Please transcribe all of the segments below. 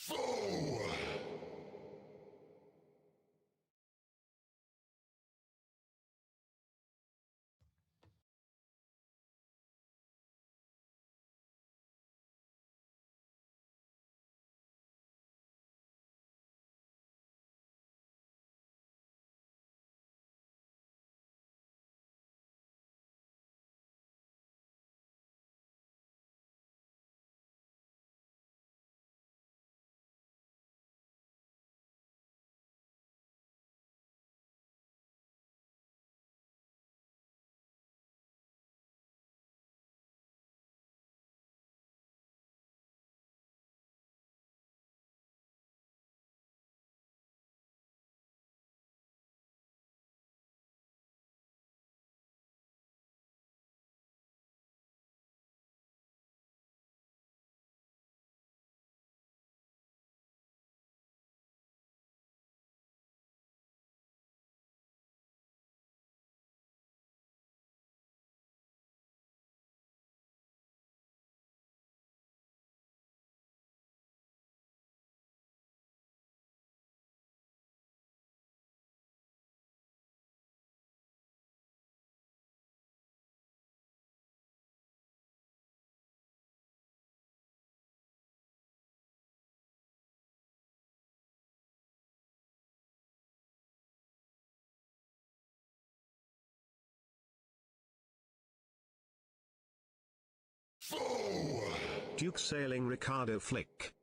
Faux! Faux! Duke sailing Ricardo flick.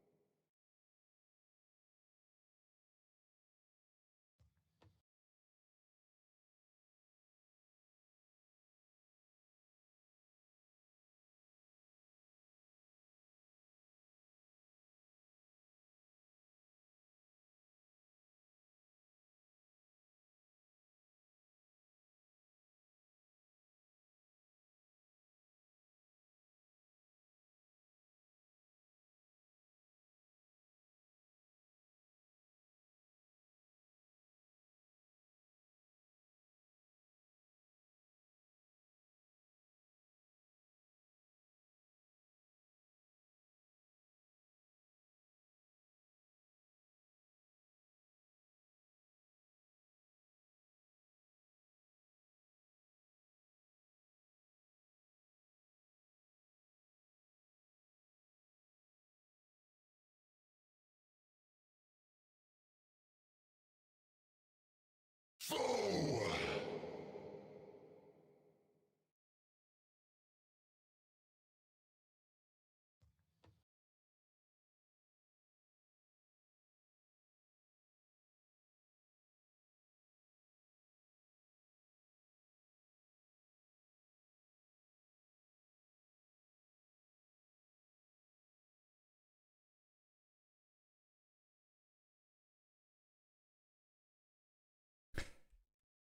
Faux!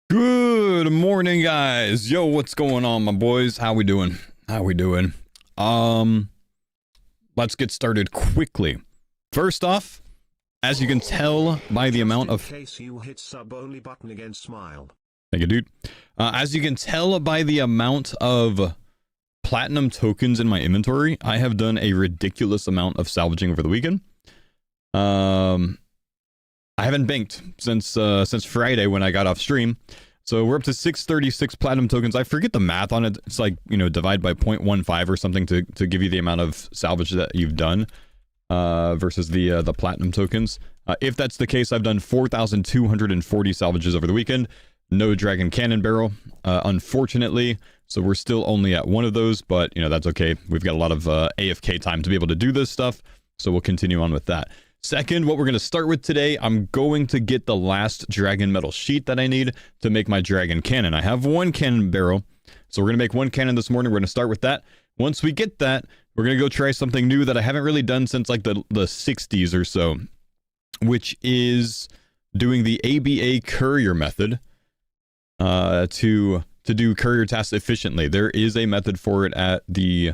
Good morning, guys. Yo, what's going on, my boys? How we doing? Let's get started quickly. First off, as you can tell by the amount of... In case you hit sub only button again, smile. Thank you, dude. As you can tell by the amount of platinum tokens in my inventory, I have done a ridiculous amount of salvaging over the weekend. I haven't banked since Friday when I got off stream. So we're up to 636 platinum tokens. I forget the math on it. It's like, you know, divide by 0.15 or something to give you the amount of salvage that you've done versus the platinum tokens. If that's the case, I've done 4,240 salvages over the weekend. No dragon cannon barrel, unfortunately. So we're still only at one of those, but, you know, that's okay. We've got a lot of AFK time to be able to do this stuff. So we'll continue on with that. Second, what we're going to start with today, I'm going to get the last dragon metal sheet that I need to make my dragon cannon. I have one cannon barrel, so we're going to make one cannon this morning. We're going to start with that. Once we get that, we're going to go try something new that I haven't really done since like the 60s or so, which is doing the ABA courier method to do courier tasks efficiently. There is a method for it at the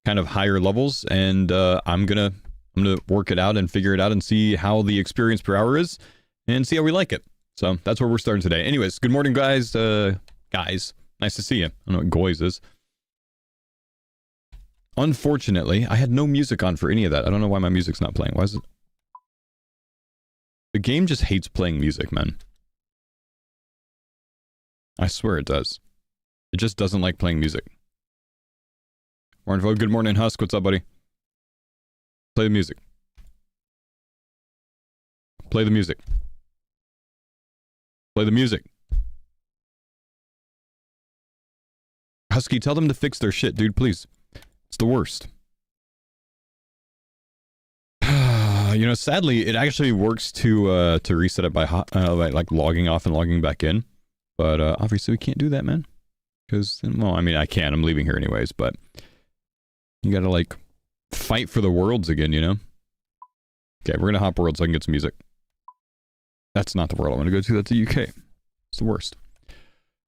kind of higher levels, and I'm gonna work it out and figure it out and see how the experience per hour is and see how we like it. So that's where we're starting today. Anyways, good morning, guys. Guys, nice to see you. I don't know what Goys is. Unfortunately, I had no music on for any of that. I don't know why my music's not playing. Why is it? The game just hates playing music, man. I swear it does. It just doesn't like playing music. Warrenvo, good morning, Husk. What's up, buddy? Play the music. Play the music. Play the music. Husky, tell them to fix their shit, dude, please. It's the worst. You know, sadly, it actually works to reset it by like logging off and logging back in. But obviously we can't do that, man. Because, well, I mean, I can. I'm leaving here anyways, but you gotta, like, fight for the worlds again, you know? Okay, we're gonna hop world so I can get some music. That's not the world I want to go to. That's the UK. It's the worst.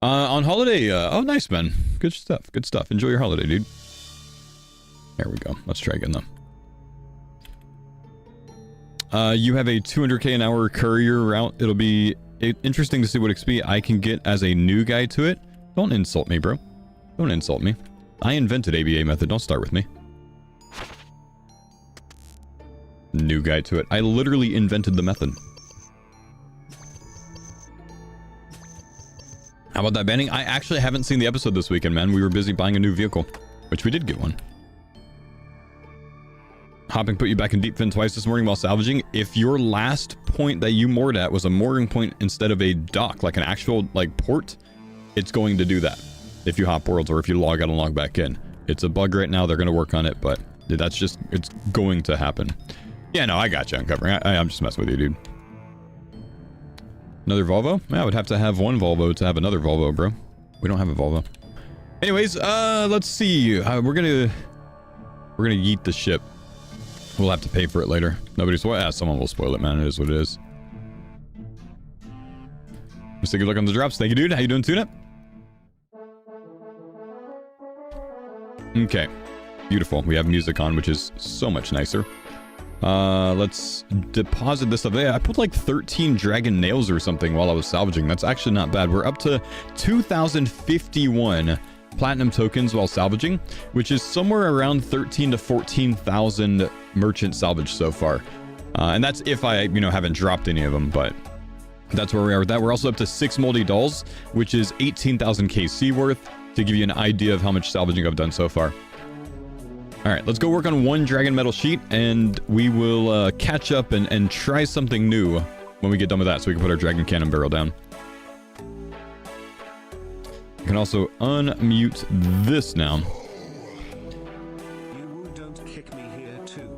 On holiday, oh, nice, man. Good stuff. Good stuff. Enjoy your holiday, dude. There we go. Let's try again, though. You have a 200k an hour courier route. It'll be interesting to see what XP I can get as a new guy to it. Don't insult me, bro. Don't insult me. I invented ABA method. Don't start with me. New guy to it. I literally invented the method. How about that banning? I actually haven't seen the episode this weekend, man. We were busy buying a new vehicle, which we did get one. Hopping put you back in deep fin twice this morning while salvaging. If your last point that you moored at was a mooring point instead of a dock, like an actual like port, it's going to do that. If you hop worlds or if you log out and log back in. It's a bug right now. They're going to work on it, but that's just, it's going to happen. Yeah, no, I got you uncovering. I'm just messing with you, dude. Another Volvo? I would have to have one Volvo to have another Volvo, bro. We don't have a Volvo. Anyways, let's see. We're gonna yeet the ship. We'll have to pay for it later. Nobody's... Yeah, someone will spoil it, man. It is what it is. Let's take a look on the drops. Thank you, dude. How you doing, Tuna? Okay. Beautiful. We have music on, which is so much nicer. Let's deposit this stuff. Yeah, I put like 13 dragon nails or something while I was salvaging. That's actually not bad. We're up to 2,051 platinum tokens while salvaging, which is somewhere around 13 to 14,000 merchant salvage so far. And that's if I, you know, haven't dropped any of them, but that's where we are with that. We're also up to 6 moldy dolls, which is 18,000 KC worth, to give you an idea of how much salvaging I've done so far. All right, let's go work on one dragon metal sheet, and we will catch up and try something new when we get done with that, so we can put our dragon cannon barrel down. You can also unmute this now. You don't kick me here too.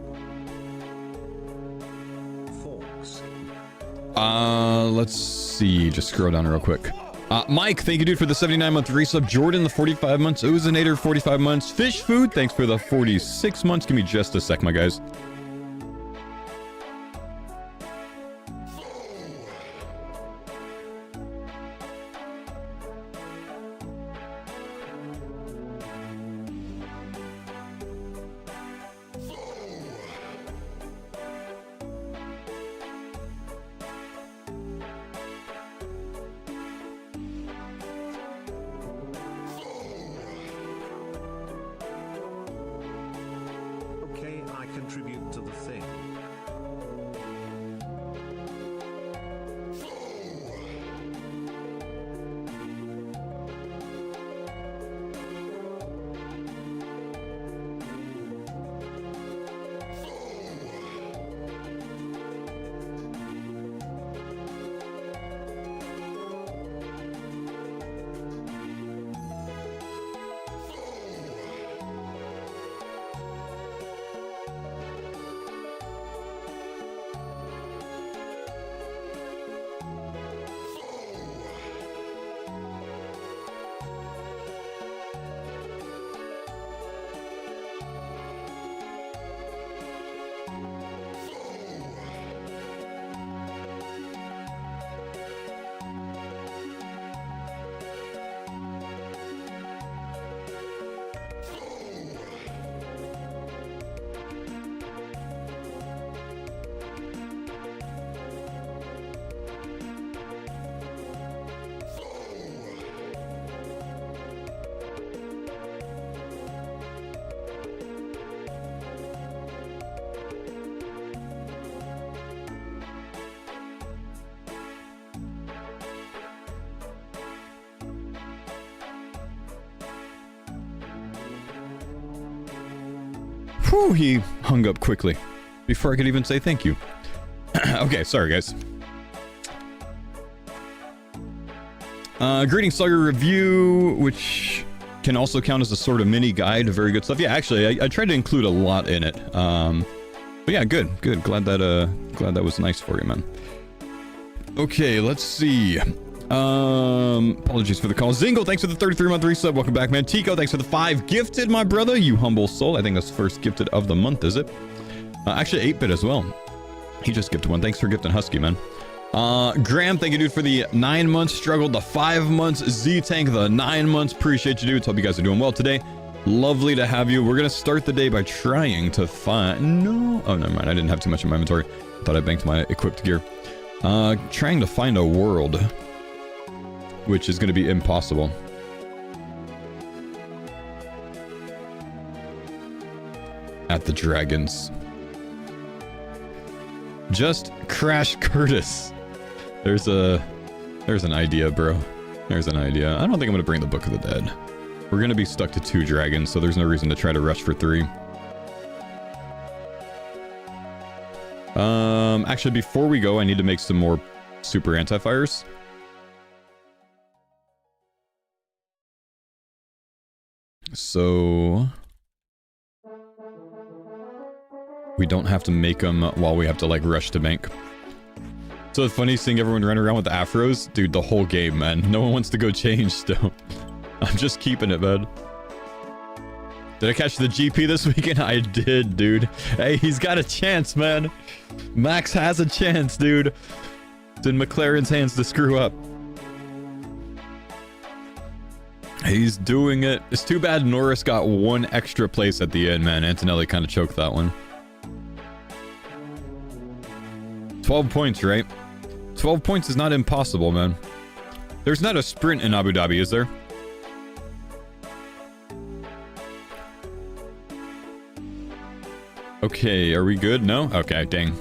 Forks. Let's see. Just scroll down real quick. Mike, thank you, dude, for the 79-month resub. Jordan, the 45 months. Oozinator, 45 months. Fish Food, thanks for the 46 months. Give me just a sec, my guys. Okay, I contribute to Whew, he hung up quickly before I could even say thank you. Okay, sorry guys. Greetings, Slugger Review, which can also count as a sort of mini guide. Very good stuff. Yeah, actually, I tried to include a lot in it. But yeah, good. Glad that was nice for you, man. Okay, let's see. Apologies for the call. Zingle, thanks for the 33-month resub. Welcome back, man. Tico, thanks for the 5 gifted, my brother. You humble soul. I think that's the first gifted of the month, is it? Actually, 8-bit as well. He just gifted one. Thanks for gifting Husky, man. Graham, thank you, dude, for the 9 months struggle, the 5 months Z-Tank, the 9 months. Appreciate you, dudes. Hope you guys are doing well today. Lovely to have you. We're gonna start the day by trying to find... No. Oh, never mind. I didn't have too much in my inventory. Thought I banked my equipped gear. Trying to find a world, which is gonna be impossible. At the dragons. Just crash Curtis. There's an idea, bro. There's an idea. I don't think I'm gonna bring the Book of the Dead. We're gonna be stuck to 2 dragons, so there's no reason to try to rush for 3. Actually, before we go, I need to make some more super anti-fires. So we don't have to make them while we have to like rush to bank. So the funny seeing everyone run around with the afros, dude, the whole game, man. No one wants to go change still. I'm just keeping it, man. Did I catch the GP this weekend? I did, dude. Hey, he's got a chance, man. Max has a chance, dude. It's in McLaren's hands to screw up. He's doing it. It's too bad Norris got 1 extra place at the end, man. Antonelli kind of choked that one. 12 points, right? 12 points is not impossible, man. There's not a sprint in Abu Dhabi, is there? Okay, are we good? No? Okay, dang.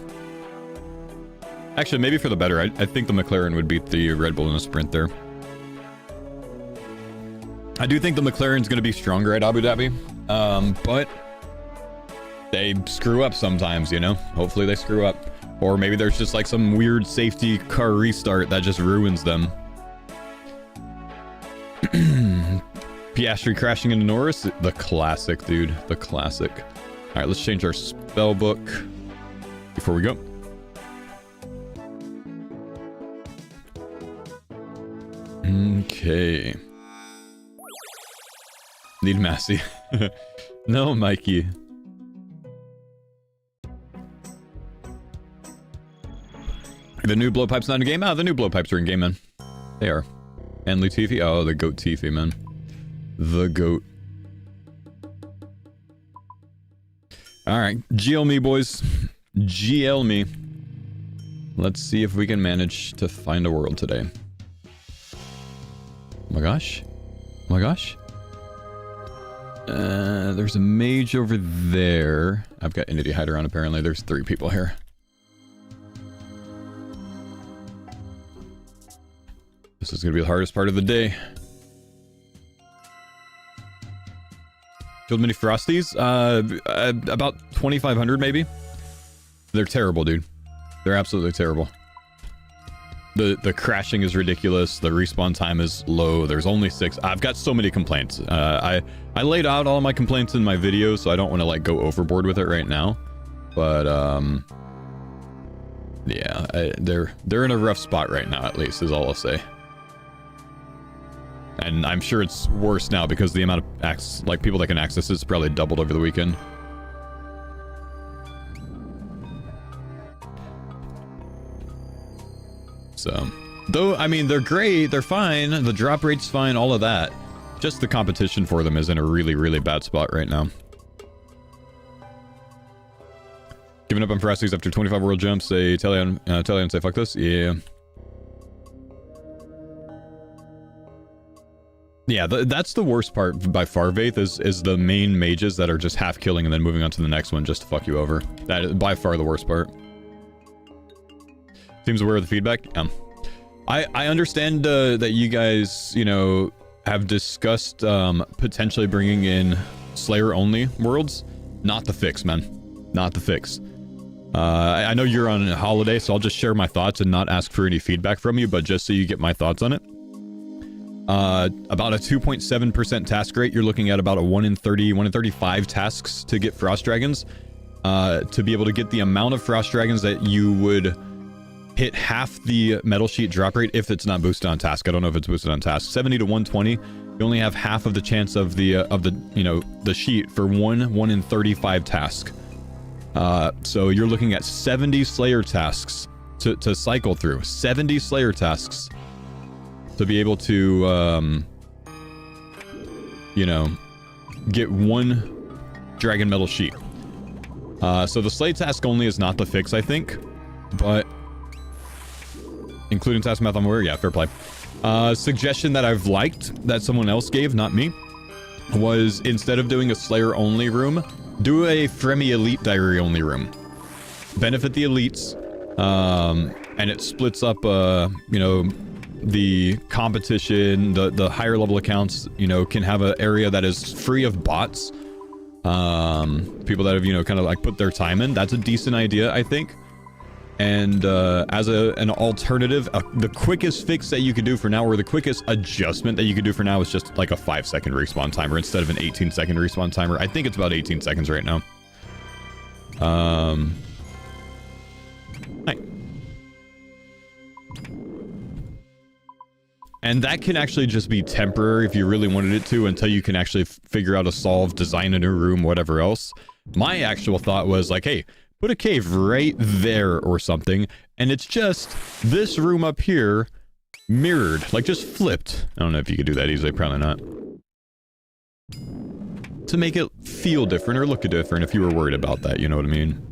Actually, maybe for the better. I think the McLaren would beat the Red Bull in a sprint there. I do think the McLaren's going to be stronger at Abu Dhabi. But they screw up sometimes, you know? Hopefully they screw up. Or maybe there's just like some weird safety car restart that just ruins them. Piastri crashing into Norris. The classic, dude. The classic. All right, let's change our spell book before we go. Okay. Need Massey. No, Mikey. The new blowpipes not in game? Ah, the new blowpipes are in game, man. They are. And Latifi? Oh, the goat Tifi, man. The goat. Alright, GL me, boys. GL me. Let's see if we can manage to find a world today. Oh my gosh. Oh my gosh. There's a mage over there. I've got Entity Hider on, apparently. There's 3 people here. This is going to be the hardest part of the day. Killed many Frosties? About 2,500 maybe. They're terrible, dude. They're absolutely terrible. The crashing is ridiculous. The respawn time is low. There's only 6. I've got so many complaints. I laid out all my complaints in my video, so I don't want to like go overboard with it right now. But yeah, they're in a rough spot right now. At least is all I'll say. And I'm sure it's worse now because the amount of people that can access it's probably doubled over the weekend. So, though, I mean, they're great, they're fine, the drop rate's fine, all of that. Just the competition for them is in a really, really bad spot right now. Giving up on Frosties after 25 world jumps, say, Talion, say, fuck this? Yeah. Yeah, that's the worst part by far, Vaith, is the main mages that are just half killing and then moving on to the next one just to fuck you over. That is by far the worst part. Seems aware of the feedback. I understand that you guys, you know, have discussed potentially bringing in Slayer-only worlds. Not the fix, man. Not the fix. I know you're on a holiday, so I'll just share my thoughts and not ask for any feedback from you, but just so you get my thoughts on it. About a 2.7% task rate. You're looking at about a 1 in 30, 1 in 35 tasks to get Frost Dragons. To be able to get the amount of Frost Dragons that you would hit half the metal sheet drop rate if it's not boosted on task. I don't know if it's boosted on task. 70 to 120. You only have half of the chance of the you know, the sheet for 1 in 35 task. So you're looking at 70 Slayer tasks to cycle through. 70 Slayer tasks to be able to, you know, get 1 Dragon Metal sheet. So the Slay task only is not the fix, I think, but including task math, I'm aware. Yeah, fair play. Suggestion that I've liked that someone else gave, not me, was instead of doing a Slayer only room, do a Fremi Elite Diary only room. Benefit the elites, and it splits up, you know, the competition, the higher level accounts, you know, can have an area that is free of bots. People that have, you know, kind of like put their time in. That's a decent idea, I think. And as an alternative, the quickest fix that you could do for now, or the quickest adjustment that you could do for now, is just like a 5-second respawn timer instead of an 18-second respawn timer. I think it's about 18 seconds right now. Right. And that can actually just be temporary if you really wanted it to, until you can actually figure out a solve, design a new room, whatever else. My actual thought was like, hey, put a cave right there or something, and it's just this room up here mirrored, like just flipped. I don't know if you could do that easily, probably not. To make it feel different or look different if you were worried about that, you know what I mean?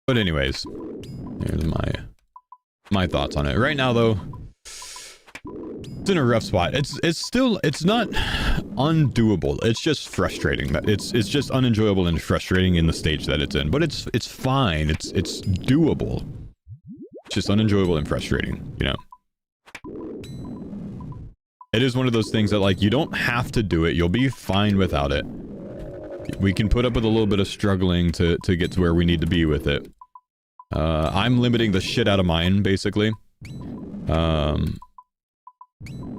But anyways, here's my thoughts on it. Right now, though, it's in a rough spot. It's not undoable. It's just frustrating. It's just unenjoyable and frustrating in the stage that it's in. But it's fine. It's doable. It's just unenjoyable and frustrating, you know. It is one of those things that, like, you don't have to do it. You'll be fine without it. We can put up with a little bit of struggling to get to where we need to be with it. I'm limiting the shit out of mine, basically.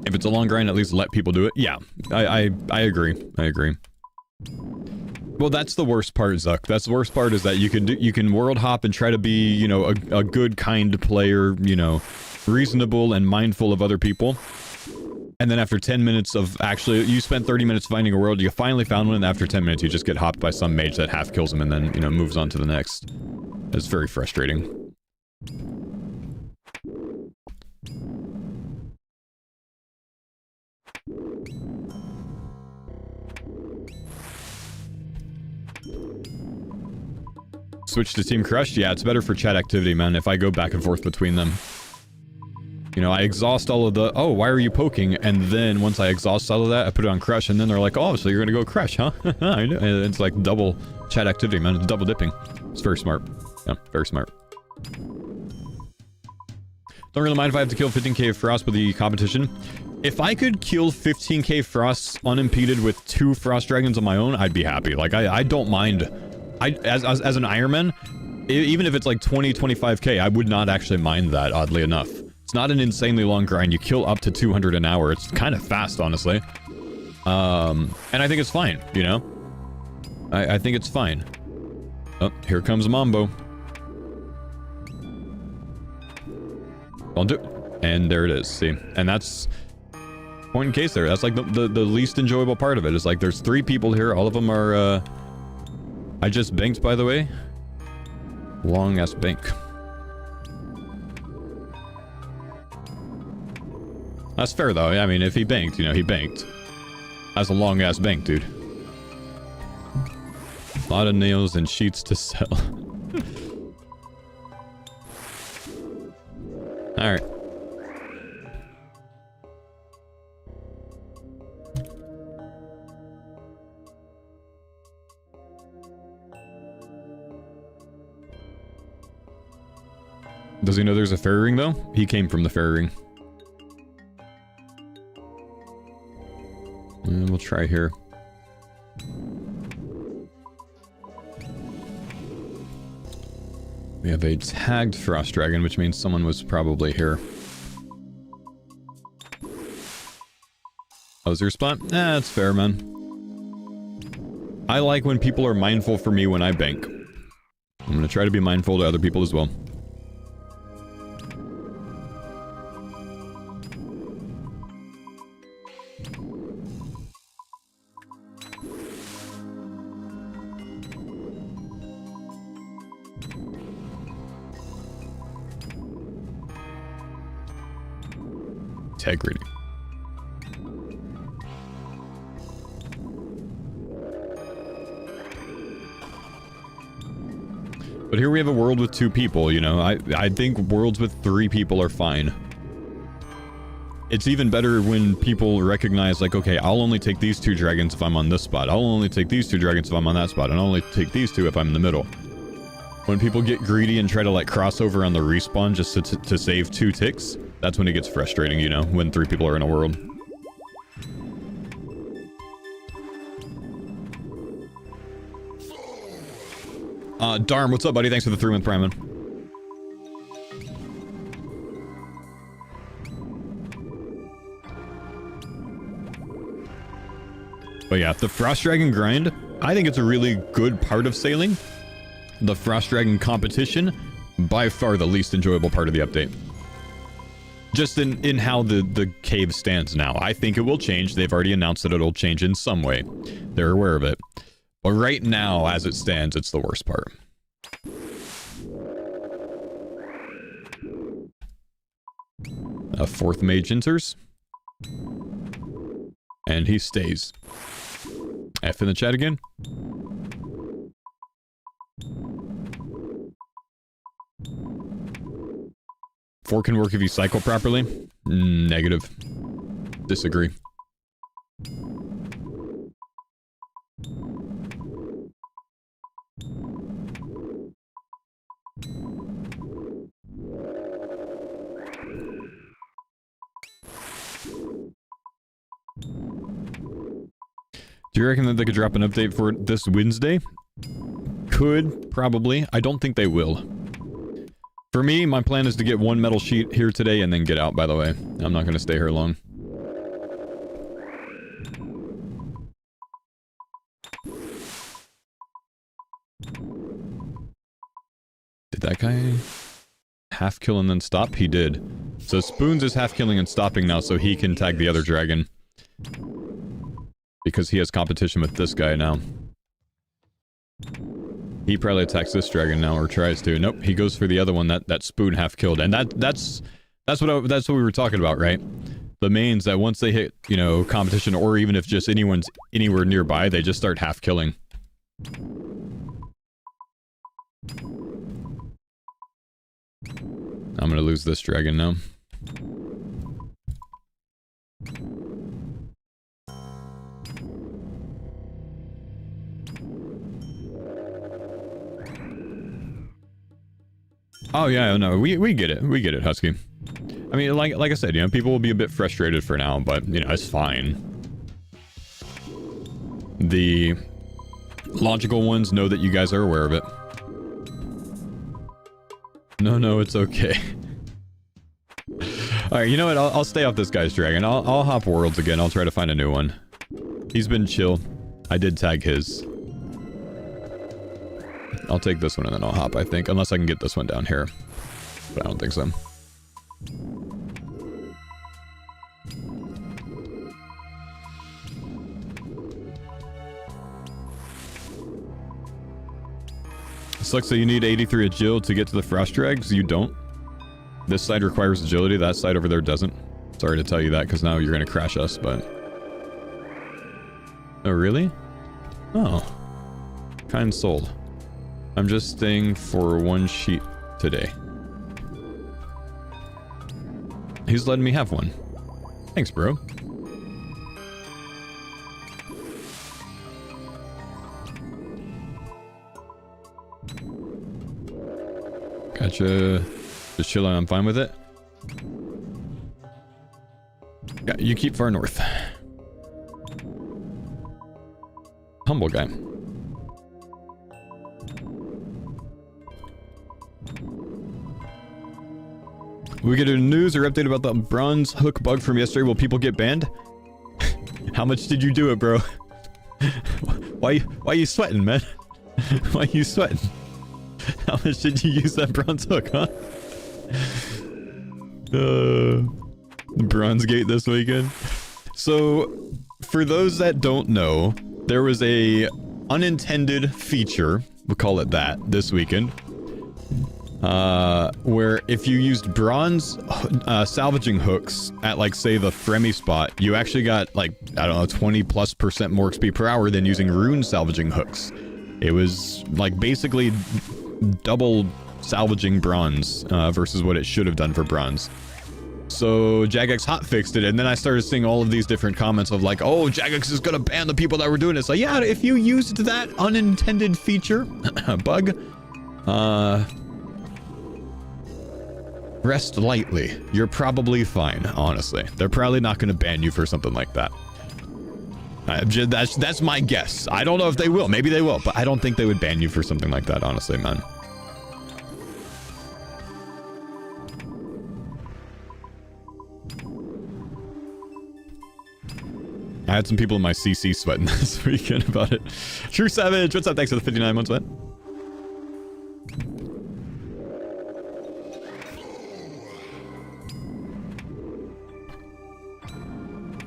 If it's a long grind, at least let people do it. Yeah, I agree. I agree. Well, that's the worst part, Zuck. That's the worst part, is that you can world hop and try to be, you know, a good, kind player, you know, reasonable and mindful of other people. And then after 10 minutes of actually, you spent 30 minutes finding a world, you finally found one, and after 10 minutes you just get hopped by some mage that half kills him and then, you know, moves on to the next. It's very frustrating. Switch to Team Crush? Yeah, it's better for chat activity, man, if I go back and forth between them. You know, I exhaust all of the, oh, why are you poking? And then once I exhaust all of that, I put it on Crush, and then they're like, oh, so you're gonna go Crush, huh? I know. And it's like double chat activity, man. It's double dipping. It's very smart. Yeah, very smart. Don't really mind if I have to kill 15k Frost with the competition. If I could kill 15k Frosts unimpeded with 2 Frost Dragons on my own, I'd be happy. Like, I don't mind. As an Ironman, even if it's like 20, 25k, I would not actually mind that, oddly enough. It's not an insanely long grind. You kill up to 200 an hour. It's kind of fast, honestly. And I think it's fine, you know? I think it's fine. Oh, here comes Mambo. Don't do it. And there it is, see? And that's point in case there. That's like the least enjoyable part of it. It's like there's 3 people here. All of them are, I just banked, by the way. Long-ass bank. That's fair, though. I mean, if he banked, you know, he banked. That's a long-ass bank, dude. A lot of nails and sheets to sell. Alright. Does he know there's a fairy ring, though? He came from the fairy ring. And we'll try here. We have a tagged Frost Dragon, which means someone was probably here. Oh, is your spot? Eh, that's fair, man. I like when people are mindful for me when I bank. I'm gonna try to be mindful to other people as well. Integrity. But here we have a world with 2 people, you know. I think worlds with 3 people are fine. It's even better when people recognize, like, okay, I'll only take these 2 dragons if I'm on this spot. I'll only take these 2 dragons if I'm on that spot. And I'll only take these 2 if I'm in the middle. When people get greedy and try to, like, cross over on the respawn just to save 2 ticks, that's when it gets frustrating, you know, when 3 people are in a world. Darm, what's up, buddy? Thanks for the 3-month prime, man. But yeah, the Frost Dragon grind, I think it's a really good part of sailing. The Frost Dragon competition, by far the least enjoyable part of the update. Just in how the cave stands now. I think it will change. They've already announced that it'll change in some way. They're aware of it. But right now, as it stands, it's the worst part. A 4th mage enters. And he stays. F in the chat again. Four can work if you cycle properly. Negative. Disagree. Do you reckon that they could drop an update for this Wednesday? Could, probably. I don't think they will. For me, my plan is to get 1 metal sheet here today and then get out, by the way. I'm not going to stay here long. Did that guy half kill and then stop? He did. So Spoons is half killing and stopping now so he can tag the other dragon. Because he has competition with this guy now. He probably attacks this dragon now, or tries to. Nope, he goes for the other one that Spoon half killed, and that's what we were talking about, right? The mains that once they hit, you know, competition, or even if just anyone's anywhere nearby, they just start half killing. I'm gonna lose this dragon now. Oh yeah, no, we get it. We get it, Husky. I mean, like I said, you know, people will be a bit frustrated for now, but, you know, it's fine. The logical ones know that you guys are aware of it. No, it's okay. Alright, you know what? I'll stay off this guy's dragon. I'll hop worlds again. I'll try to find a new one. He's been chill. I did tag his. I'll take this one and then I'll hop, I think. Unless I can get this one down here. But I don't think so. Sucks that you need 83 agility to get to the Frost Drags. You don't. This side requires agility. That side over there doesn't. Sorry to tell you that, because now you're going to crash us, but... Oh, really? Oh. Kind sold. I'm just staying for 1 sheet today. He's letting me have one. Thanks, bro. Gotcha. Just chilling, I'm fine with it. Yeah, you keep far north. Humble guy. We get a news or update about the bronze hook bug from yesterday. Will people get banned? How much did you do it, bro? Why you sweating, man? Why you sweating? How much did you use that bronze hook, huh? Bronze Gate this weekend. So, for those that don't know, there was a unintended feature, we'll call it that, this weekend. Where if you used bronze salvaging hooks at, like, say, the Fremi spot, you actually got, like, I don't know, 20+% more XP per hour than using rune salvaging hooks. It was, like, basically double salvaging bronze versus what it should have done for bronze. So Jagex hotfixed it, and then I started seeing all of these different comments of like, oh, Jagex is gonna ban the people that were doing it. It's like, yeah, if you used that unintended feature, bug, rest lightly. You're probably fine, honestly. They're probably not gonna ban you for something like that. That's my guess. I don't know if they will. Maybe they will, but I don't think they would ban you for something like that, honestly, man. I had some people in my CC sweating this weekend about it. True Savage, what's up? Thanks for the 59 months, man.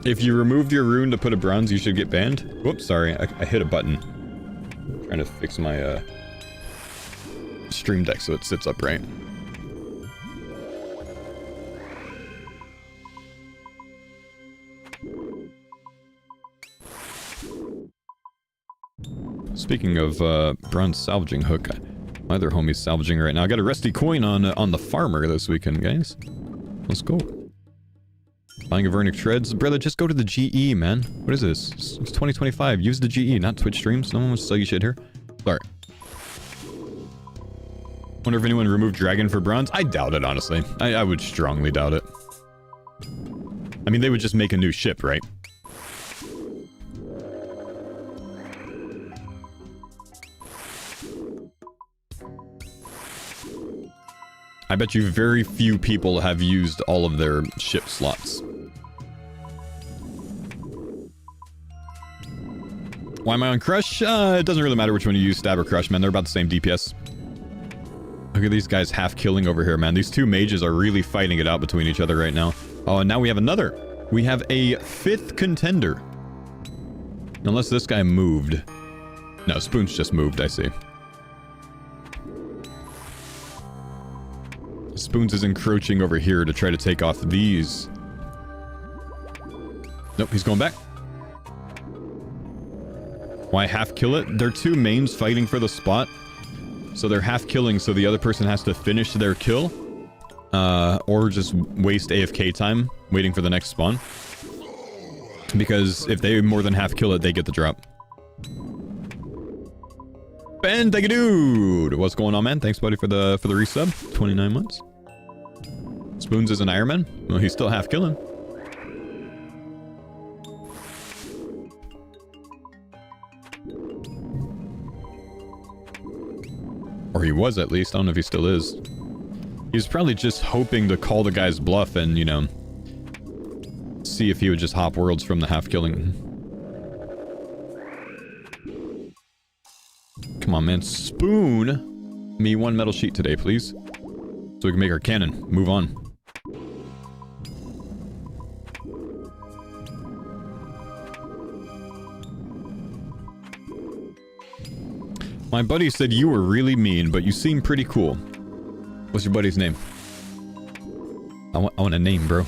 If you removed your rune to put a bronze, you should get banned. Whoops, sorry, I hit a button. I'm trying to fix my stream deck so it sits upright. Speaking of bronze salvaging hook, my other homie's salvaging right now. I got a rusty coin on the farmer this weekend, guys. Let's go. Buying a Vernic Treads. Brother, just go to the GE, man. What is this? It's 2025. Use the GE, not Twitch streams. No one wants to sell you shit here. Sorry. Wonder if anyone removed Dragon for bronze? I doubt it, honestly. I would strongly doubt it. I mean, they would just make a new ship, right? I bet you very few people have used all of their ship slots. Why am I on Crush? It doesn't really matter which one you use, Stab or Crush, man. They're about the same DPS. Look at these guys half killing over here, man. These two mages are really fighting it out between each other right now. Oh, and now we have another. We have a 5th contender. Unless this guy moved. No, Spoon's just moved, I see. Spoons is encroaching over here to try to take off these. Nope, he's going back. Why half kill it? They're two mains fighting for the spot. So they're half killing, so the other person has to finish their kill. Or just waste AFK time waiting for the next spawn. Because if they more than half kill it, they get the drop. Ben, thank you, dude. What's going on, man? Thanks, buddy, for the resub. 29 months. Spoons is an Ironman. Well, he's still half killing. Or he was, at least. I don't know if he still is. He was probably just hoping to call the guy's bluff and, you know, see if he would just hop worlds from the half killing. Come on, man. Spoon me one metal sheet today, please. So we can make our cannon. Move on. My buddy said you were really mean, but you seem pretty cool. What's your buddy's name? I want a name, bro.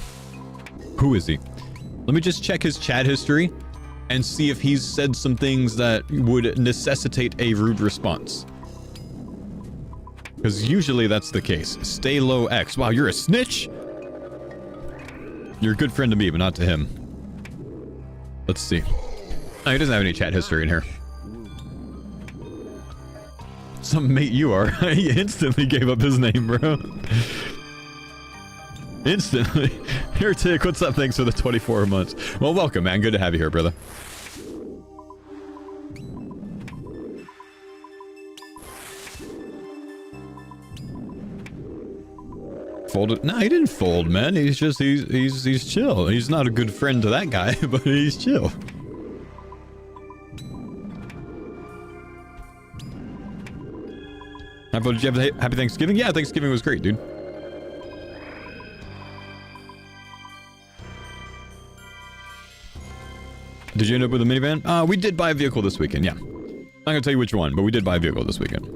Who is he? Let me just check his chat history and see if he's said some things that would necessitate a rude response. Because usually that's the case. Stay low X. Wow, you're a snitch? You're a good friend to me, but not to him. Let's see. Oh, he doesn't have any chat history in here. Some mate you are. He instantly gave up his name, bro. Instantly. Here, Tick, what's up? Thanks for the 24 months. Well, welcome, man. Good to have you here, brother. folded. No, he didn't fold, man. He's just he's chill. He's not a good friend to that guy, but he's chill. Did you have a happy Thanksgiving? Yeah, Thanksgiving was great, dude. Did you end up with a minivan? We did buy a vehicle this weekend, yeah. I'm not gonna tell you which one, but we did buy a vehicle this weekend.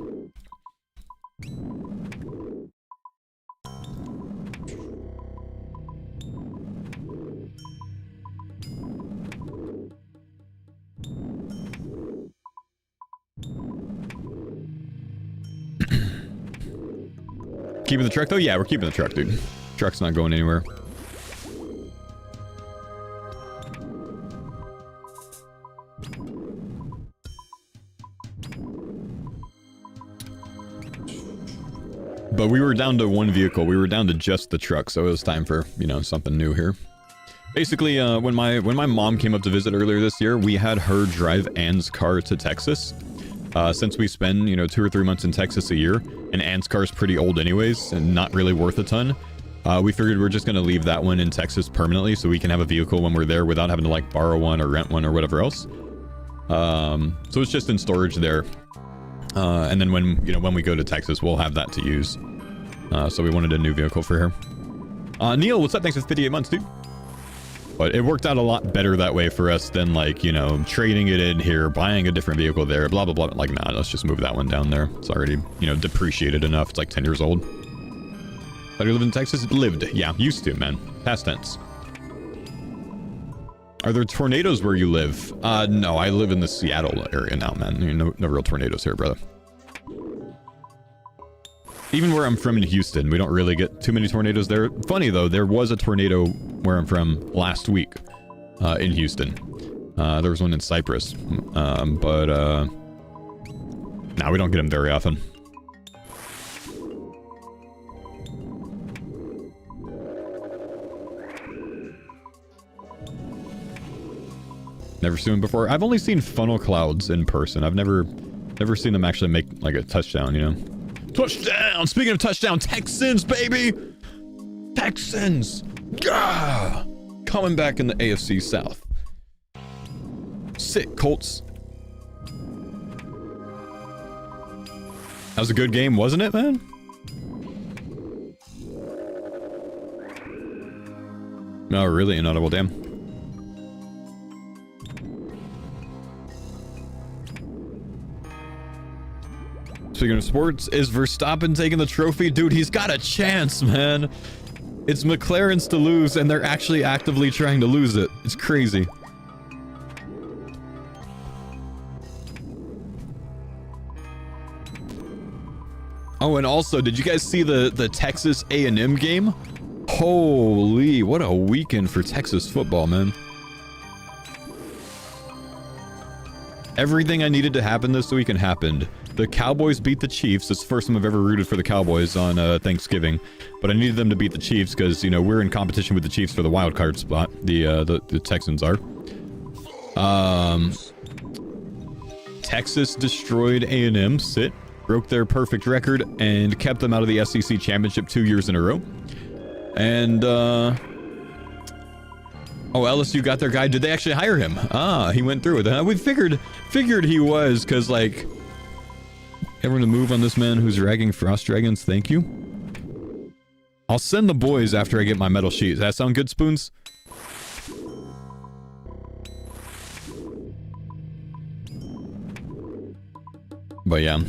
Keeping the truck though? Yeah, we're keeping the truck, dude. Truck's not going anywhere. But we were down to one vehicle. We were down to just the truck, so it was time for, you know, something new here. Basically, when my mom came up to visit earlier this year, we had her drive Anne's car to Texas. Since we spend, you know, 2 or 3 months in Texas a year, and Anne's car's pretty old anyways, and not really worth a ton, we figured we're just going to leave that one in Texas permanently so we can have a vehicle when we're there without having to, like, borrow one or rent one or whatever else. So it's just in storage there. And then when we go to Texas, we'll have that to use. So we wanted a new vehicle for her. Neil, what's up? Thanks for 58 months, dude. But it worked out a lot better that way for us than, like, you know, trading it in here, buying a different vehicle there, blah, blah, blah. Like, nah, let's just move that one down there. It's already, you know, depreciated enough. It's like 10 years old. Thought you lived in Texas? Lived. Yeah, used to, man. Past tense. Are there tornadoes where you live? No, I live in the Seattle area now, man. You know, no real tornadoes here, brother. Even where I'm from in Houston, we don't really get too many tornadoes there. Funny, though, there was a tornado where I'm from last week in Houston. There was one in Cyprus. Nah, we don't get them very often. Never seen them before. I've only seen funnel clouds in person. I've never seen them actually make, like, a touchdown, you know? Touchdown! Speaking of touchdown, Texans, baby! Texans! Gah! Coming back in the AFC South. Sit, Colts. That was a good game, wasn't it, man? No, really inaudible, damn. Speaking of sports, is Verstappen taking the trophy? Dude, he's got a chance, man. It's McLaren's to lose, and they're actually actively trying to lose it. It's crazy. Oh, and also, did you guys see the Texas A&M game? Holy, what a weekend for Texas football, man. Everything I needed to happen this weekend happened. The Cowboys beat the Chiefs. It's the first time I've ever rooted for the Cowboys on Thanksgiving. But I needed them to beat the Chiefs because, you know, we're in competition with the Chiefs for the wild card spot. The Texans are. Texas destroyed A&M. Broke their perfect record and kept them out of the SEC championship 2 years in a row. And, oh, LSU got their guy. Did they actually hire him? Ah, he went through with it. We figured he was, because, like, everyone to move on this man who's ragging Frost Dragons. Thank you. I'll send the boys after I get my metal sheet. Does that sound good, Spoons? But yeah.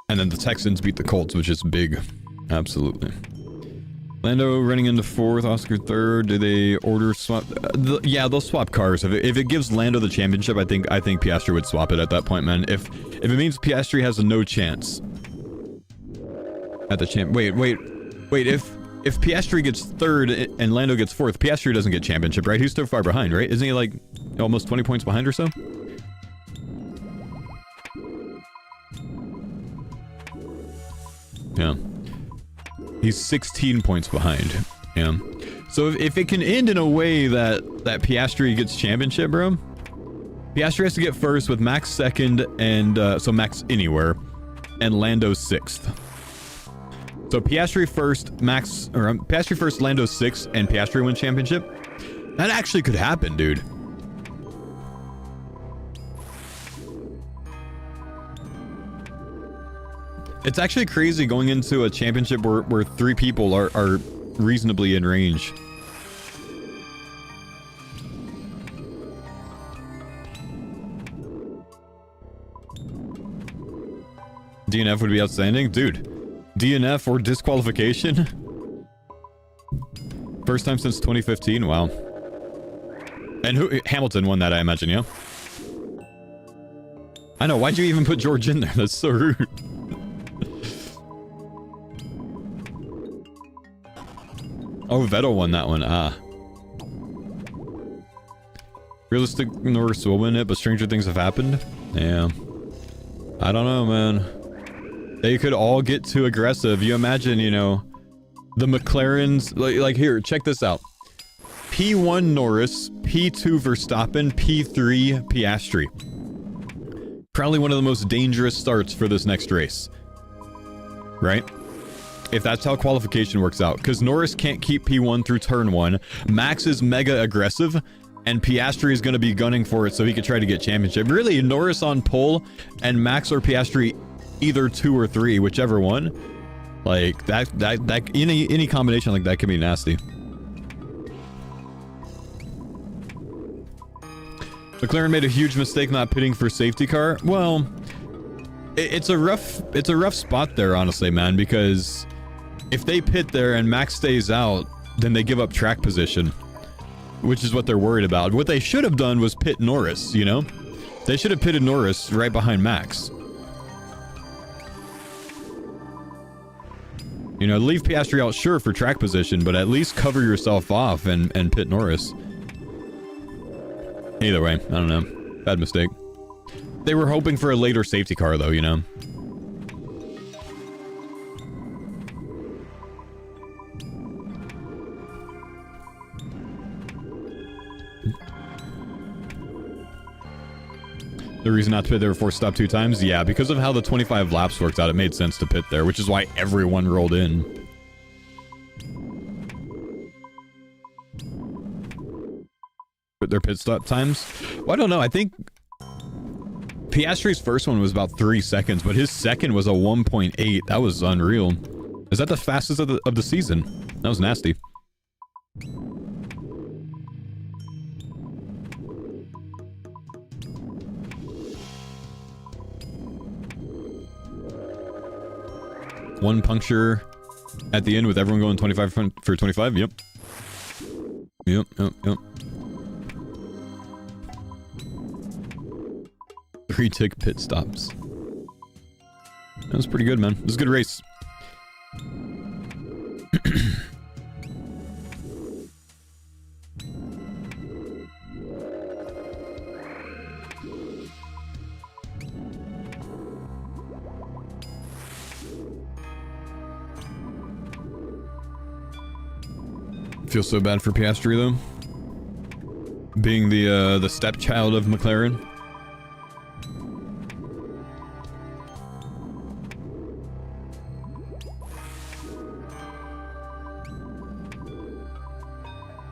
And then the Texans beat the Colts, which is big. Absolutely. Lando running into 4th, Oscar 3rd. Do they order swap? Yeah, they'll swap cars. If it gives Lando the championship, I think Piastri would swap it at that point, man. If it means Piastri has a no chance at the champ. Wait. If Piastri gets 3rd and Lando gets 4th, Piastri doesn't get championship, right? He's still far behind, right? Isn't he like almost 20 points behind or so? Yeah. He's 16 points behind. Yeah. So if it can end in a way that Piastri gets championship, bro, Piastri has to get 1st with Max 2nd and so Max anywhere and Lando 6th. So Piastri first, Max, or Piastri first, Lando 6, and Piastri win championship. That actually could happen, dude. It's actually crazy going into a championship where 3 people are reasonably in range. DNF would be outstanding. Dude, DNF or disqualification? First time since 2015? Wow. And who? Hamilton won that, I imagine, yeah? I know, why'd you even put George in there? That's so rude. Oh, Vettel won that one. Ah. Realistic Norris will win it, but stranger things have happened. Yeah. I don't know, man. They could all get too aggressive. You imagine, you know, the McLarens... Like here, check this out. P1 Norris, P2 Verstappen, P3 Piastri. Probably one of the most dangerous starts for this next race. Right? If that's how qualification works out. Because Norris can't keep P1 through turn 1. Max is mega aggressive. And Piastri is going to be gunning for it so he could try to get championship. Really, Norris on pole and Max or Piastri either 2 or 3, whichever one. Like, that any combination like that can be nasty. McLaren made a huge mistake not pitting for safety car. Well, it's a rough spot there, honestly, man, because if they pit there and Max stays out, then they give up track position, which is what they're worried about. What they should have done was pit Norris, you know? They should have pitted Norris right behind Max. You know, leave Piastri out, sure, for track position, but at least cover yourself off and pit Norris. Either way, I don't know. Bad mistake. They were hoping for a later safety car, though, you know? The reason not to pit there before stop 2 times? Yeah, because of how the 25 laps worked out, it made sense to pit there, which is why everyone rolled in. But their pit stop times? Well, I don't know. I think Piastri's first one was about 3 seconds, but his second was a 1.8. That was unreal. Is that the fastest of the season? That was nasty. One puncture at the end with everyone going 25 for 25. Yep. Yep. 3 tick pit stops. That was pretty good, man. It was a good race. Feel so bad for Piastri though, being the stepchild of McLaren.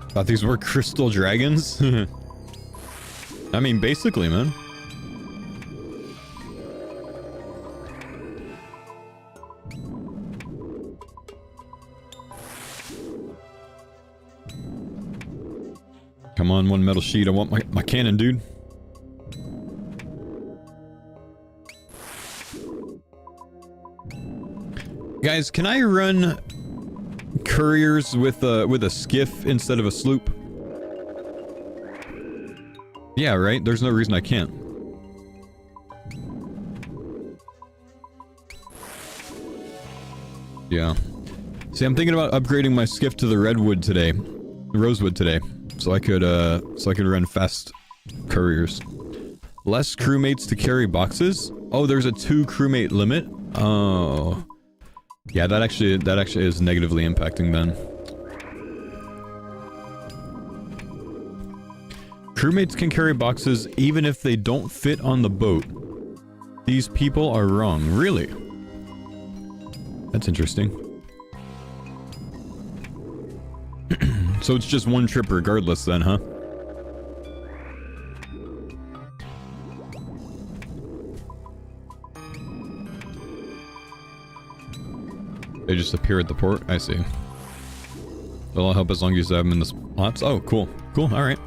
Thought these were crystal dragons. I mean, basically, man. Come on, one metal sheet. I want my cannon, dude. Guys, can I run couriers with a skiff instead of a sloop? Yeah, right? There's no reason I can't. Yeah. See, I'm thinking about upgrading my skiff to the Rosewood today. So I could run fast couriers. Less crewmates to carry boxes? Oh, there's a 2 crewmate limit? Oh. Yeah, that actually is negatively impacting then. Crewmates can carry boxes even if they don't fit on the boat. These people are wrong. Really? That's interesting. So it's just one trip regardless then, huh? They just appear at the port? I see. They'll all help as long as you have them in the spots. Oh, cool. Cool, alright.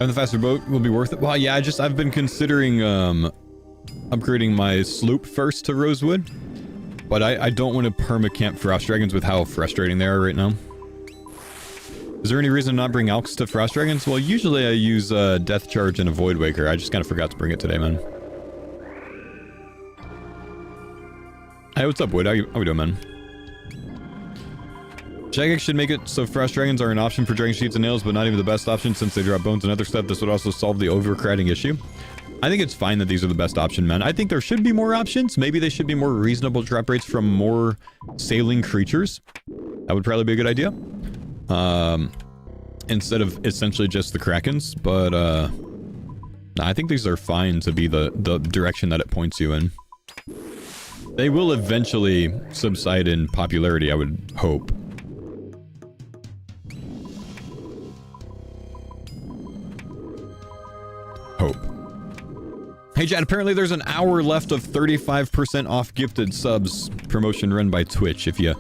And the faster boat will be worth it. Well, yeah, I've been considering upgrading my sloop first to Rosewood. But I don't want to perma-camp Frost Dragons with how frustrating they are right now. Is there any reason to not bring Alks to Frost Dragons? Well, usually I use Death Charge and a Void Waker. I just kind of forgot to bring it today, man. Hey, what's up, Wood? How we doing, man? Jagex should make it so Frost Dragons are an option for Dragon Sheets and Nails, but not even the best option since they drop bones and other stuff. This would also solve the overcrowding issue. I think it's fine that these are the best option, man. I think there should be more options. Maybe they should be more reasonable drop rates from more sailing creatures. That would probably be a good idea. Instead of essentially just the Krakens, but, I think these are fine to be the direction that it points you in. They will eventually subside in popularity, I would hope. Hey, Jad, apparently there's an hour left of 35% off gifted subs promotion run by Twitch if you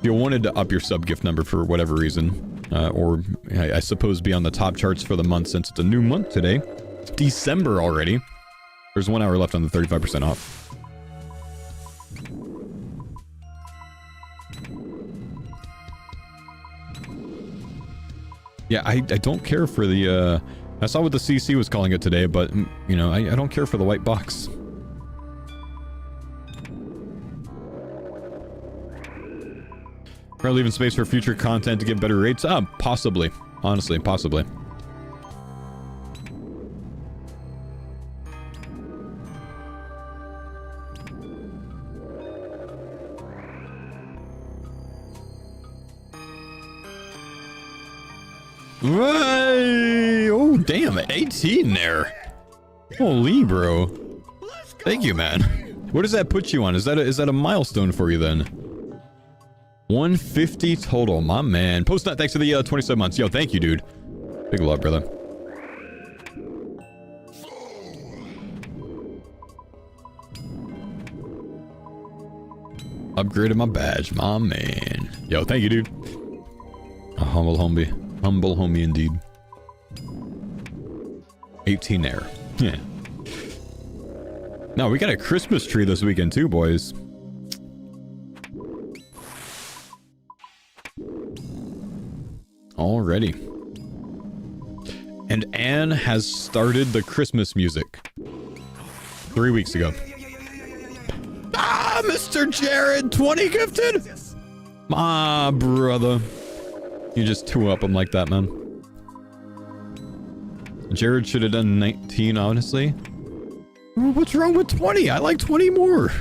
wanted to up your sub gift number for whatever reason, or I suppose be on the top charts for the month since it's a new month today. It's December already. There's 1 hour left on the 35% off. Yeah, I don't care for the, I saw what the CC was calling it today, but, you know, I don't care for the white box. Probably leaving space for future content to get better rates? Possibly. Honestly, possibly. Hey! Oh, damn, 18 there. Holy, bro. Thank you, man. What does that put you on? Is that a milestone for you then? 150 total, my man. Postnut, thanks for the 27 months. Yo, thank you, dude. Big love, brother. Upgraded my badge, my man. Yo, thank you, dude. A humble homie. Humble homie indeed. 18 there. Yeah. No, we got a Christmas tree this weekend too, boys. Already. And Anne has started the Christmas music 3 weeks ago. Ah, Mr. Jared, 20 gifted? Ah, brother. You just 2-up him like that, man. Jared should have done 19, honestly. What's wrong with 20? I like 20 more.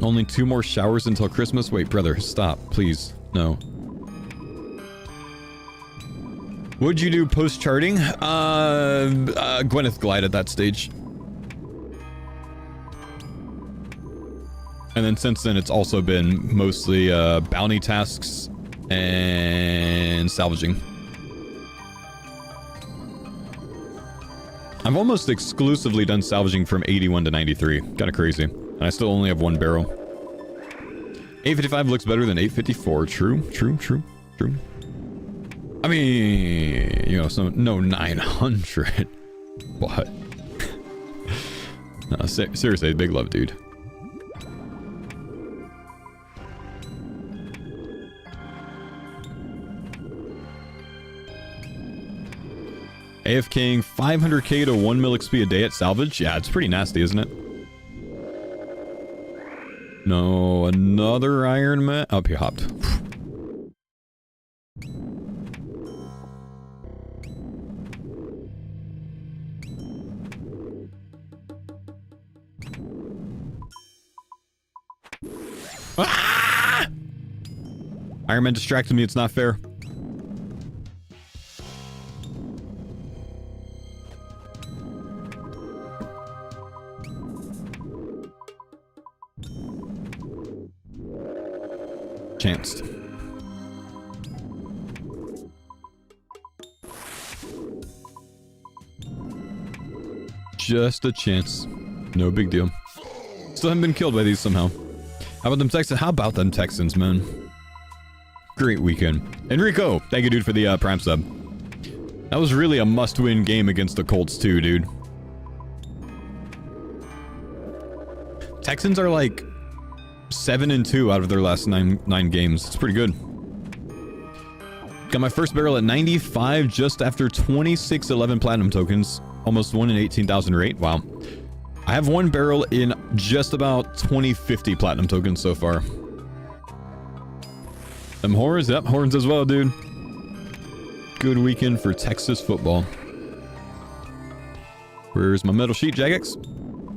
Only 2 more showers until Christmas? Wait, brother, stop, please. No. What'd you do post-charting? Gwyneth Glide at that stage. And then since then, it's also been mostly bounty tasks and salvaging. I've almost exclusively done salvaging from 81 to 93. Kind of crazy. And I still only have 1 barrel. 855 looks better than 854. True, true, true, true. I mean, you know, so no 900. But no, seriously, big love, dude. AFKing 500k to 1 mil XP a day at salvage? Yeah, it's pretty nasty, isn't it? No, another Iron Man. Oh, he hopped. Ah! Iron Man distracted me, it's not fair. chanced. Just a chance. No big deal. Still haven't been killed by these somehow. How about them Texans? How about them Texans, man? Great weekend. Enrico, thank you, dude, for the Prime sub. That was really a must-win game against the Colts, too, dude. Texans are like 7-2 out of their last nine games. It's pretty good. Got my first barrel at 95 just after 2611 platinum tokens. Almost 1 in 18,000 rate. Wow. I have one barrel in just about 2050 platinum tokens so far. Them horns? Yep, horns as well, dude. Good weekend for Texas football. Where's my metal sheet, Jagex?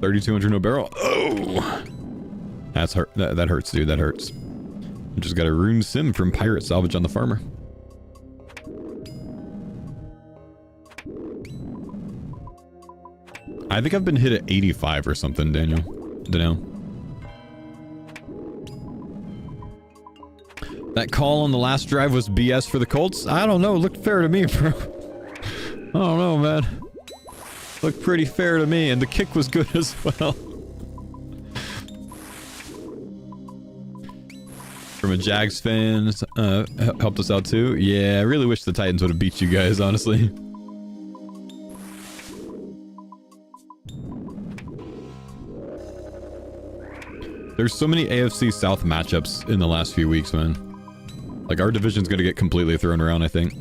3,200 no barrel. Oh! That's hurt. That hurts, dude. That hurts. I just got a rune sim from Pirate Salvage on the farmer. I think I've been hit at 85 or something, Daniel. Dunno. That call on the last drive was BS for the Colts? I don't know. It looked fair to me, bro. I don't know, man. Looked pretty fair to me, and the kick was good as well. From a Jags fan, helped us out too. Yeah, I really wish the Titans would have beat you guys, honestly. There's so many AFC South matchups in the last few weeks, man. Like, our division's gonna get completely thrown around, I think.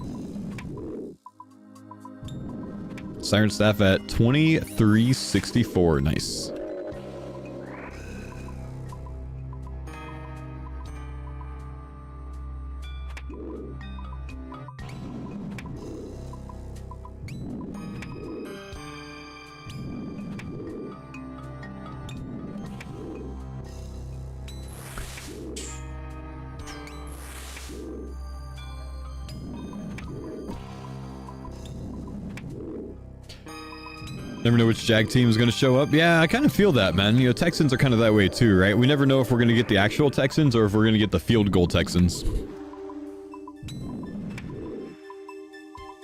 Siren Staff at 2364. Nice. Never know which Jag team is going to show up. Yeah, I kind of feel that, man. You know, Texans are kind of that way too, right? We never know if we're going to get the actual Texans or if we're going to get the field goal Texans.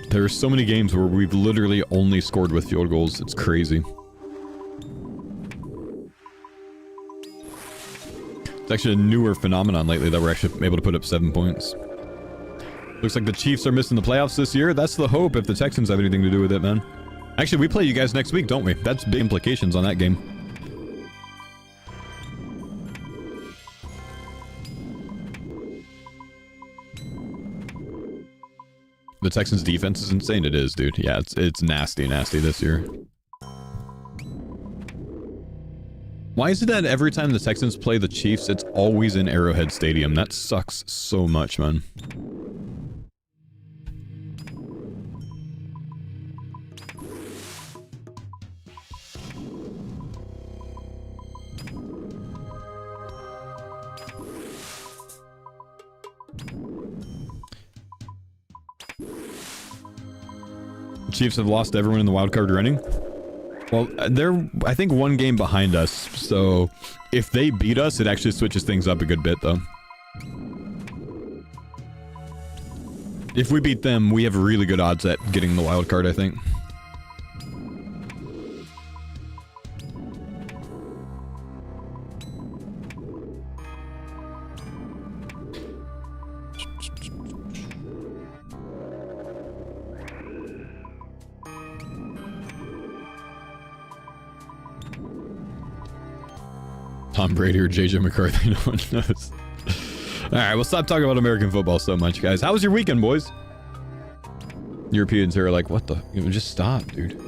There are so many games where we've literally only scored with field goals. It's crazy. It's actually a newer phenomenon lately that we're actually able to put up 7 points. Looks like the Chiefs are missing the playoffs this year. That's the hope if the Texans have anything to do with it, man. Actually, we play you guys next week, don't we? That's big implications on that game. The Texans' defense is insane. It is, dude. Yeah, it's nasty this year. Why is it that every time the Texans play the Chiefs, it's always in Arrowhead Stadium? That sucks so much, man. Chiefs have lost everyone in the wildcard running. Well, they're, I think, one game behind us, so if they beat us, it actually switches things up a good bit, though. If we beat them, we have really good odds at getting the wildcard, I think. Tom Brady or JJ McCarthy, no one knows. Alright, we'll stop talking about American football so much, guys. How was your weekend, boys? Europeans are like, what the? Just stop, dude.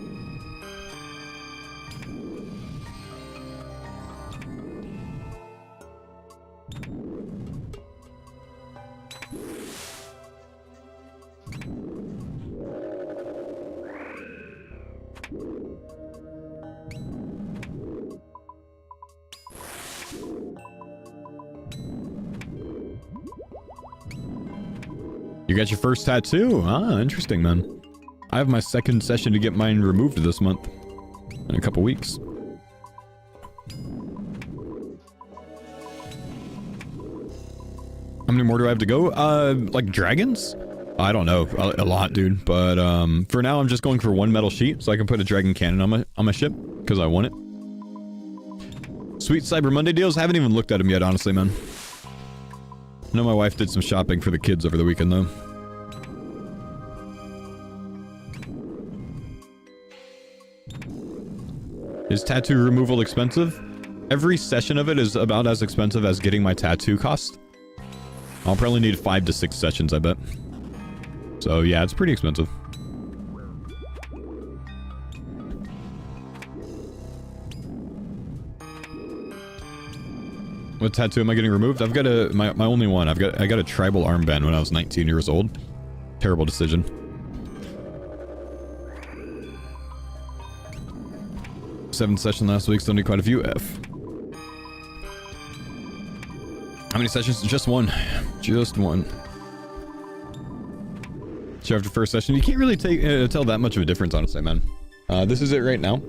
You got your first tattoo? Ah, interesting, man. I have my second session to get mine removed this month. In a couple weeks. How many more do I have to go? Like dragons? I don't know. A lot, dude. But for now, I'm just going for one metal sheet so I can put a dragon cannon on my ship because I want it. Sweet Cyber Monday deals. Haven't even looked at them yet, honestly, man. I know my wife did some shopping for the kids over the weekend, though. Is tattoo removal expensive? Every session of it is about as expensive as getting my tattoo cost. I'll probably need 5 to 6 sessions, I bet. So yeah, it's pretty expensive. What tattoo am I getting removed? I've got my only one. I got a tribal armband when I was 19 years old. Terrible decision. Seven sessions last week, still need quite a few. F. How many sessions? Just one. Just one. So after first session, you can't really tell that much of a difference, honestly, man. This is it right now.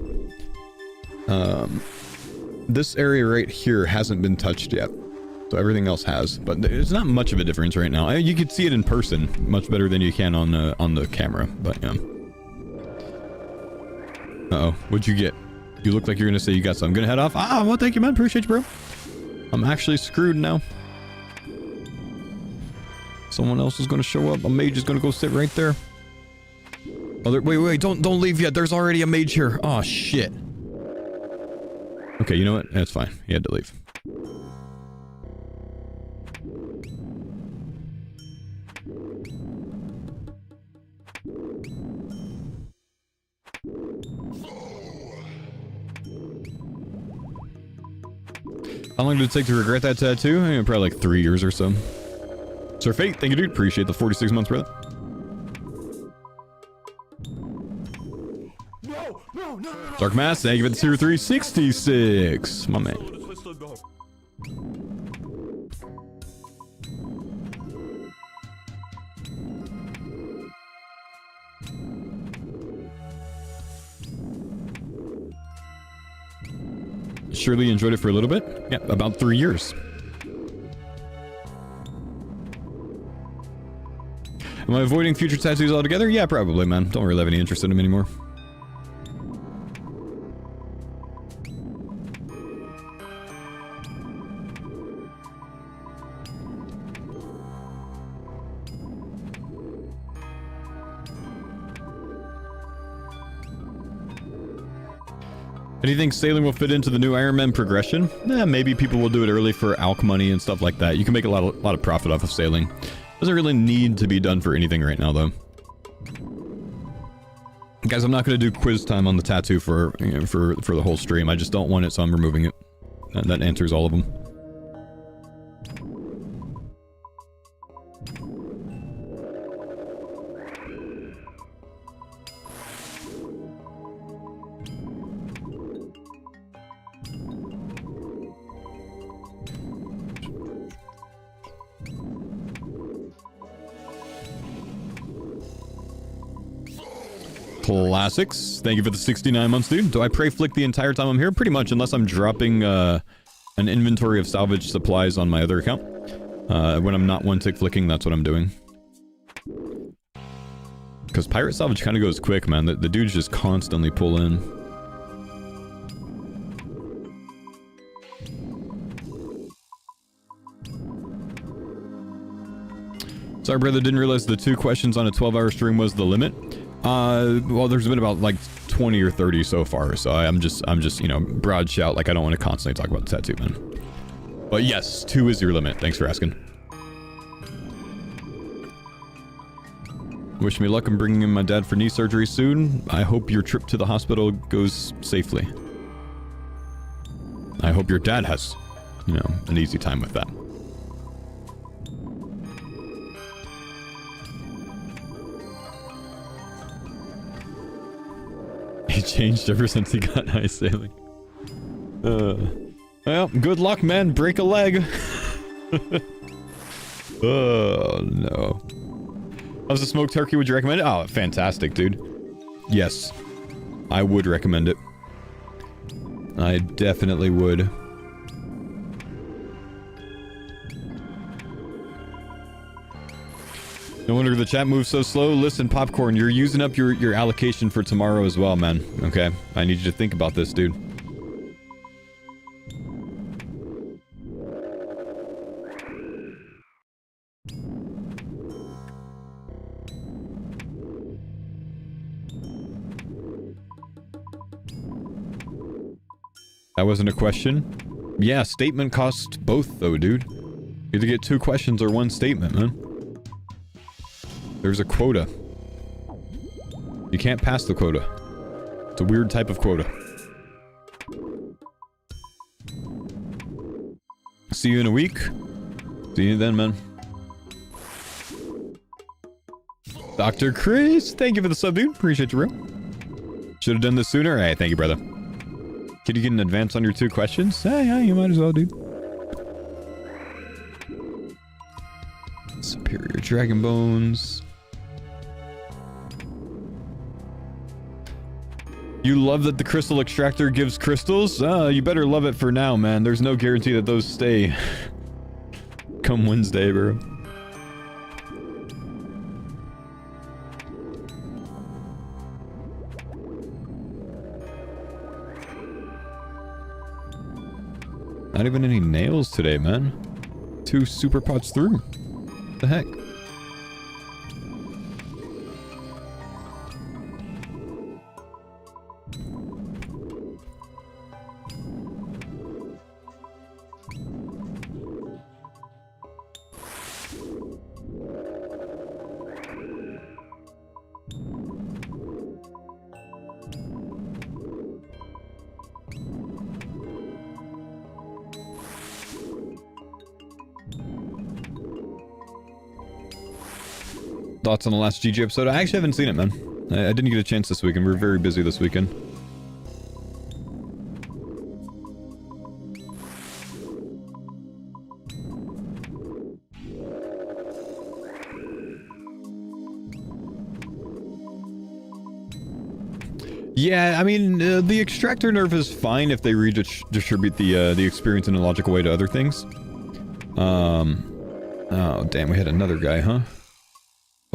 This area right here hasn't been touched yet. So everything else has. But it's not much of a difference right now. You could see it in person much better than you can on the camera. But yeah. Uh-oh. What'd you get? You look like you're gonna say you got some. I'm gonna head off. Ah, well, thank you, man. Appreciate you, bro. I'm actually screwed now. Someone else is gonna show up. A mage is gonna go sit right there. Oh, wait, don't leave yet. There's already a mage here. Oh, shit. Okay, you know what? That's fine. He had to leave. How long did it take to regret that tattoo? I mean, probably like 3 years or so. Sir Fate, thank you, dude. Appreciate the 46 months, brother. No. Dark Mass, thank you for the tier 366. My man. Surely enjoyed it for a little bit. Yeah, about 3 years. Am I avoiding future tattoos altogether? Yeah, probably, man. Don't really have any interest in them anymore. Do you think sailing will fit into the new Iron Man progression? Yeah, maybe people will do it early for alch money and stuff like that. You can make a lot of profit off of sailing. Doesn't really need to be done for anything right now, though. Guys, I'm not going to do quiz time on the tattoo for the whole stream. I just don't want it, so I'm removing it. That answers all of them. Classics. Thank you for the 69 months, dude. Do I pray flick the entire time I'm here? Pretty much, unless I'm dropping an inventory of salvage supplies on my other account. When I'm not one tick flicking, that's what I'm doing. Because pirate salvage kind of goes quick, man. The dudes just constantly pull in. Sorry, brother, didn't realize the 2 questions on a 12-hour stream was the limit. Well, there's been about like 20 or 30 so far, so I'm just, you know, broad shout, like I don't want to constantly talk about the tattoo, man. But yes, 2 is your limit. Thanks for asking. Wish me luck in bringing in my dad for knee surgery soon. I hope your trip to the hospital goes safely. I hope your dad has, you know, an easy time with that. He changed ever since he got ice sailing. Well, good luck, man. Break a leg. Oh, no. How's the smoked turkey? Would you recommend it? Oh, fantastic, dude. Yes. I would recommend it. I definitely would. No wonder the chat moves so slow. Listen, Popcorn, you're using up your allocation for tomorrow as well, man. Okay? I need you to think about this, dude. That wasn't a question? Yeah, statement costs both, though, dude. You either get 2 questions or 1 statement, man. There's a quota. You can't pass the quota. It's a weird type of quota. See you in a week. See you then, man. Dr. Chris, thank you for the sub, dude. Appreciate you, bro. Should have done this sooner. Hey, thank you, brother. Could you get an advance on your 2 questions? Yeah, you might as well, dude. Superior Dragon Bones. You love that the crystal extractor gives crystals? You better love it for now, man. There's no guarantee that those stay. Come Wednesday, bro. Not even any nails today, man. 2 super pots through. What the heck? Thoughts on the last GG episode? I actually haven't seen it, man. I didn't get a chance this weekend. We're very busy this weekend. Yeah, I mean, the extractor nerf is fine if they redistribute the experience in a logical way to other things. Oh, damn, we had another guy, huh?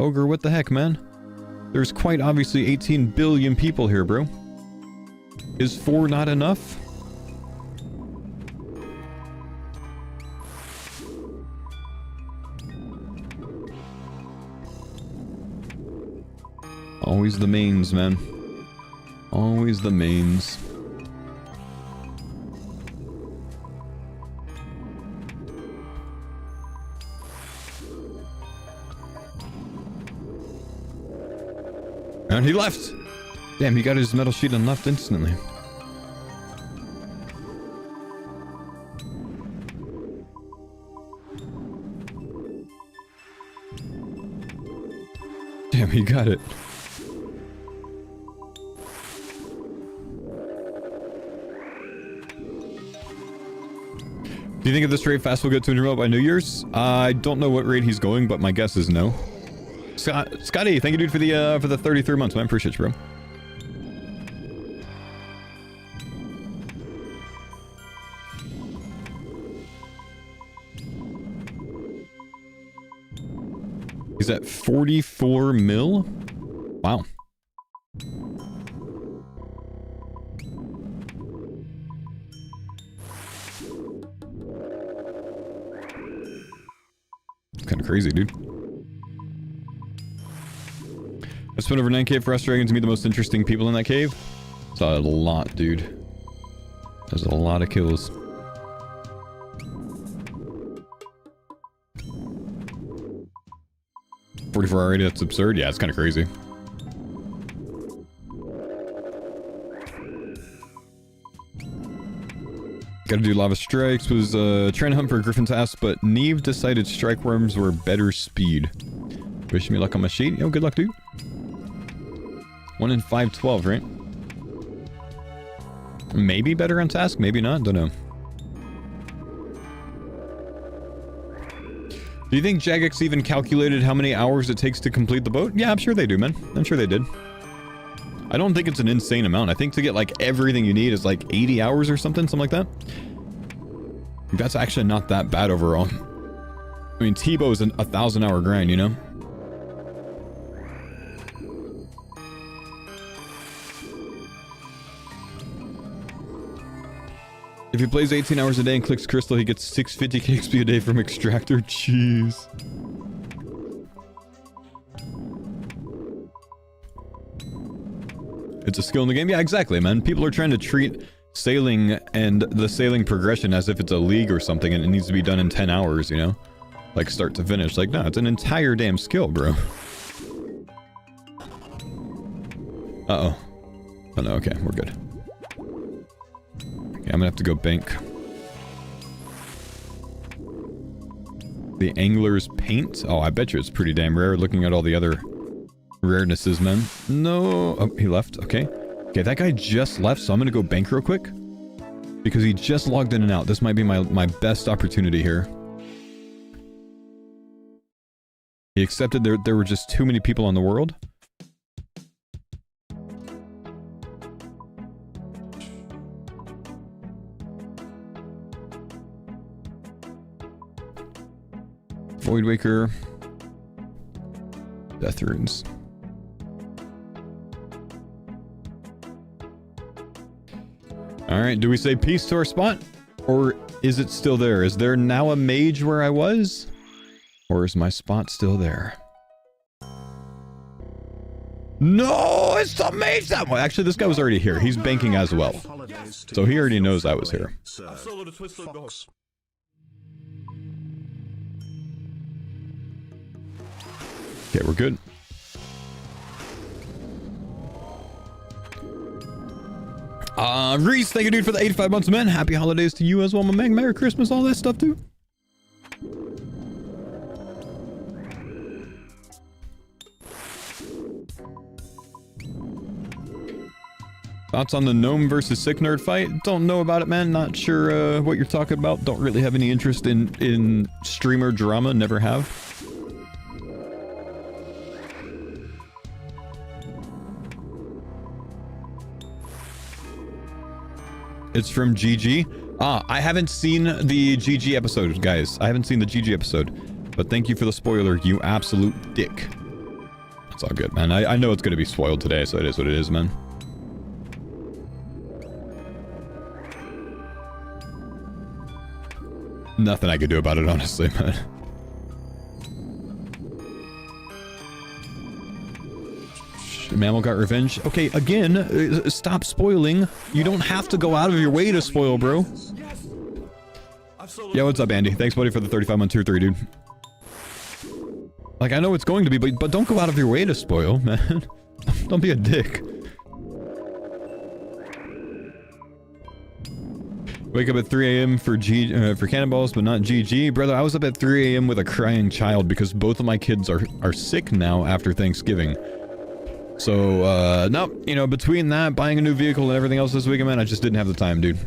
Ogre, what the heck, man? There's quite obviously 18 billion people here, bro. Is 4 not enough? Always the mains, man. Always the mains. And he left! Damn, he got his metal sheet and left instantly. Damn, he got it. Do you think at this rate Fast will get 200 mil by New Year's? I don't know what rate he's going, but my guess is no. Scotty, thank you, dude, for the 33 months, man. Appreciate you, bro. He's at 44 mil? Wow. It's kind of crazy, dude. I spent over 9k for Rust Dragon to meet the most interesting people in that cave. It's a lot, dude. There's a lot of kills. $44 already, that's absurd. Yeah, it's kind of crazy. Gotta do lava strikes. Was trying to hunt for Griffin's ass, but Neve decided strike worms were better speed. Wish me luck on my sheet. Yo, good luck, dude. 1 in 512, right? Maybe better on task, maybe not, don't know. Do you think Jagex even calculated how many hours it takes to complete the boat? Yeah, I'm sure they do, man. I'm sure they did. I don't think it's an insane amount. I think to get, like, everything you need is, like, 80 hours or something like that. That's actually not that bad overall. I mean, Tebow's a 1,000-hour grind, you know? If he plays 18 hours a day and clicks Crystal, he gets 650 XP a day from Extractor. Jeez. It's a skill in the game? Yeah, exactly, man. People are trying to treat sailing and the sailing progression as if it's a league or something and it needs to be done in 10 hours, you know? Like, start to finish. Like, no, it's an entire damn skill, bro. Uh-oh. Oh, no, okay, we're good. Okay, I'm gonna have to go bank. The Angler's Paint? Oh, I bet you it's pretty damn rare looking at all the other rarenesses, man. No. Oh, he left. Okay. Okay, that guy just left, so I'm gonna go bank real quick. Because he just logged in and out. This might be my best opportunity here. He accepted there were just too many people in the world. Voidwaker. Death Runes. Alright, do we say peace to our spot? Or is it still there? Is there now a mage where I was? Or is my spot still there? No, it's the mage that way. Actually, this guy was already here. He's banking as well. So he already knows I was here. Okay, we're good. Reese, thank you, dude, for the 85 months, man. Happy holidays to you as well, my man. Merry Christmas, all that stuff, too. Thoughts on the Gnome versus Sick Nerd fight? Don't know about it, man. Not sure what you're talking about. Don't really have any interest in streamer drama. Never have. It's from GG. Ah, I haven't seen the GG episode, guys. I haven't seen the GG episode. But thank you for the spoiler, you absolute dick. It's all good, man. I know it's going to be spoiled today, so it is what it is, man. Nothing I could do about it, honestly, man. Mammal got revenge. Okay, again, stop spoiling. You don't have to go out of your way to spoil, bro. Yeah, what's up, Andy? Thanks, buddy, for the 35-month tier 3, dude. Like, I know it's going to be, but don't go out of your way to spoil, man. Don't be a dick. Wake up at 3 a.m. for cannonballs, but not GG. Brother, I was up at 3 a.m. with a crying child because both of my kids are sick now after Thanksgiving. So, no, you know, between that, buying a new vehicle and everything else this weekend, man, I just didn't have the time, dude.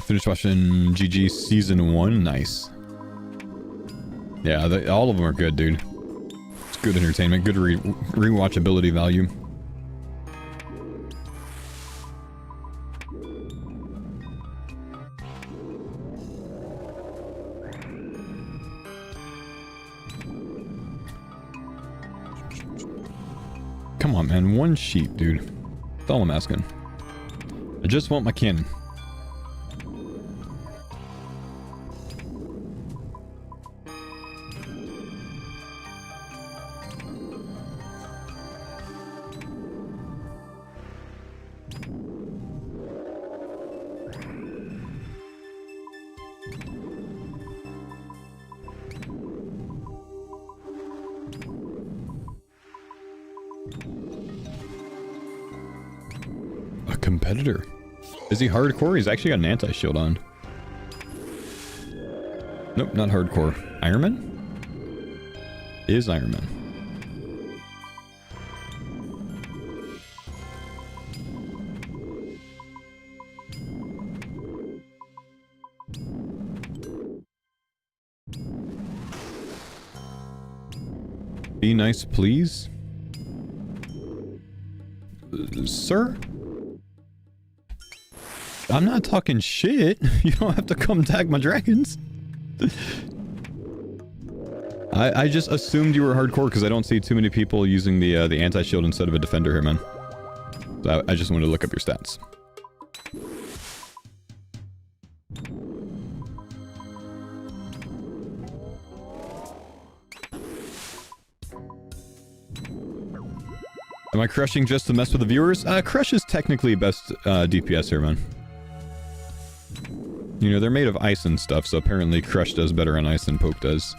Finished watching GG Season 1. Nice. Yeah, all of them are good, dude. It's good entertainment, good rewatchability value. Come on, man. One sheep, dude. That's all I'm asking. I just want my kin. Competitor. Is he hardcore? He's actually got an anti-shield on. Nope, not hardcore. Ironman? Is Ironman. Be nice, please. Sir? I'm not talking shit. You don't have to come tag my dragons. I just assumed you were hardcore because I don't see too many people using the anti-shield instead of a defender here, man. So I just wanted to look up your stats. Am I crushing just to mess with the viewers? Crush is technically best DPS here, man. You know, they're made of ice and stuff, so apparently Crush does better on ice than Poke does.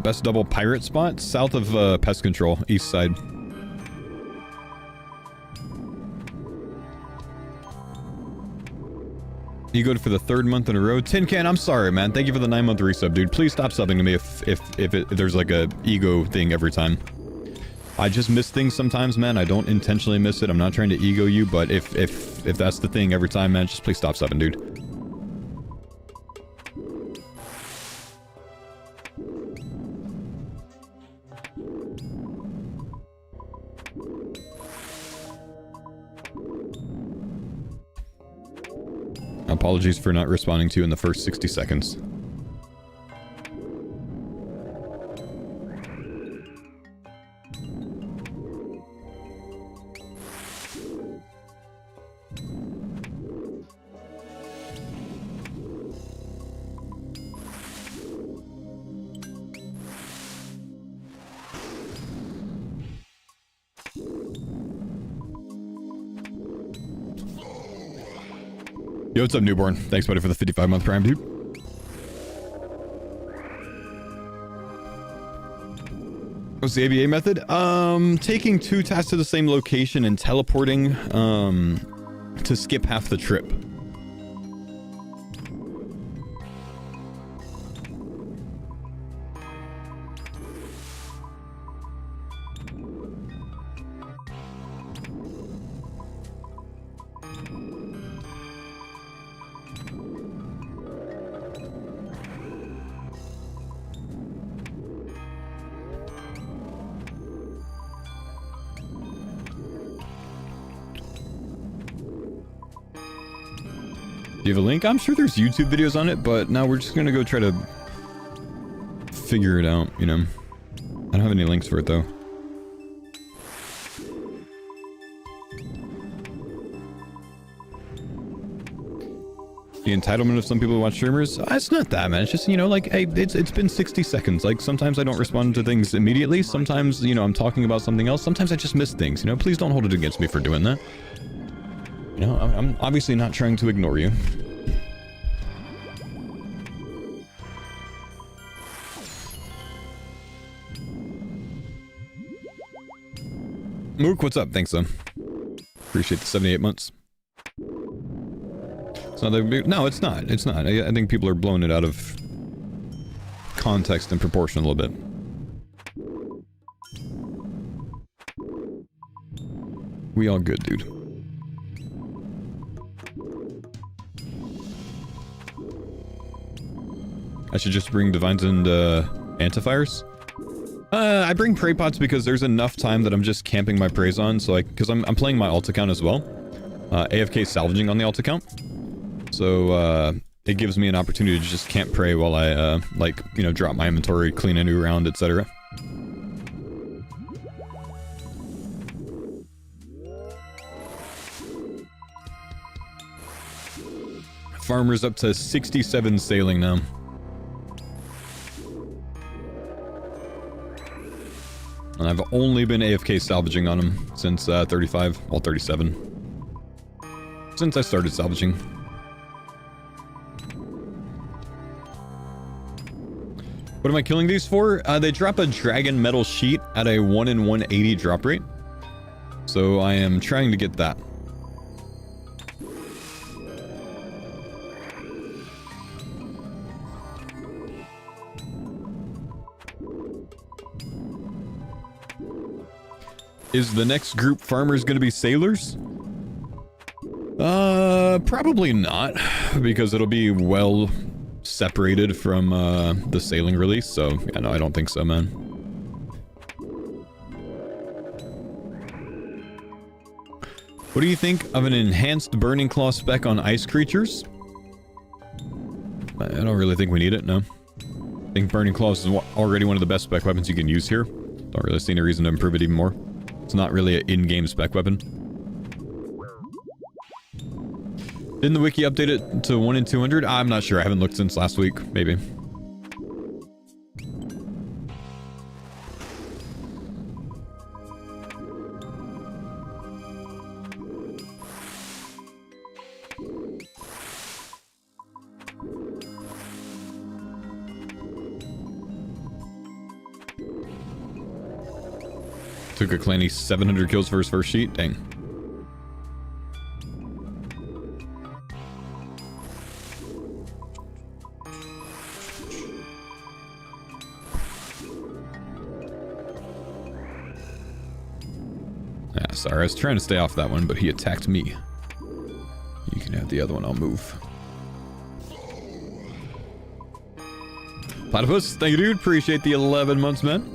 Best double pirate spot? South of pest control, east side. You go for the 3rd month in a row. Tin Can, I'm sorry, man. Thank you for the 9-month resub, dude. Please stop subbing to me if there's like a ego thing every time. I just miss things sometimes, man. I don't intentionally miss it. I'm not trying to ego you, but if that's the thing every time, man, just please stop subbing, dude. Apologies for not responding to you in the first 60 seconds. Yo, what's up, Newborn? Thanks, buddy, for the 55-month prime, dude. What's the ABA method? Taking 2 tasks to the same location and teleporting, to skip half the trip. Do you have a link? I'm sure there's YouTube videos on it, but now we're just gonna go try to figure it out, you know? I don't have any links for it, though. The entitlement of some people who watch streamers? It's not that, man. It's just, you know, like, hey, it's been 60 seconds. Like, sometimes I don't respond to things immediately. Sometimes, you know, I'm talking about something else. Sometimes I just miss things, you know? Please don't hold it against me for doing that. You know, I'm obviously not trying to ignore you. Mook, what's up? Thanks, though. Appreciate the 78 months. It's not that big. No, it's not. It's not. I think people are blowing it out of context and proportion a little bit. We all good, dude. I should just bring divines and antifires. I bring prey pots because there's enough time that I'm just camping my preys on. So because I'm playing my alt account as well. AFK salvaging on the alt account. So it gives me an opportunity to just camp prey while I like, you know, drop my inventory, clean a new round, etc. Farmer's up to 67 sailing now. And I've only been AFK salvaging on him since 35, well 37. Since I started salvaging. What am I killing these for? They drop a dragon metal sheet at a 1 in 180 drop rate. So I am trying to get that. Is the next group farmers going to be sailors? Probably not, because it'll be well separated from the sailing release. So yeah, no, I don't think so, man. What do you think of an enhanced Burning Claw spec on ice creatures? I don't really think we need it, no. I think Burning Claws is already one of the best spec weapons you can use here. Don't really see any reason to improve it even more. It's not really an in-game spec weapon. Didn't the wiki update it to 1 in 200? I'm not sure. I haven't looked since last week. Maybe. Took a clanny 700 kills for his first sheet. Dang. Ah, sorry. I was trying to stay off that one, but he attacked me. You can have the other one. I'll move. Platypus, thank you, dude. Appreciate the 11 months, man.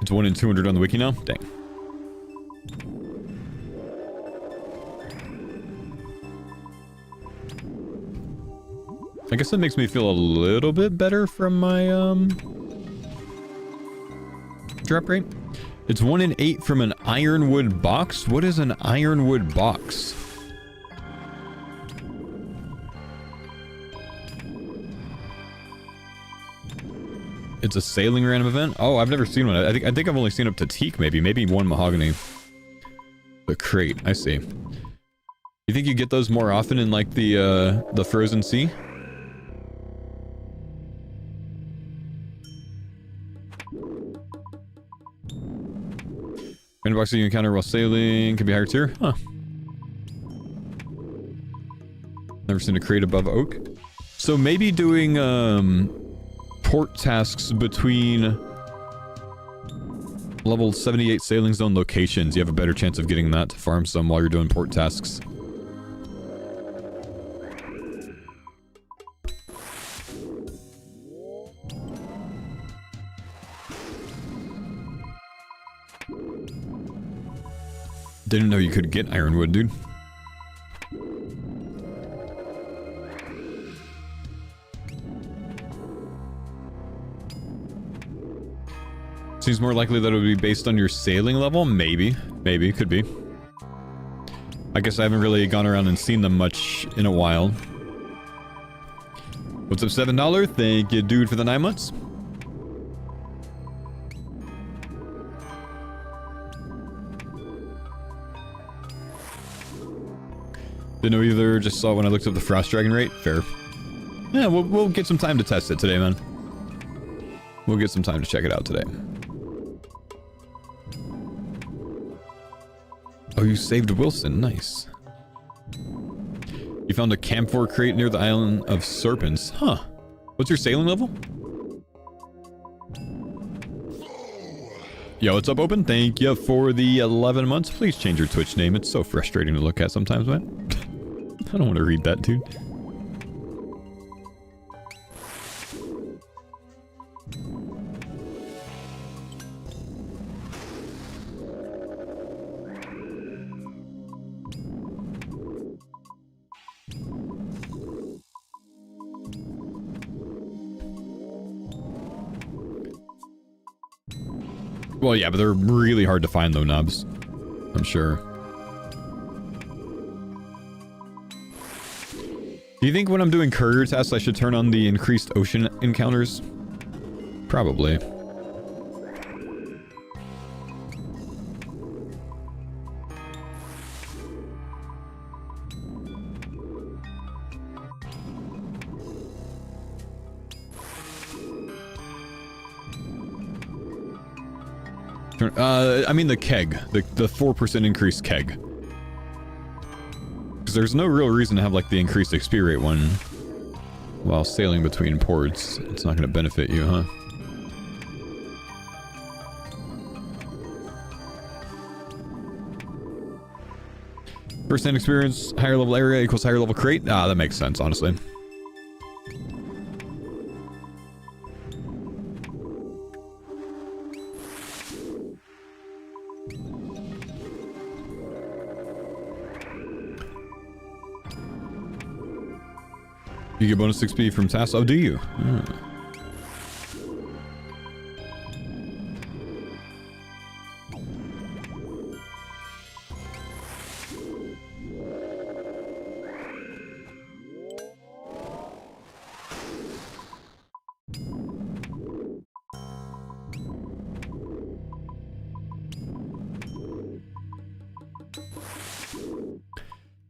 It's 1 in 200 on the wiki now? Dang. I guess that makes me feel a little bit better from my, drop rate. It's 1 in 8 from an ironwood box? What is an ironwood box? It's a sailing random event? Oh, I've never seen one. I think I've only seen up to teak, maybe one mahogany. The crate, I see. You think you get those more often in like the frozen sea? Random boxes you encounter while sailing can be higher tier? Huh. Never seen a crate above oak. So maybe doing port tasks between level 78 sailing zone locations. You have a better chance of getting that to farm some while you're doing port tasks. Didn't know you could get ironwood, dude. Seems more likely that it would be based on your sailing level. Maybe. Maybe. Could be. I guess I haven't really gone around and seen them much in a while. What's up, $7? Thank you, dude, for the 9 months. Didn't know either. Just saw it when I looked up the Frost Dragon rate. Fair. Yeah, we'll get some time to test it today, man. We'll get some time to check it out today. Oh, you saved Wilson. Nice. You found a camphor crate near the island of serpents. Huh. What's your sailing level? Yo, what's up, Open? Thank you for the 11 months. Please change your Twitch name. It's so frustrating to look at sometimes, man. I don't want to read that, dude. Well, yeah, but they're really hard to find, though, Nubs. I'm sure. Do you think when I'm doing courier tasks, I should turn on the increased ocean encounters? Probably. I mean the keg. The 4% increased keg. Because there's no real reason to have, like, the increased XP rate one while sailing between ports. It's not going to benefit you, huh? First hand experience, higher level area equals higher level crate. Ah, that makes sense, honestly. You get bonus XP from tasks? Oh, do you? Ah.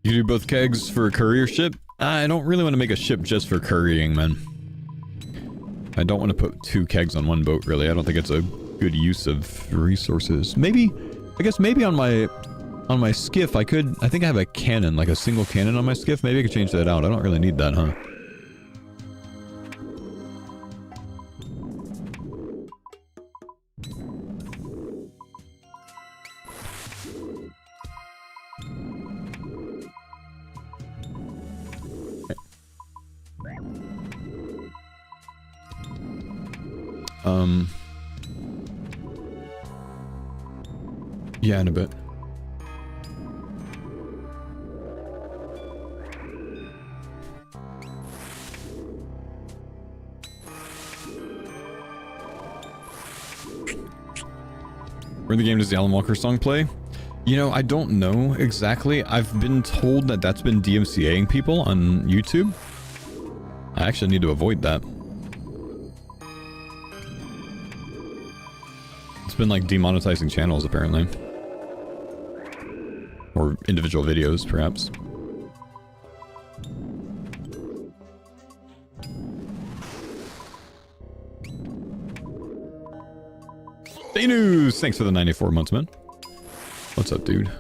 You do both kegs for a courier ship? I don't really want to make a ship just for currying, man. I don't want to put 2 kegs on one boat, really. I don't think it's a good use of resources. Maybe, I guess maybe on my skiff, I think I have a cannon, like a single cannon on my skiff. Maybe I could change that out. I don't really need that, huh? Yeah, in a bit. Where in the game does the Alan Walker song play? You know, I don't know exactly. I've been told that that's been DMCAing people on YouTube. I actually need to avoid that. It's been like demonetizing channels, apparently. Or individual videos, perhaps. Day News! Thanks for the 94 months, man. What's up, dude?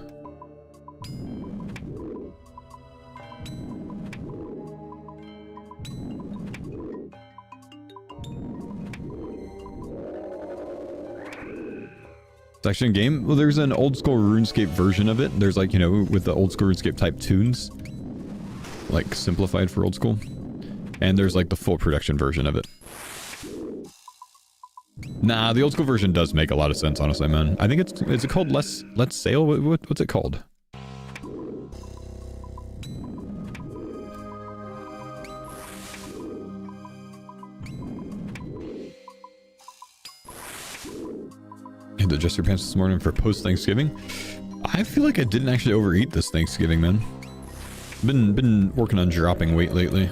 It's actually in game. Well, there's an old school RuneScape version of it. There's like, you know, with the old school RuneScape type tunes, like simplified for old school. And there's like the full production version of it. Nah, the old school version does make a lot of sense, honestly, man. I think is it called Let's Sail? What's it called? You had to adjust your pants this morning for post-Thanksgiving? I feel like I didn't actually overeat this Thanksgiving, man. Been working on dropping weight lately.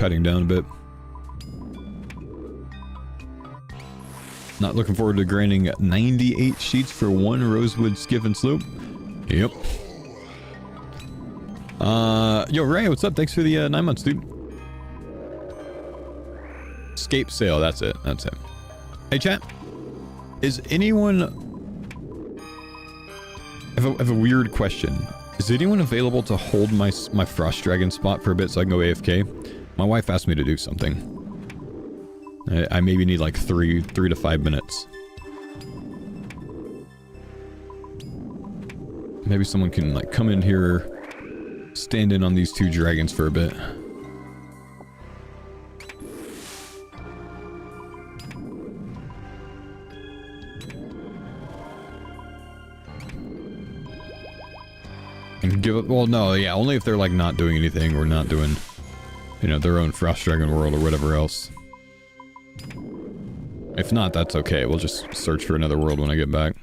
Cutting down a bit. Not looking forward to grinding 98 sheets for 1 rosewood skiff and slope. Yep. Yo, Ray, what's up? Thanks for the 9 months, dude. Escape sail, that's it. That's it. Hey, chat. Is anyone... I have a weird question. Is anyone available to hold my Frost Dragon spot for a bit so I can go AFK? My wife asked me to do something. I maybe need like 3 to 5 minutes. Maybe someone can like come in here, stand in on these 2 dragons for a bit. And give up. Well, no, yeah, only if they're like not doing anything or not doing, you know, their own Frost Dragon world or whatever else. If not, that's okay. We'll just search for another world when I get back.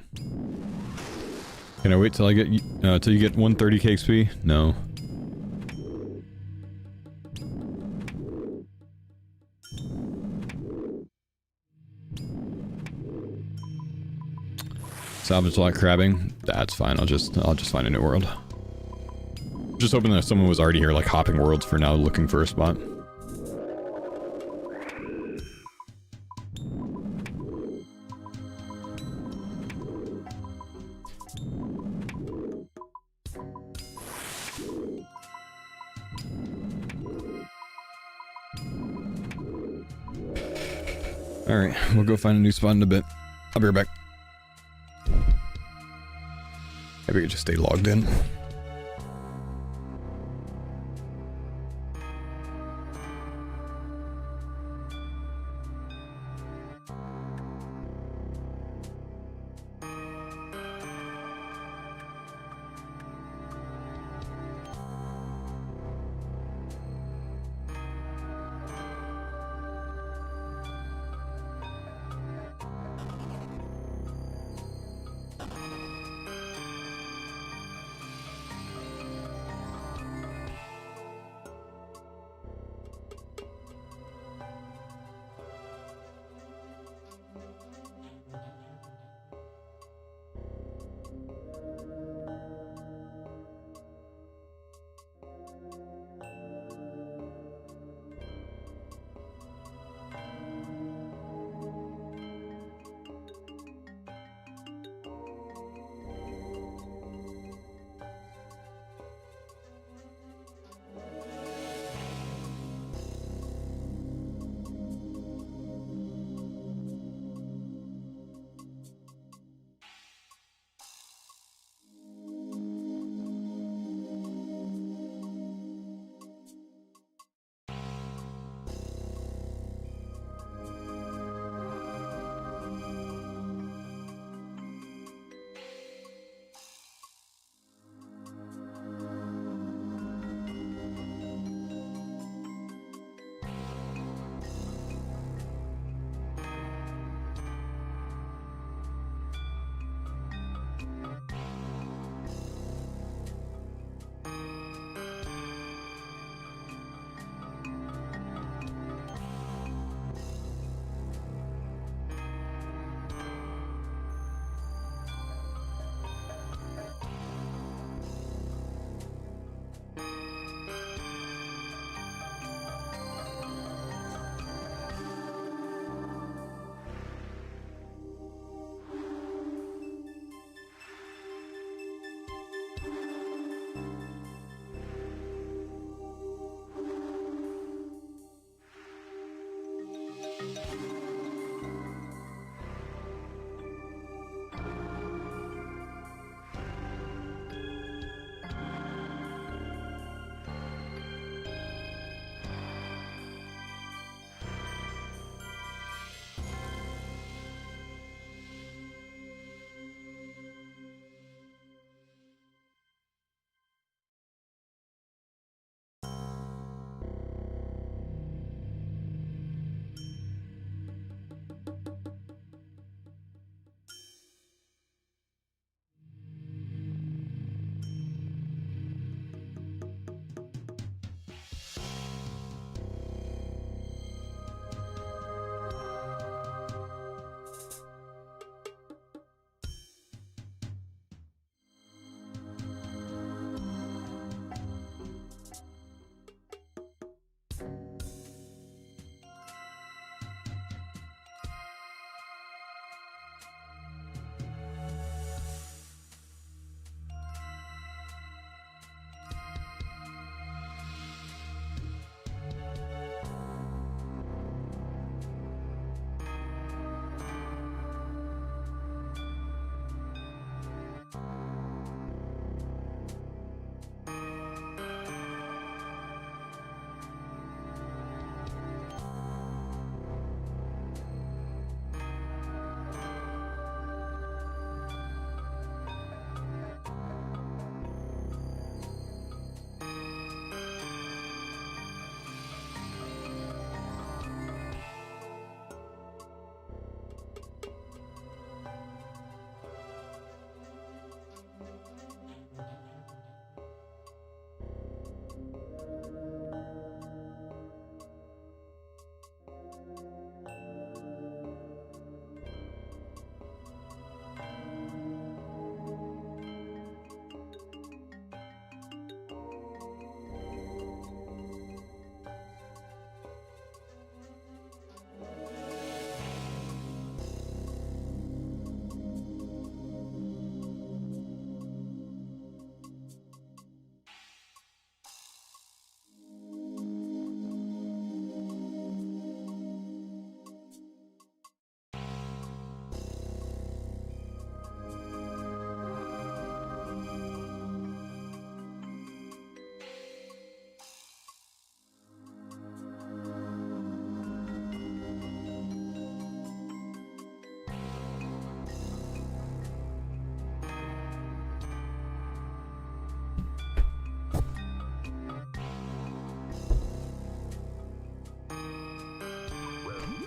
Can I wait till I get till you get 130k XP? No. Salvage lot crabbing. That's fine. I'll just find a new world. Just hoping that someone was already here, like hopping worlds for now, looking for a spot. Alright, we'll go find a new spot in a bit. I'll be right back. Maybe I could just stay logged in.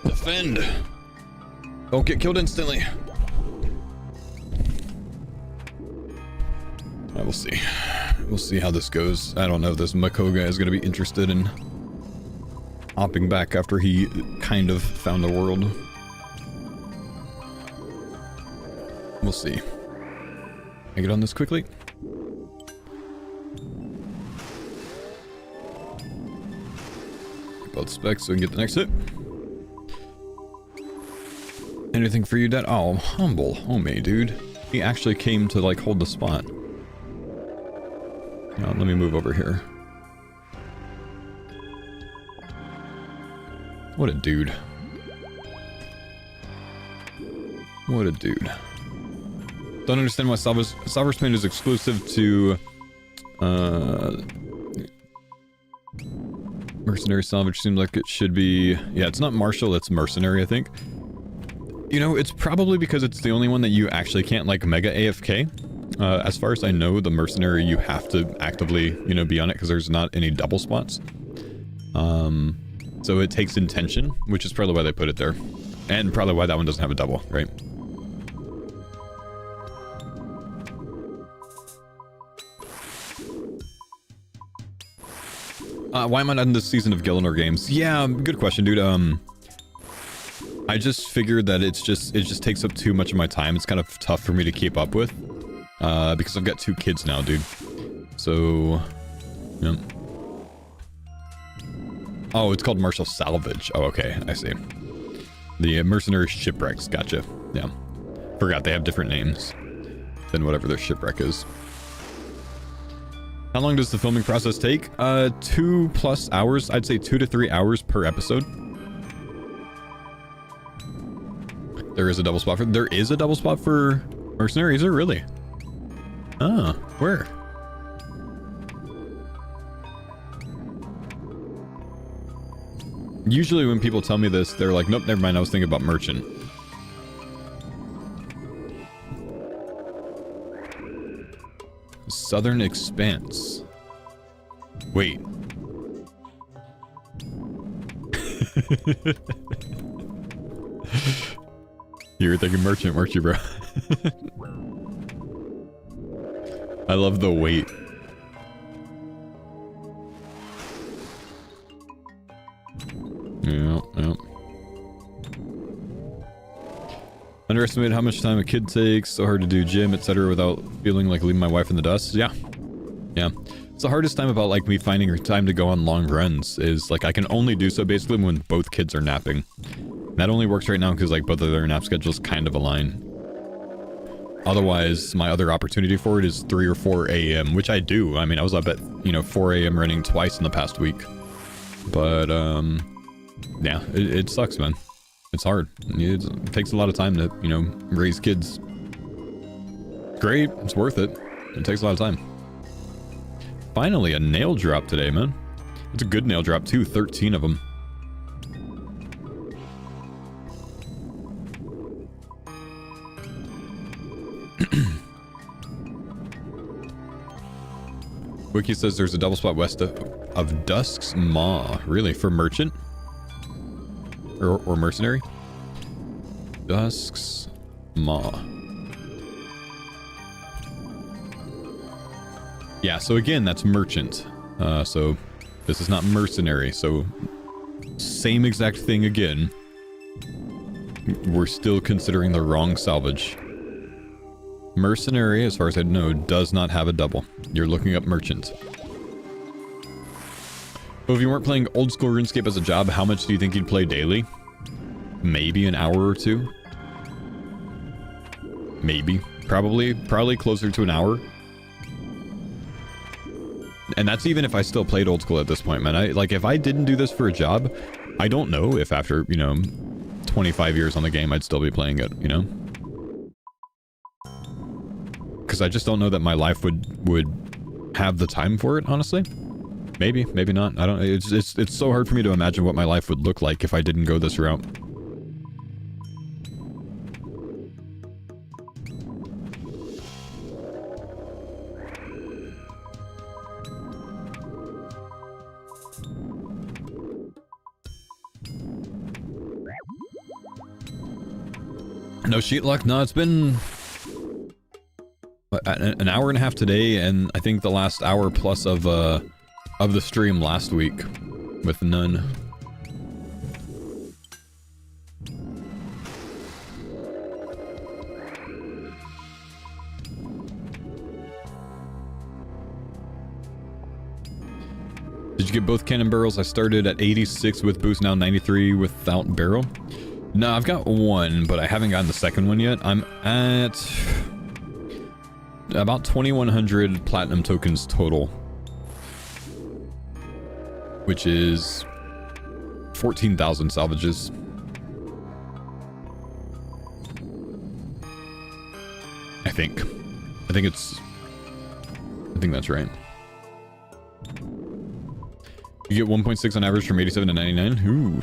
Defend. Don't get killed instantly. I will see. We'll see how this goes. I don't know if this Mako guy is going to be interested in hopping back after he kind of found the world. We'll see. Can I get on this quickly? Both specs so we can get the next hit. Anything for you, Dad? Oh, humble. Oh, me, dude. He actually came to, like, hold the spot. Let me move over here. What a dude. What a dude. Don't understand why Salvage Paint is exclusive to Mercenary Salvage. Seems like it should be... Yeah, it's not Martial, it's Mercenary, I think. You know, it's probably because it's the only one that you actually can't, like, Mega AFK. As far as I know, the Mercenary, you have to actively, you know, be on it because there's not any double spots. So it takes intention, which is probably why they put it there. And probably why that one doesn't have a double, right? Why am I not in this season of Gillinor games? Yeah, good question, dude. I just figured that it just takes up too much of my time. It's kind of tough for me to keep up with. Because I've got 2 kids now, dude. So, yeah. Oh, it's called Martial Salvage. Oh, okay, I see. The Mercenary Shipwrecks, gotcha. Yeah. Forgot they have different names than whatever their shipwreck is. How long does the filming process take? 2+ hours. I'd say 2 to 3 hours per episode. There is a double spot for... There is a double spot for Mercenary, is there really? Oh, where? Usually when people tell me this, they're like, nope, never mind, I was thinking about Merchant. Southern Expanse. Wait. You were thinking Merchant, weren't you, bro? I love the weight. Yeah, yeah. Underestimated how much time a kid takes. So hard to do gym, etc. without feeling like leaving my wife in the dust. Yeah. Yeah. It's the hardest time about like me finding time to go on long runs is like I can only do so basically when both kids are napping. And that only works right now because like both of their nap schedules kind of align. Otherwise, my other opportunity for it is 3 or 4 a.m., which I do. I mean, I was up at, 4 a.m. running twice in the past week. But, yeah, it sucks, man. It's hard. It takes a lot of time to, raise kids. Great. It's worth it. It takes a lot of time. Finally, a nail drop today, man. It's a good nail drop, too. 13 of them. Wiki says there's a double spot west of Dusk's Maw. Really? For Merchant? Or Mercenary? Dusk's Maw. Yeah, so again, that's Merchant. So this is not Mercenary. So same exact thing again. We're still considering the wrong salvage. Mercenary, as far as I know, does not have a double. You're looking up Merchant. But if you weren't playing old school RuneScape as a job, how much do you think you'd play daily? Maybe an hour or 2? Maybe. Probably closer to an hour. And that's even if I still played old school at this point, man. If I didn't do this for a job, I don't know if after, 25 years on the game, I'd still be playing it, Because I just don't know that my life would have the time for it, honestly. Maybe, maybe not. I don't. It's so hard for me to imagine what my life would look like if I didn't go this route. No sheet luck? No, it's been an hour and a half today, and I think the last hour plus of the stream last week with none. Did you get both cannon barrels? I started at 86 with boost, now 93 without barrel. No, I've got one, but I haven't gotten the second one yet. I'm at about 2,100 platinum tokens total, which is 14,000 salvages. I think that's right. You get 1.6 on average from 87 to 99. Ooh.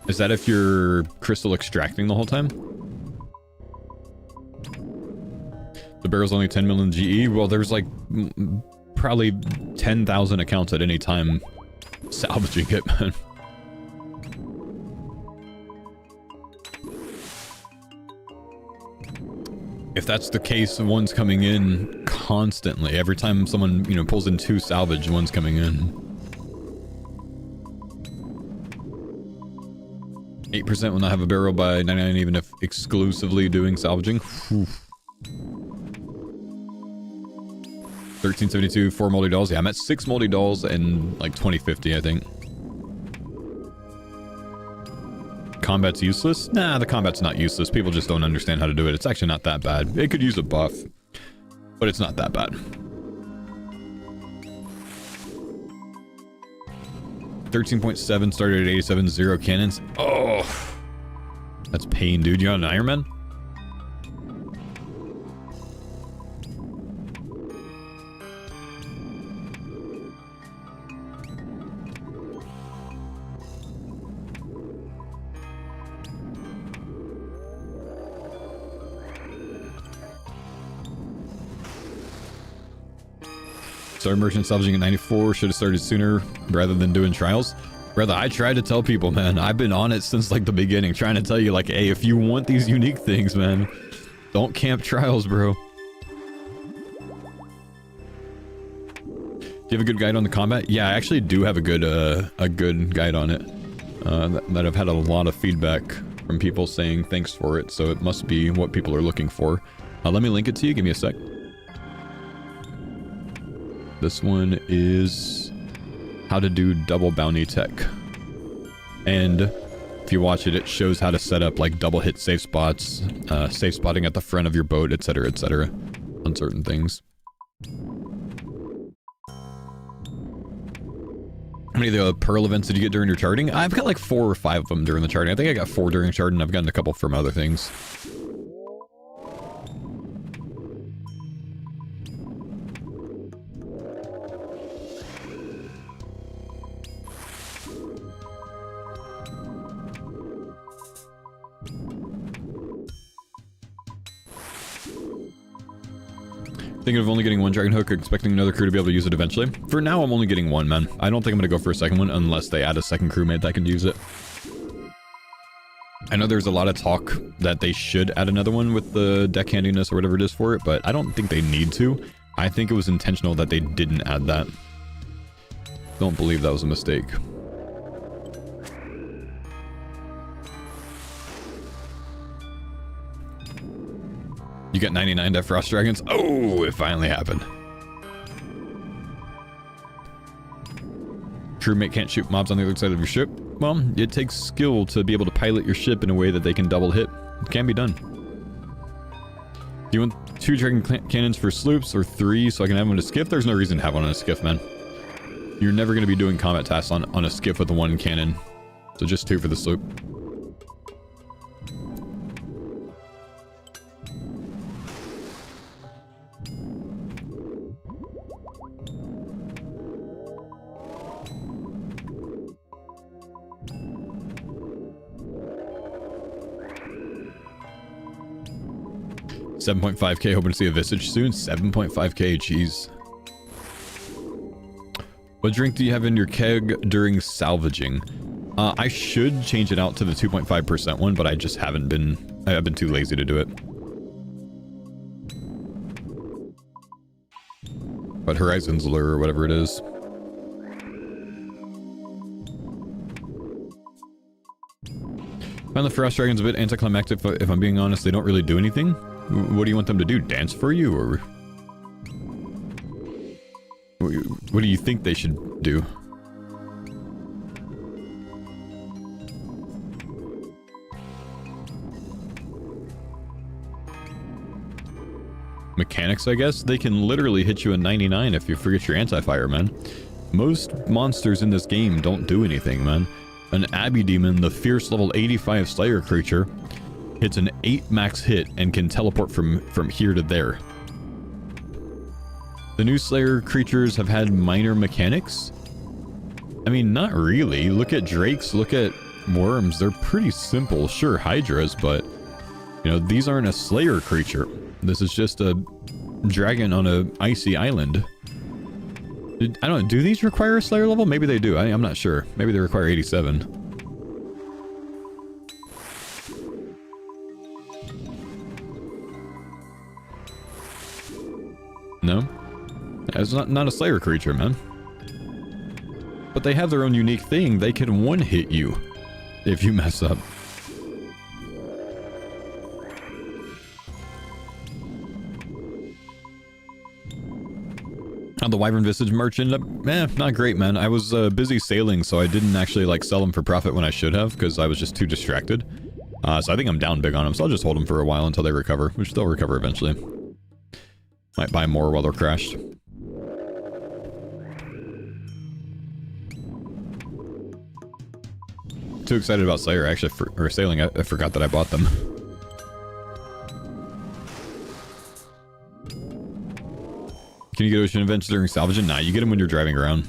Is that if you're crystal extracting the whole time? The barrel's only 10 million GE. Well, there's like probably 10,000 accounts at any time salvaging it, man. If that's the case, one's coming in constantly. Every time someone, you know, pulls in 2 salvage, one's coming in. 8% will not have a barrel by 99, even if exclusively doing salvaging. Whew. 1372, 4 moldy dolls. Yeah, I'm at 6 moldy dolls and like 2050, I think. Combat's useless? Nah, the combat's not useless. People just don't understand how to do it. It's actually not that bad. It could use a buff, but it's not that bad. 13.7 started at 87, 0 cannons. Oh, that's pain, dude. You got an Iron Man? Started merchant salvaging at 94. Should have started sooner rather than doing trials. Brother, I tried to tell people, man. I've been on it since like the beginning, trying to tell you, like, hey, if you want these unique things, man, don't camp trials, bro. Do you have a good guide on the combat? Yeah, I actually do have a good guide on it. That I've had a lot of feedback from people saying thanks for it, so it must be what people are looking for. Let me link it to you. Give me a sec. This one is how to do double bounty tech. And if you watch it, it shows how to set up like double hit safe spots, safe spotting at the front of your boat, etc., on certain things. How many of the Pearl events did you get during your charting? I've got like 4 or 5 of them during the charting. I think I got 4 during charting. I've gotten a couple from other things. Thinking of only getting 1 dragon hook, expecting another crew to be able to use it eventually. For now, I'm only getting 1, man. I don't think I'm going to go for a second one unless they add a second crewmate that can use it. I know there's a lot of talk that they should add another one with the deck handiness or whatever it is for it, but I don't think they need to. I think it was intentional that they didn't add that. Don't believe that was a mistake. You got 99 Death Frost Dragons? Oh, it finally happened. Crewmate can't shoot mobs on the other side of your ship? Well, it takes skill to be able to pilot your ship in a way that they can double hit. It can be done. Do you want 2 dragon cannons for sloops or 3 so I can have one on a skiff? There's no reason to have one on a skiff, man. You're never going to be doing combat tasks on a skiff with the 1 cannon. So just 2 for the sloop. $7.5k, hoping to see a Visage soon. 7.5k, jeez. What drink do you have in your keg during salvaging? I should change it out to the 2.5% one, but I just haven't been I've been too lazy to do it. But Horizon's Lure or whatever it is. Find the Frost Dragons a bit anticlimactic, if I'm being honest. They don't really do anything. What do you want them to do? Dance for you, or what do you think they should do? Mechanics, I guess? They can literally hit you a 99 if you forget your anti-fire, man. Most monsters in this game don't do anything, man. An Abbey Demon, the fierce level 85 Slayer creature, hits an 8 max hit and can teleport from here to there. The new Slayer creatures have had minor mechanics? I mean, not really. Look at Drakes, look at Worms. They're pretty simple. Sure, Hydras, but, you know, these aren't a Slayer creature. This is just a dragon on a icy island. I don't know, do these require a Slayer level? Maybe they do. I'm not sure. Maybe they require 87. No? It's not a Slayer creature, man. But they have their own unique thing. They can one-hit you if you mess up. How the Wyvern Visage merch ended up? Not great, man. I was busy sailing, so I didn't actually like sell them for profit when I should have, because I was just too distracted. So I think I'm down big on them, so I'll just hold them for a while until they recover, which they'll recover eventually. Might buy more while they're crashed. Too excited about Slayer, actually, or sailing. I forgot that I bought them. Can you get ocean events during salvaging? Nah, you get them when you're driving around.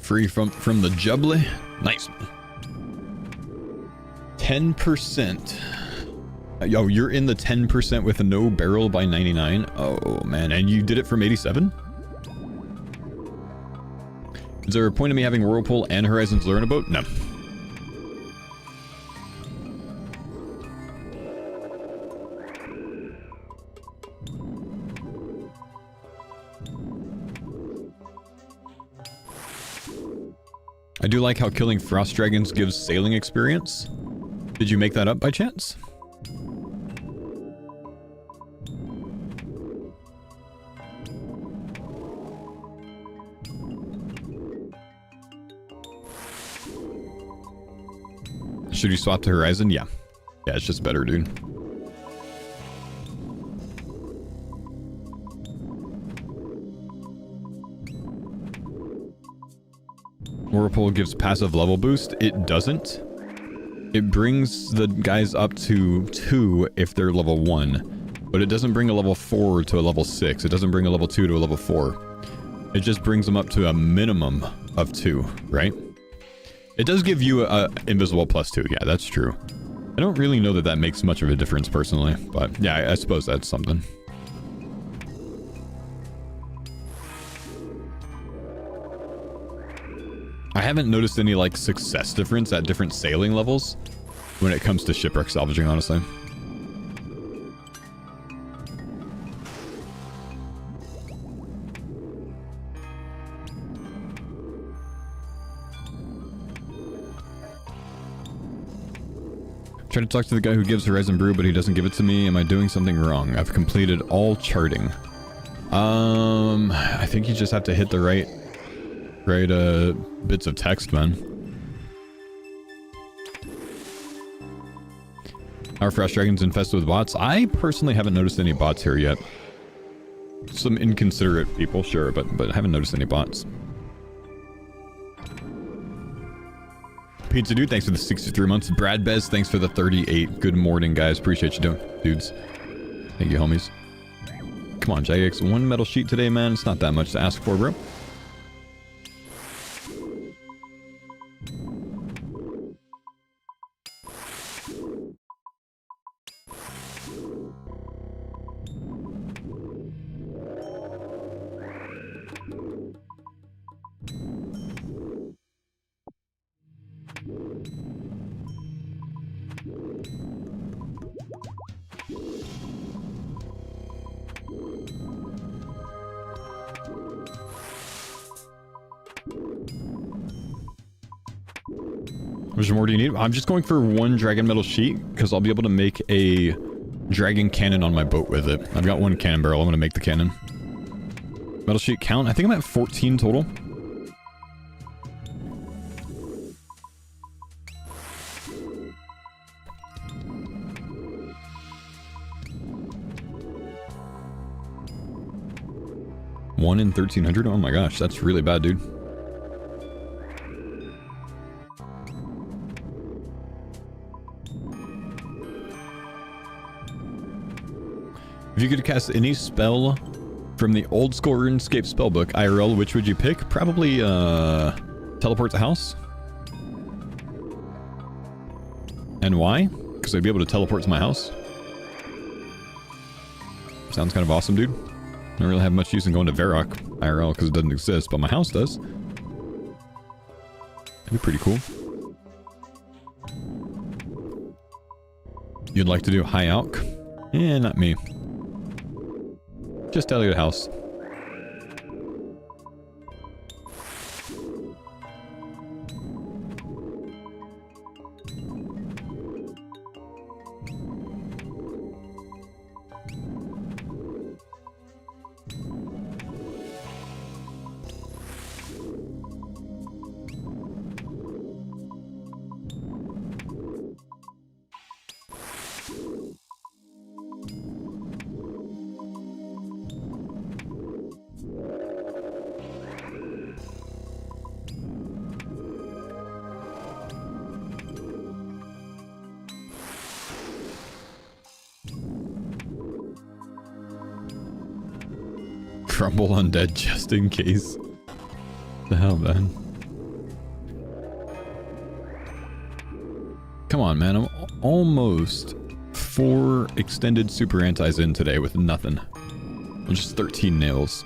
Free from the jubbly. Nice. 10%. Yo, you're in the 10% with a no barrel by 99. Oh man, and you did it from 87? Is there a point of me having Whirlpool and Horizon's Lure in a boat? No. I do like how killing Frost Dragons gives sailing experience. Did you make that up by chance? Should you swap to Horizon? Yeah. Yeah, it's just better, dude. Whirlpool gives passive level boost. It doesn't. It brings the guys up to 2 if they're level 1. But it doesn't bring a level 4 to a level 6. It doesn't bring a level 2 to a level 4. It just brings them up to a minimum of 2, right? It does give you a invisible +2. Yeah, that's true. I don't really know that that makes much of a difference personally. But yeah, I suppose that's something. I haven't noticed any, like, success difference at different sailing levels when it comes to shipwreck salvaging, honestly. Try to talk to the guy who gives Horizon Brew, but he doesn't give it to me. Am I doing something wrong? I've completed all charting. I think you just have to hit the right bits of text, man. Are Frost Dragons infested with bots? I personally haven't noticed any bots here yet. Some inconsiderate people, sure, but I haven't noticed any bots. Pizza Dude, thanks for the 63 months. Brad Bez, thanks for the 38. Good morning, guys. Appreciate you doing, dudes. Thank you, homies. Come on, Jagex. One metal sheet today, man. It's not that much to ask for, bro. How much more do you need? I'm just going for one dragon metal sheet because I'll be able to make a dragon cannon on my boat with it. I've got one cannon barrel. I'm going to make the cannon. Metal sheet count. I think I'm at 14 total. One in 1,300? Oh my gosh, that's really bad, dude. If you could cast any spell from the old school RuneScape spellbook, IRL, which would you pick? Probably, teleport to house. And why? Because I'd be able to teleport to my house. Sounds kind of awesome, dude. I don't really have much use in going to Varrock IRL because it doesn't exist, but my house does. That'd be pretty cool. You'd like to do High Alch? Eh, not me. Just Elliot House. Crumble undead just in case. The hell, man. Come on, man. I'm almost 4 extended super antis in today with nothing. I'm just 13 nails.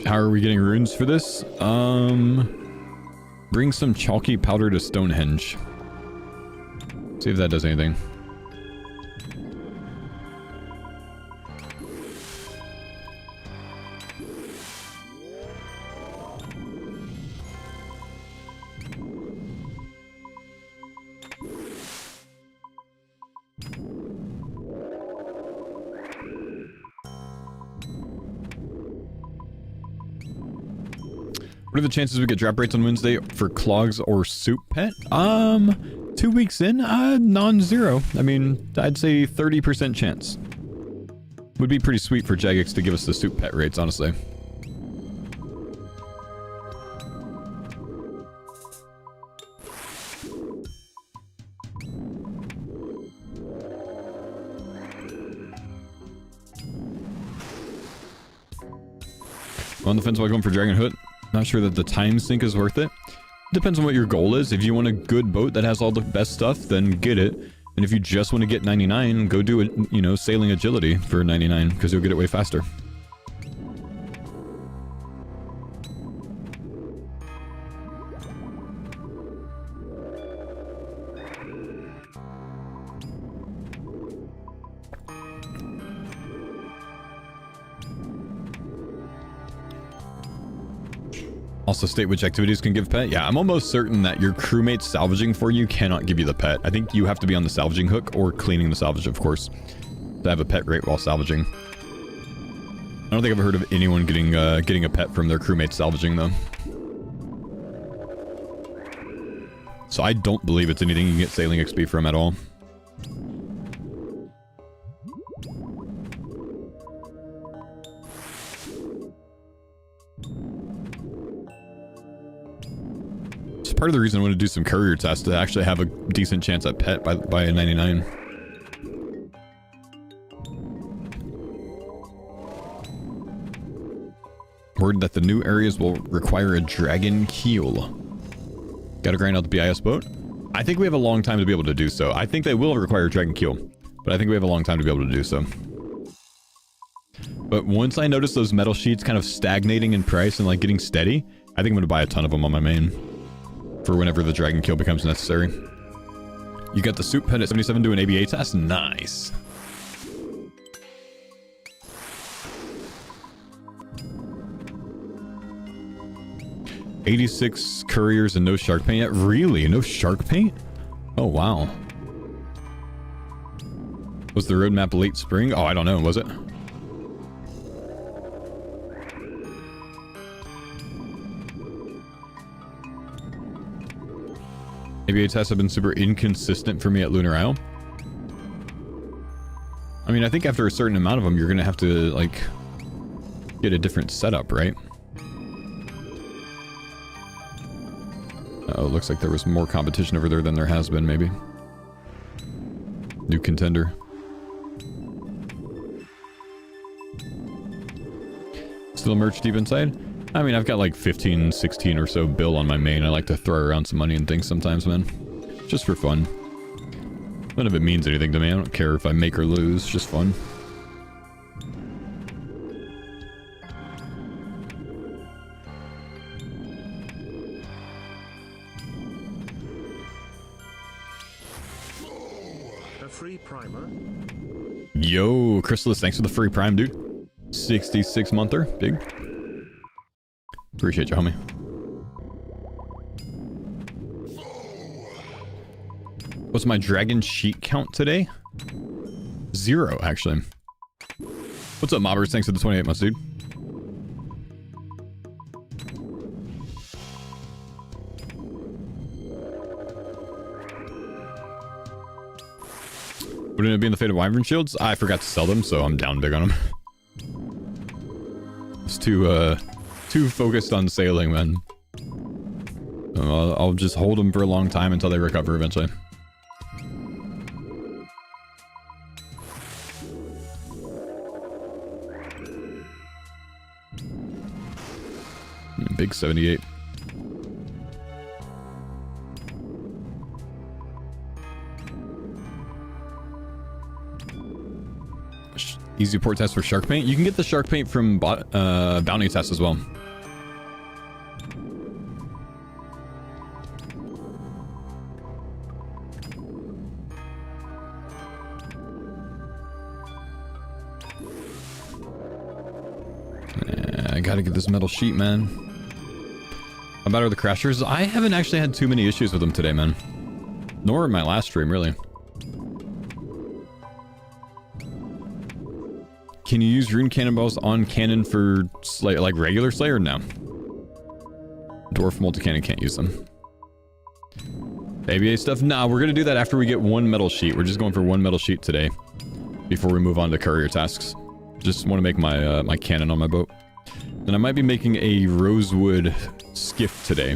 How are we getting runes for this? Bring some chalky powder to Stonehenge. See if that does anything. What are the chances we get drop rates on Wednesday for clogs or soup pet? 2 weeks in, non-zero. I mean, I'd say 30% chance. Would be pretty sweet for Jagex to give us the soup pet rates, honestly. On the fence while going for Dragon Hood. Not sure that the time sink is worth it. Depends on what your goal is. If you want a good boat that has all the best stuff, then get it. And if you just want to get 99, go do it, you know, sailing agility for 99, because you'll get it way faster. Also state which activities can give pet. Yeah, I'm almost certain that your crewmates salvaging for you cannot give you the pet. I think you have to be on the salvaging hook or cleaning the salvage, of course, to have a pet rate while salvaging. I don't think I've heard of anyone getting a pet from their crewmates salvaging though. So I don't believe it's anything you can get sailing XP from at all. Part of the reason I want to do some courier tests to actually have a decent chance at pet by a 99. Word that the new areas will require a dragon keel. Gotta grind out the BIS boat? I think we have a long time to be able to do so. I think they will require a dragon keel, but I think we have a long time to be able to do so. But once I notice those metal sheets kind of stagnating in price and like getting steady, I think I'm gonna buy a ton of them on my main. For whenever the dragon kill becomes necessary. You got the soup pet at 77 doing ABA test? Nice. $86 couriers and no shark paint yet? Really? No shark paint? Oh, wow. Was the roadmap late spring? Oh, I don't know. Was it? ABA tests have been super inconsistent for me at Lunar Isle. I mean, I think after a certain amount of them, you're going to have to, like, get a different setup, right? Oh, looks like there was more competition over there than there has been, maybe. New contender. Still merch deep inside? I mean, I've got like 15, 16 or so bill on my main. I like to throw around some money and things sometimes, man. Just for fun. None of it means anything to me. I don't care if I make or lose. Just fun. A free primer. Yo, Chrysalis, thanks for the free prime, dude. 66 monther. Big. Appreciate you, homie. What's my dragon sheet count today? 0, actually. What's up, mobbers? Thanks for the 28 months, dude. Wouldn't it be in the Fate of Wyvern Shields? I forgot to sell them, so I'm down big on them. It's too focused on sailing, man. I'll just hold them for a long time until they recover eventually. Big 78. Easy port test for shark paint. You can get the shark paint from bounty test as well. I gotta get this metal sheet, man. How about are the crashers? I haven't actually had too many issues with them today, man. Nor in my last stream, really. Can you use rune cannonballs on cannon for like regular Slayer? No. Dwarf multi-cannon can't use them. ABA stuff? Nah, we're gonna do that after we get one metal sheet. We're just going for one metal sheet today before we move on to courier tasks. Just want to make my my cannon on my boat. And I might be making a rosewood skiff today.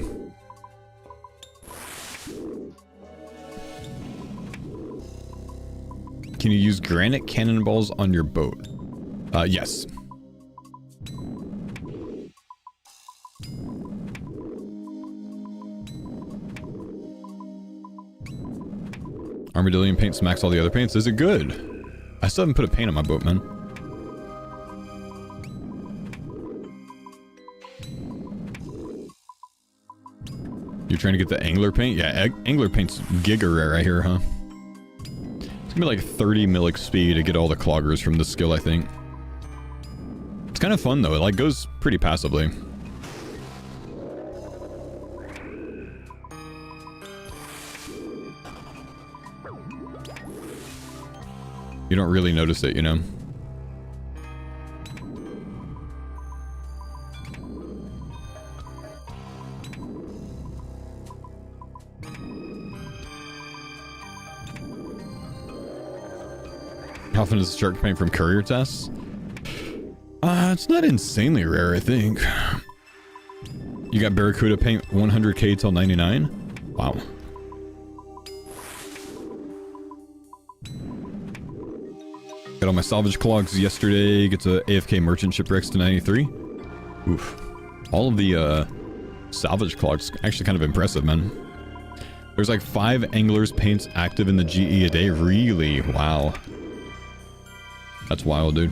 Can you use granite cannonballs on your boat? Yes. Armadillion paint smacks all the other paints. Is it good? I still haven't put a paint on my boat, man. You're trying to get the angler paint? Yeah, angler paint's giga rare right here, huh? It's gonna be like 30 mil XP to get all the cloggers from this skill, I think. It's kind of fun though, it like goes pretty passively. You don't really notice it, you know? How often does the shark paint from Courier tests? It's not insanely rare, I think. You got Barracuda paint 100k till 99? Wow. Got all my salvage clogs yesterday. Get to AFK merchant shipwrecks to 93. Oof. All of the salvage clogs actually kind of impressive, man. There's like 5 anglers paints active in the GE a day. Really? Wow. That's wild, dude.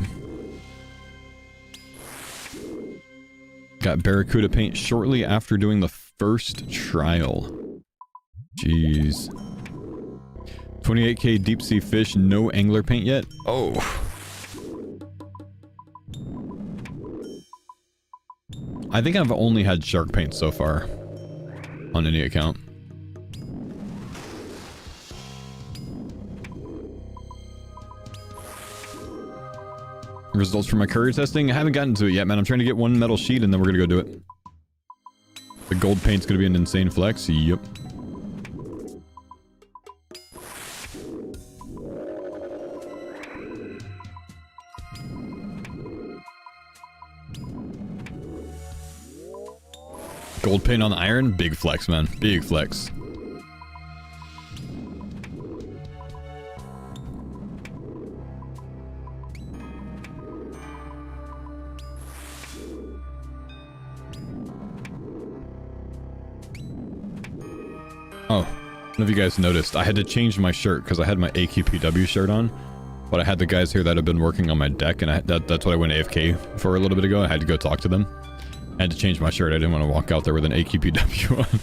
Got Barracuda paint shortly after doing the first trial. Jeez. 28k deep sea fish, no angler paint yet? Oh. I think I've only had shark paint so far on any account. Results from my courier testing? I haven't gotten to it yet, man. I'm trying to get one metal sheet and then we're gonna go do it. The gold paint's gonna be an insane flex. Yep. Gold paint on the iron? Big flex, man. Big flex. Oh, I don't know if you guys noticed, I had to change my shirt because I had my AQPW shirt on, but I had the guys here that have been working on my deck, and that's what I went AFK for a little bit ago. I had to go talk to them. I had to change my shirt. I didn't want to walk out there with an AQPW on.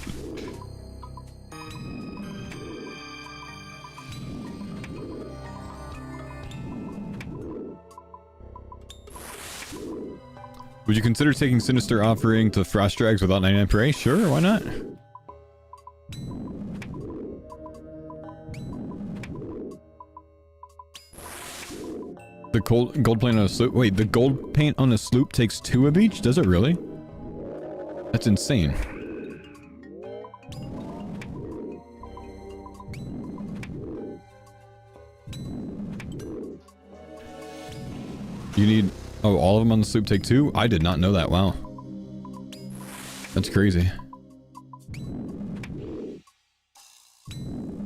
Would you consider taking Sinister Offering to Frost Drags without 99 per A? Sure, why not? The gold paint on a sloop. Wait, the gold paint on a sloop takes 2 of each? Does it really? That's insane. You need... Oh, all of them on the sloop take 2? I did not know that. Wow. That's crazy.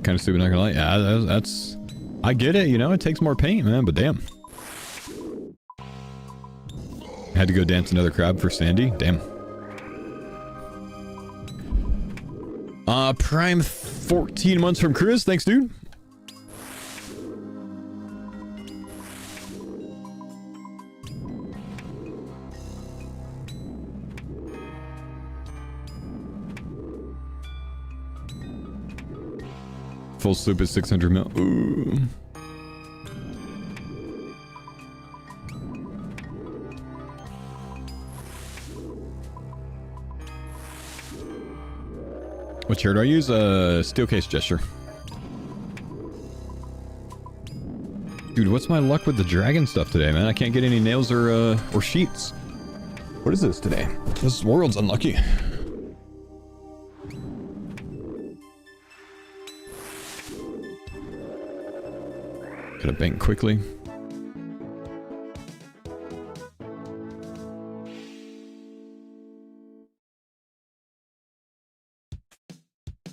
Kind of stupid, not gonna lie. Yeah, that's... I get it, you know? It takes more paint, man, but damn. I had to go dance another crab for Sandy. Damn. Prime 14 months from Chris. Thanks, dude. Full sloop is 600 mil. Ooh. What chair do I use? Steel case gesture. Dude, what's my luck with the dragon stuff today, man? I can't get any nails or sheets. What is this today? This world's unlucky. Gotta bank quickly.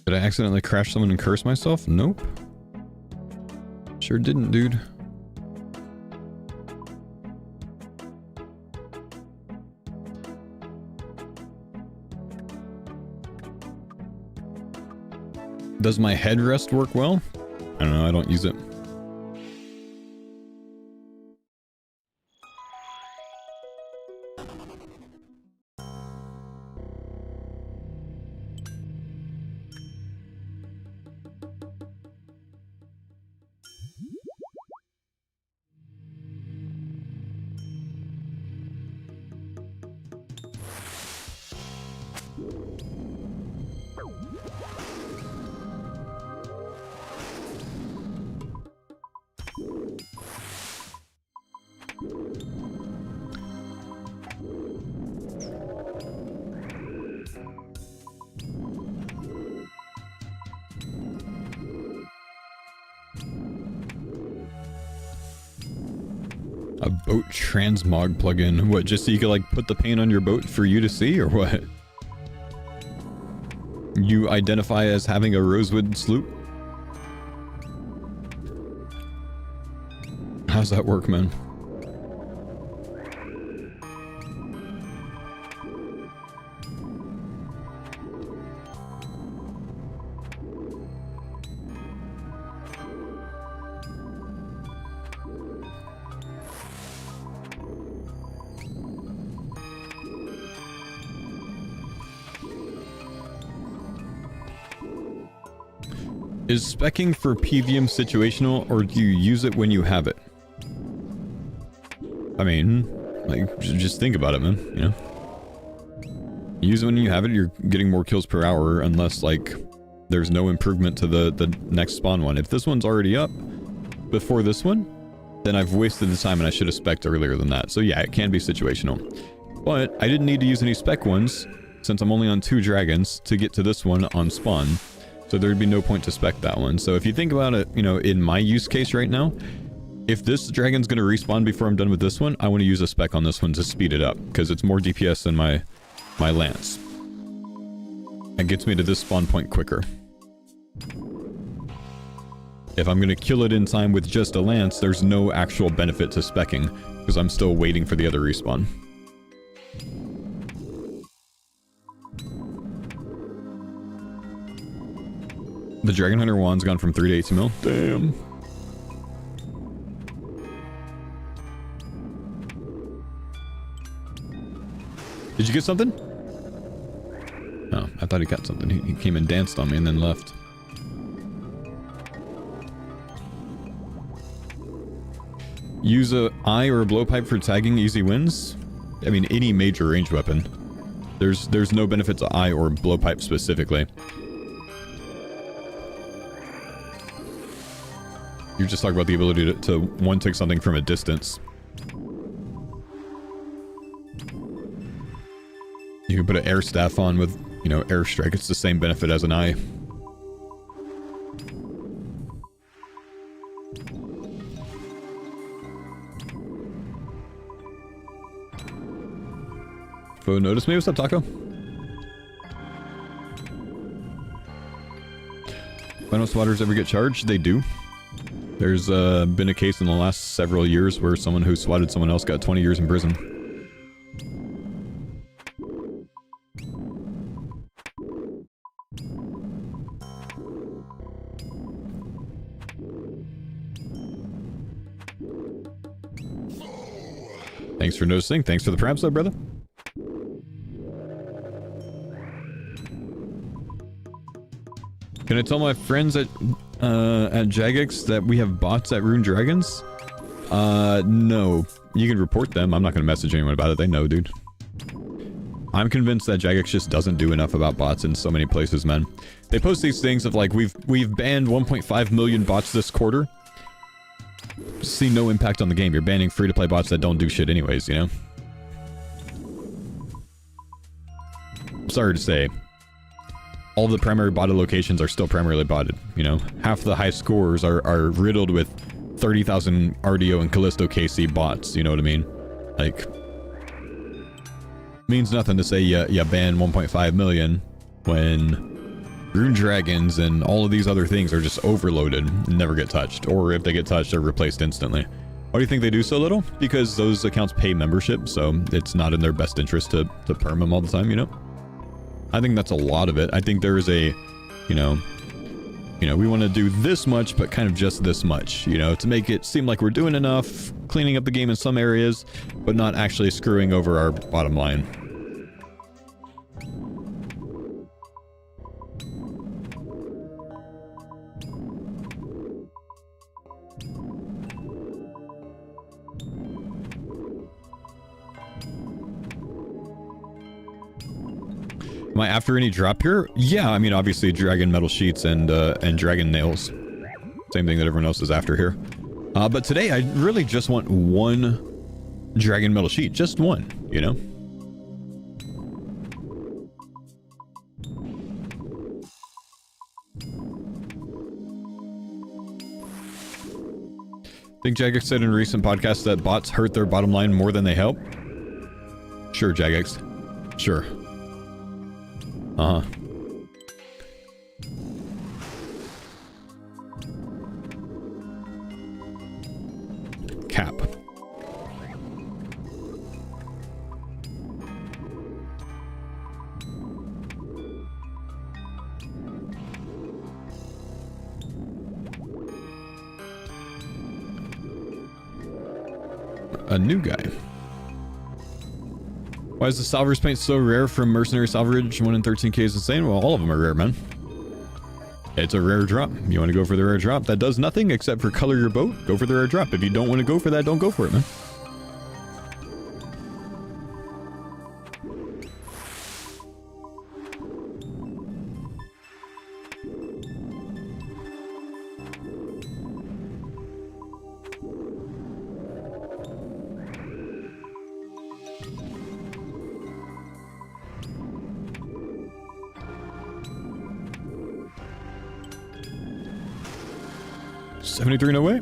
Did I accidentally crash someone and curse myself? Nope. Sure didn't, dude. Does my headrest work well? I don't know, I don't use it. A boat transmog plugin. What, just so you could like put the paint on your boat for you to see, or what? You identify as having a rosewood sloop? How's that work, man? Is speccing for PVM situational, or do you use it when you have it? I mean, like, just think about it, man, you know? You use it when you have it, you're getting more kills per hour, unless, like, there's no improvement to the next spawn one. If this one's already up before this one, then I've wasted the time and I should have specced earlier than that. So yeah, it can be situational. But I didn't need to use any spec ones, since I'm only on 2 dragons, to get to this one on spawn. So there'd be no point to spec that one. So if you think about it, you know, in my use case right now, if this dragon's going to respawn before I'm done with this one, I want to use a spec on this one to speed it up, because it's more DPS than my lance. It gets me to this spawn point quicker. If I'm going to kill it in time with just a lance, there's no actual benefit to speccing, because I'm still waiting for the other respawn. The Dragon Hunter wand's gone from 3 to 18 mil. Damn. Did you get something? Oh, I thought he got something. He came and danced on me and then left. Use a eye or a blowpipe for tagging easy wins? I mean, any major ranged weapon. There's no benefit to eye or blowpipe specifically. You're just talking about the ability to one-tick something from a distance. You can put an air staff on with, you know, air strike. It's the same benefit as an eye. Faux notice me? What's up, Taco? Final spotters ever get charged? They do. There's been a case in the last several years where someone who swatted someone else got 20 years in prison. Thanks for noticing. Thanks for the props, though, brother. Can I tell my friends at Jagex that we have bots at Rune Dragons? No. You can report them. I'm not going to message anyone about it. They know, dude. I'm convinced that Jagex just doesn't do enough about bots in so many places, man. They post these things of like, we've banned 1.5 million bots this quarter. See no impact on the game. You're banning free-to-play bots that don't do shit anyways, you know? Sorry to say. All the primary botted locations are still primarily botted, you know? Half the high scores are riddled with 30,000 RDO and Callisto KC bots, you know what I mean? Like, means nothing to say you ban 1.5 million when Rune Dragons and all of these other things are just overloaded and never get touched. Or if they get touched, they're replaced instantly. Why do you think they do so little? Because those accounts pay membership, so it's not in their best interest to perm them all the time, you know? I think that's a lot of it. I think there is a, you know, we want to do this much, but kind of just this much, you know, to make it seem like we're doing enough, cleaning up the game in some areas, but not actually screwing over our bottom line. Am I after any drop here? Yeah, I mean, obviously dragon metal sheets and dragon nails. Same thing that everyone else is after here. But today I really just want one dragon metal sheet. Just one, you know? Think Jagex said in a recent podcast that bots hurt their bottom line more than they help? Sure, Jagex. Sure. Uh-huh. Cap. A new guy. Why is the salvage paint so rare from mercenary salvage? 1 in 13k is insane. Well, all of them are rare, man. It's a rare drop. You want to go for the rare drop that does nothing except for color your boat? Go for the rare drop. If you don't want to go for that, don't go for it, man. $73 no way.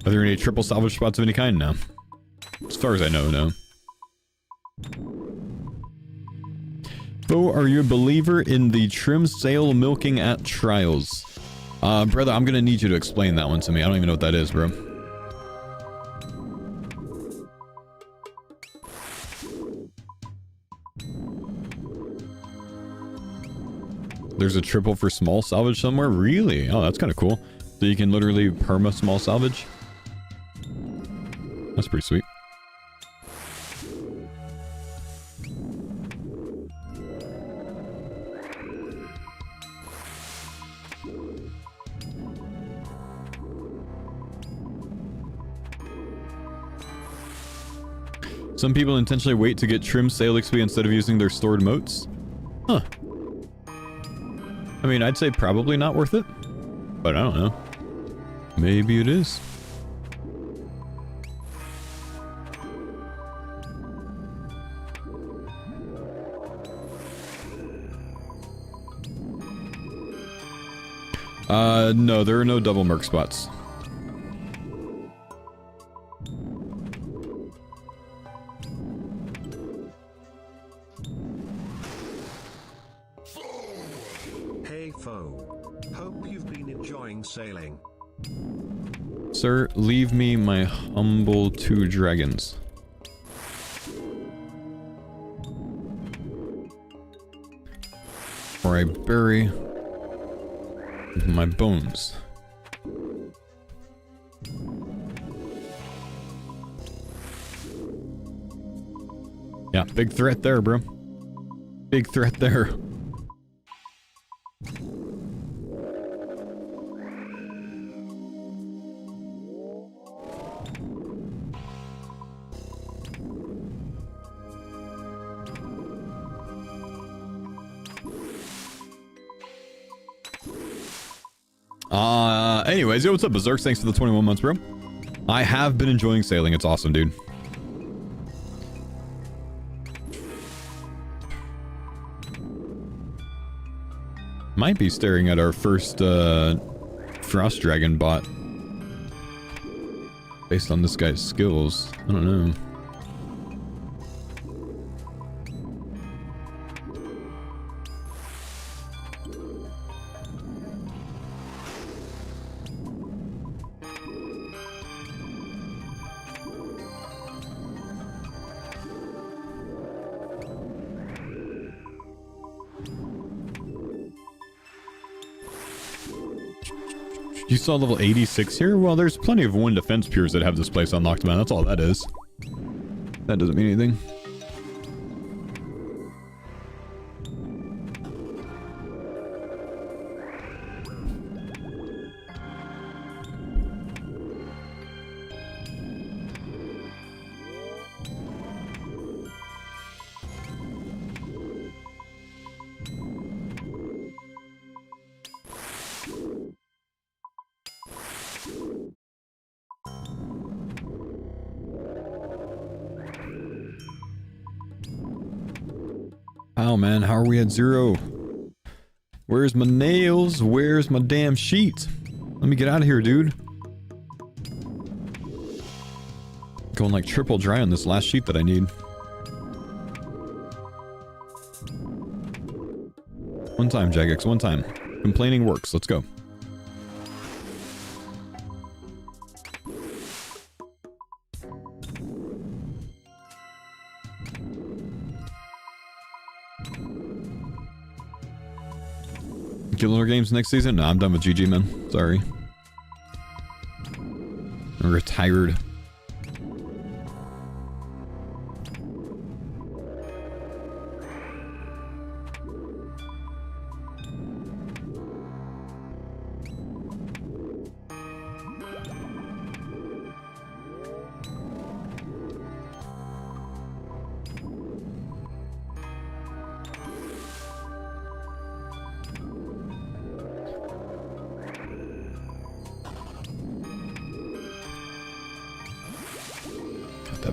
Are there any triple salvage spots of any kind? No. As far as I know, no. Faux, are you a believer in the trim sale milking at trials? Brother, I'm gonna need you to explain that one to me. I don't even know what that is, bro. There's a triple for small salvage somewhere? Really? Oh, that's kind of cool. So you can literally perma small salvage? That's pretty sweet. Some people intentionally wait to get trim sale XP instead of using their stored moats? Huh. I mean, I'd say probably not worth it, but I don't know. Maybe it is. No, there are no double merc spots. Hey Faux. Hope you've been enjoying sailing. Sir, leave me my humble 2 dragons. Or I bury my bones. Yeah, big threat there, bro. Big threat there. Anyways, yo, what's up, Berserk? Thanks for the 21 months, bro. I have been enjoying sailing. It's awesome, dude. Might be staring at our first Frost Dragon bot. Based on this guy's skills. I don't know. You saw level 86 here? Well, there's plenty of wind defense pures that have this place unlocked, man. That's all that is. That doesn't mean anything. How, man? How are we at 0? Where's my nails? Where's my damn sheet? Let me get out of here, dude. Going like triple dry on this last sheet that I need. One time, Jagex, one time. Complaining works. Let's go. Killer games next season? No, I'm done with GG, man. Sorry. I'm retired.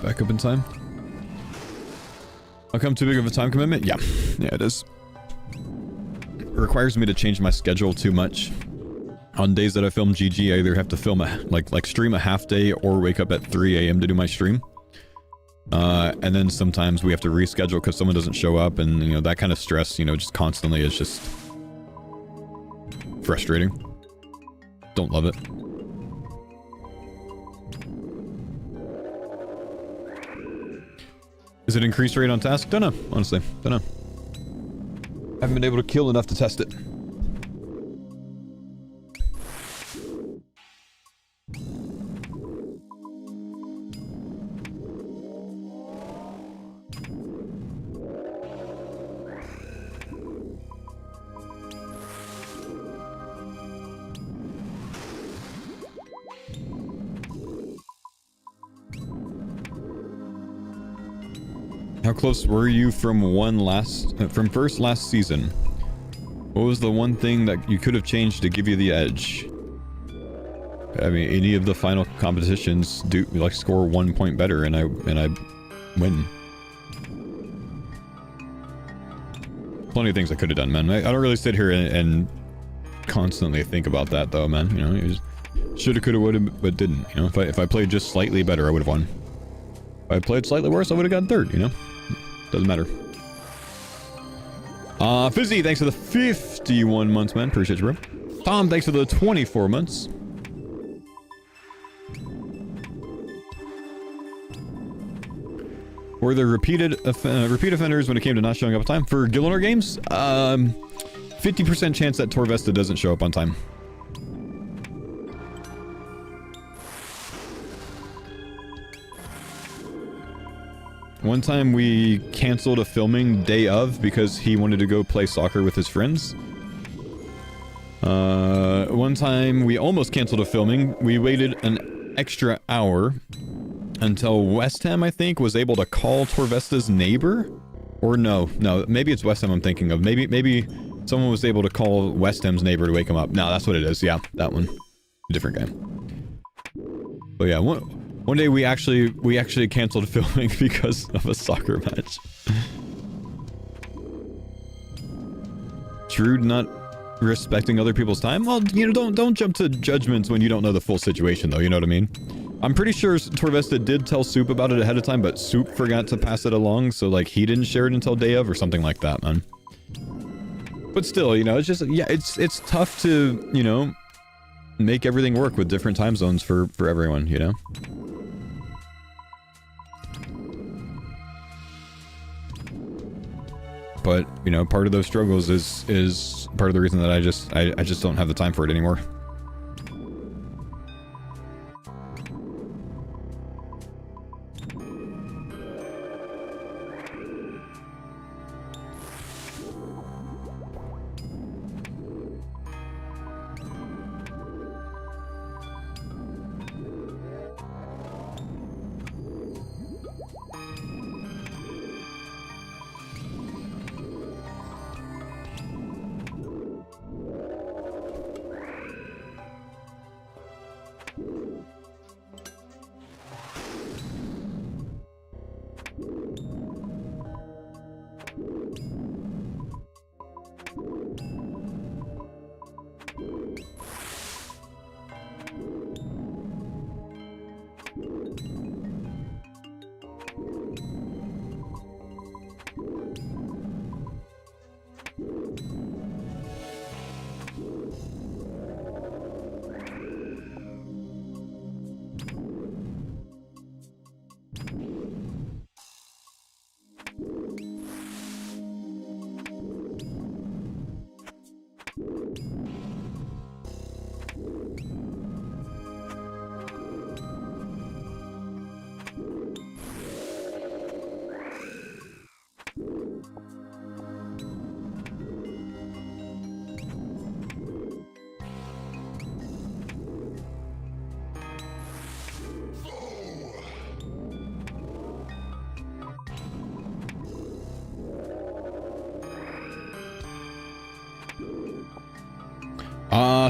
Back up in time. How come too big of a time commitment? Yeah, it is. It requires me to change my schedule too much. On days that I film GG, I either have to film like stream a half day or wake up at 3 a.m. to do my stream. And then sometimes we have to reschedule because someone doesn't show up, and you know that kind of stress, you know, just constantly is just frustrating. Don't love it. Is it increased rate on task? Don't know, honestly. Don't know. Haven't been able to kill enough to test it. How close were you from first last season? What was the one thing that you could have changed to give you the edge? I mean, any of the final competitions do like score 1 point better, and I win. Plenty of things I could have done, man. I don't really sit here and constantly think about that, though, man. You know, it was shoulda, coulda, woulda, but didn't. You know, if I played just slightly better, I would have won. If I played slightly worse, I would have gotten third. You know. Doesn't matter. Fizzy, thanks for the 51 months, man. Appreciate you, bro. Tom, thanks for the 24 months. Were there repeat offenders when it came to not showing up on time? For Gillinor games? 50% chance that Torvesta doesn't show up on time. One time we canceled a filming day of because he wanted to go play soccer with his friends. One time we almost canceled a filming. We waited an extra hour until West Ham, I think, was able to call Torvesta's neighbor. Or no, maybe it's West Ham I'm thinking of. Maybe someone was able to call West Ham's neighbor to wake him up. No, that's what it is. Yeah, that one. Different game. But yeah, one day we actually canceled filming because of a soccer match. True, not respecting other people's time. Well, you know, don't jump to judgments when you don't know the full situation, though. You know what I mean? I'm pretty sure Torvesta did tell Soup about it ahead of time, but Soup forgot to pass it along, so like he didn't share it until day of or something like that, man. But still, you know, it's just yeah, it's tough to, you know, make everything work with different time zones for everyone, you know. But, you know, part of those struggles is part of the reason that I just don't have the time for it anymore.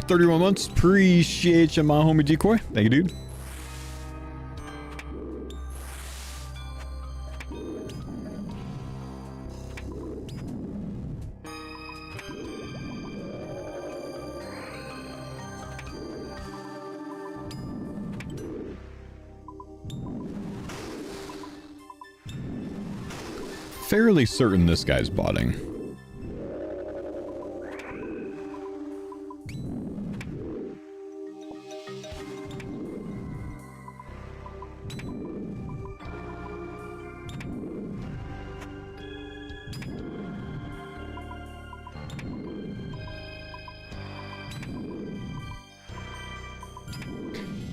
31 months. Appreciate you, my homie Decoy. Thank you, dude. Fairly certain this guy's botting.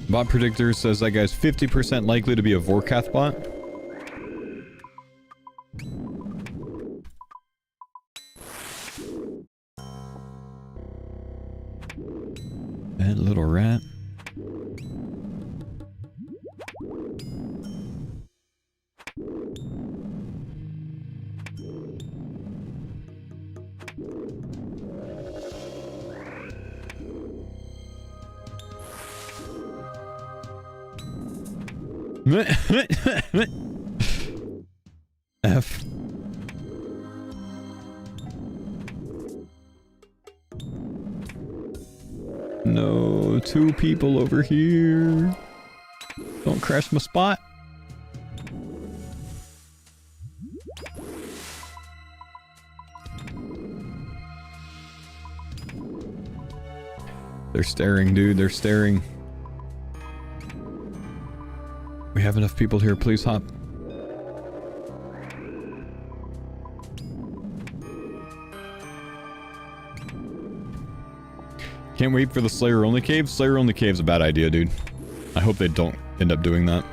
Bot predictor says that guy's 50% likely to be a Vorkath bot. That little rat. F. No, 2 people over here. Don't crash my spot. They're staring, dude. They're staring. We have enough people here. Please hop. Can't wait for the Slayer only cave. Slayer only cave's a bad idea, dude. I hope they don't end up doing that.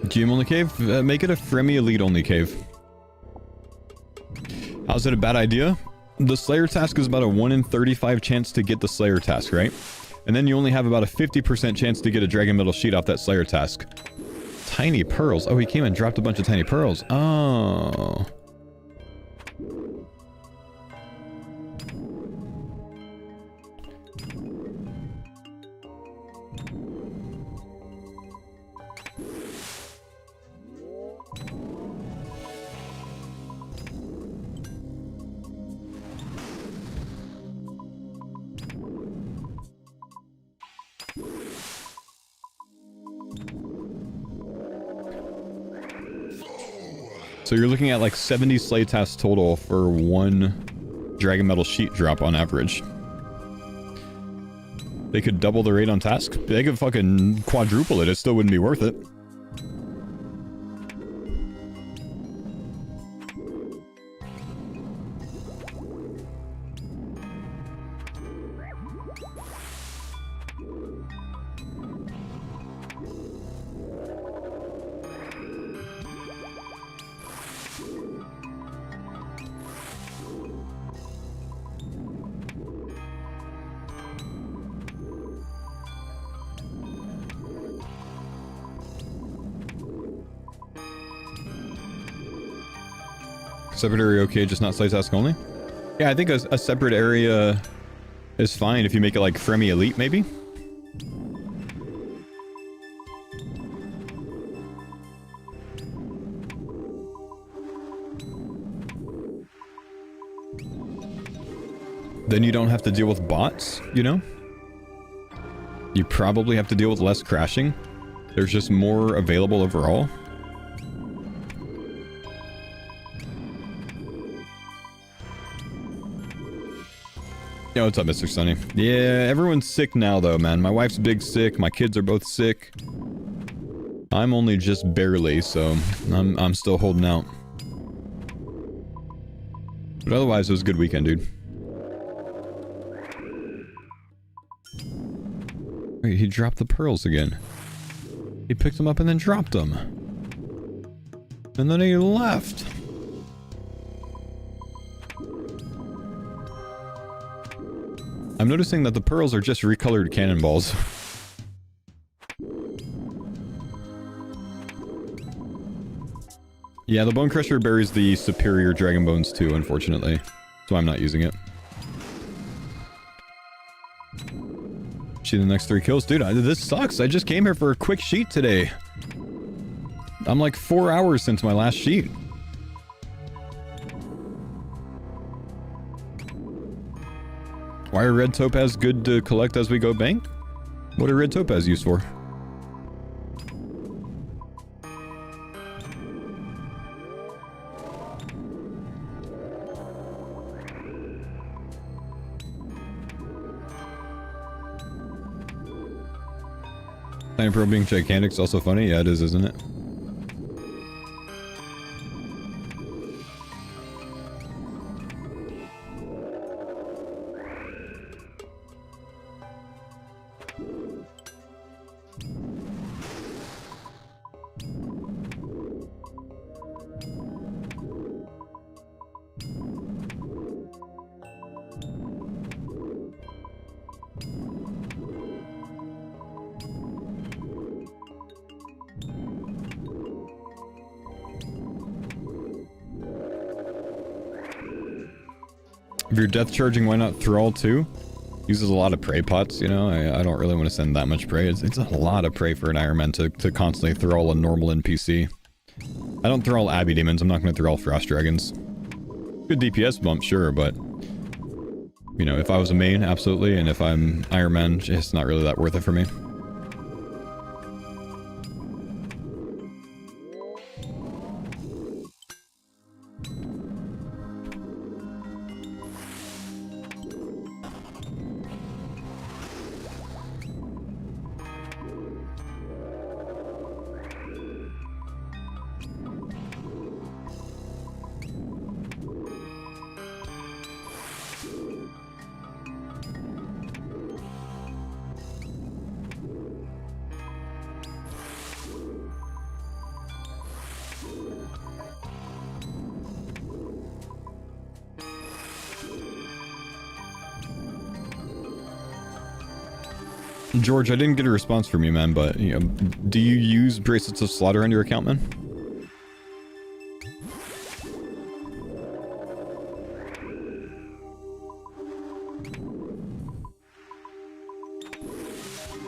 GM only cave? Make it a Fremi Elite only cave. How's it a bad idea? The Slayer task is about a 1 in 35 chance to get the Slayer task, right? And then you only have about a 50% chance to get a Dragon Metal Sheet off that Slayer task. Tiny pearls. Oh, he came and dropped a bunch of tiny pearls. Oh. So you're looking at like 70 slay tasks total for 1 Dragon Metal Sheet drop on average. They could double the rate on task. They could fucking quadruple it. It still wouldn't be worth it. Separate area okay, just not slay task only? Yeah, I think a separate area is fine if you make it like Fremi Elite, maybe? Then you don't have to deal with bots, you know? You probably have to deal with less crashing. There's just more available overall. Yo, what's up, Mr. Sunny? Yeah, everyone's sick now, though, man. My wife's big sick. My kids are both sick. I'm only just barely, so I'm still holding out. But otherwise, it was a good weekend, dude. Wait, he dropped the pearls again. He picked them up and then dropped them. And then he left. I'm noticing that the pearls are just recolored cannonballs. Yeah, the Bone Crusher buries the superior Dragon Bones too, unfortunately. So I'm not using it. See the next 3 kills? Dude, this sucks. I just came here for a quick sheet today. I'm like 4 hours since my last sheet. Why are red topaz good to collect as we go bank? What are red topaz used for? Tiny Pearl being gigantic is also funny. Yeah, it is, isn't it? If you're death charging, why not Thrall too? Uses a lot of prey pots, you know? I don't really want to send that much prey. It's a lot of prey for an Iron Man to constantly Thrall a normal NPC. I don't Thrall Abbey Demons, I'm not going to Thrall Frost Dragons. Good DPS bump, sure, but... You know, if I was a main, absolutely, and if I'm Iron Man, it's not really that worth it for me. George, I didn't get a response from you, man, but, you know, do you use Bracelets of Slaughter on your account, man?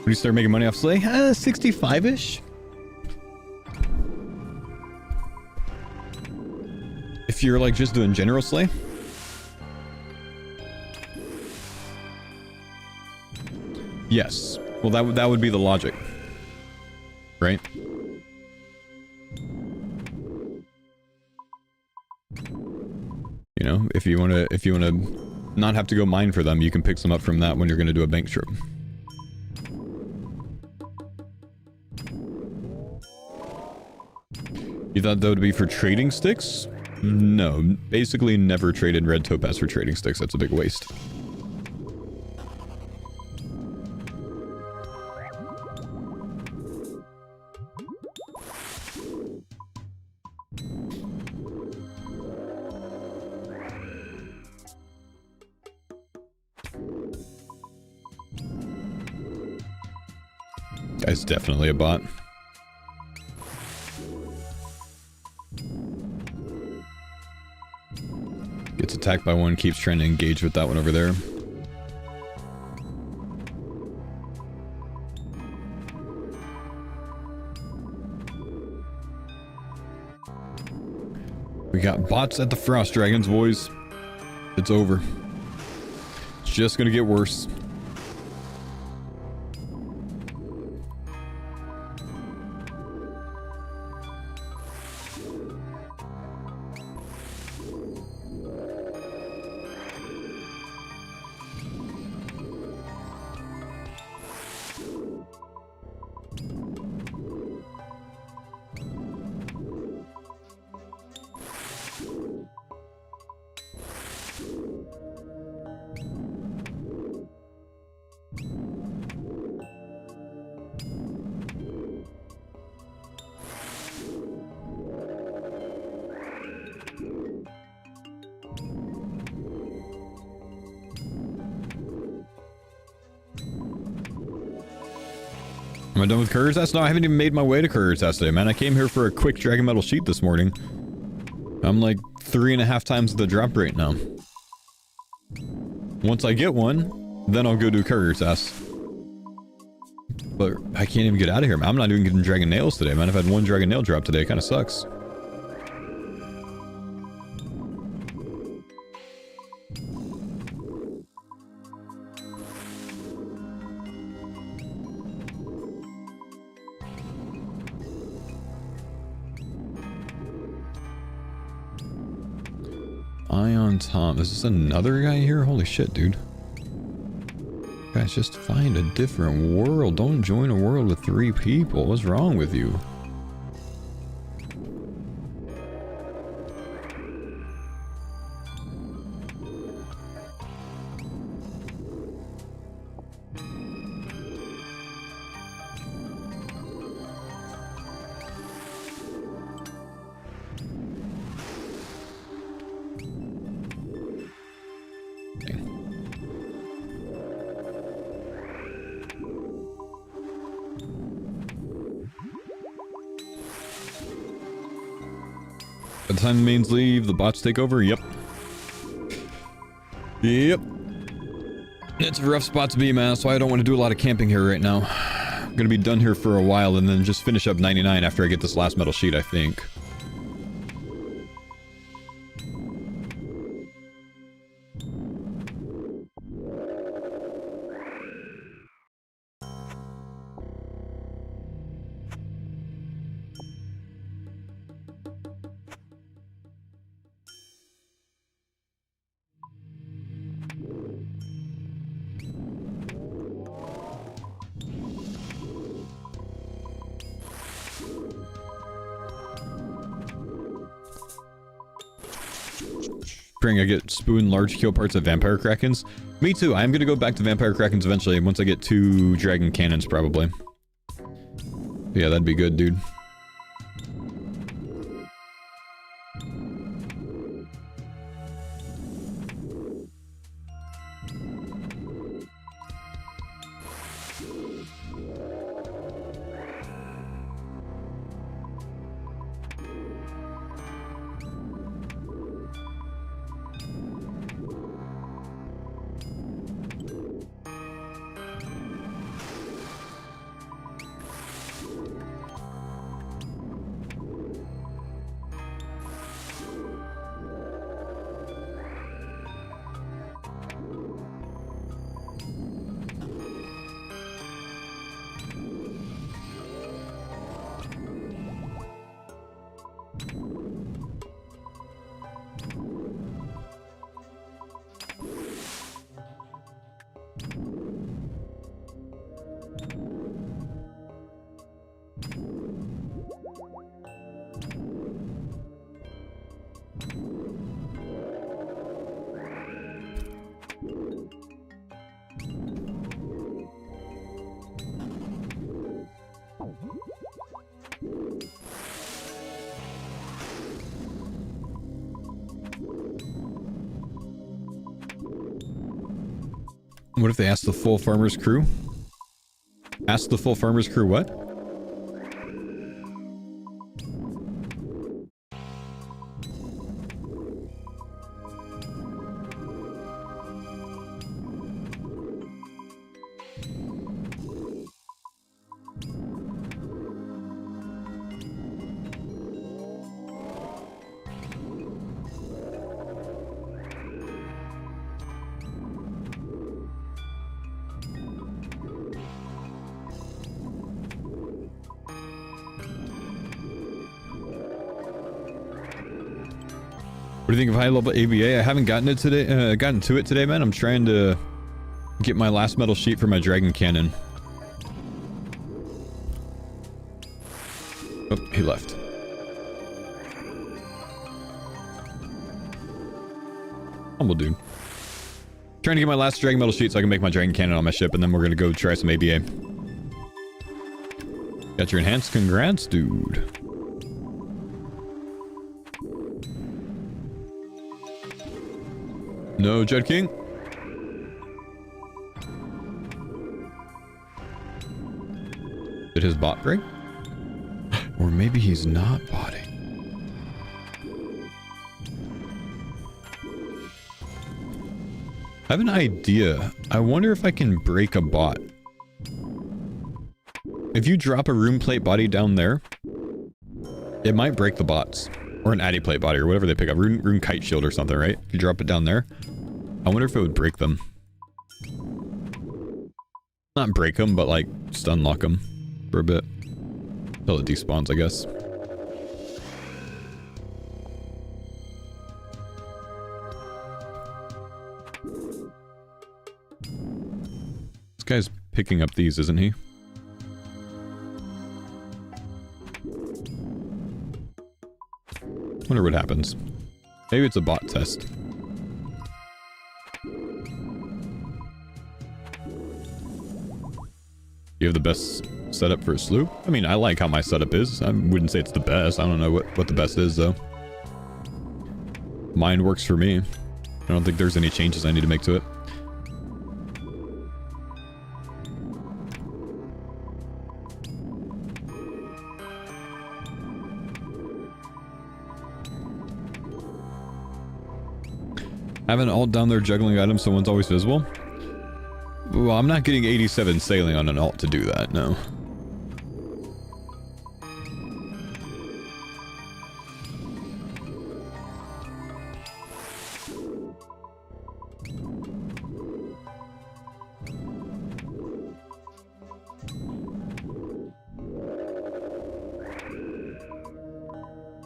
When you start making money off Slay? 65-ish? If you're, like, just doing general Slay? Yes. Well, that would be the logic, right? You know, if you wanna not have to go mine for them, you can pick some up from that when you're gonna do a bank trip. You thought that would be for trading sticks? No, basically never traded red topaz for trading sticks. That's a big waste. Guy's definitely a bot. Gets attacked by one, keeps trying to engage with that one over there. We got bots at the Frost Dragons, boys. It's over. It's just gonna get worse. Am I done with Courier's Test? No, I haven't even made my way to Courier's Test today, man. I came here for a quick Dragon Metal sheet this morning. I'm like 3.5 times the drop rate now. Once I get one, then I'll go do Courier's ass. But I can't even get out of here, man. I'm not even getting Dragon Nails today, man. I've had one Dragon Nail drop today. It kind of sucks. Ion Tom. Is this another guy here? Holy shit, dude. Guys, just find a different world. Don't join a world with 3 people. What's wrong with you? By the time the mains leave, the bots take over? Yep. Yep. It's a rough spot to be, man. That's why I don't want to do a lot of camping here right now. I'm gonna be done here for a while and then just finish up 99 after I get this last metal sheet, I think. I get spoon large kill parts of vampire krakens. Me too. I'm gonna go back to vampire krakens eventually once I get 2 dragon cannons probably. Yeah, that'd be good, dude. What if they ask the full farmer's crew? Ask the full farmer's crew what? What do you think of high level ABA? I haven't gotten it today. Gotten to it today, man. I'm trying to get my last metal sheet for my dragon cannon. Oh, he left. Humble dude. Trying to get my last dragon metal sheet so I can make my dragon cannon on my ship, and then we're gonna go try some ABA. Got your enhanced. Congrats, dude. No, Jed King. Did his bot break? Or maybe he's not botting. I have an idea. I wonder if I can break a bot. If you drop a room plate body down there, it might break the bots. Or an addy plate body or whatever they pick up. Rune kite shield or something, right? If you drop it down there, I wonder if it would break them. Not break them, but like just unlock them for a bit. Until it despawns, I guess. This guy's picking up these, isn't he? Wonder what happens. Maybe it's a bot test. You have the best setup for a sloop? I mean, I like how my setup is. I wouldn't say it's the best. I don't know what the best is, though. Mine works for me. I don't think there's any changes I need to make to it. Have an alt down there juggling items so one's always visible? Well, I'm not getting 87 sailing on an alt to do that, no.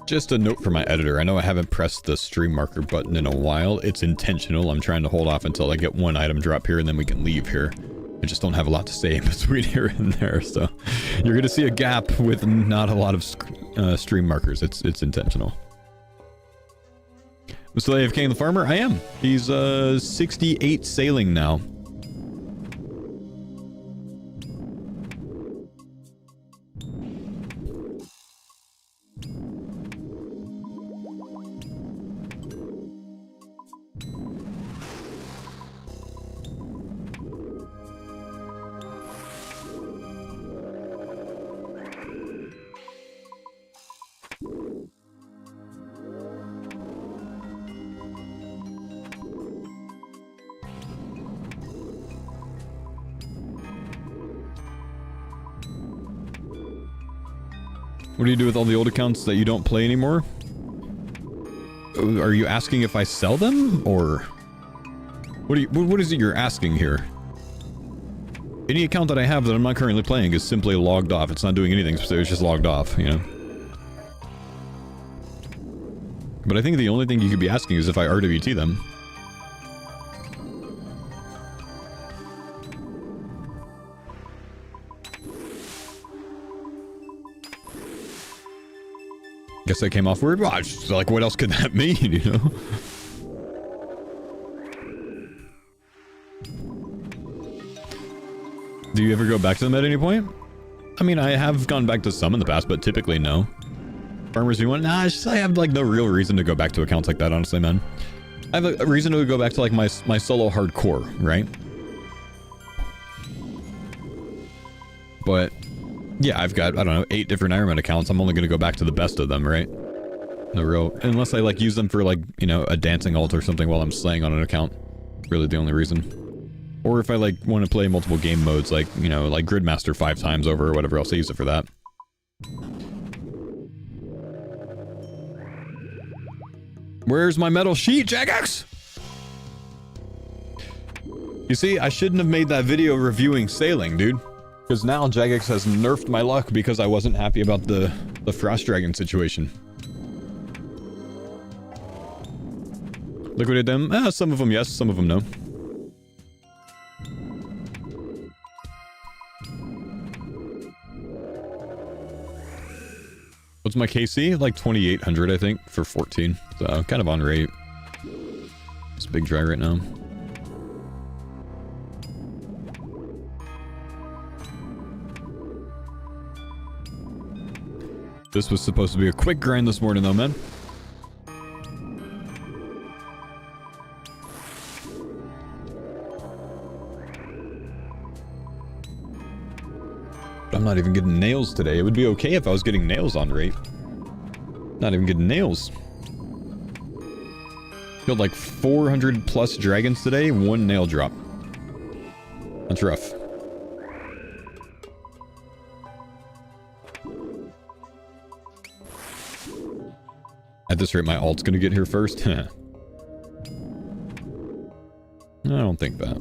Just a note for my editor. I know I haven't pressed the stream marker button in a while. It's intentional. I'm trying to hold off until I get one item drop here and then we can leave here. I just don't have a lot to say between here and there, so you're going to see a gap with not a lot of stream markers. It's intentional. I'm still AFK the farmer? I am. He's 68 sailing now. What do you do with all the old accounts that you don't play anymore? Are you asking if I sell them, or what is it you're asking here? Any account that I have that I'm not currently playing is simply logged off. It's not doing anything, so it's just logged off, you know? But I think the only thing you could be asking is if I RWT them. Guess that came off weird. Well, just, like, what else could that mean, you know? Do you ever go back to them at any point? I mean, I have gone back to some in the past, but typically no. Farmers do one? Nah, it's just I have, like, no real reason to go back to accounts like that, honestly, man. I have a reason to go back to, like, my solo hardcore, right? But yeah, I've got, I don't know, 8 different Ironman accounts. I'm only going to go back to the best of them, right? No real... Unless I, like, use them for, like, you know, a dancing ult or something while I'm slaying on an account. Really the only reason. Or if I, like, want to play multiple game modes, like, you know, like Gridmaster 5 times over or whatever else, I use it for that. Where's my metal sheet, Jagex? You see, I shouldn't have made that video reviewing sailing, dude. Because now Jagex has nerfed my luck because I wasn't happy about the Frost Dragon situation. Liquidate them? Some of them yes, some of them no. What's my KC? Like 2,800, I think, for 14. So, kind of on rate. It's big dry right now. This was supposed to be a quick grind this morning, though, man. I'm not even getting nails today. It would be okay if I was getting nails on rate. Not even getting nails. Killed like 400 plus dragons today, 1 nail drop. That's rough. At this rate, my alt's gonna get here first. I don't think that.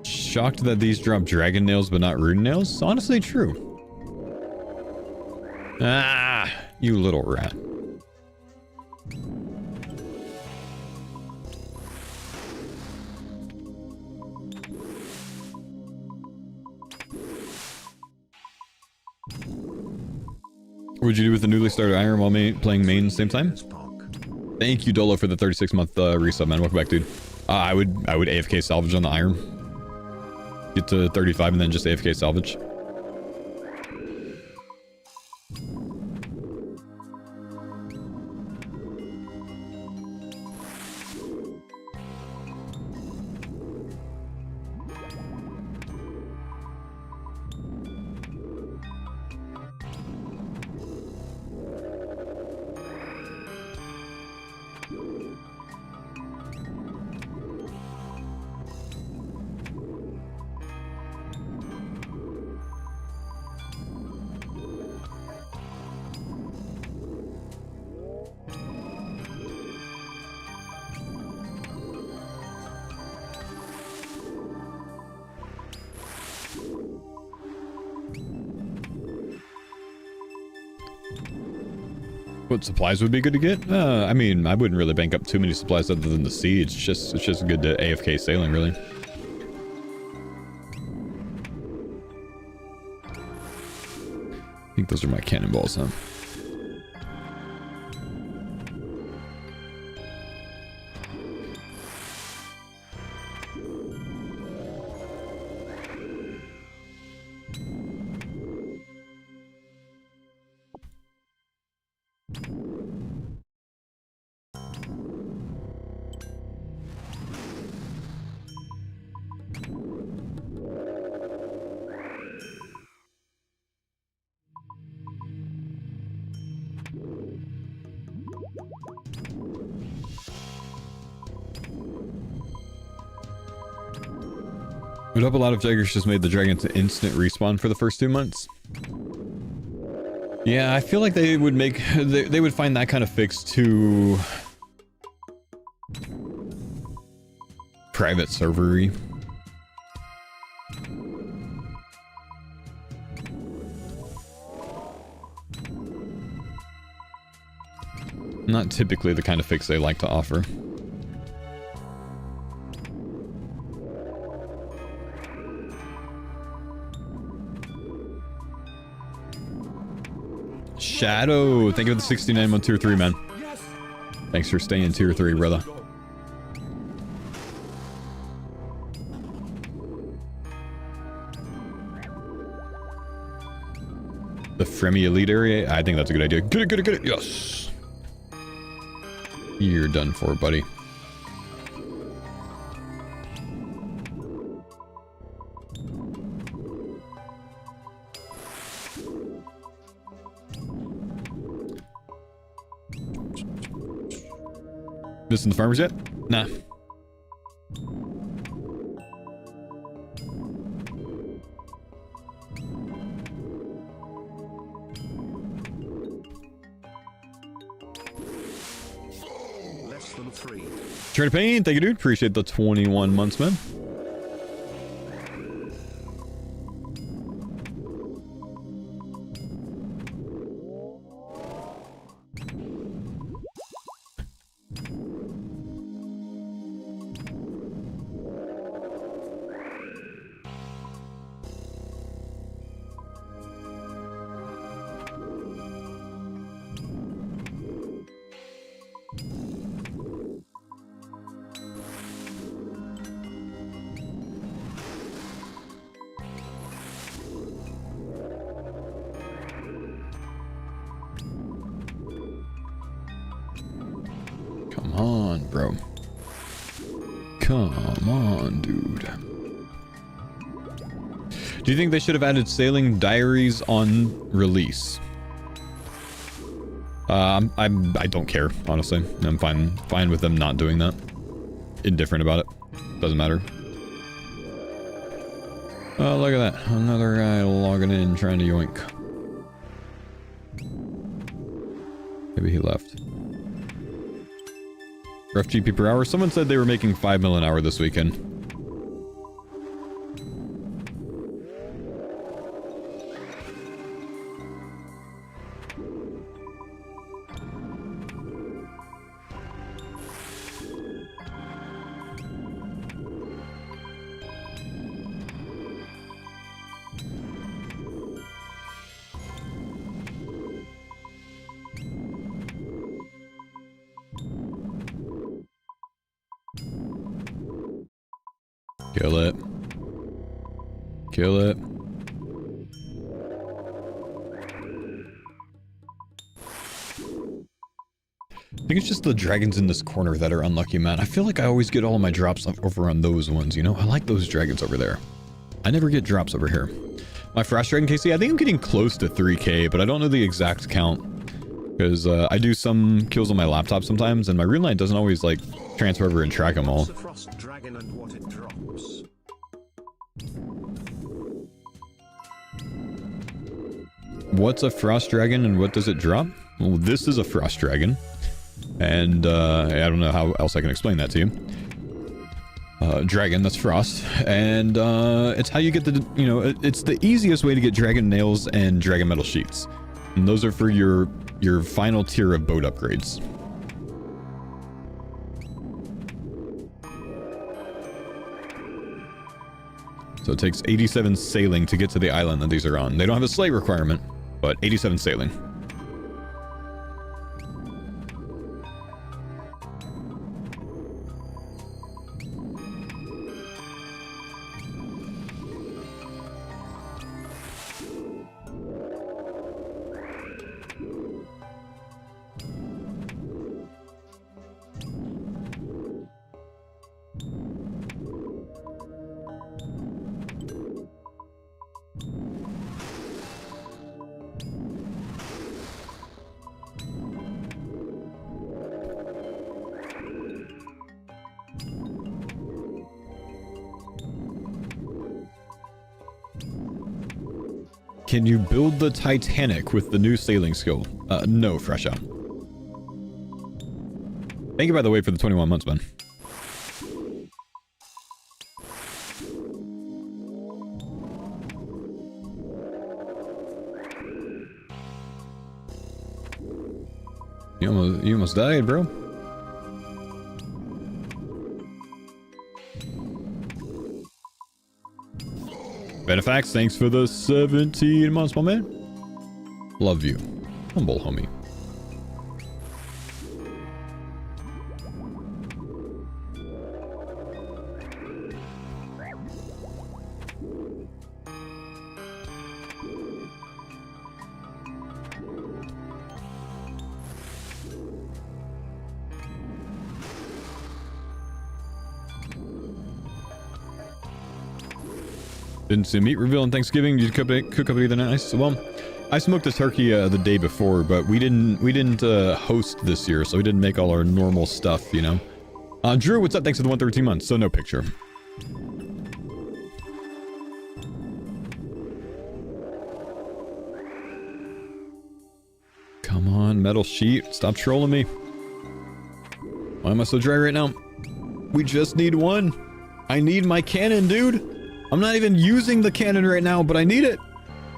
Shocked that these drop dragon nails but not rune nails? Honestly, true. Ah, you little rat. What would you do with the newly started Iron while playing main same time? Thank you, Dolo, for the 36-month resub, man. Welcome back, dude. I would AFK salvage on the Iron. Get to 35 and then just AFK salvage. What supplies would be good to get? I mean, I wouldn't really bank up too many supplies other than the siege. It's just good to AFK sailing, really. I think those are my cannonballs, huh? Would help a lot if Jaggers just made the dragons instant respawn for the first 2 months. Yeah, I feel like they would make... They would find that kind of fix too... private servery. Not typically the kind of fix they like to offer. Shadow, thank you for the 69 month tier 3, man. Thanks for staying tier 3, brother. The Fremi Elite area? I think that's a good idea. Get it. Yes. You're done for, buddy. Missing the farmers yet? Nah. Less than 3. Trade of Pain, thank you, dude. Appreciate the 21 months, man. Come on, bro. Come on, dude. Do you think they should have added sailing diaries on release? I don't care, honestly. I'm fine with them not doing that. Indifferent about it. Doesn't matter. Oh, look at that. Another guy logging in trying to yoink. Maybe he left. Rough GP per hour. Someone said they were making 5 mil an hour this weekend. Kill it. Kill it. I think it's just the dragons in this corner that are unlucky, man. I feel like I always get all of my drops over on those ones, you know? I like those dragons over there. I never get drops over here. My Frost Dragon KC, I think I'm getting close to 3k, but I don't know the exact count. Because I do some kills on my laptop sometimes, and my rune line doesn't always, like, transfer over and track them all. What's a Frost Dragon and what does it drop? Well, this is a Frost Dragon. And, I don't know how else I can explain that to you. Dragon, that's Frost. And, it's how you get the, you know, it's the easiest way to get Dragon Nails and Dragon Metal Sheets. And those are for your final tier of boat upgrades. So it takes 87 sailing to get to the island that these are on. They don't have a slate requirement, but 87 sailing. Can you build the Titanic with the new sailing skill? No, Fresh Out. Thank you, by the way, for the 21 months, man. You almost died, bro. Benefax, thanks for the 17 months, my man. Love you. Humble homie. Didn't see a meat reveal on Thanksgiving. Did you cook up either nice? Well, I smoked a turkey the day before, but we didn't host this year, so we didn't make all our normal stuff, you know. Drew, what's up? Thanks for the 113 months. So no picture. Come on, metal sheet. Stop trolling me. Why am I so dry right now? We just need one. I need my cannon, dude. I'm not even using the cannon right now, but I need it.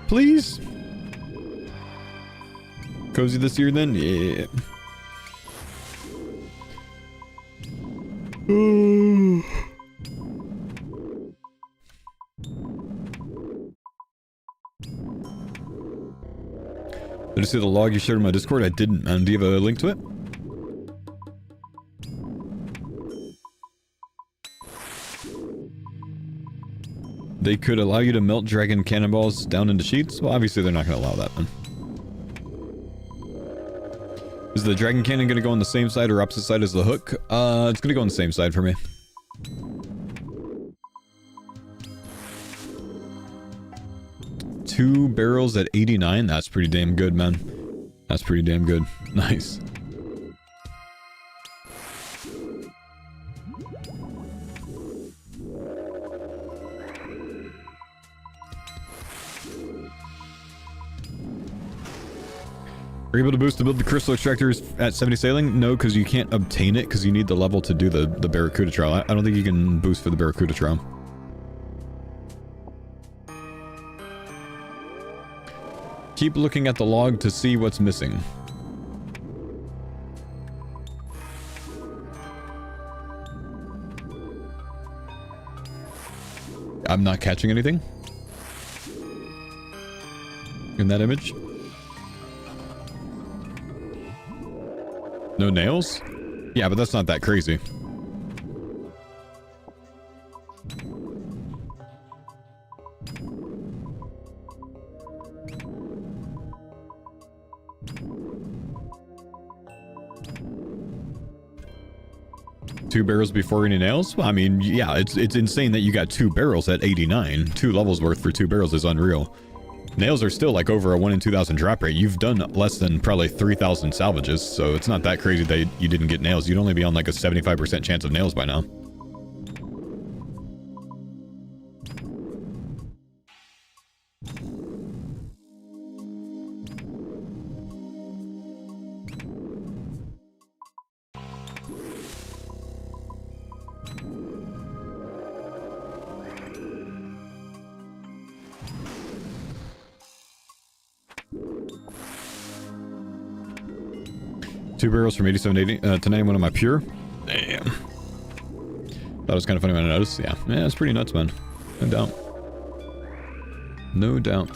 Please. Cozy this year then? Yeah. Did you see the log you shared in my Discord? I didn't, man. Do you have a link to it? They could allow you to melt dragon cannonballs down into sheets? Well, obviously they're not going to allow that, then. Is the dragon cannon going to go on the same side or opposite side as the hook? It's going to go on the same side for me. 2 barrels at 89. That's pretty damn good, man. That's pretty damn good. Nice. Are you able to boost to build the crystal extractors at 70 sailing? No, because you can't obtain it because you need the level to do the Barracuda trial. I don't think you can boost for the Barracuda trial. Keep looking at the log to see what's missing. I'm not catching anything in that image. No nails? Yeah, but that's not that crazy. Two barrels before any nails? Well, I mean, yeah, it's insane that you got 2 barrels at 89. 2 levels worth for 2 barrels is unreal. Nails are still like over a 1 in 2,000 drop rate. You've done less than probably 3,000 salvages, so it's not that crazy that you didn't get nails. You'd only be on like a 75% chance of nails by now. Two barrels from 87 to 80 to 91 on my pure. Damn. That was kind of funny when I noticed. Yeah, it's pretty nuts, man. No doubt. No doubt.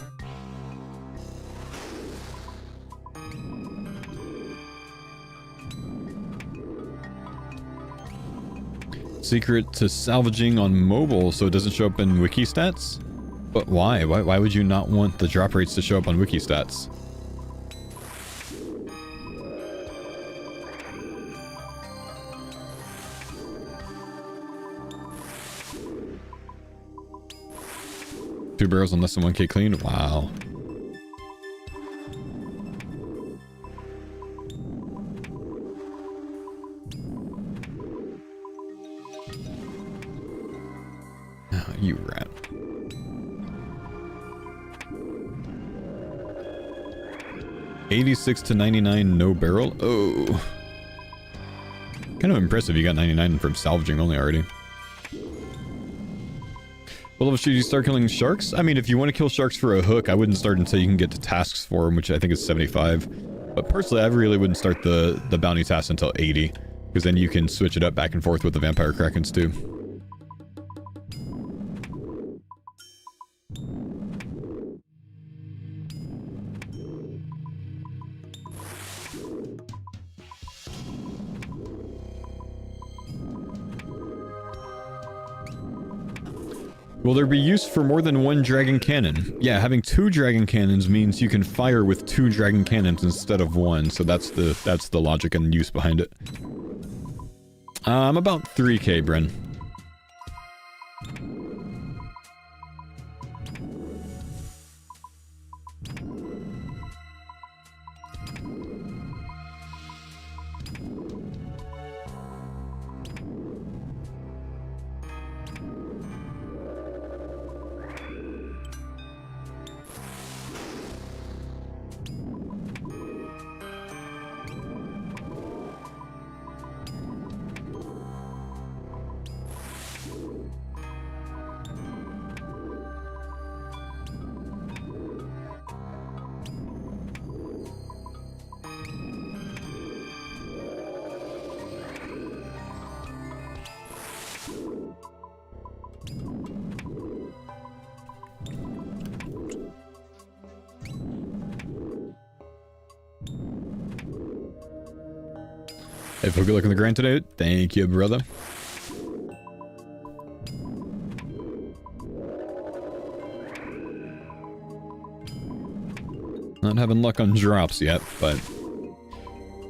Secret to salvaging on mobile so it doesn't show up in wiki stats? But why? Why would you not want the drop rates to show up on wiki stats? Two barrels on less than 1k clean? Wow. Oh, you rat. $86 to $99 no barrel? Oh. Kind of impressive you got 99 from salvaging only already. Well, should you start killing sharks? I mean, if you want to kill sharks for a hook, I wouldn't start until you can get to tasks for them, which I think is 75. But personally, I really wouldn't start the bounty task until 80, because then you can switch it up back and forth with the vampire krakens too. Will there be use for more than 1 dragon cannon? Yeah, having 2 dragon cannons means you can fire with 2 dragon cannons instead of 1, so that's the logic and use behind it. I'm about 3k, Bren. Hey, Faux, good luck on the grind today. Thank you, brother. Not having luck on drops yet, but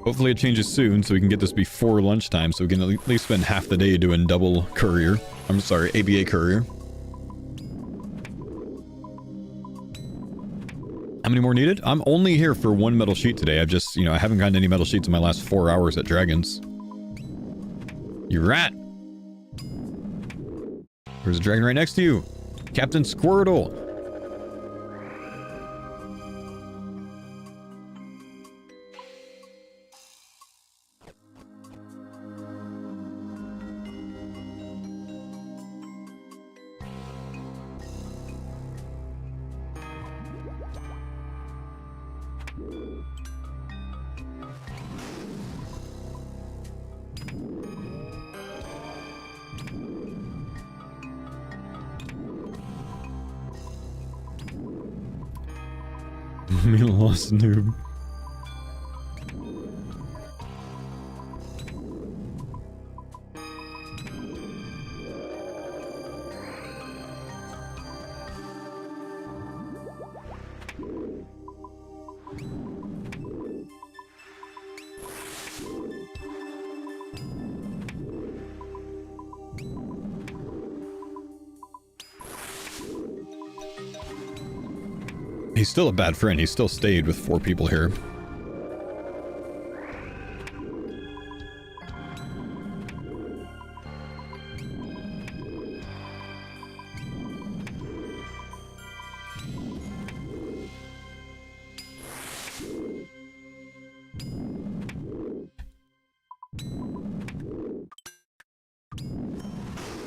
hopefully it changes soon so we can get this before lunchtime so we can at least spend half the day doing double courier. I'm sorry, ABA courier. many more needed? I'm only here for 1 metal sheet today. I've just, you know, I haven't gotten any metal sheets in my last 4 hours at Dragons. You rat! There's a dragon right next to you! Captain Squirtle! Me lost noob. He's still a bad friend. He still stayed with 4 people here.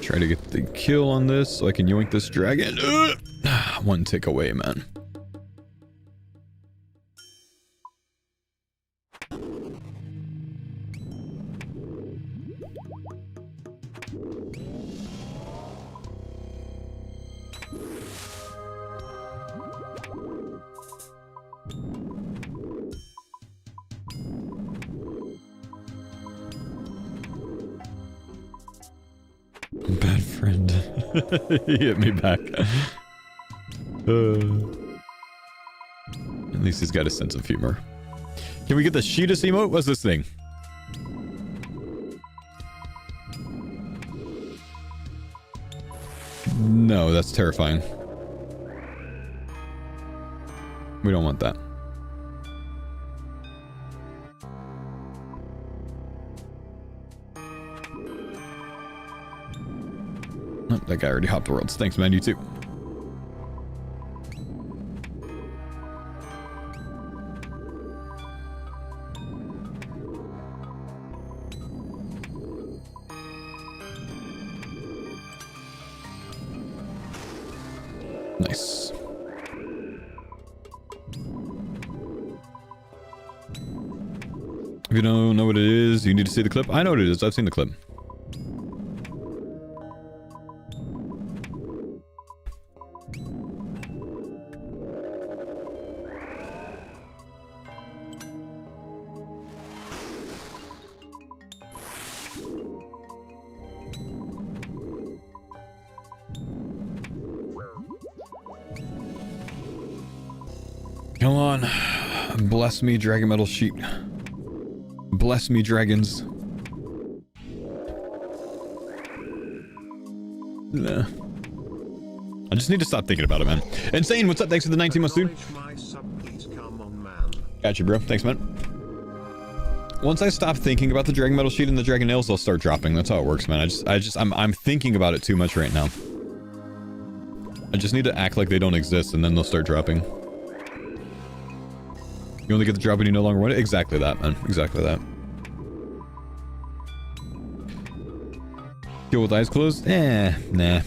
Try to get the kill on this so I can yoink this dragon. One tick away, man. Bad friend. He hit me back. At least he's got a sense of humor. Can we get the Sheetus emote? What's this thing? No, that's terrifying. We don't want that. Oh, that guy already hopped worlds. Thanks, man. You too. Nice. If you don't know what it is, you need to see the clip. I know what it is. I've seen the clip. Come on. Bless me, Dragon Metal Sheep. Bless me, dragons. Nah. I just need to stop thinking about it, man. Insane, what's up? Thanks for the 19 months, dude. Got you, bro. Thanks, man. Once I stop thinking about the Dragon Metal Sheet and the Dragon Nails, they'll start dropping. That's how it works, man. I'm thinking about it too much right now. I just need to act like they don't exist, and then they'll start dropping. You only get the drop when you no longer want it? Exactly that, man. Exactly that. Kill with eyes closed? Nah.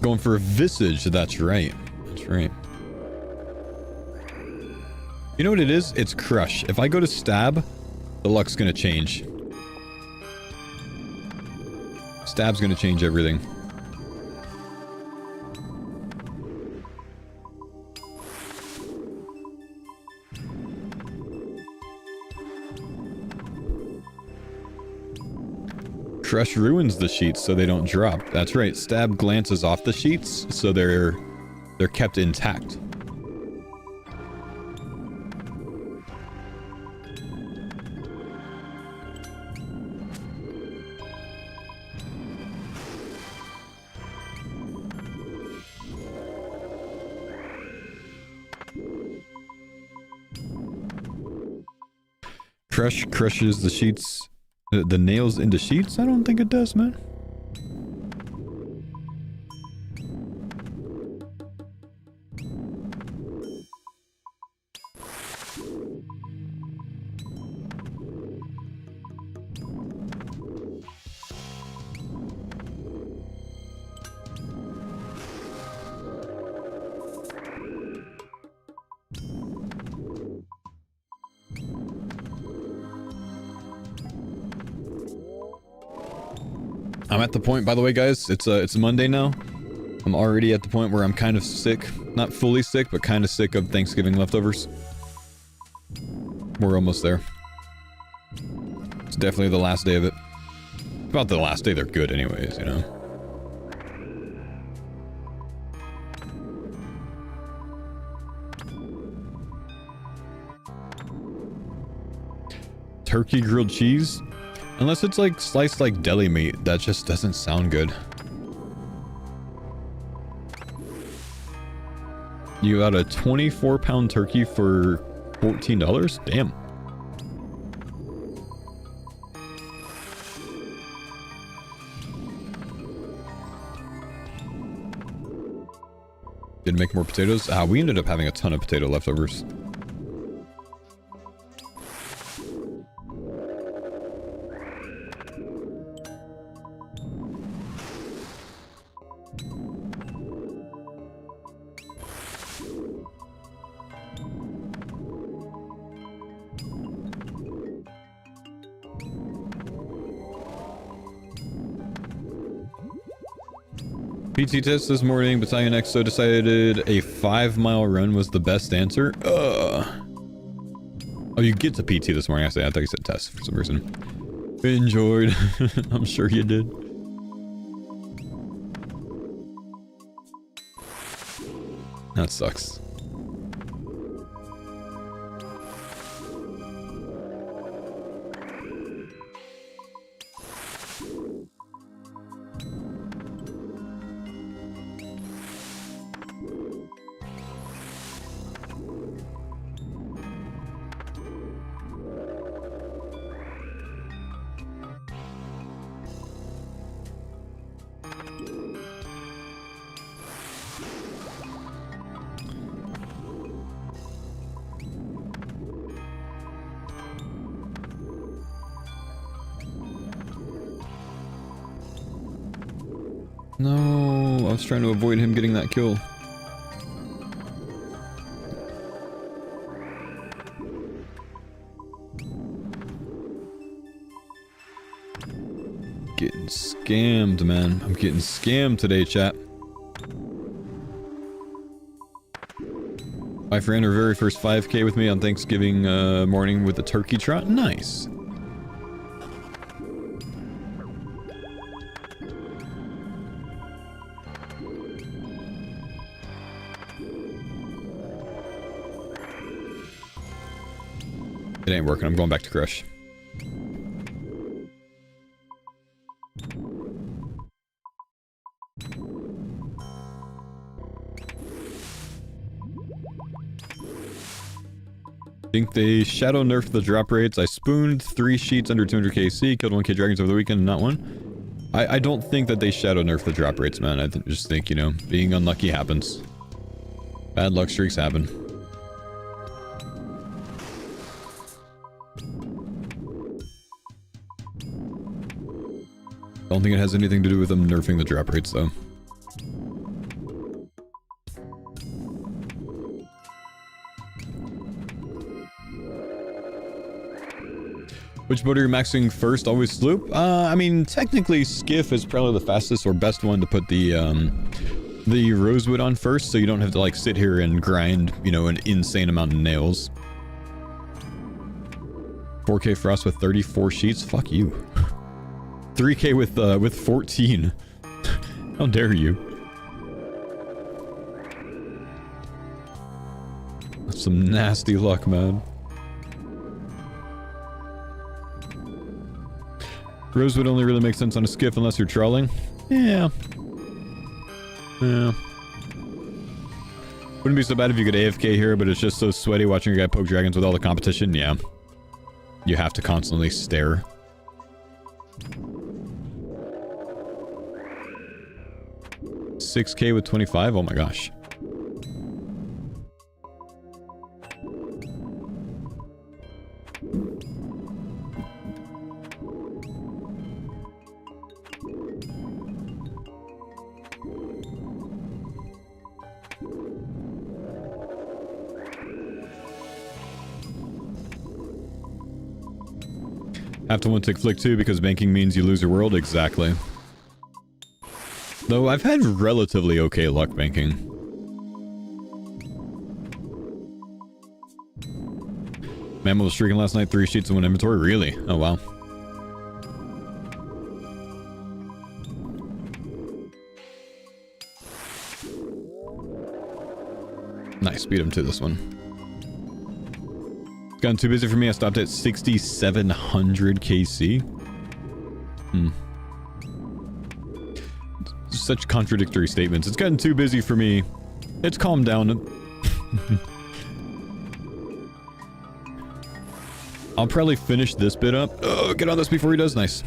Going for a Visage, that's right. That's right. You know what it is? It's Crush. If I go to Stab, the luck's gonna change. Stab's gonna change everything. Crush ruins the sheets so they don't drop. That's right. Stab glances off the sheets so they're kept intact. Crush crushes the sheets, the nails into sheets? I don't think it does, man. I'm at the point, by the way, guys, it's Monday now. I'm already at the point where I'm kind of sick. Not fully sick, but kind of sick of Thanksgiving leftovers. We're almost there. It's definitely the last day of it. About the last day they're good anyways, you know. Turkey grilled cheese? Unless it's like sliced like deli meat, that just doesn't sound good. You got a 24-pound turkey for $14? Damn. Didn't make more potatoes? Ah, we ended up having a ton of potato leftovers. PT test this morning, Battalion XO decided a 5-mile run was the best answer. Oh, you get to PT this morning. I thought you said test for some reason. Enjoyed. I'm sure you did. That sucks. No, I was trying to avoid him getting that kill. Getting scammed, man. I'm getting scammed today, chat. My friend, her very first 5K with me on Thanksgiving morning with the turkey trot. Nice. It ain't working. I'm going back to Crush. Think they shadow nerfed the drop rates. I spooned 3 sheets under 200 KC, killed 1K dragons over the weekend, not one. I don't think that they shadow nerfed the drop rates, man. I just think, you know, being unlucky happens. Bad luck streaks happen. I don't think it has anything to do with them nerfing the drop rates, though. Which boat are you maxing first? Always sloop? I mean, technically skiff is probably the fastest or best one to put the rosewood on first, so you don't have to like sit here and grind, you know, an insane amount of nails. 4K frost with 34 sheets? Fuck you. 3K with 14. How dare you? That's some nasty luck, man. Rosewood only really makes sense on a skiff unless you're trawling. Yeah. Yeah. Wouldn't be so bad if you could AFK here, but it's just so sweaty watching your guy poke dragons with all the competition. Yeah. you have to constantly stare. $6K with 25? Oh my gosh. Have to one-tick flick too because banking means you lose your world. Exactly. Though I've had relatively okay luck banking. Mammal was streaking last night, 3 sheets in 1 inventory. Really? Oh wow. Nice, beat him to this one. It's gotten too busy for me. I stopped at 6,700 KC. Such contradictory statements. It's gotten too busy for me. It's calmed down. I'll probably finish this bit up. Oh, get on this before he does. Nice.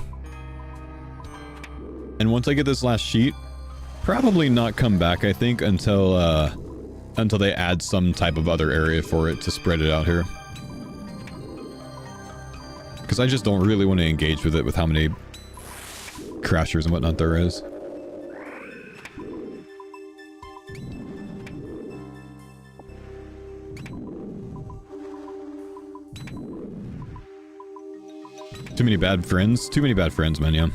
And once I get this last sheet, probably not come back, I think, until they add some type of other area for it to spread it out here. Because I just don't really want to engage with it with how many crashers and whatnot there is. Too many bad friends? Too many bad friends, man, yeah.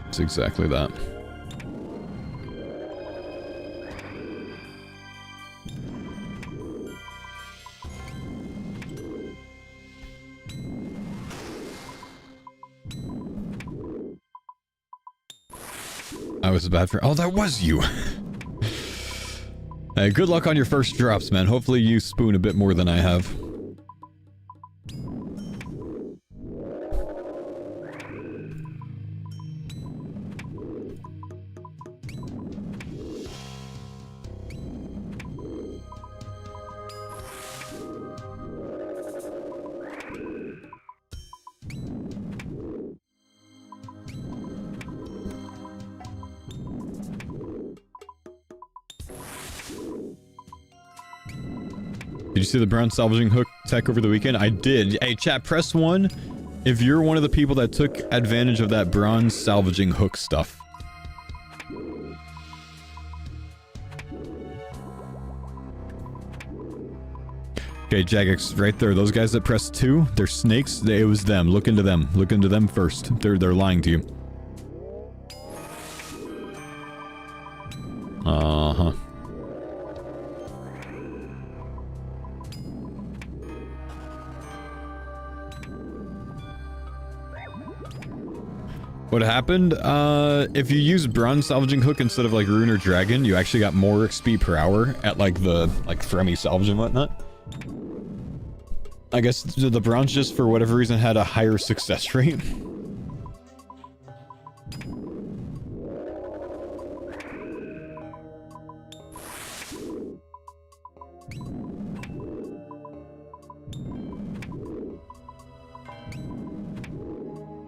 It's exactly that. I was a bad friend. Oh, that was you! Hey, good luck on your first drops, man. Hopefully you spoon a bit more than I have. Did you see the brown salvaging hook tech over the weekend? I did. Hey, chat, press 1 if you're one of the people that took advantage of that bronze salvaging hook stuff. Okay, Jagex, right there. Those guys that pressed 2, they're snakes. It was them. Look into them. Look into them first. They're lying to you. Uh-huh. What happened? If you use bronze salvaging hook instead of like rune or dragon, you actually got more XP per hour at like the Fremi salvage and whatnot. I guess the bronze just for whatever reason had a higher success rate.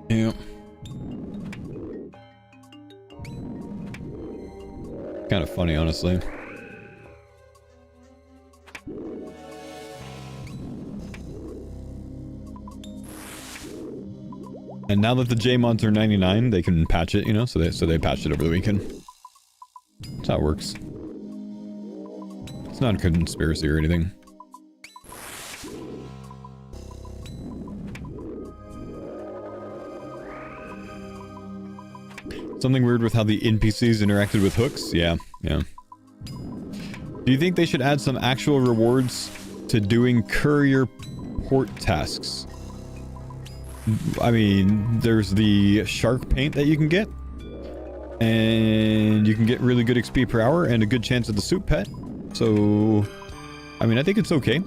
Yeah. Kind of funny, honestly. And now that the J mods are 99, they can patch it, you know, so they patched it over the weekend. That's how it works. It's not a conspiracy or anything. Something weird with how the NPCs interacted with hooks? Yeah, yeah. Do you think they should add some actual rewards to doing courier port tasks? I mean, there's the shark paint that you can get. And you can get really good XP per hour and a good chance at the soup pet. So, I mean, I think it's okay.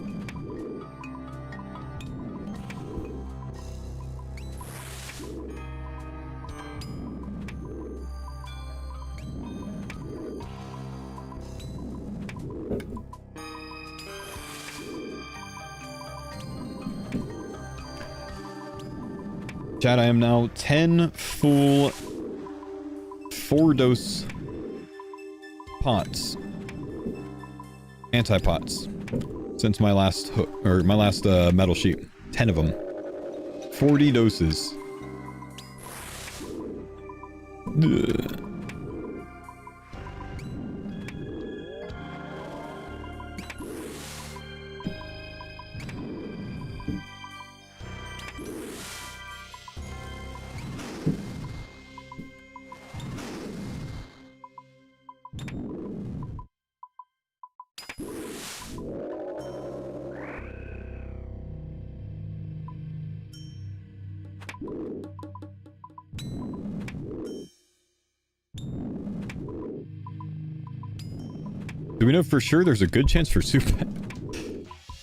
Chat, I am now 10 full 4-dose pots. Anti-pots. Since my last hook, or my last metal sheet. 10 of them. 40 doses. Ugh. Do we know for sure there's a good chance for soup?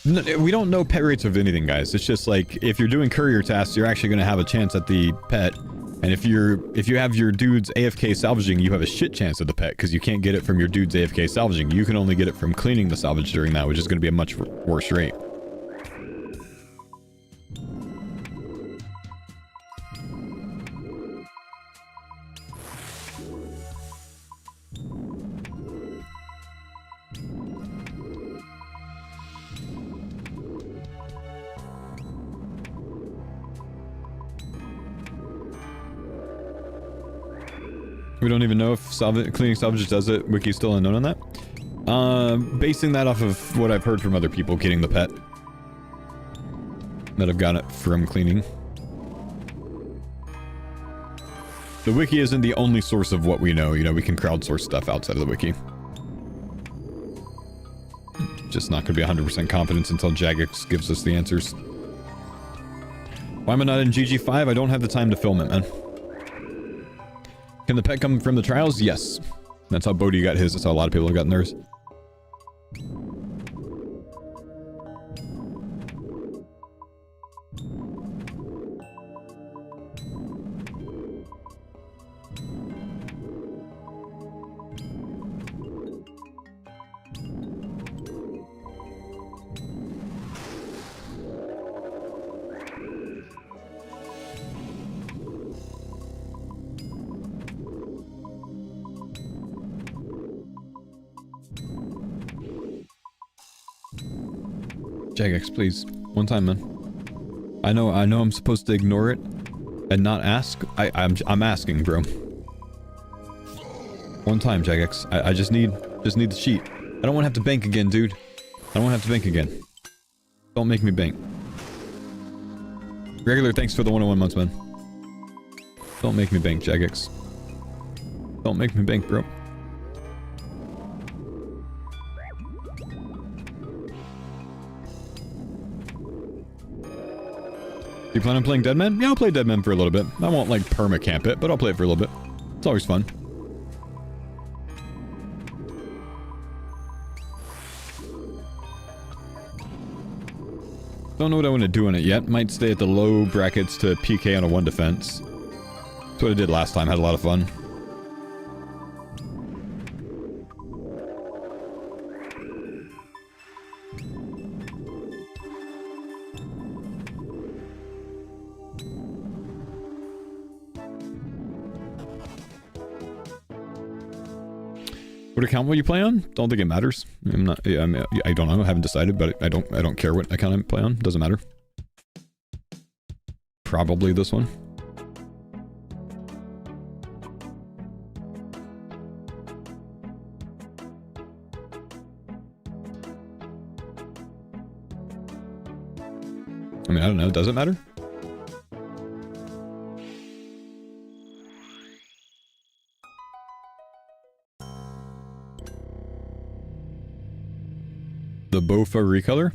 No, we don't know pet rates of anything, guys. It's just like, if you're doing courier tasks, you're actually going to have a chance at the pet. And if you have your dude's AFK salvaging, you have a shit chance at the pet, because you can't get it from your dude's AFK salvaging. You can only get it from cleaning the salvage during that, which is going to be a much worse rate. We don't even know if cleaning salvage does it. Wiki's still unknown on that. Basing that off of what I've heard from other people getting the pet. That have got it from cleaning. The wiki isn't the only source of what we know. You know, we can crowdsource stuff outside of the wiki. Just not going to be 100% confidence until Jagex gives us the answers. Why am I not in GG5? I don't have the time to film it, man. Can the pet come from the trials? Yes. That's how Bodhi got his. That's how a lot of people have gotten theirs. Jagex, please. One time, man. I know I'm supposed to ignore it and not ask. I'm asking, bro. One time, Jagex. I just need the sheet. I don't want to have to bank again, dude. I don't want to have to bank again. Don't make me bank. Regular, thanks for the 101 months, man. Don't make me bank, Jagex. Don't make me bank, bro. Do you plan on playing Deadman? Yeah, I'll play Deadman for a little bit. I won't, like, perma-camp it, but I'll play it for a little bit. It's always fun. Don't know what I want to do on it yet. Might stay at the low brackets to PK on a 1 defense. That's what I did last time. Had a lot of fun. What account will you play on? Don't think it matters. I don't know. I haven't decided, but I don't care what account I play on. Doesn't matter. Probably this one. I mean, I don't know. Does it matter? The Bofa recolor?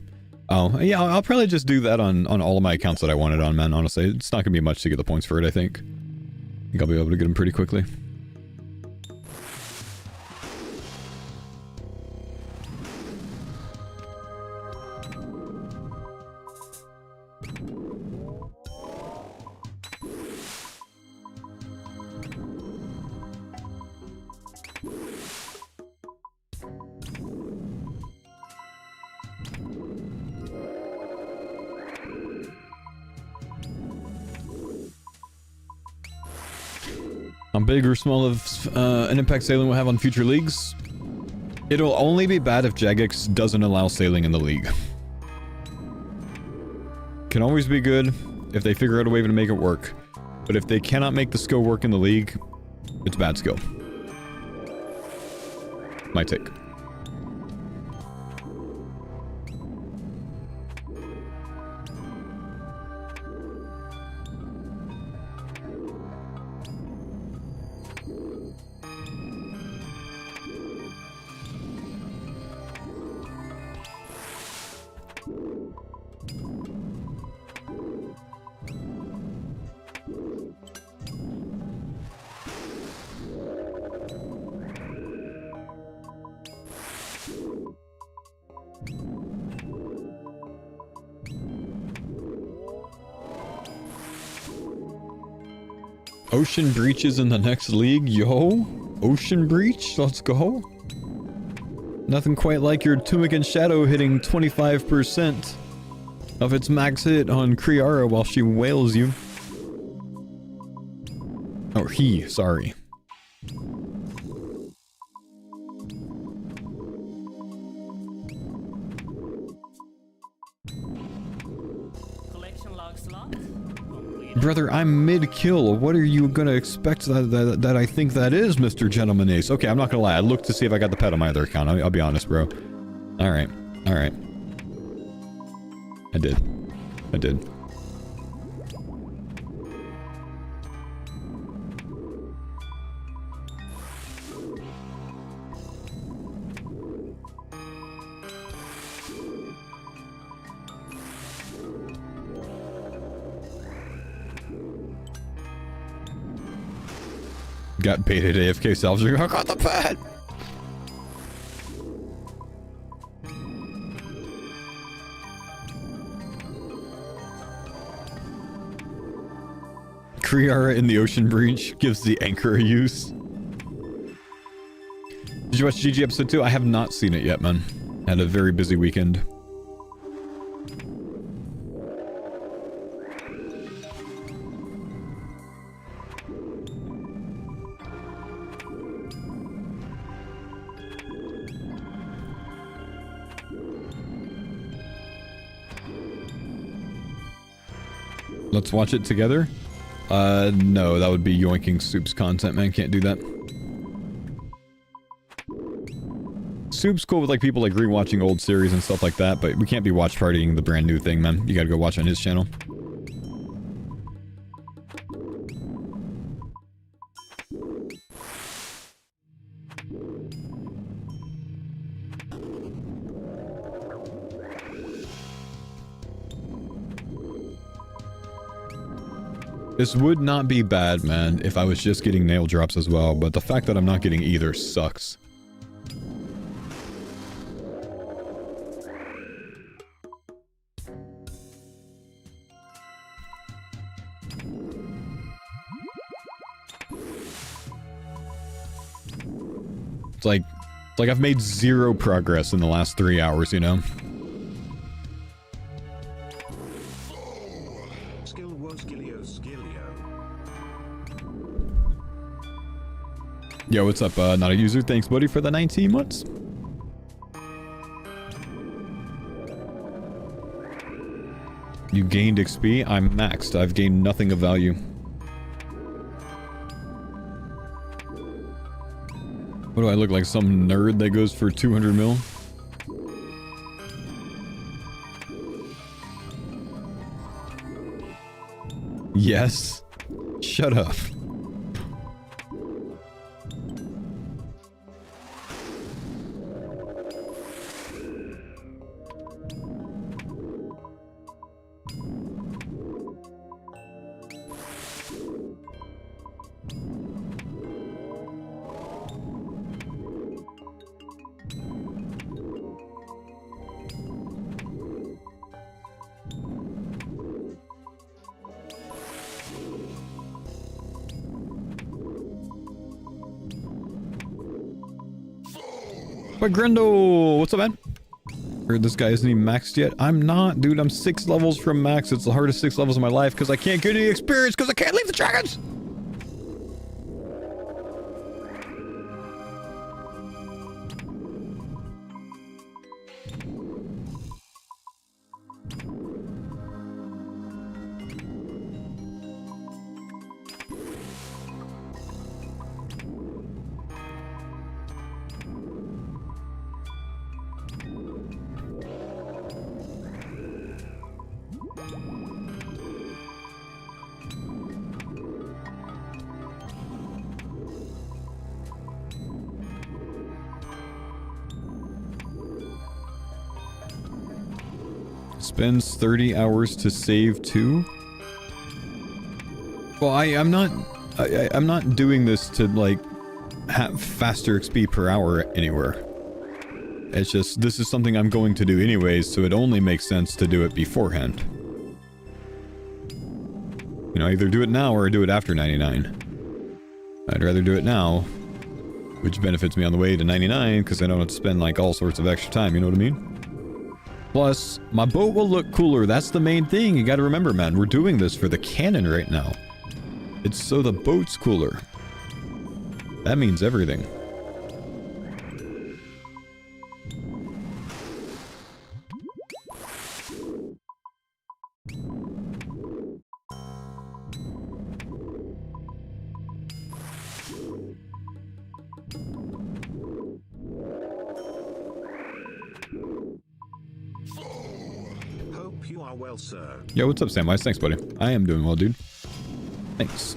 Oh, yeah, I'll probably just do that on all of my accounts that I wanted on, man, honestly. It's not going to be much to get the points for it, I think. I think I'll be able to get them pretty quickly. How big or small of an impact sailing will have on future leagues? It'll only be bad if Jagex doesn't allow sailing in the league. Can always be good if they figure out a way to make it work. But if they cannot make the skill work in the league, it's bad skill. My take. Ocean Breaches in the next league, yo. Ocean Breach, let's go. Nothing quite like your Tumican Shadow hitting 25% of its max hit on Courier while she wails you. Or he, sorry. Brother, I'm mid-kill. What are you gonna expect that I think that is, Mr. Gentleman Ace? Okay, I'm not gonna lie. I looked to see if I got the pet on my other account. I'll be honest, bro. Alright. Alright. I did. I did. Got baited AFK salvaging. I got the pet! Kriara in the Ocean Breach gives the anchor a use. Did you watch GG episode 2? I have not seen it yet, man. Had a very busy weekend. Let's watch it together? No, that would be yoinking Soup's content, man. Can't do that. Soup's cool with like people like rewatching old series and stuff like that, but we can't be watch partying the brand new thing, man. You gotta go watch on his channel. This would not be bad, man, if I was just getting nail drops as well, but the fact that I'm not getting either sucks. It's like I've made zero progress in the last 3 hours, you know? Yo, what's up? Not a user. Thanks, buddy, for the 19 months. You gained XP? I'm maxed. I've gained nothing of value. What do I look like? Some nerd that goes for 200 mil? Yes. Shut up. But Grendel, what's up, man? Heard this guy isn't even maxed yet. I'm not, dude. I'm 6 levels from max. It's the hardest 6 levels of my life because I can't get any experience because I can't leave the dragons. Spends 30 hours to save too? Well, I'm not doing this to, like, have faster XP per hour anywhere. It's just, this is something I'm going to do anyways, so it only makes sense to do it beforehand. You know, either do it now or do it after 99. I'd rather do it now, which benefits me on the way to 99, because I don't have to spend, like, all sorts of extra time, you know what I mean? Plus, my boat will look cooler, that's the main thing, you gotta remember, man, we're doing this for the cannon right now. It's so the boat's cooler. That means everything. Hope you are well, sir. Yo, what's up, Samwise? Thanks, buddy. I am doing well, dude. Thanks.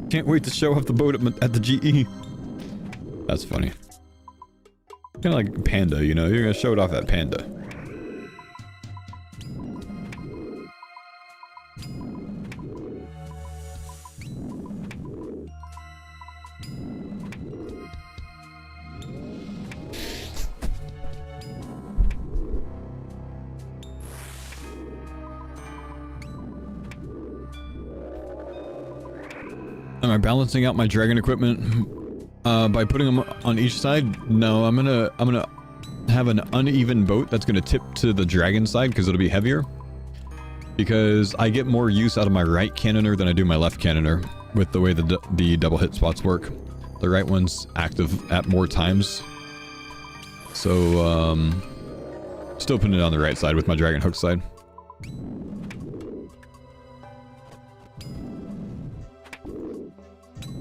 Can't wait to show off the boat at the GE. That's funny. Kind of like Panda, you know? You're gonna show it off at Panda. Am I balancing out my dragon equipment by putting them on each side? No, I'm gonna have an uneven boat that's gonna tip to the dragon side because it'll be heavier. Because I get more use out of my right cannoner than I do my left cannoner with the way the double hit spots work. The right one's active at more times. So, still putting it on the right side with my dragon hook side.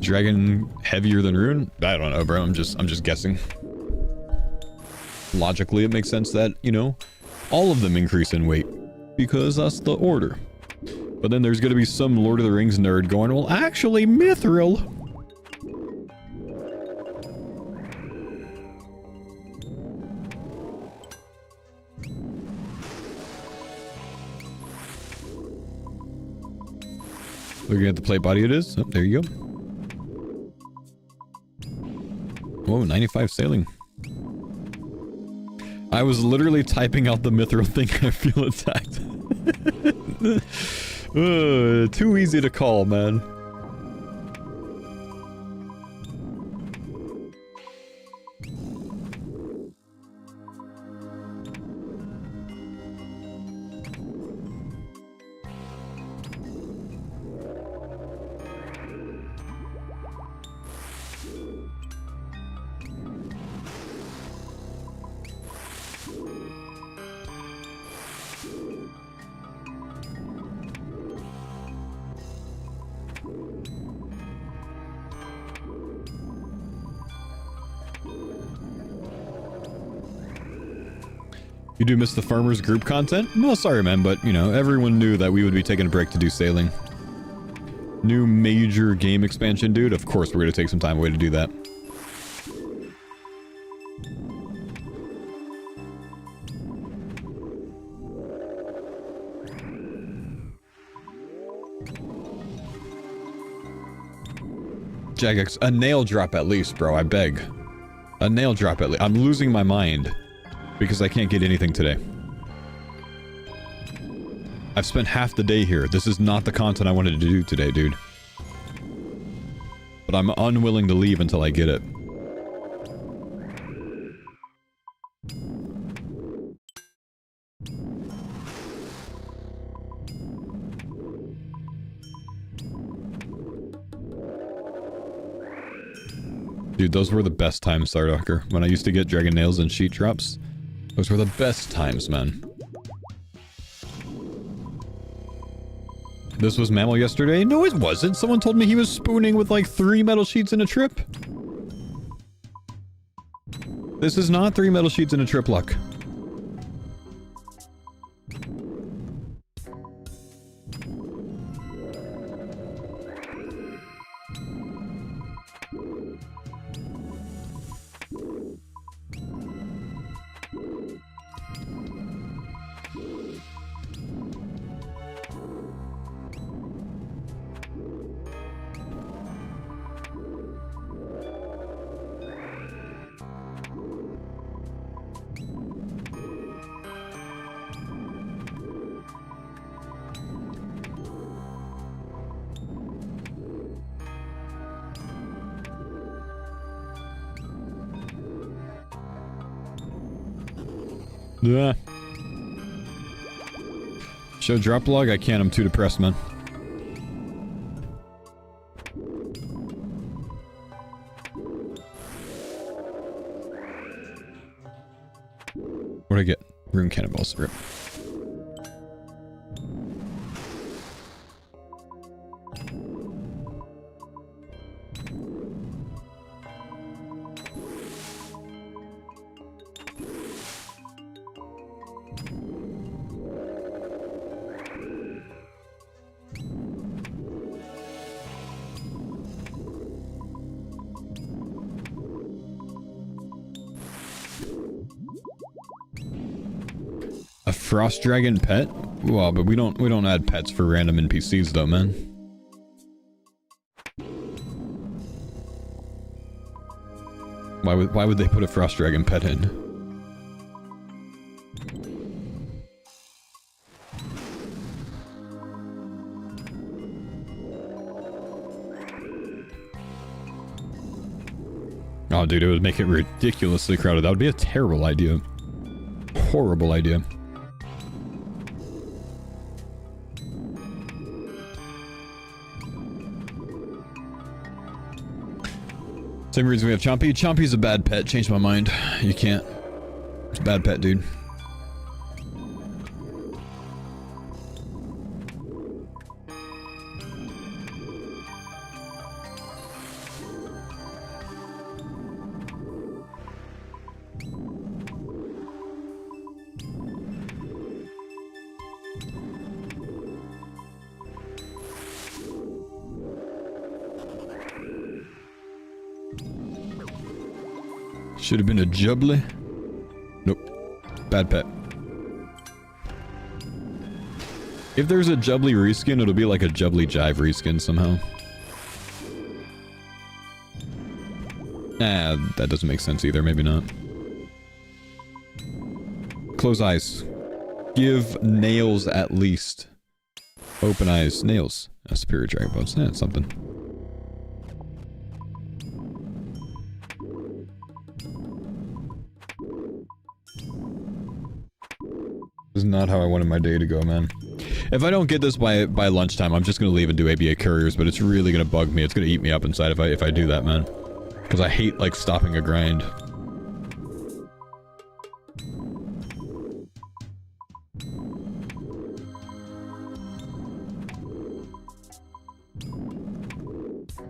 Dragon heavier than rune? I don't know, bro. I'm just guessing. Logically, it makes sense that, you know, all of them increase in weight because that's the order. But then there's gonna be some Lord of the Rings nerd going, well, actually, mithril. Looking at the plate body it is. Oh, there you go. Whoa, 95 sailing. I was literally typing out the mithril thing. I feel attacked. Too easy to call, man. You do miss the farmers group content? Well, sorry, man, but, you know, everyone knew that we would be taking a break to do sailing. New major game expansion, dude. Of course we're gonna take some time away to do that. Jagex, a nail drop at least, bro, I beg. A nail drop at least. I'm losing my mind. Because I can't get anything today. I've spent half the day here. This is not the content I wanted to do today, dude. But I'm unwilling to leave until I get it. Dude, those were the best times, Stardocker. When I used to get dragon nails and sheet drops. Those were the best times, man. This was mammal yesterday? No, it wasn't. Someone told me he was spooning with like 3 metal sheets in a trip. This is not 3 metal sheets in a trip, luck. Yeah. Show drop log? I can't, I'm too depressed, man. What'd I get? Rune cannonballs. Rip. A frost dragon pet? Well, but we don't add pets for random NPCs though, man. Why would they put a frost dragon pet in? Oh, dude, it would make it ridiculously crowded. That would be a terrible idea. Horrible idea. Same reason we have Chompy. Chompy's a bad pet. Changed my mind. You can't. It's a bad pet, dude. Should have been a Jubbly. Nope. Bad pet. If there's a Jubbly reskin, it'll be like a Jubbly Jive reskin somehow. Ah, that doesn't make sense either. Maybe not. Close eyes. Give nails at least. Open eyes. Nails. A superior dragon bones. That's something. This is not how I wanted my day to go, man. If I don't get this by lunchtime, I'm just gonna leave and do ABA couriers, but it's really gonna bug me. It's gonna eat me up inside if I do that, man. Because I hate, like, stopping a grind.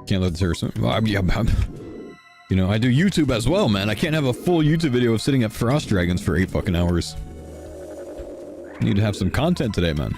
Can't let the terrorist... Well, you know, I do YouTube as well, man. I can't have a full YouTube video of sitting at Frost Dragons for 8 fucking hours. Need to have some content today, man.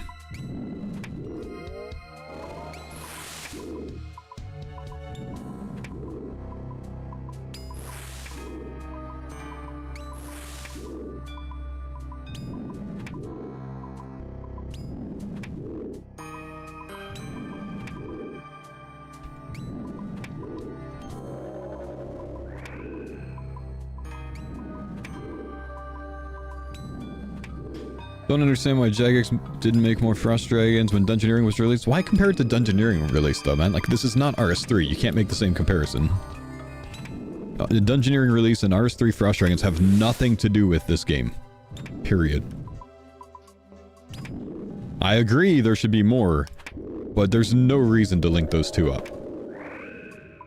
Don't understand why Jagex didn't make more Frost Dragons when Dungeoneering was released. Why compare it to Dungeoneering release though, man? Like, this is not RS3. You can't make the same comparison. The Dungeoneering release and RS3 Frost Dragons have nothing to do with this game. Period. I agree there should be more, but there's no reason to link those two up.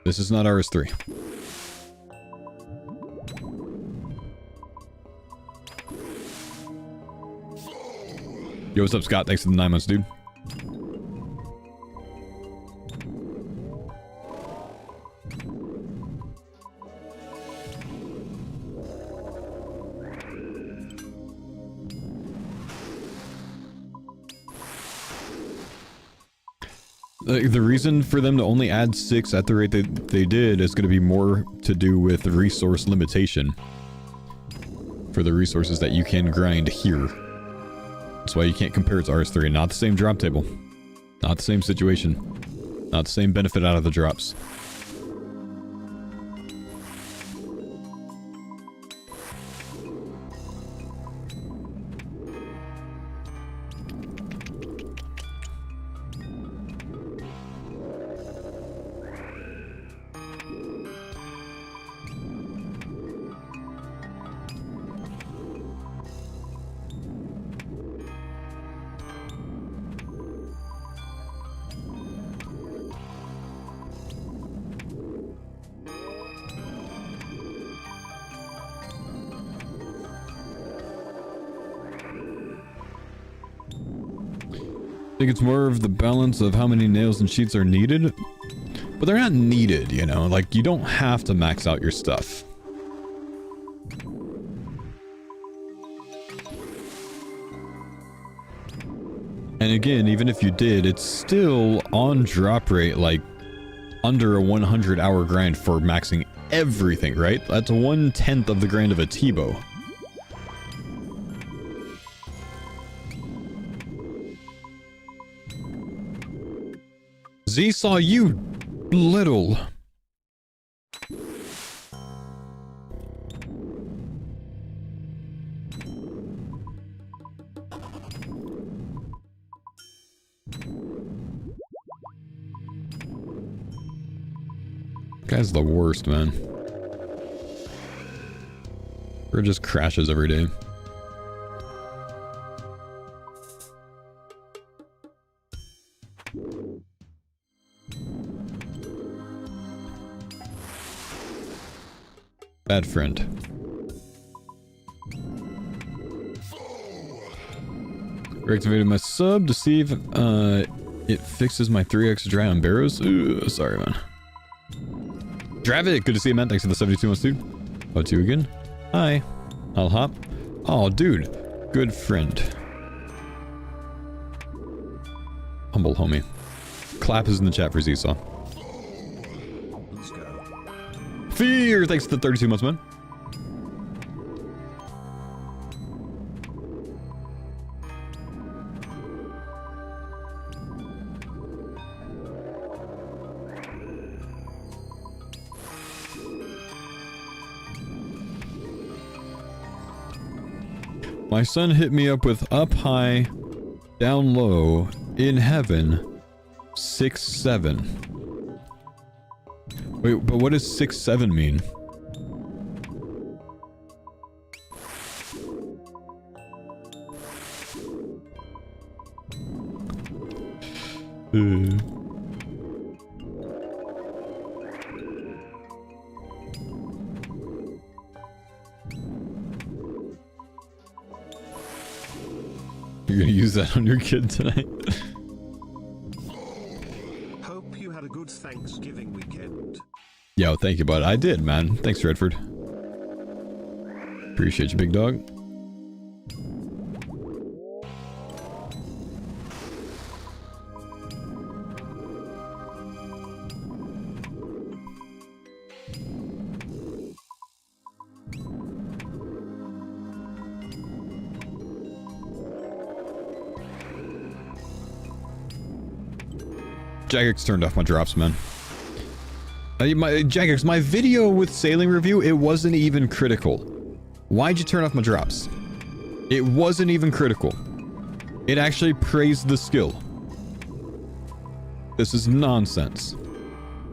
This is not RS3. Yo, what's up, Scott? Thanks for the 9 months, dude. The reason for them to only add 6 at the rate that they did is going to be more to do with resource limitation. For the resources that you can grind here. That's why you can't compare it to RS3. Not the same drop table. Not the same situation. Not the same benefit out of the drops. think it's more of the balance of how many nails and sheets are needed, but they're not needed, you know, like you don't have to max out your stuff. And again, even if you did, it's still on drop rate like under a 100-hour grind for maxing everything, right? That's 1/10 of the grind of a T-bow. Z saw you little. Guy's the worst, man. Or just crashes every day. Bad friend. Reactivated my sub to see if it fixes my 3x dry on barrows. Ooh, sorry, man. Dravit, good to see you, man. Thanks for the 72 months, dude. Oh, to you again. Hi. I'll hop. Oh, dude. Good friend. Humble homie. Clap is in the chat for Zsaw. Let's go. Fear, thanks for the 32 months, man. My son hit me up with up high, down low, in heaven, 6-7. Wait, but what does 6-7 mean? You're gonna use that on your kid tonight. Hope you had a good Thanksgiving weekend. Yo, thank you, bud. I did, man. Thanks, Redford. Appreciate you, big dog. Jagex turned off my drops, man. Jagex, my video with sailing review, it wasn't even critical. Why'd you turn off my drops? It wasn't even critical. It actually praised the skill. This is nonsense.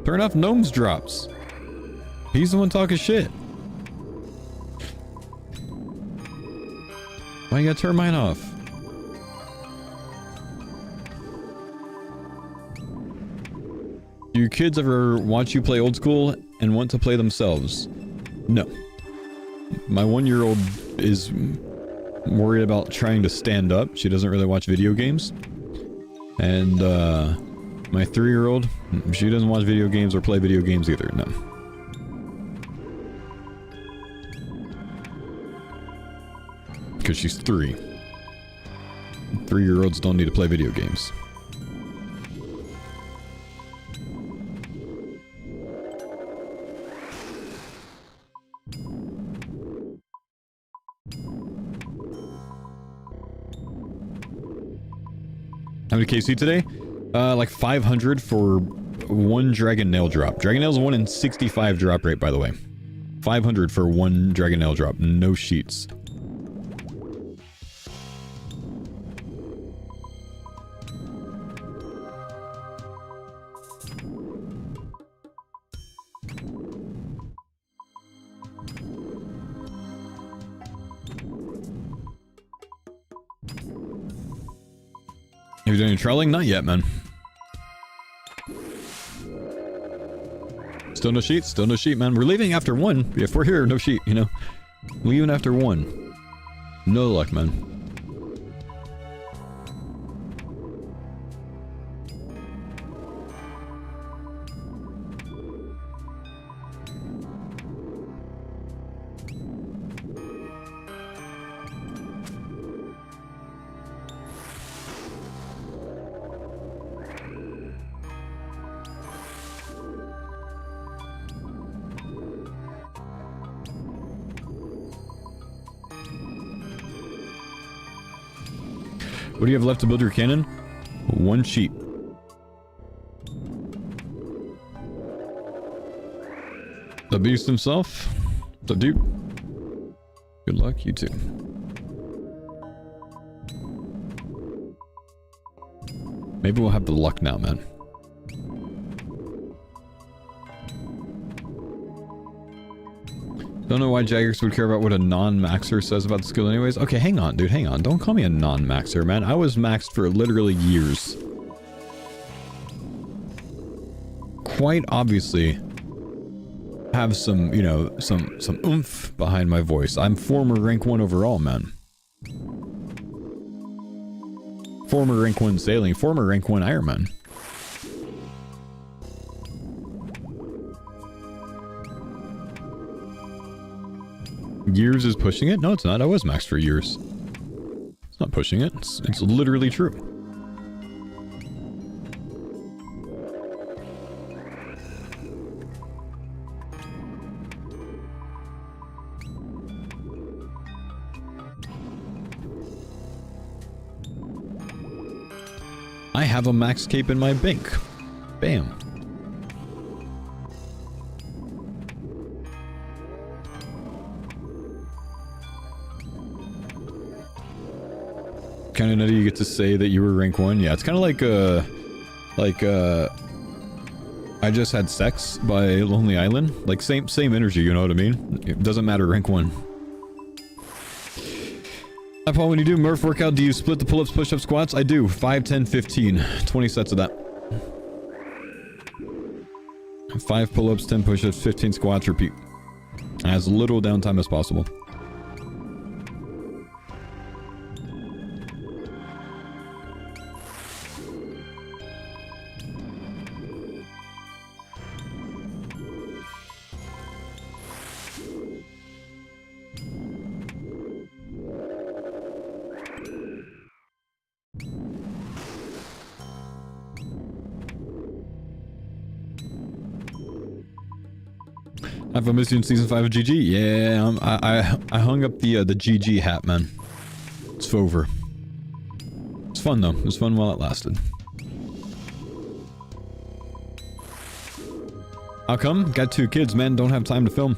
Turn off Gnome's drops. He's the one talking shit. Why you gotta turn mine off? Do your kids ever watch you play old school and want to play themselves? No. My 1-year-old is worried about trying to stand up. She doesn't really watch video games. And my 3-year-old, she doesn't watch video games or play video games either. No. Because she's 3. 3-year-olds don't need to play video games. How many KC today? Like 500 for 1 Dragon Nail drop. Dragon Nail's 1 in 65 drop rate, by the way. 500 for 1 Dragon Nail drop. No sheets. Have you done any trolling? Not yet, man. Still no sheet? Still no sheet, man. We're leaving after 1. If we're here, no sheet, you know. Leaving after 1. No luck, man. What do you have left to build your cannon? 1 sheep. The beast himself. What's up, dude? Good luck, you too. Maybe we'll have the luck now, man. Don't know why Jaggers would care about what a non-maxer says about the skill anyways. Okay, hang on, dude, hang on. Don't call me a non-maxer, man. I was maxed for literally years. Quite obviously have some, you know, some oomph behind my voice. I'm former rank 1 overall, man. Former rank 1 sailing, former rank 1 Ironman. Years is pushing it? No, it's not. I was maxed for years. It's not pushing it. It's literally true. I have a max cape in my bank. Bam. Kind of nutty you get to say that you were rank 1. Yeah, it's kind of like I just had sex by Lonely Island. Like same energy, you know what I mean? It doesn't matter, rank 1. Hi Paul, when you do Murph workout, do you split the pull-ups, push-ups, squats? I do. 5, 10, 15. 20 sets of that. 5 pull-ups, 10 push-ups, 15 squats, repeat. As little downtime as possible. I've missed you in season 5 of GG. Yeah, I hung up the GG hat, man. It's over. It's fun though. It was fun while it lasted. How come? Got 2 kids, man. Don't have time to film.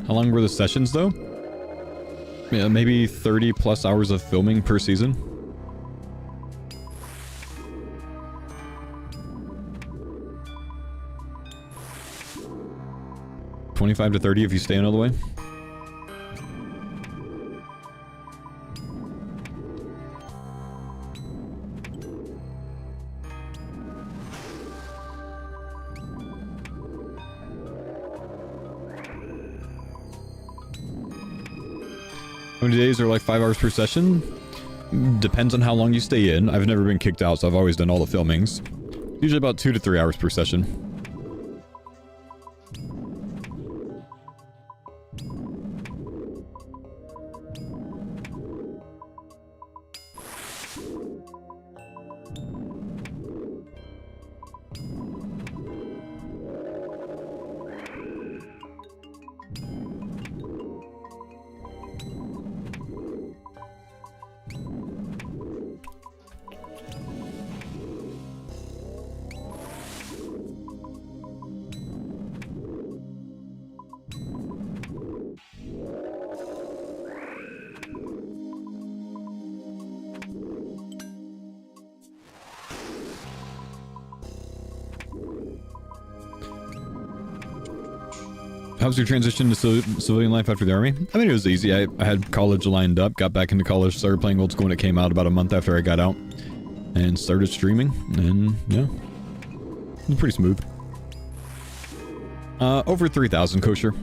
How long were the sessions though? Yeah, maybe 30 plus hours of filming per season. $25 to $30 if you stay in all the way. How many days are like 5 hours per session? Depends on how long you stay in. I've never been kicked out, so I've always done all the filmings. Usually about 2 to 3 hours per session. How's your transition to civilian life after the army? I mean, it was easy. I had college lined up, got back into college, started playing old school when it came out about a month after I got out, and started streaming, and yeah, it was pretty smooth. Over 3,000 kosher.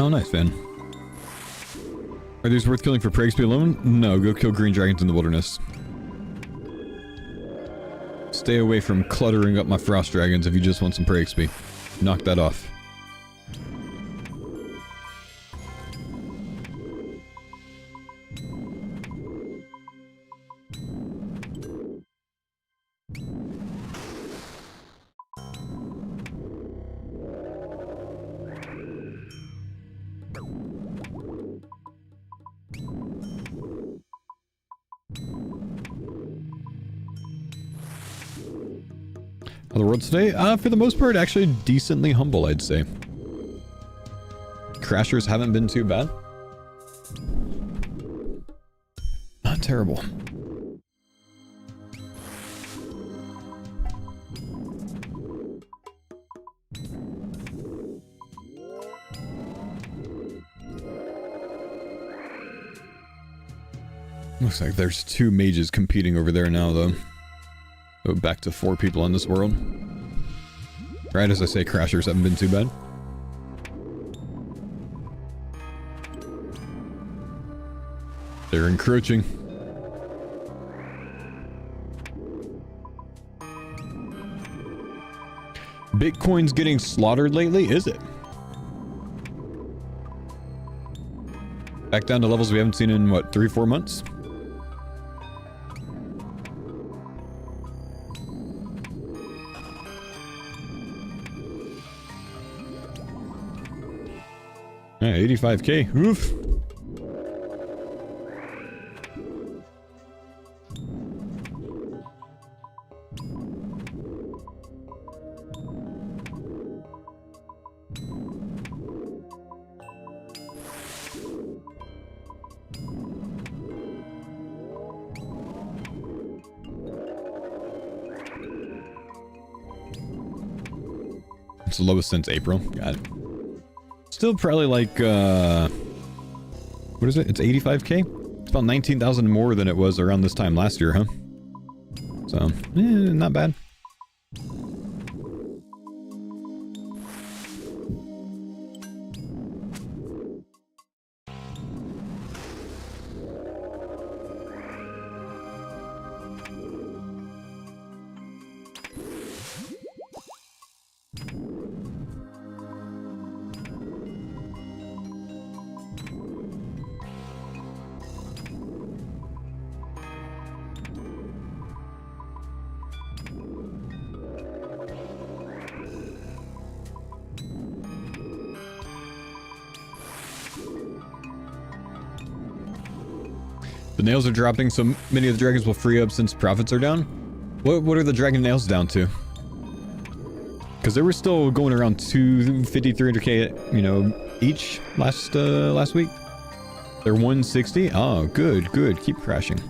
Oh, nice, man. Are these worth killing for prey XP alone? No, go kill green dragons in the wilderness. Stay away from cluttering up my frost dragons if you just want some prey XP. Knock that off. How the world today? For the most part, actually decently humble, I'd say. Crashers haven't been too bad. Not terrible. Looks like there's 2 mages competing over there now, though. So back to 4 people in this world. Right as I say, crashers haven't been too bad. They're encroaching. Bitcoin's getting slaughtered lately, is it? Back down to levels we haven't seen in, what, 3-4 months? Yeah, 85k. Oof. It's the lowest since April. Got it. Still probably like, what is it? It's 85k? It's about 19,000 more than it was around this time last year, huh? So, not bad. The nails are dropping, so many of the dragons will free up since profits are down. What are the dragon nails down to? Because they were still going around 250, 300k, you know, each last week. They're 160. Oh, good. Keep crashing.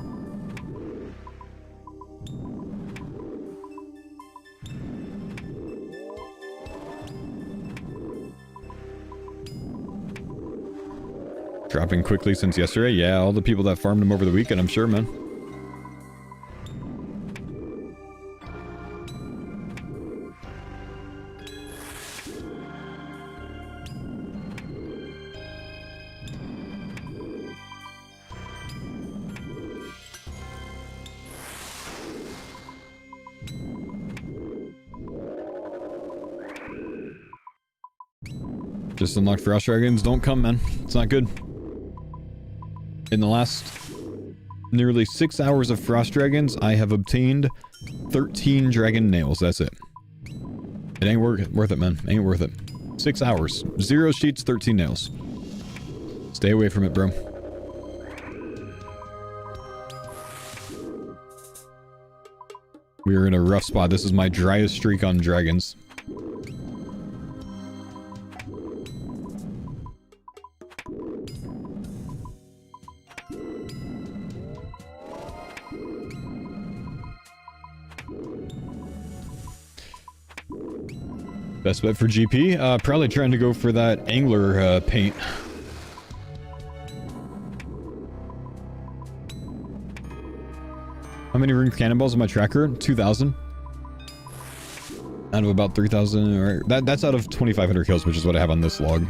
Dropping quickly since yesterday. Yeah, all the people that farmed them over the weekend, I'm sure, man. Just unlocked Frost Dragons. Don't come, man. It's not good. In the last nearly 6 hours of Frost Dragons, I have obtained 13 dragon nails. That's it. It ain't worth it, man. Ain't worth it. 6 hours. 0 sheets, 13 nails. Stay away from it, bro. We are in a rough spot. This is my driest streak on dragons. Best bet for GP? Probably trying to go for that angler paint. How many ring cannonballs in my tracker? 2,000. Out of about 3,000. Or that's out of 2,500 kills, which is what I have on this log.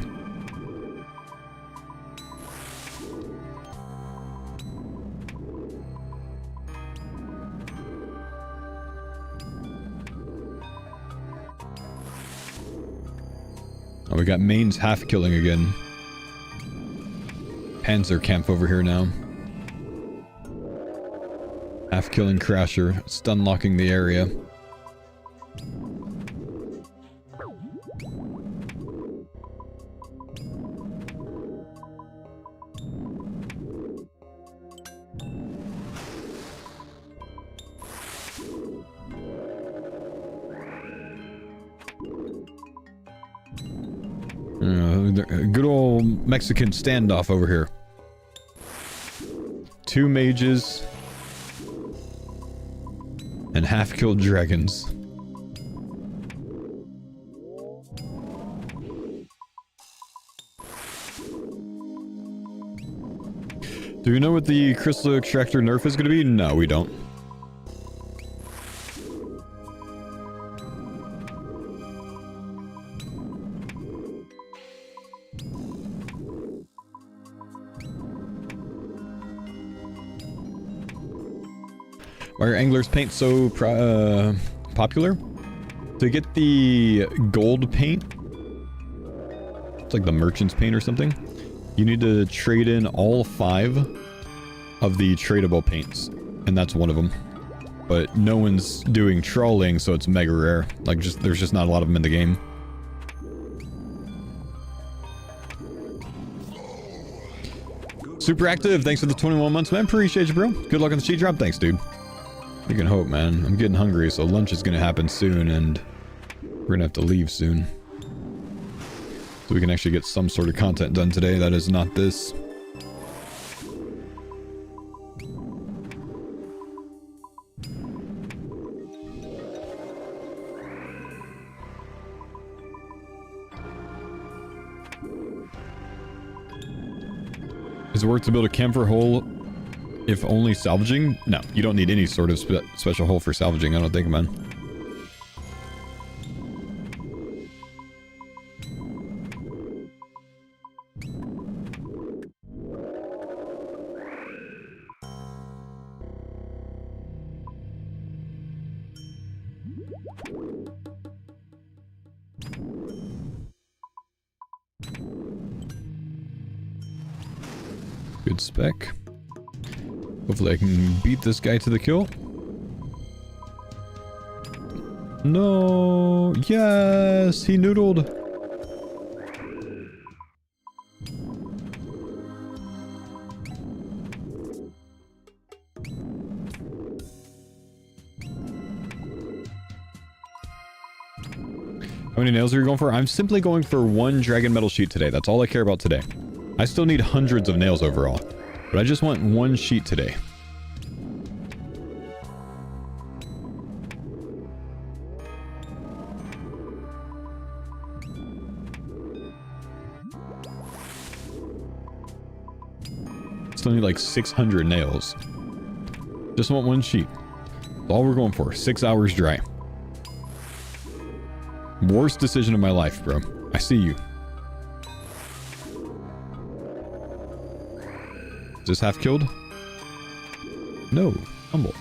Oh, we got Maine's half killing again. Panzer camp over here now. Half killing Crasher, stun locking the area. Good old Mexican standoff over here. 2 mages and half-killed dragons. Do we know what the crystal extractor nerf is going to be? No, we don't. Why are anglers paint so popular? To get the gold paint, it's like the merchant's paint or something, you need to trade in all 5 of the tradable paints, and that's one of them. But no one's doing trawling, so it's mega rare. Like, there's just not a lot of them in the game. Super active, thanks for the 21 months, man. Appreciate you, bro. Good luck on the cheat drop. Thanks, dude. You can hope, man. I'm getting hungry, so lunch is gonna happen soon, and we're gonna have to leave soon. So we can actually get some sort of content done today that is not this. Is it worth to build a camphor hole if only salvaging? No, you don't need any sort of special hole for salvaging, I don't think, man. Good spec. Hopefully I can beat this guy to the kill. No! Yes! He noodled! How many nails are you going for? I'm simply going for 1 dragon metal sheet today. That's all I care about today. I still need hundreds of nails overall, but I just want 1 sheet today. Still need like 600 nails. Just want 1 sheet. That's all we're going for. 6 hours dry. Worst decision of my life, bro. I see you. Is this half killed? No. Humble.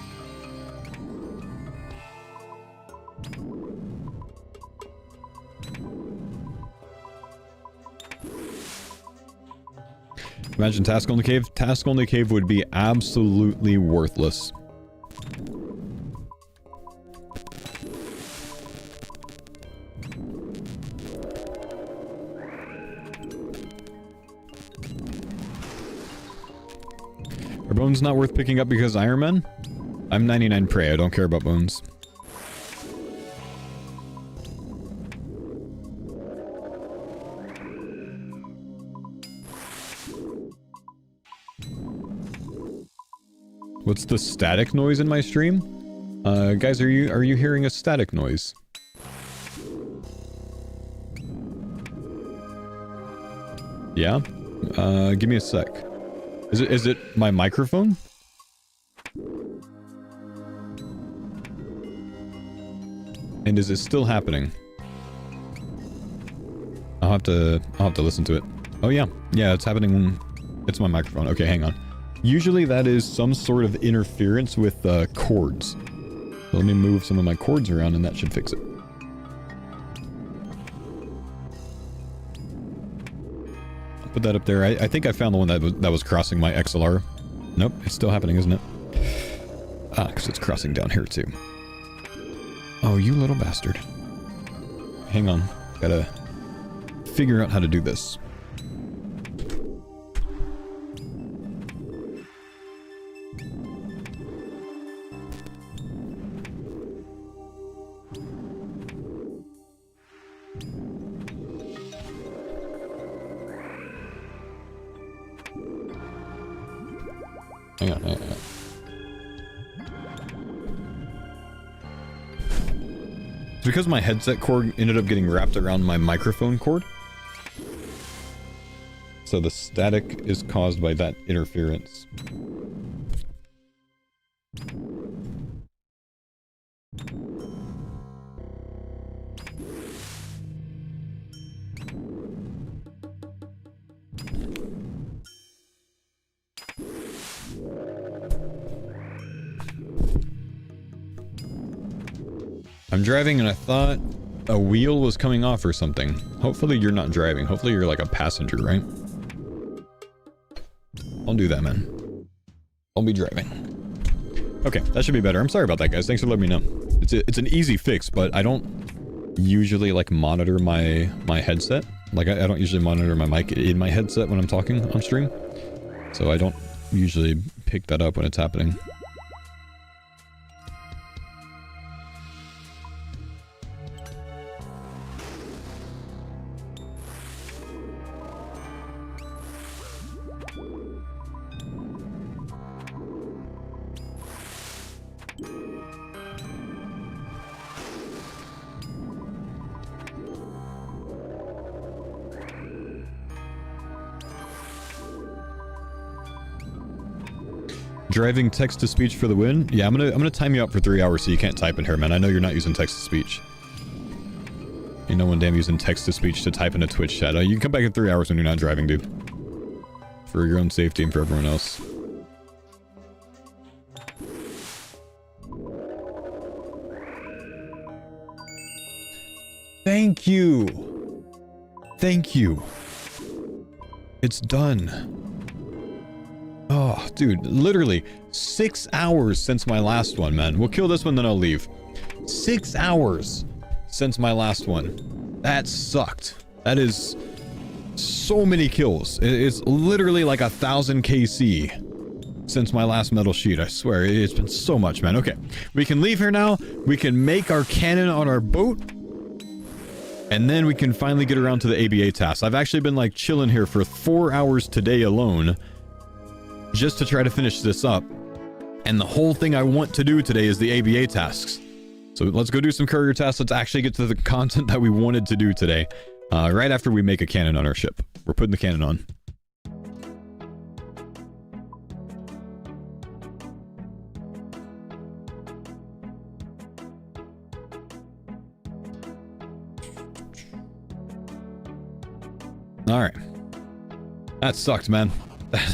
Imagine task on the cave. Task on the cave would be absolutely worthless. Are bones not worth picking up because Iron Man? I'm 99 prey. I don't care about bones. What's the static noise in my stream? Guys, are you hearing a static noise? Yeah? Give me a sec. Is it my microphone? And is it still happening? I'll have to listen to it. Oh yeah. Yeah, it's happening. It's my microphone. Okay, hang on. Usually that is some sort of interference with cords. So let me move some of my cords around and that should fix it. Put that up there. I think I found the one that was crossing my XLR. Nope, it's still happening, isn't it? Ah, because it's crossing down here too. Oh, you little bastard. Hang on. Gotta figure out how to do this. Hang on. It's because my headset cord ended up getting wrapped around my microphone cord. So the static is caused by that interference. I'm driving and I thought a wheel was coming off or something. Hopefully you're not driving. Hopefully you're like a passenger, right? Don't do that, man. Don't be driving. Okay, that should be better. I'm sorry about that, guys. Thanks for letting me know. It's an easy fix, but I don't usually like monitor my headset. Like I don't usually monitor my mic in my headset when I'm talking on stream. So I don't usually pick that up when it's happening. Driving text-to-speech for the win? Yeah, I'm gonna time you out for 3 hours so you can't type in here, man. I know you're not using text-to-speech. Ain't no one damn using text-to-speech to type in a Twitch chat. You can come back in 3 hours when you're not driving, dude. For your own safety and for everyone else. Thank you! Thank you! It's done. Oh, dude, literally 6 hours since my last one, man. We'll kill this one, then I'll leave. 6 hours since my last one. That sucked. That is so many kills. It's literally like 1,000 KC since my last metal sheet. I swear, it's been so much, man. Okay, we can leave here now. We can make our cannon on our boat. And then we can finally get around to the ABA task. I've actually been like chilling here for 4 hours today alone, just to try to finish this up. And the whole thing I want to do today is the ABA tasks. So let's go do some courier tasks. Let's actually get to the content that we wanted to do today. Right after we make a cannon on our ship. We're putting the cannon on. Alright. That sucked, man.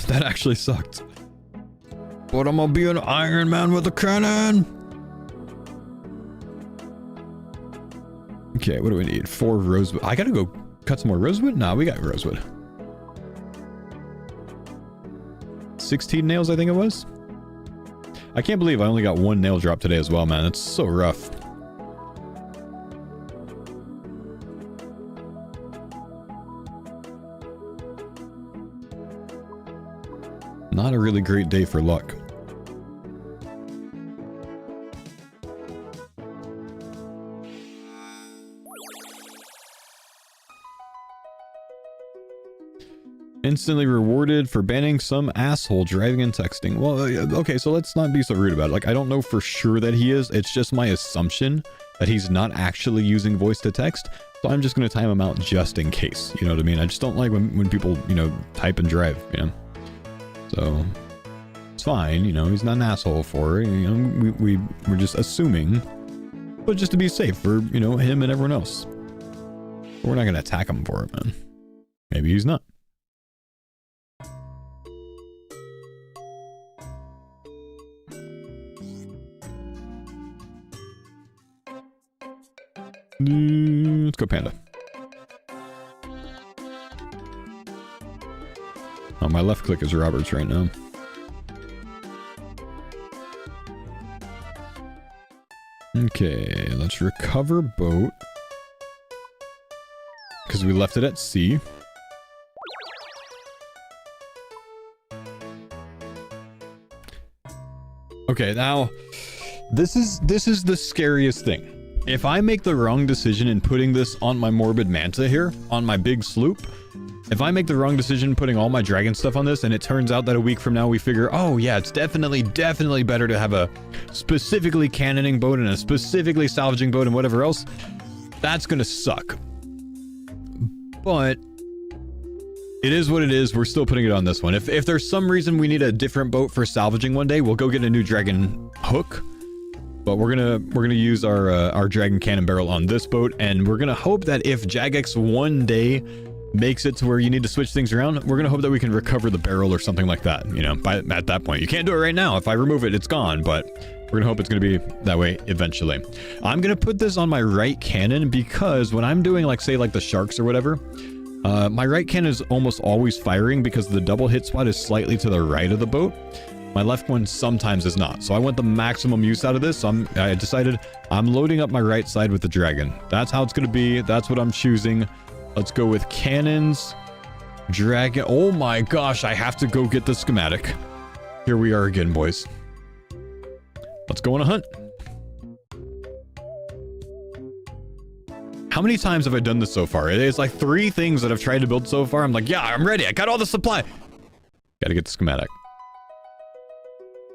That actually sucked. But I'm gonna be an Iron Man with a cannon! Okay, what do we need? 4 rosewood. I gotta go cut some more rosewood? Nah, we got rosewood. 16 nails, I think it was? I can't believe I only got 1 nail drop today as well, man. That's so rough. Not a really great day for luck. Instantly rewarded for banning some asshole driving and texting. Well, okay, so let's not be so rude about it. Like, I don't know for sure that he is. It's just my assumption that he's not actually using voice to text. So I'm just going to time him out just in case. You know what I mean? I just don't like when people, you know, type and drive, you know? So it's fine, you know, he's not an asshole for it, you know, we're just assuming, but just to be safe for, you know, him and everyone else. We're not gonna attack him for it, man. Maybe he's not. Let's go Panda. my left click is Robert's right now. Okay, let's recover boat. Because we left it at sea. Okay, now this is the scariest thing. If I make the wrong decision in putting this on my Morbid Manta here, on my big sloop, if I make the wrong decision putting all my dragon stuff on this, and it turns out that a week from now we figure, oh yeah, it's definitely better to have a specifically cannoning boat and a specifically salvaging boat and whatever else, that's gonna suck. But it is what it is. We're still putting it on this one. If there's some reason we need a different boat for salvaging one day, we'll go get a new dragon hook. But we're gonna use our dragon cannon barrel on this boat, and we're gonna hope that if Jagex one day makes it to where you need to switch things around, we're gonna hope that we can recover the barrel or something like that. You know, at that point, you can't do it right now. If I remove it, it's gone. But we're gonna hope it's gonna be that way eventually. I'm gonna put this on my right cannon because when I'm doing like say like the sharks or whatever, my right cannon is almost always firing because the double hit spot is slightly to the right of the boat. My left one sometimes is not. So I want the maximum use out of this. So I decided I'm loading up my right side with the dragon. That's how it's going to be. That's what I'm choosing. Let's go with cannons. Dragon. Oh my gosh. I have to go get the schematic. Here we are again, boys. Let's go on a hunt. How many times have I done this so far? It's like 3 things that I've tried to build so far. I'm like, yeah, I'm ready. I got all the supply. Got to get the schematic.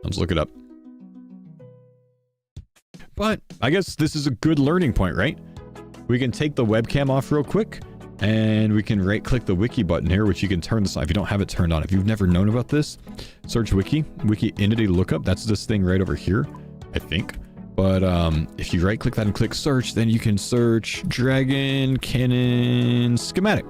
Let's look it up. But I guess this is a good learning point, right? We can take the webcam off real quick, and we can right click the wiki button here, which you can turn this on if you don't have it turned on. If you've never known about this, search wiki entity lookup. That's this thing right over here, I think. But if you right click that and click search, then you can search dragon cannon schematic,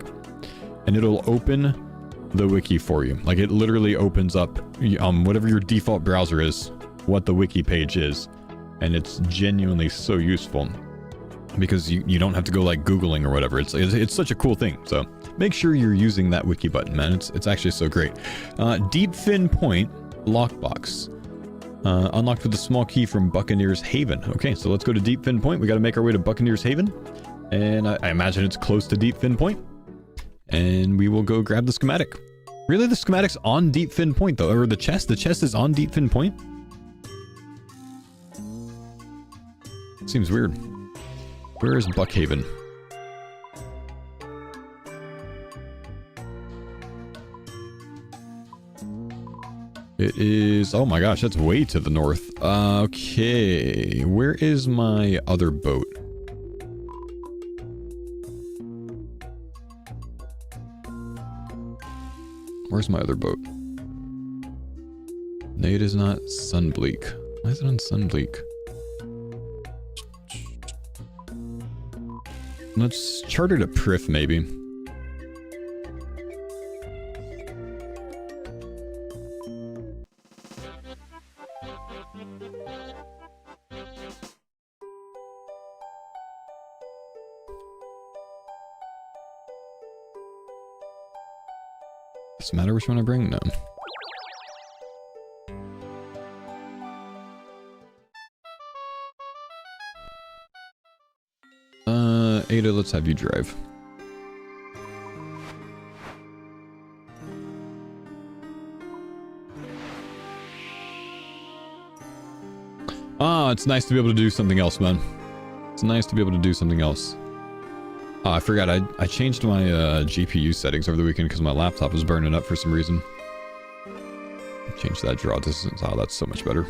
and it'll open the wiki for you. Like it literally opens up whatever your default browser is, what the wiki page is, and it's genuinely so useful because you don't have to go like Googling or whatever. It's such a cool thing. So make sure you're using that wiki button, man. It's actually so great. Deep Fin Point lockbox unlocked with a small key from Buccaneers Haven. Okay, so let's go to Deep Fin Point. We got to make our way to Buccaneers Haven, and I imagine it's close to Deep Fin Point. And we will go grab the schematic. Really, the schematic's on Deep Fin Point, though. Or the chest. The chest is on Deep Fin Point. Seems weird. Where is Buckhaven? It is... Oh my gosh, that's way to the north. Okay. Where is my other boat? Where's my other boat? No, it is not Sunbleak. Why is it on Sunbleak? Let's charter to Prif, maybe. Does it matter which one I bring? No. Ada, let's have you drive. Ah, it's nice to be able to do something else, man. It's nice to be able to do something else. Oh, I forgot. I changed my GPU settings over the weekend because my laptop was burning up for some reason. Change that draw distance. Oh, that's so much better.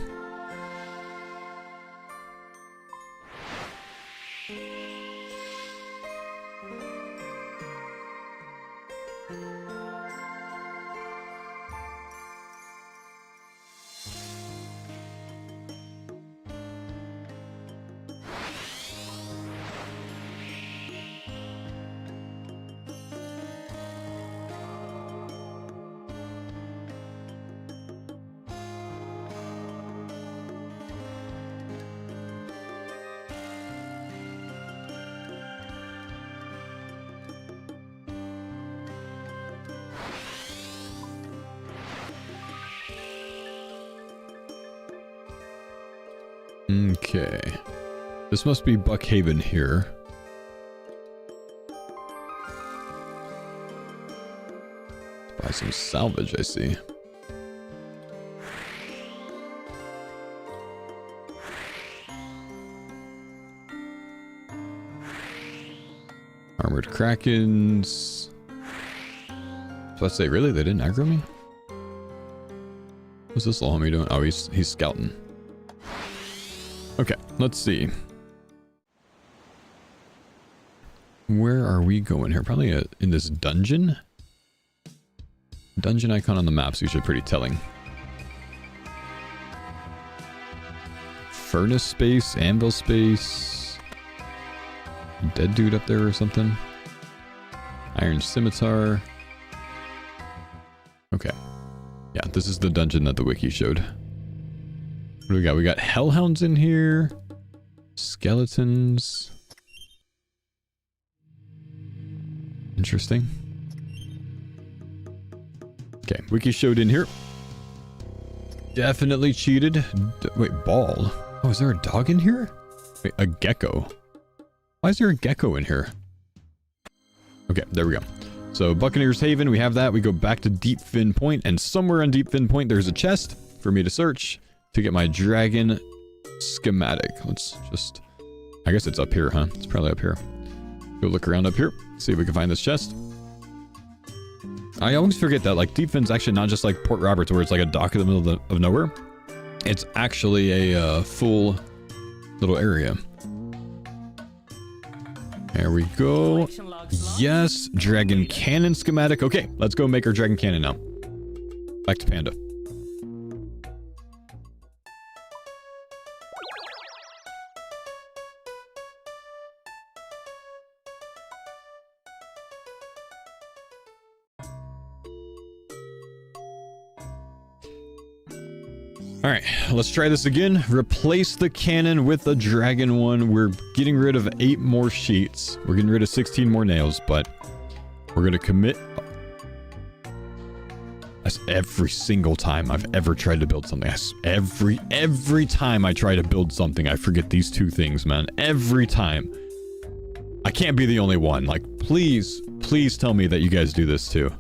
Okay. This must be Buckhaven here. Buy some salvage, I see. Armored Krakens. So let's say, really? They didn't aggro me? What's this little homie doing? Oh, he's scouting. Okay, let's see. Where are we going here? Probably in this dungeon? Dungeon icon on the map's usually pretty telling. Furnace space, anvil space. Dead dude up there or something. Iron scimitar. Okay. Yeah, this is the dungeon that the wiki showed. What do we got? We got hellhounds in here. Skeletons. Interesting. Okay, wiki showed in here. Definitely cheated. Wait, ball. Oh, is there a dog in here? Wait, a gecko. Why is there a gecko in here? Okay, there we go. So, Buccaneers Haven, we have that. We go back to Deep Fin Point, and somewhere on Deep Fin Point, there's a chest for me to search to get my dragon schematic. Let's just... I guess it's up here, huh? It's probably up here. Go look around up here, see if we can find this chest. I always forget that, like, Deep Fin's actually not just like Port Roberts, where it's like a dock in the middle of nowhere. It's actually a full little area. There we go. Yes, dragon cannon schematic. Okay, let's go make our dragon cannon now. Back to Panda. Alright, let's try this again. Replace the cannon with the dragon one. We're getting rid of 8 more sheets. We're getting rid of 16 more nails, but we're gonna commit. That's every single time I've ever tried to build something. Every time I try to build something, I forget these 2 things, man. Every time. I can't be the only one. Like, please tell me that you guys do this too.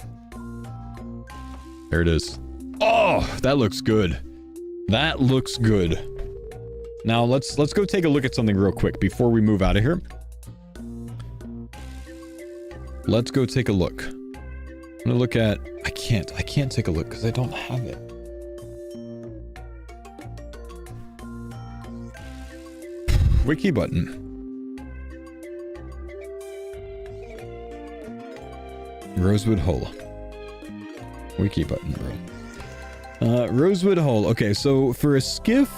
There it is. Oh, that looks good. That looks good. Now let's go take a look at something real quick before we move out of here. Let's go take a look. I'm gonna look at... I can't take a look because I don't have it. Wiki button. Rosewood Hull. Wiki button, bro. Rosewood Hull. Okay, so for a skiff,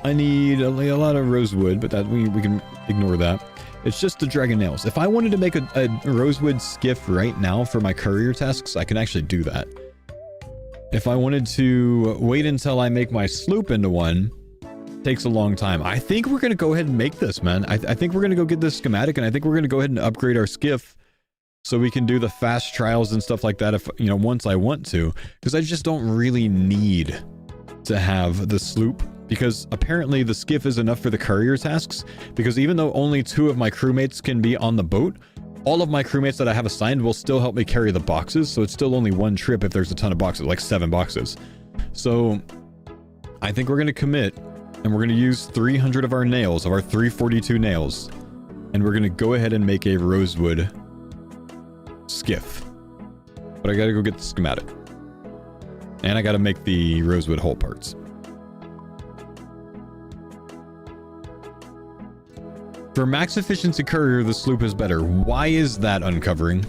I need a lot of rosewood, but that we can ignore that. It's just the dragon nails. If I wanted to make a rosewood skiff right now for my courier tasks, I can actually do that. If I wanted to wait until I make my sloop into one, takes a long time. I think we're going to go ahead and make this, man. I think we're going to go get this schematic, and I think we're going to go ahead and upgrade our skiff so we can do the fast trials and stuff like that if, you know, once I want to. Because I just don't really need to have the sloop, because apparently the skiff is enough for the courier tasks, because even though only 2 of my crewmates can be on the boat, all of my crewmates that I have assigned will still help me carry the boxes, so it's still only 1 trip if there's a ton of boxes, like 7 boxes. So I think we're going to commit, and we're going to use 300 of our nails, of our 342 nails, and we're going to go ahead and make a rosewood skiff. But I gotta go get the schematic. And I gotta make the rosewood hull parts. For max efficiency courier, the sloop is better. Why is that, Uncovering?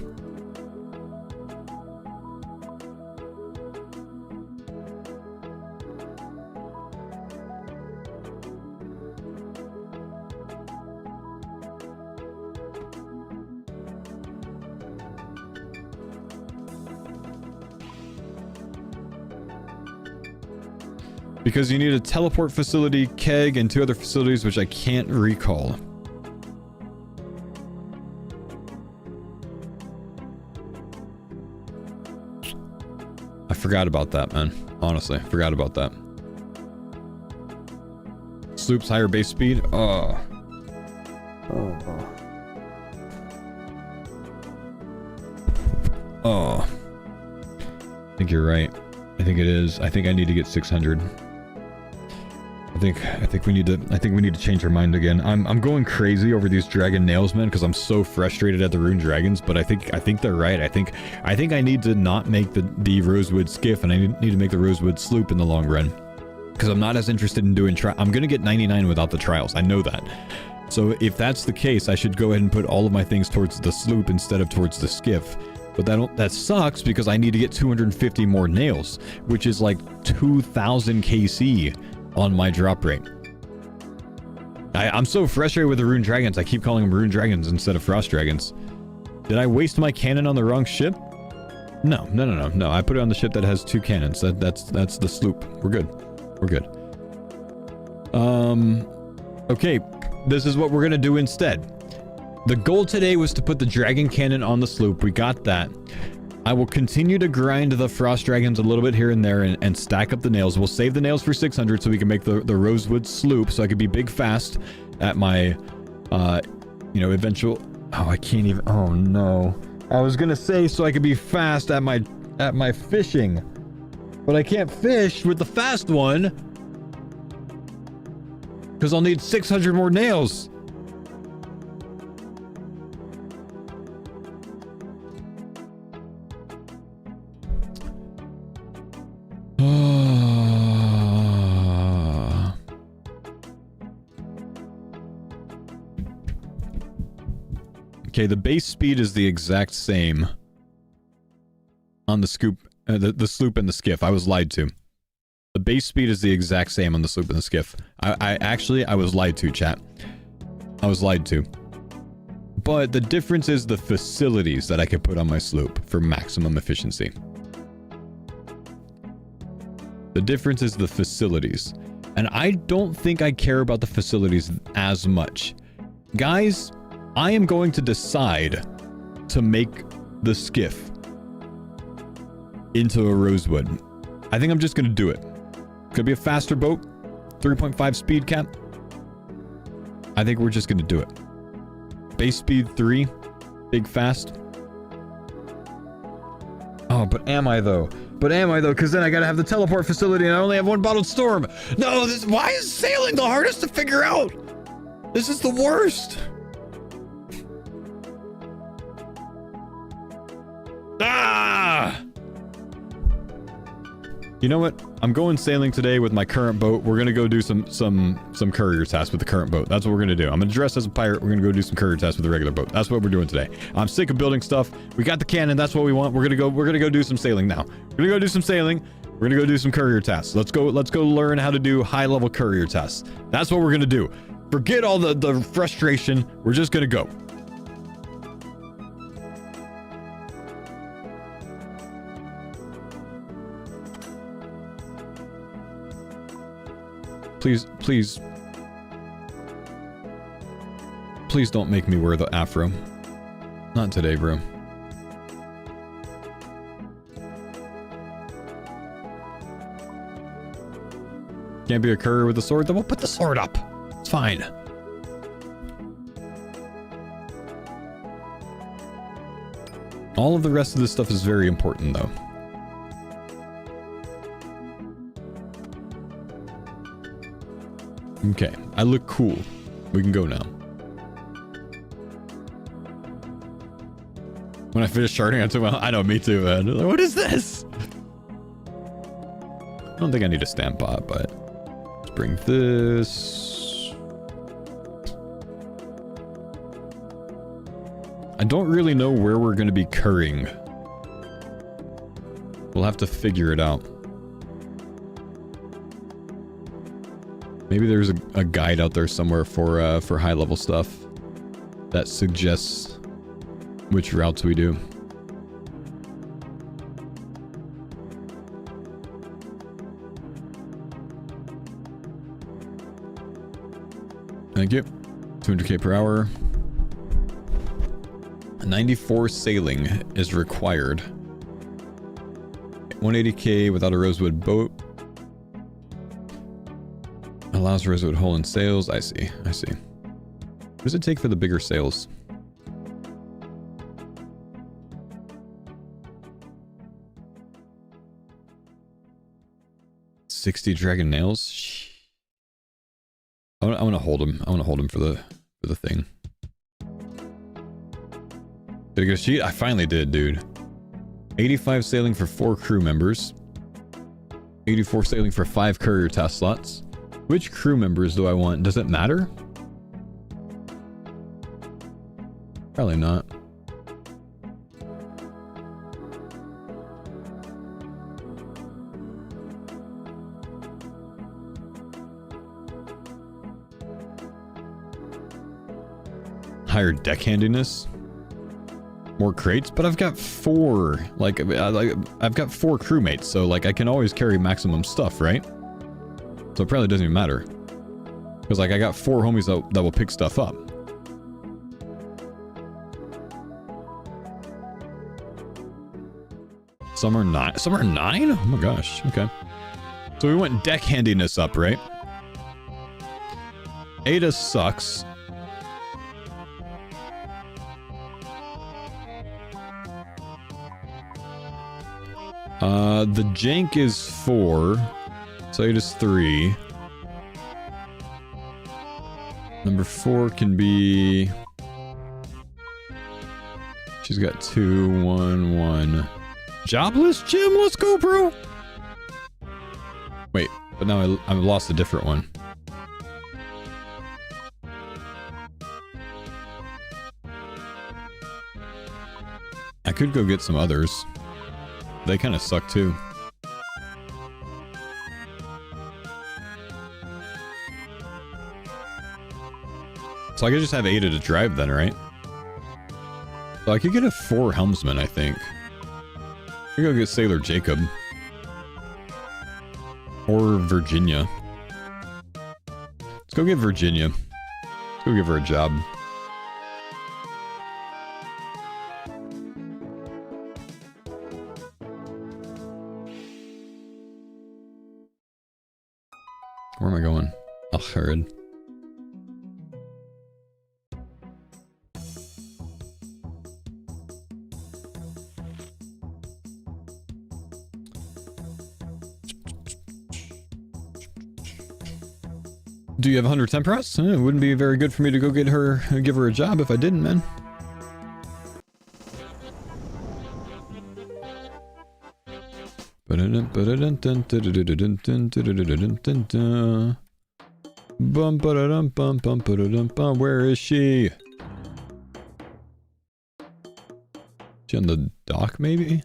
Because you need a teleport facility, keg, and 2 other facilities which I can't recall. I forgot about that, man. Honestly, forgot about that. Sloop's higher base speed. Oh. Oh. I think you're right. I think it is. I think I need to get 600. I think we need to change our mind again. I'm going crazy over these dragon nails, man, because I'm so frustrated at the rune dragons, but I think they're right. I think I need to not make the rosewood skiff, and I need to make the rosewood sloop in the long run. Because I'm not as interested in doing I'm gonna get 99 without the trials. I know that. So if that's the case, I should go ahead and put all of my things towards the sloop instead of towards the skiff. But that sucks because I need to get 250 more nails, which is like 2,000 KC on my drop rate. I'm so frustrated with the rune dragons. I keep calling them rune dragons instead of frost dragons. Did I waste my cannon on the wrong ship? No. I put it on the ship that has 2 cannons. That's the sloop. We're good. Okay, this is what we're gonna do instead. The goal today was to put the dragon cannon on the sloop. We got that. I will continue to grind the frost dragons a little bit here and there and stack up the nails. We'll save the nails for 600 so we can make the rosewood sloop so I can be big fast at my eventual. Oh, I can't even. Oh no, I was gonna say so I could be fast at my fishing, but I can't fish with the fast one because I'll need 600 more nails. Okay, the base speed is the exact same on the sloop and the skiff. I was lied to. The base speed is the exact same on the sloop and the skiff. I was lied to, chat. I was lied to. But the difference is the facilities that I could put on my sloop for maximum efficiency. The difference is the facilities. And I don't think I care about the facilities as much. Guys, I am going to decide to make the skiff into a rosewood. I think I'm just going to do it. Could be a faster boat, 3.5 speed cap. I think we're just going to do it. Base speed 3, big fast. Oh, but am I though? Because then I gotta have the teleport facility and I only have 1 bottled storm. No, why is sailing the hardest to figure out? This is the worst. Ah! You know what? I'm going sailing today with my current boat. We're gonna go do some courier tasks with the current boat. That's what we're gonna do. I'm gonna dress as a pirate. We're gonna go do some courier tasks with the regular boat. That's what we're doing today. I'm sick of building stuff. We got the cannon. That's what we want. We're gonna go do some sailing now. We're gonna go do some sailing. We're gonna go do some courier tasks. Let's go learn how to do high-level courier tasks. That's what we're gonna do. Forget all the frustration. We're just gonna go. Please don't make me wear the afro. Not today, bro. Can't be a courier with a sword? Then we'll put the sword up. It's fine. All of the rest of this stuff is very important, though. Okay, I look cool. We can go now. When I finish charting, I took my... I know, me too, man. What is this? I don't think I need a stamp pot, but... Let's bring this... I don't really know where we're going to be currying. We'll have to figure it out. Maybe there's a guide out there somewhere for high level stuff that suggests which routes we do. Thank you. 200k per hour. 94 sailing is required. 180k without a rosewood boat. Allows resolute hole in sales. I see. I see. What does it take for the bigger sales? $60 dragon nails. I want to hold him. I want to hold him for the thing. Did I get a sheet? I finally did, dude. 85 sailing for 4 crew members. 84 sailing for 5 courier task slots. Which crew members do I want? Does it matter? Probably not. Higher deckhandiness. More crates, but I've got 4. Like I've got 4 crewmates, so like I can always carry maximum stuff, right? So it probably doesn't even matter. Because like I got 4 homies that will pick stuff up. Some are 9. Some are 9? Oh my gosh. Okay. So we went deck handiness up, right? Ada sucks. The jank is 4. So it is 3. Number 4 can be... She's got 2, 1, 1. Jobless Jim, let's go, bro! Wait, but now I've lost a different one. I could go get some others. They kind of suck too. So I could just have Ada to drive then, right? So I could get a 4 helmsman, I think. I could go get Sailor Jacob. Or Virginia. Let's go get Virginia. Let's go give her a job. Where am I going? Oh, Herod. Do you have 110 press? It wouldn't be very good for me to go get her, give her a job if I didn't, man. Where is she? She on the dock, maybe?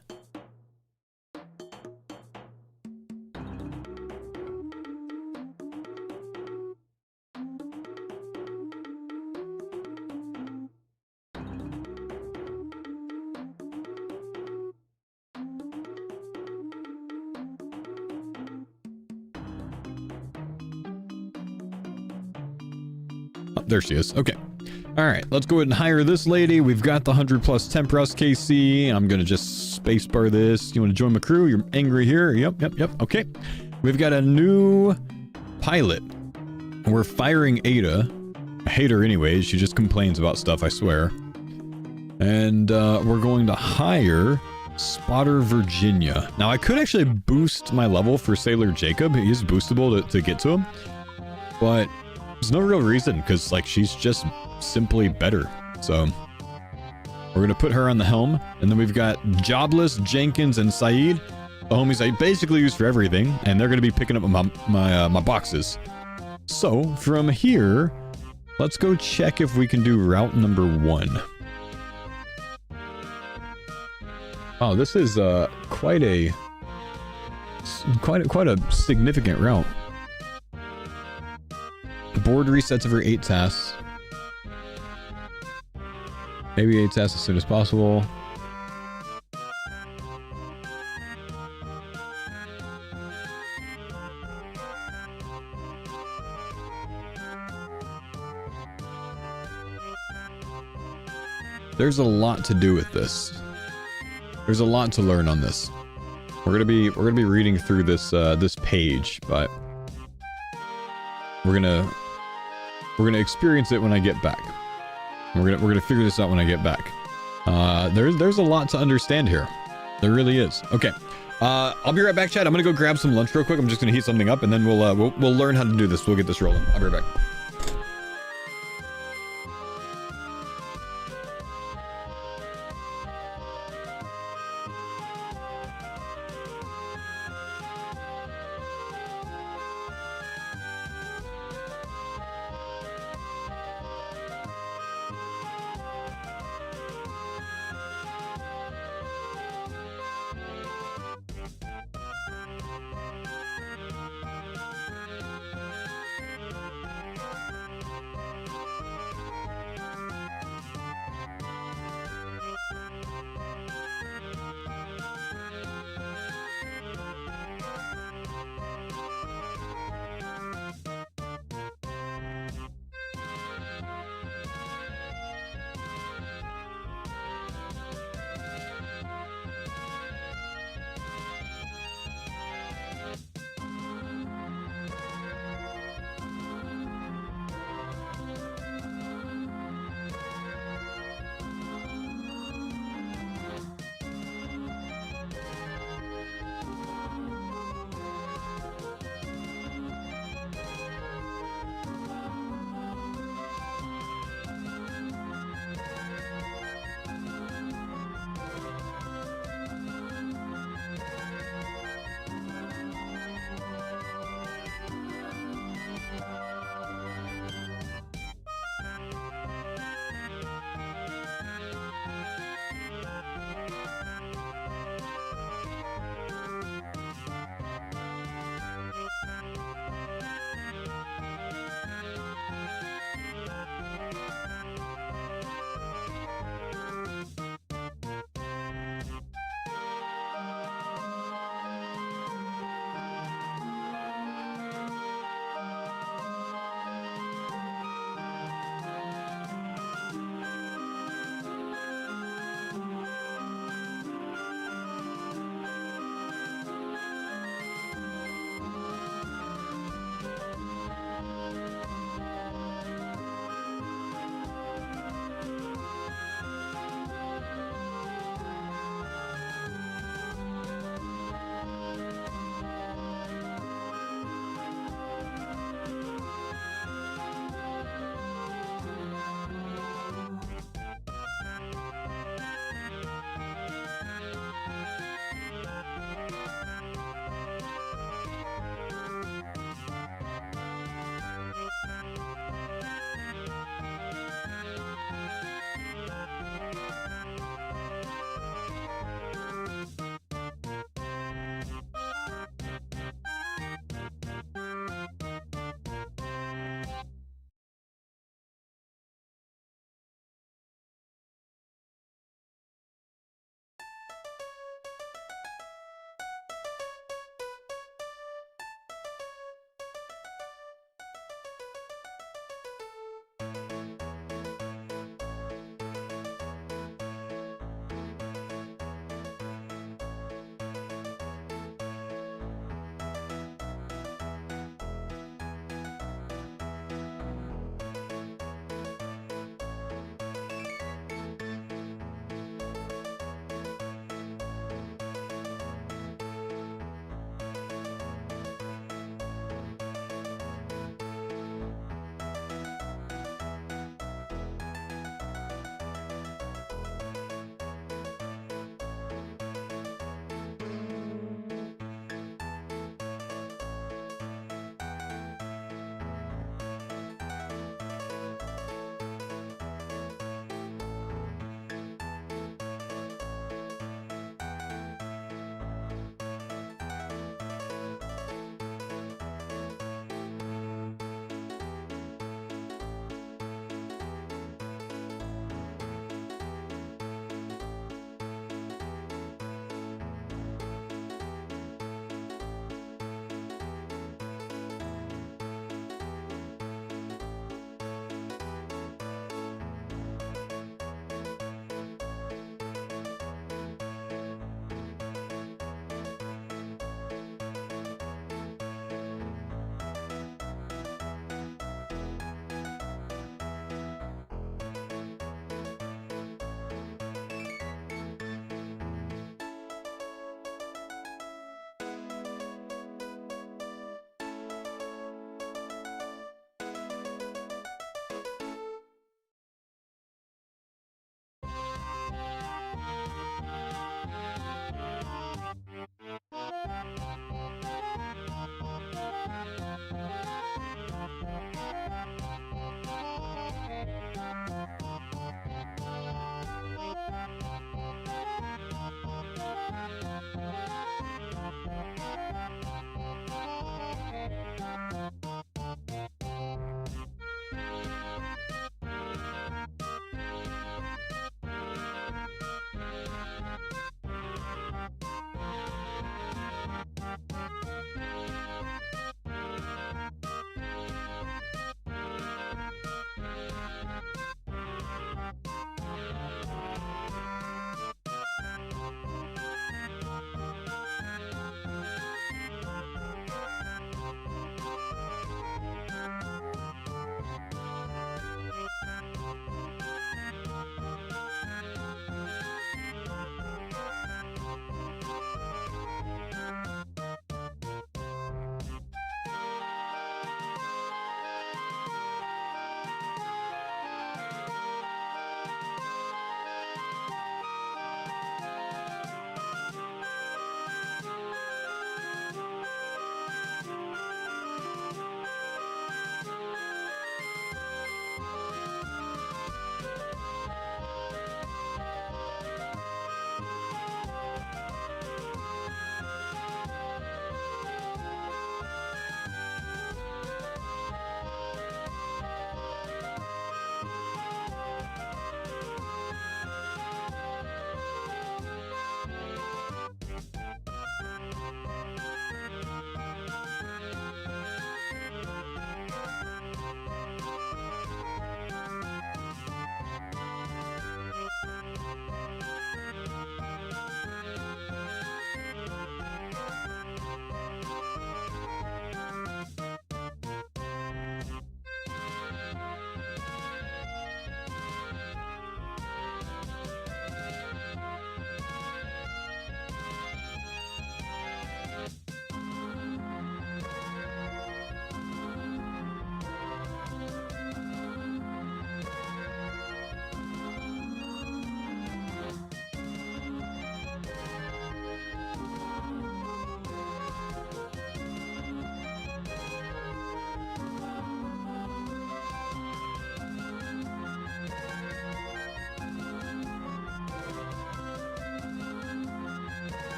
There she is. Okay. All right. Let's go ahead and hire this lady. We've got the 100 plus temp rust KC. I'm going to just spacebar this. You want to join my crew? You're angry here? Yep. Okay. We've got a new pilot. We're firing Ada. I hate her anyways. She just complains about stuff, I swear. And we're going to hire Spotter Virginia. Now, I could actually boost my level for Sailor Jacob. He is boostable to get to him. But there's no real reason, because, like, she's just simply better. So, we're going to put her on the helm. And then we've got Jobless, Jenkins, and Saeed. The homies I basically use for everything. And they're going to be picking up my boxes. So, from here, let's go check if we can do route number 1. Oh, this is quite a significant route. Board resets every 8 tasks. Maybe 8 tasks as soon as possible. There's a lot to do with this. There's a lot to learn on this. We're gonna be reading through this this page, but We're gonna experience it when I get back. We're gonna figure this out when I get back. There's a lot to understand here. There really is. Okay. I'll be right back, chat. I'm gonna go grab some lunch real quick. I'm just gonna heat something up, and then we'll learn how to do this. We'll get this rolling. I'll be right back.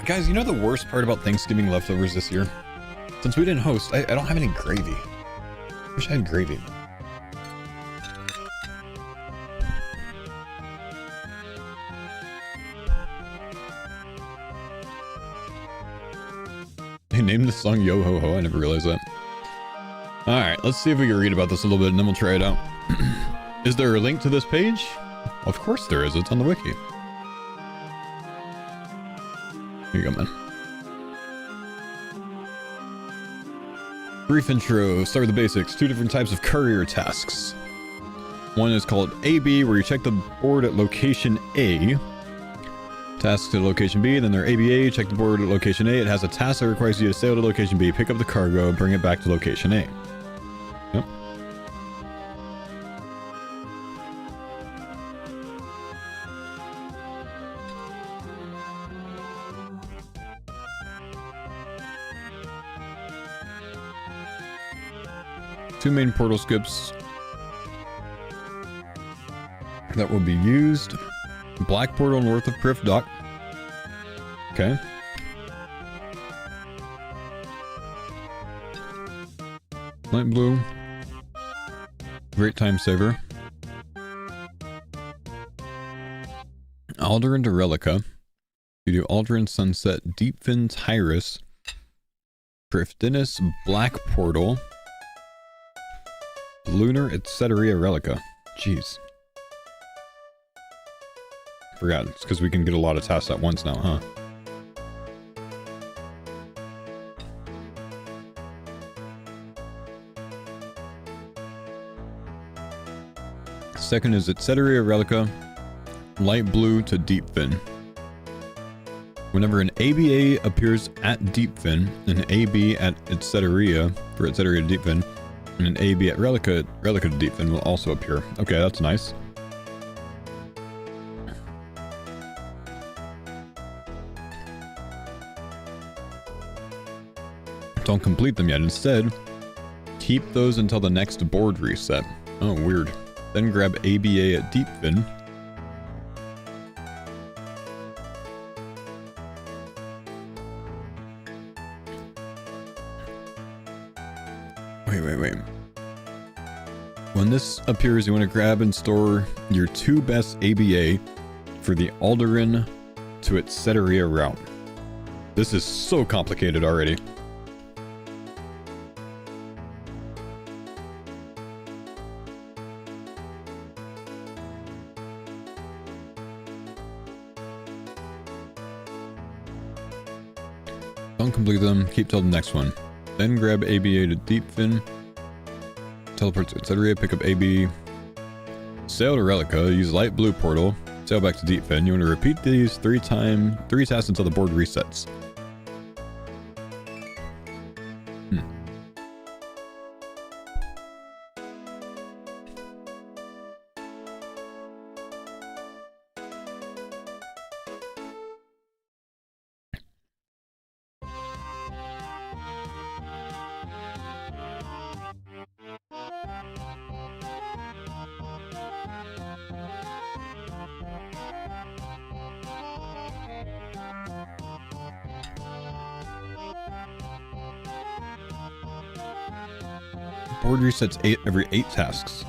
Guys, you know the worst part about Thanksgiving leftovers this year? Since we didn't host, I don't have any gravy. Wish I had gravy. They named the song Yo Ho Ho. I never realized that. Alright, let's see if we can read about this a little bit and then we'll try it out. Is there a link to this page? Of course there is. It's on the wiki. Here you go, man. Brief intro. Start with the basics. 2 different types of courier tasks. One is called AB, where you check the board at location A. Tasks to location B, then they're ABA, check the board at location A. It has a task that requires you to sail to location B, pick up the cargo, bring it back to location A. Yep. Two main portal skips that will be used. Black portal north of Priff Dock. Okay. Light blue. Great time saver. Alderan to Relica. You do Alderan Sunset, Deepfin Tyrus, Priff Dennis, Black Portal, Lunar, etc. Relica. Jeez. Forgot. It's because we can get a lot of tasks at once now, huh? Second is etc. Relica, light blue to Deepfin. Whenever an ABA appears at Deepfin, an AB at etc. for etc. to Deepfin, and an AB at Relica to Deepfin will also appear. Okay, that's nice. Don't complete them yet. Instead, keep those until the next board reset. Oh, weird. Then grab ABA at Deepfin. Wait. When this appears, you want to grab and store your 2 best ABA for the Alderan to etc. route. This is so complicated already. Don't complete them, keep till the next one. Then grab ABA to Deepfin, teleport to etc. Pick up AB, sail to Relica, use light blue portal, sail back to Deepfin. You want to repeat these 3 tasks until the board resets. Board resets every 8 tasks.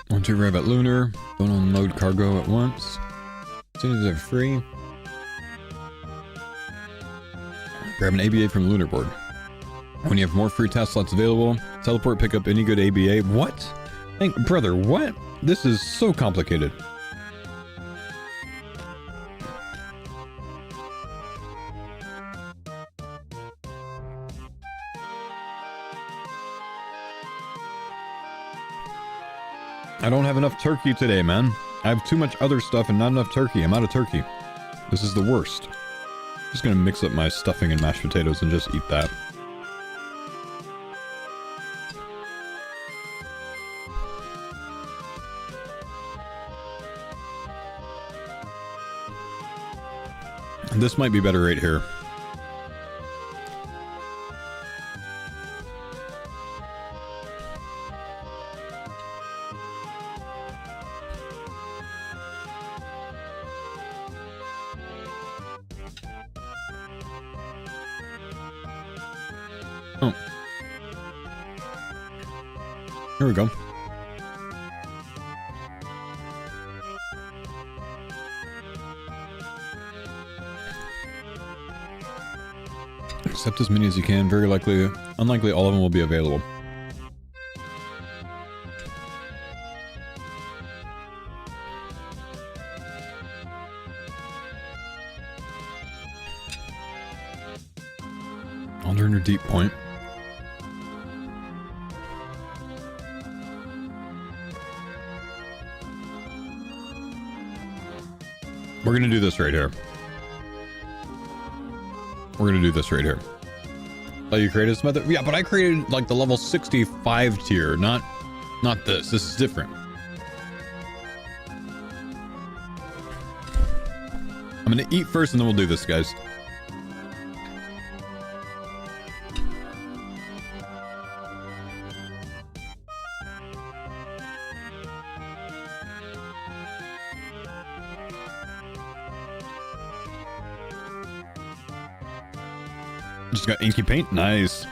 Once you arrive at Lunar, don't unload cargo at once. As soon as they're free, grab an ABA from Lunar board. When you have more free task slots available, teleport, pick up any good ABA. What? Brother, what? This is so complicated. I don't have enough turkey today, man. I have too much other stuff and not enough turkey. I'm out of turkey. This is the worst. Just gonna mix up my stuffing and mashed potatoes and just eat that. This might be better right here. Oh. Here we go. Accept as many as you can. Very likely, unlikely all of them will be available. I'll learn your deep point. We're gonna do this right here. We're gonna do this right here. Oh, you created this method? Yeah, but I created like the level 65 tier, not this. This is different. I'm gonna eat first and then we'll do this, guys. Just got inky paint. Nice.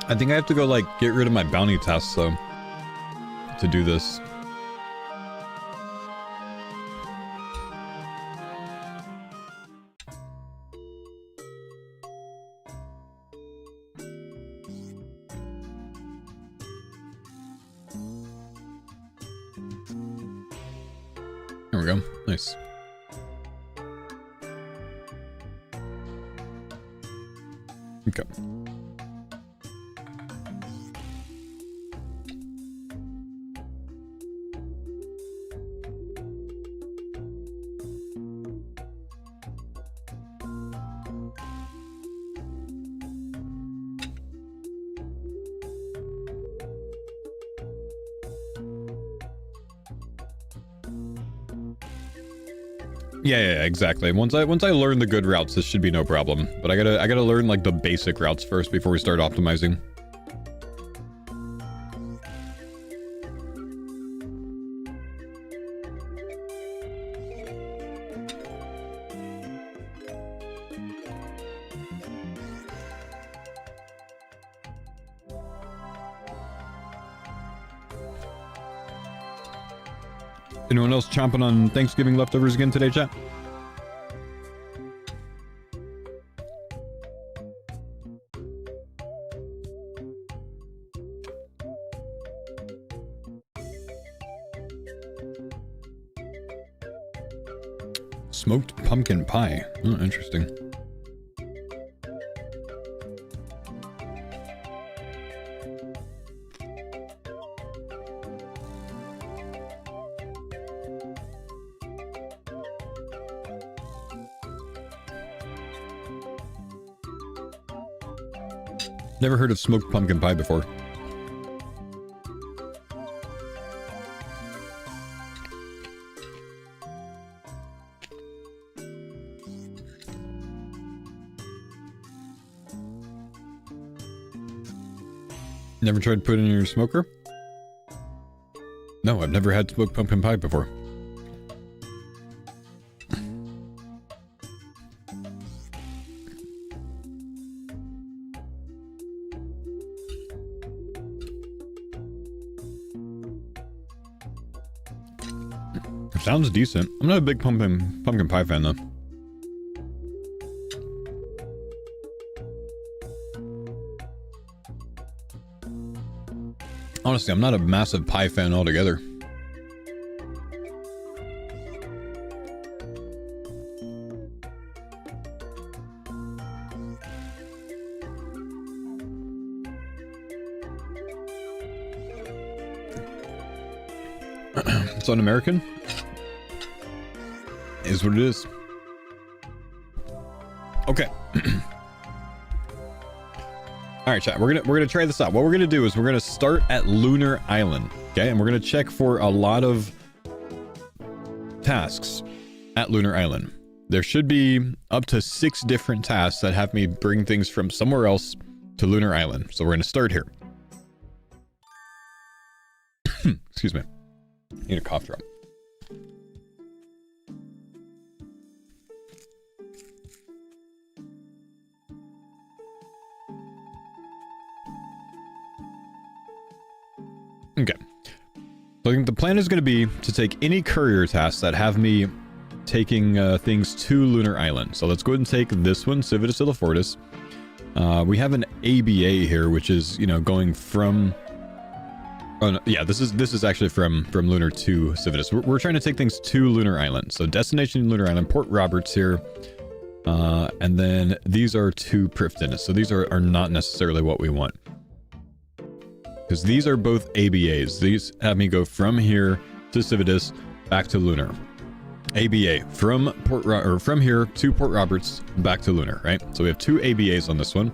I think I have to go like get rid of my bounty tasks though to do this. There we go. Nice. Okay. Yeah, exactly. Once I learn the good routes, this should be no problem. But I gotta learn like the basic routes first before we start optimizing. Anyone else chomping on Thanksgiving leftovers again today, chat? Smoked pumpkin pie. Oh, interesting. Never heard of smoked pumpkin pie before. Never tried putting it in your smoker? No, I've never had smoked pumpkin pie before. Sounds decent. I'm not a big pumpkin pie fan though. Honestly, I'm not a massive pie fan altogether. It's un-American. Is what it is. Okay. All right, chat. We're gonna try this out. What we're gonna do is we're gonna start at Lunar Island, okay? And we're gonna check for a lot of tasks at Lunar Island. There should be up to 6 different tasks that have me bring things from somewhere else to Lunar Island. So we're gonna start here. Excuse me. I need a cough drop. Okay. So I think the plan is going to be to take any courier tasks that have me taking things to Lunar Island. So let's go ahead and take this one, Civitas Illifortis. We have an ABA here, which is, you know, going from... Oh, no, yeah, this is actually from Lunar to Civitas. We're trying to take things to Lunar Island. So destination Lunar Island, Port Roberts here. And then these are to Prifdin. So these are not necessarily what we want. Because these are both ABAs. These have me go from here to Civitas, back to Lunar. ABA from from here to Port Roberts, back to Lunar, right? So we have 2 ABAs on this one.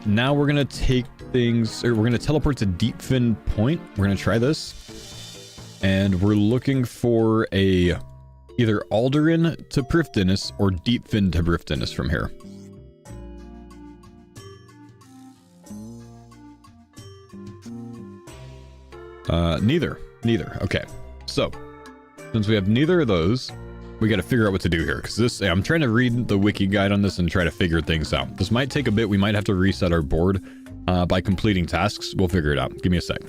Now we're gonna take things, or we're gonna teleport to Deepfin Point. We're gonna try this, and we're looking for a either Alderan to Prifdinus or Deepfin to Prifdinus from here. Neither. Okay. So, since we have neither of those, we got to figure out what to do here. Because this, I'm trying to read the wiki guide on this and try to figure things out. This might take a bit. We might have to reset our board by completing tasks. We'll figure it out. Give me a sec.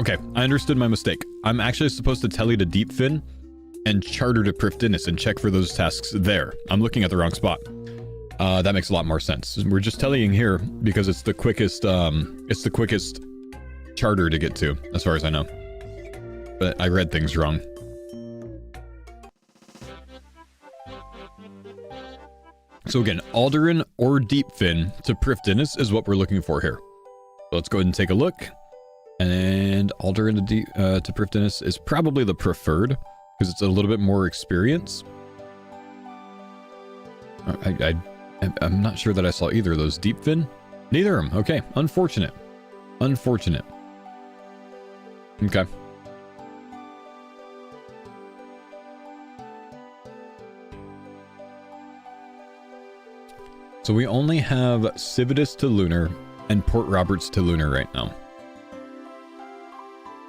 Okay. I understood my mistake. I'm actually supposed to tele to Deepfin and charter to Prifdinus and check for those tasks there. I'm looking at the wrong spot. That makes a lot more sense. We're just telling here because it's the quickest charter to get to, as far as I know. But I read things wrong. So again, Alderan or Deepfin to Prifdinus is what we're looking for here. So let's go ahead and take a look. And Alderan to Prifdinus is probably the preferred because it's a little bit more experience. I'm not sure that I saw either of those. Deepfin? Neither of them. Okay. Unfortunate. Okay. So we only have Civitas to Lunar and Port Roberts to Lunar right now.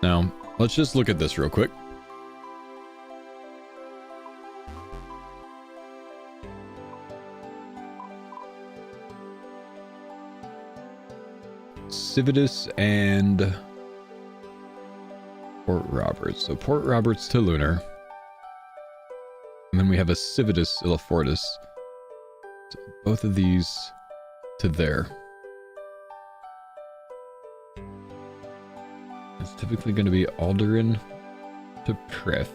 Now, let's just look at this real quick. Civitas and Port Roberts. So Port Roberts to Lunar. And then we have a Civitas Illifortis. So both of these to there. It's typically going to be Alderan to Prif.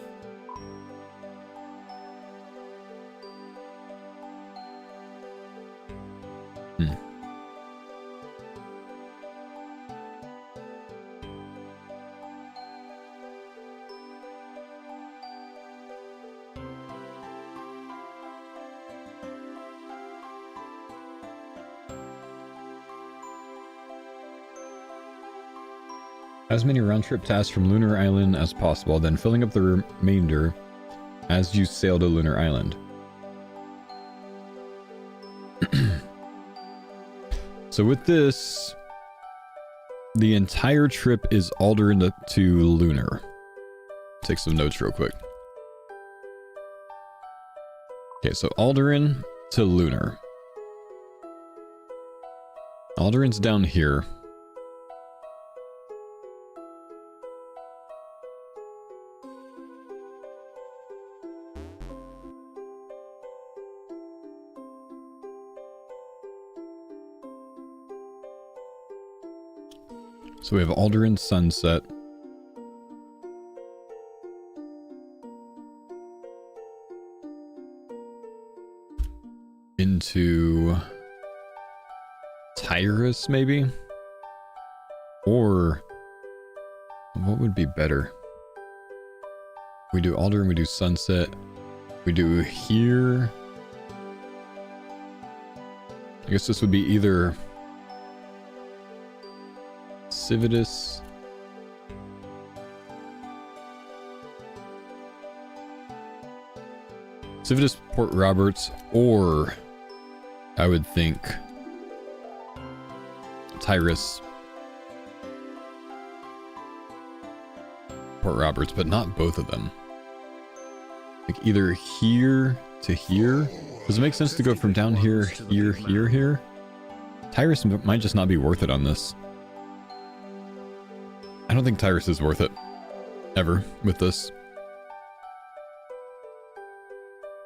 As many round-trip tasks from Lunar Island as possible, then filling up the remainder as you sail to Lunar Island. So with this, the entire trip is Alderan to Lunar. Take some notes real quick. Okay, so Alderan to Lunar. Alderan's down here. So we have Alderan Sunset. Into Tyrus, maybe? Or what would be better? We do Alderan, we do Sunset. We do here. I guess this would be either Civitas. Civitas, Port Roberts, or I would think Tyrus, Port Roberts, but not both of them. Like either here to here. Does it make sense to go from down here, here, here, here? Tyrus might just not be worth it on this. I don't think Tyrus is worth it. Ever with this.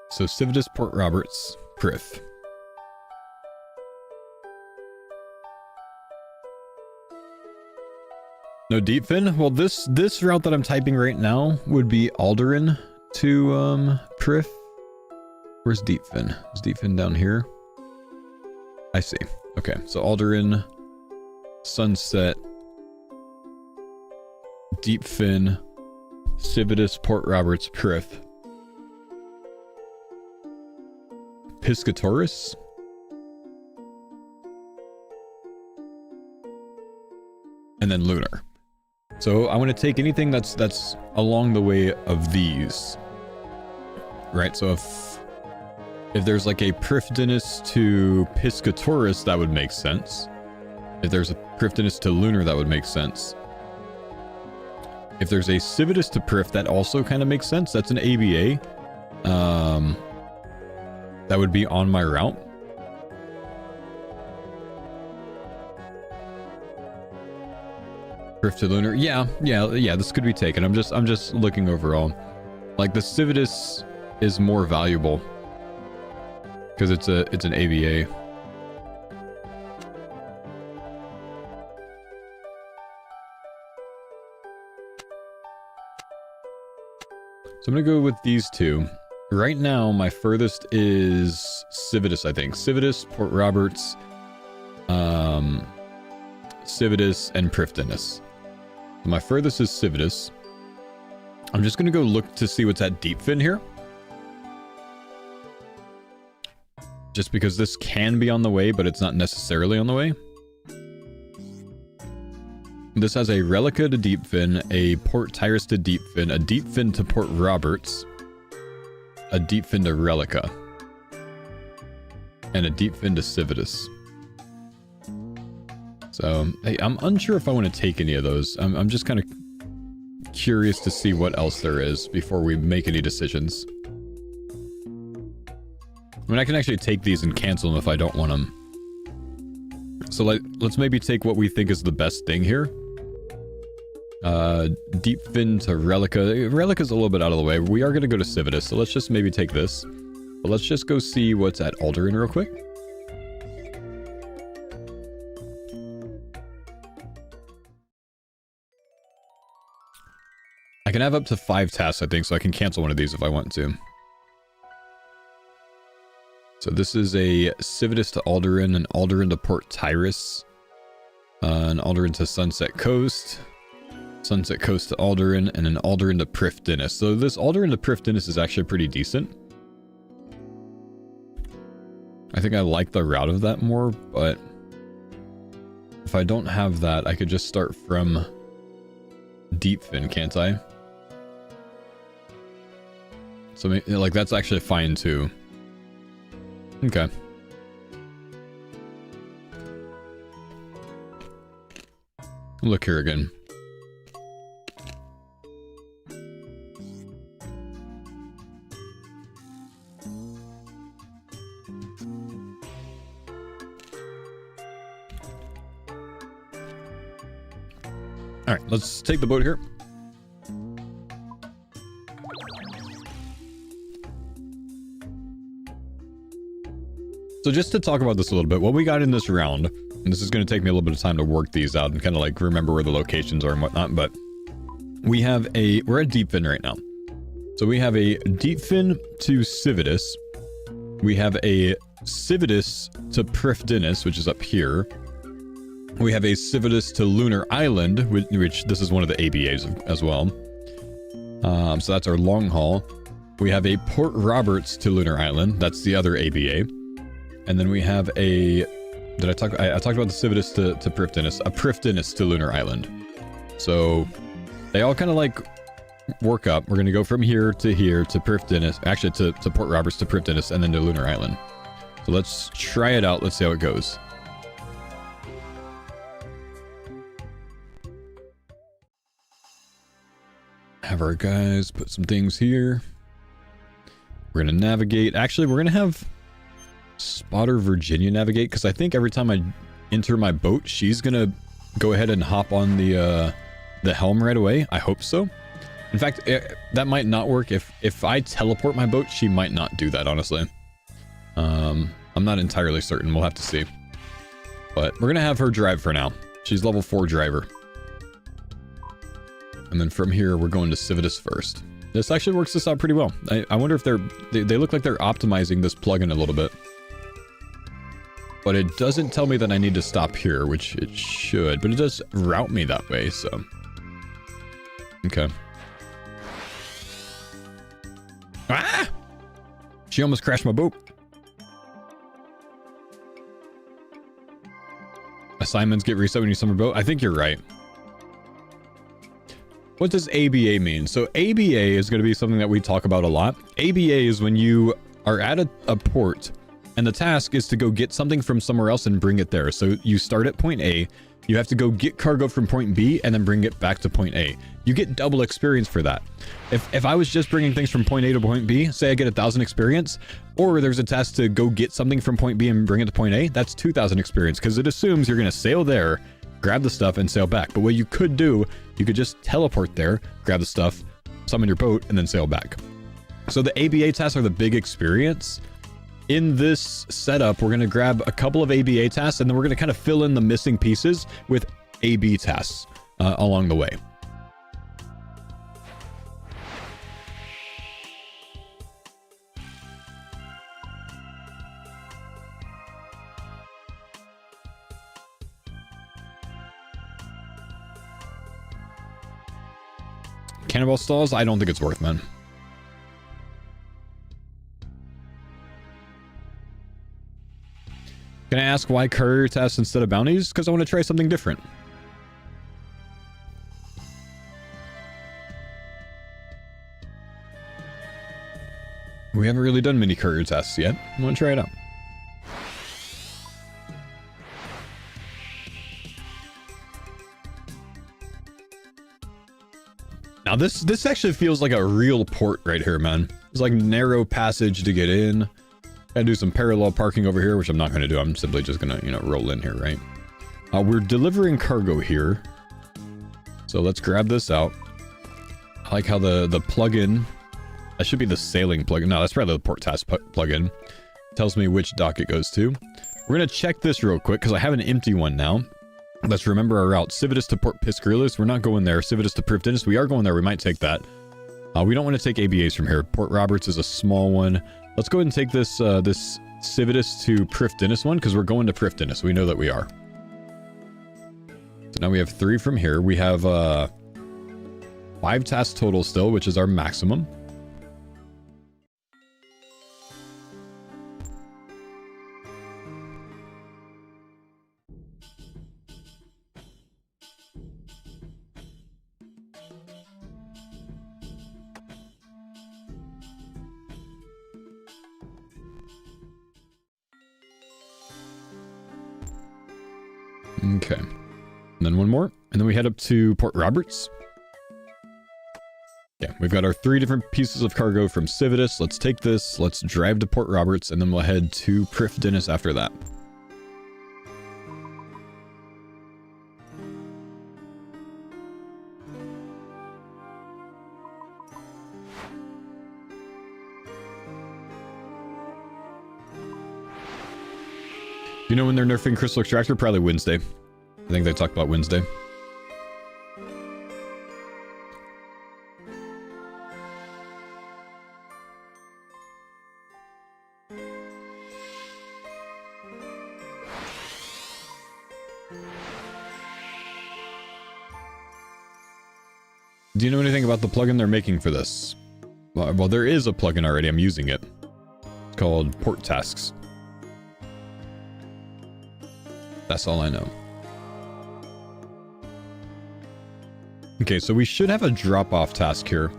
So Civitas, Port Roberts, Prith. No Deepfin? Well, this route that I'm typing right now would be Alderan to Prith. Where's Deepfin? Is Deepfin down here? I see. Okay, so Alderan, Sunset, Deepfin, Civitas, Port Roberts, Prith. Piscatoris? And then Lunar. So I want to take anything that's along the way of these. Right, so if there's like a Prifdinus to Piscatoris, that would make sense. If there's a Prifdinus to Lunar, that would make sense. If there's a Civitas to Prif, that also kind of makes sense. That's an ABA. That would be on my route. Prif to Lunar. Yeah, this could be taken. I'm just looking overall. Like the Civitas is more valuable because it's an ABA. So I'm gonna go with these two. Right now, my furthest is Civitas, I think. Civitas, Port Roberts, Civitas, and Prifdinus. So my furthest is Civitas. I'm just gonna go look to see what's at Deepfin here. Just because this can be on the way, but it's not necessarily on the way. This has a Relica to Deepfin, a Port Tyrus to Deepfin, a Deepfin to Port Roberts, a Deepfin to Relica, and a Deepfin to Civitas. So, hey, I'm unsure if I want to take any of those. I'm just kind of curious to see what else there is before we make any decisions. I mean, I can actually take these and cancel them if I don't want them. So let's maybe take what we think is the best thing here. Deepfin to Relica. Relica's a little bit out of the way. We are going to go to Civitas, so let's just maybe take this. But let's just go see what's at Alderan real quick. I can have up to 5 tasks, I think, so I can cancel one of these if I want to. So this is a Civitas to Alderan, an Alderan to Port Tyrus, an Alderan to Sunset Coast, Sunset Coast to Alderan, and an Alderan to Prifdinus. So this Alderan to Prifdinus is actually pretty decent. I think I like the route of that more, but if I don't have that, I could just start from Deepfin, can't I? So like that's actually fine too. Okay. Look here again. All right, let's take the boat here. So just to talk about this a little bit, what we got in this round, and this is going to take me a little bit of time to work these out and kind of like remember where the locations are and whatnot, but we're at Deepfin right now. So we have a Deepfin to Civitas. We have a Civitas to Prifdinus, which is up here. We have a Civitas to Lunar Island, which this is one of the ABAs as well. So that's our long haul. We have a Port Roberts to Lunar Island. That's the other ABA. And then we have a... Did I talk... I talked about the Civitas to Prifddinas. A Prifddinas to Lunar Island. So they all kind of like work up. We're going to go from here to Prifddinas. Actually, to Port Roberts to Prifddinas and then to Lunar Island. So let's try it out. Let's see how it goes. Have our guys put some things here. We're going to navigate. Actually, we're going to have Spotter Virginia navigate, because I think every time I enter my boat, she's going to go ahead and hop on the helm right away. I hope so. In fact, that might not work. If I teleport my boat, she might not do that, honestly. I'm not entirely certain. We'll have to see. But we're going to have her drive for now. She's level 4 driver. And then from here, we're going to Civitas first. This actually works this out pretty well. I wonder if they look like they're optimizing this plugin a little bit. But it doesn't tell me that I need to stop here, which it should. But it does route me that way, so... Okay. Ah! She almost crashed my boat. Assignments get reset when you summon boat. I think you're right. What does ABA mean? So ABA is going to be something that we talk about a lot. ABA is when you are at a port and the task is to go get something from somewhere else and bring it there. So you start at point A, you have to go get cargo from point B and then bring it back to point A. You get double experience for that. If I was just bringing things from point A to point B, say I get 1,000 experience, or there's a task to go get something from point B and bring it to point A, that's 2,000 experience, because it assumes you're going to sail there, grab the stuff, and sail back. But what you could do, you could just teleport there, grab the stuff, summon your boat, and then sail back. So the ABA tasks are the big experience. In this setup, we're going to grab a couple of ABA tasks, and then we're going to kind of fill in the missing pieces with AB tasks along the way. Cannonball stalls? I don't think it's worth, man. Can I ask why courier tasks instead of bounties? Because I want to try something different. We haven't really done many courier tasks yet. I want to try it out. Now this actually feels like a real port right here, man. It's like narrow passage to get in. Gotta do some parallel parking over here, which I'm not going to do. I'm simply just going to, you know, roll in here, right? We're delivering cargo here. So let's grab this out. I like how the plugin, that should be the sailing plugin. No, that's probably the port task plugin. Tells me which dock it goes to. We're going to check this real quick because I have an empty one now. Let's remember our route. Civitas to Port Piscarillos. We're not going there. Civitas to Prifddinas. We are going there. We might take that. We don't want to take ABAs from here. Port Roberts is a small one. Let's go ahead and take this this Civitas to Prifddinas one, because we're going to Prifddinas. We know that we are. So now we have 3 from here. We have 5 tasks total still, which is our maximum. Okay. And then one more. And then we head up to Port Roberts. Yeah, we've got our 3 different pieces of cargo from Civitas. Let's take this. Let's drive to Port Roberts. And then we'll head to Prifddinas after that. You know when they're nerfing Crystal Extractor? Probably Wednesday. I think they talked about Wednesday. Do you know anything about the plugin they're making for this? Well, there is a plugin already. I'm using it. It's called Port Tasks. That's all I know. Okay, so we should have a drop-off task here.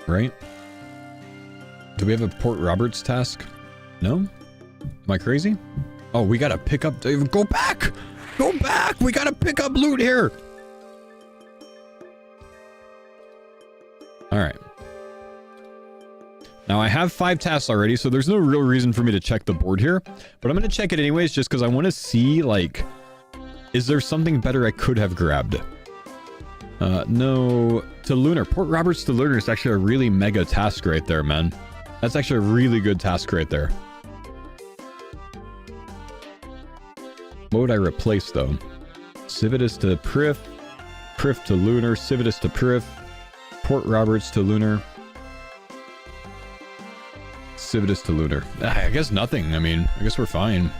Right? Do we have a Port Roberts task? No? Am I crazy? Oh, we gotta pick up... Go back! Go back! We gotta pick up loot here! Alright. Now, I have 5 tasks already, so there's no real reason for me to check the board here. But I'm gonna check it anyways, just because I want to see, like... Is there something better I could have grabbed? No... To Lunar. Port Roberts to Lunar is actually a really mega task right there, man. That's actually a really good task right there. What would I replace, though? Civitas to Prif. Prif to Lunar. Civitas to Prif. Port Roberts to Lunar. Civitas to Lunar. I guess nothing. I mean, I guess we're fine.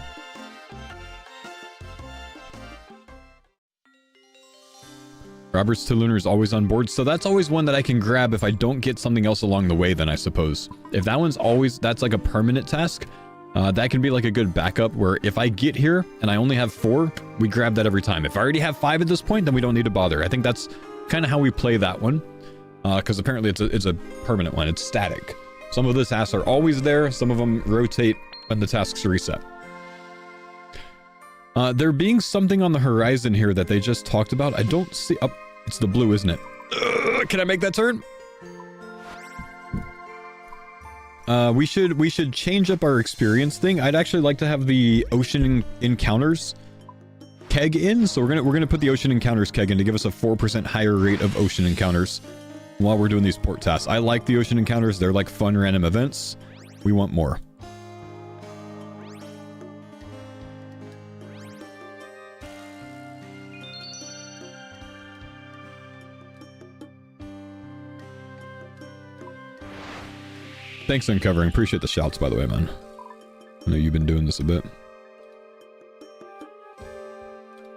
Roberts to Lunar is always on board, so that's always one that I can grab if I don't get something else along the way, then I suppose. If that one's always... That's like a permanent task. That can be like a good backup where if I get here and I only have 4, we grab that every time. If I already have 5 at this point, then we don't need to bother. I think that's kind of how we play that one. Because apparently it's a permanent one. It's static. Some of the tasks are always there. Some of them rotate when the tasks reset. There being something on the horizon here that they just talked about. I don't see... Oh, it's the blue, isn't it? Can I make that turn? We should change up our experience thing. I'd actually like to have the ocean encounters keg in. So we're gonna put the ocean encounters keg in to give us a 4% higher rate of ocean encounters while we're doing these port tasks. I like the ocean encounters. They're like fun random events. We want more. Thanks for uncovering. Appreciate the shouts, by the way, man. I know you've been doing this a bit.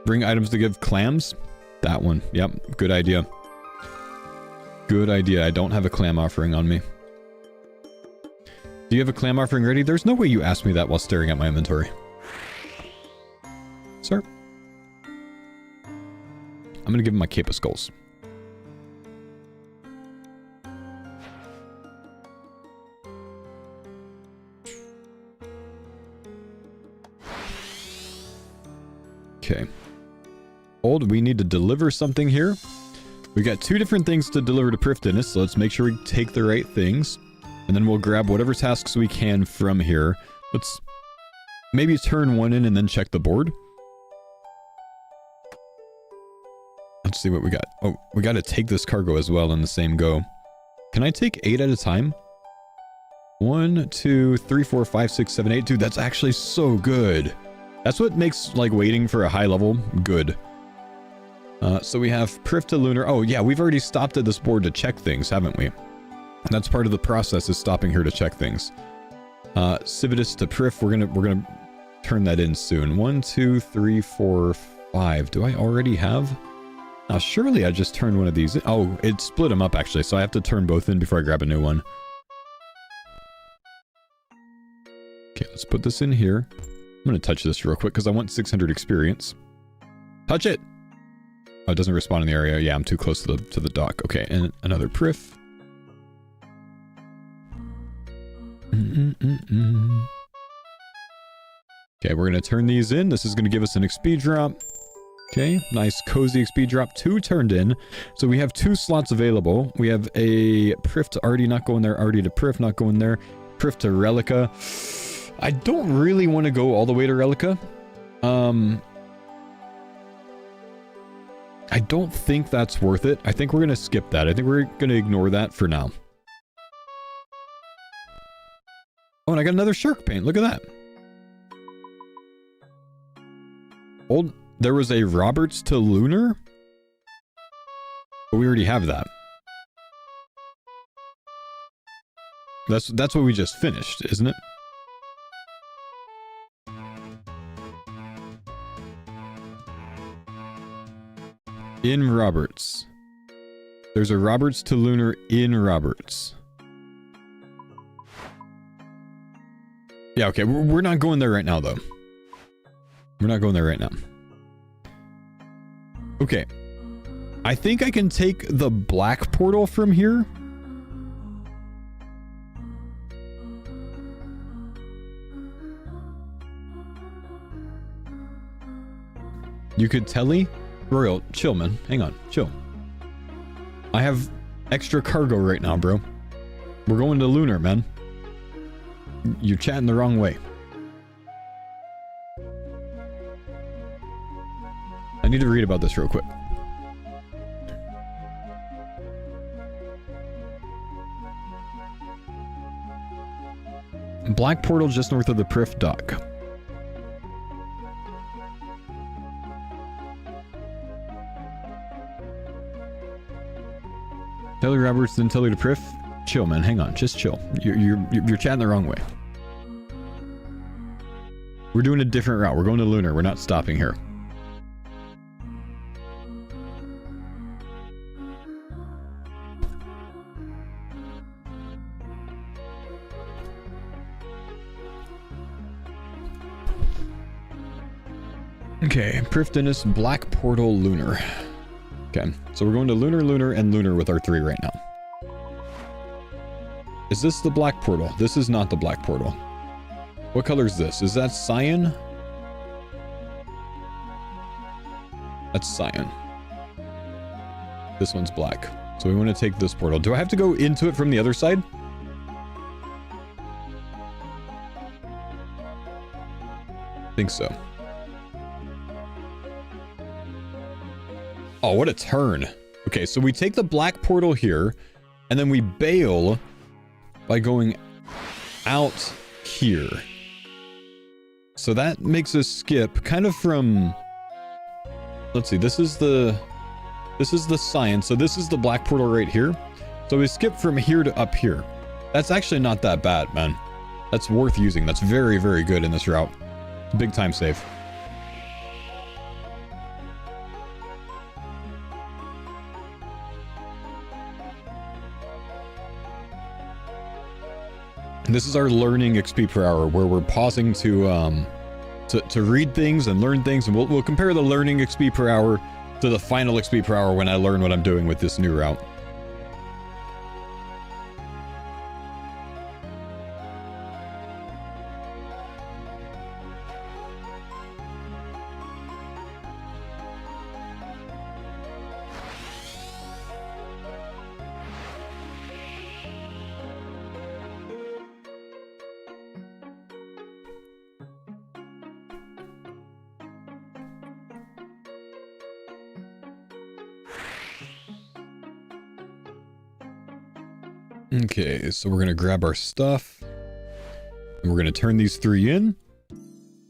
Bring items to give clams. That one. Yep. Good idea. Good idea. I don't have a clam offering on me. Do you have a clam offering ready? There's no way you asked me that while staring at my inventory. Sir? I'm going to give him my Cape of Skulls. Okay. Old, we need to deliver something here. We got 2 different things to deliver to Prif Dennis, so let's make sure we take the right things. And then we'll grab whatever tasks we can from here. Let's maybe turn 1 in and then check the board. Let's see what we got. Oh, we got to take this cargo as well in the same go. Can I take 8 at a time? 1, 2, 3, 4, 5, 6, 7, 8. Dude, that's actually so good. That's what makes, like, waiting for a high level good. So we have Prif to Lunar. Oh, yeah, we've already stopped at this board to check things, haven't we? That's part of the process, is stopping here to check things. Civitas to Prif, we're gonna turn that in soon. 1, 2, 3, 4, 5. Do I already have? Now, surely I just turned one of these in. Oh, it split them up, actually, so I have to turn both in before I grab a new one. Okay, let's put this in here. I'm going to touch this real quick because I want 600 experience. Touch it! Oh, it doesn't respawn in the area. Yeah, I'm too close to the dock. Okay, and another Prif. Okay, we're going to turn these in. This is going to give us an XP drop. Okay, nice cozy XP drop. 2 turned in. So we have 2 slots available. We have a Prif to Artie, not going there. Artie to Prif, not going there. Prif to Relica. I don't really want to go all the way to Relica. I don't think that's worth it. I think we're going to skip that. I think we're going to ignore that for now. Oh, and I got another shark paint. Look at that. There was a Roberts to Lunar? But we already have that. That's what we just finished, isn't it? In Roberts. There's a Roberts to Lunar in Roberts. Yeah, okay. We're not going there right now, though. We're not going there right now. Okay. I think I can take the black portal from here. You could telly? Royal, chill, man. Hang on. Chill. I have extra cargo right now, bro. We're going to Lunar, man. You're chatting the wrong way. I need to read about this real quick. Black portal just north of the Prif dock. Telly Roberts, then Telly to Prif. Chill, man. Hang on. Just chill. You're chatting the wrong way. We're doing a different route. We're going to Lunar. We're not stopping here. Okay, Prif Dennis, Black Portal, Lunar. Okay, so we're going to Lunar, Lunar, and Lunar with our 3 right now. Is this the Black Portal? This is not the Black Portal. What color is this? Is that cyan? That's cyan. This one's black. So we want to take this portal. Do I have to go into it from the other side? I think so. Oh, what a turn. Okay, so we take the black portal here, and then we bail by going out here. So that makes us skip kind of from... Let's see, this is the science. So this is the black portal right here. So we skip from here to up here. That's actually not that bad, man. That's worth using. That's very, very good in this route. Big time save. This is our learning XP per hour, where we're pausing to read things and learn things, and we'll compare the learning XP per hour to the final XP per hour when I learn what I'm doing with this new route. Okay, so we're gonna grab our stuff, and we're gonna turn these 3 in,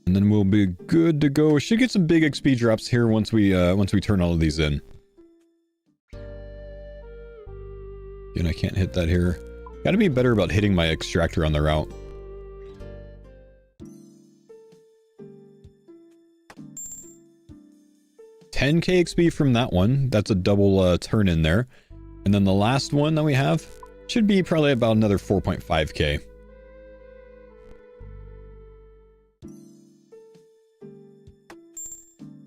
and then we'll be good to go. We should get some big XP drops here once we turn all of these in. And I can't hit that here. Gotta be better about hitting my extractor on the route. $10K XP from that one. That's a double turn in there. And then the last one that we have should be probably about another 4.5K.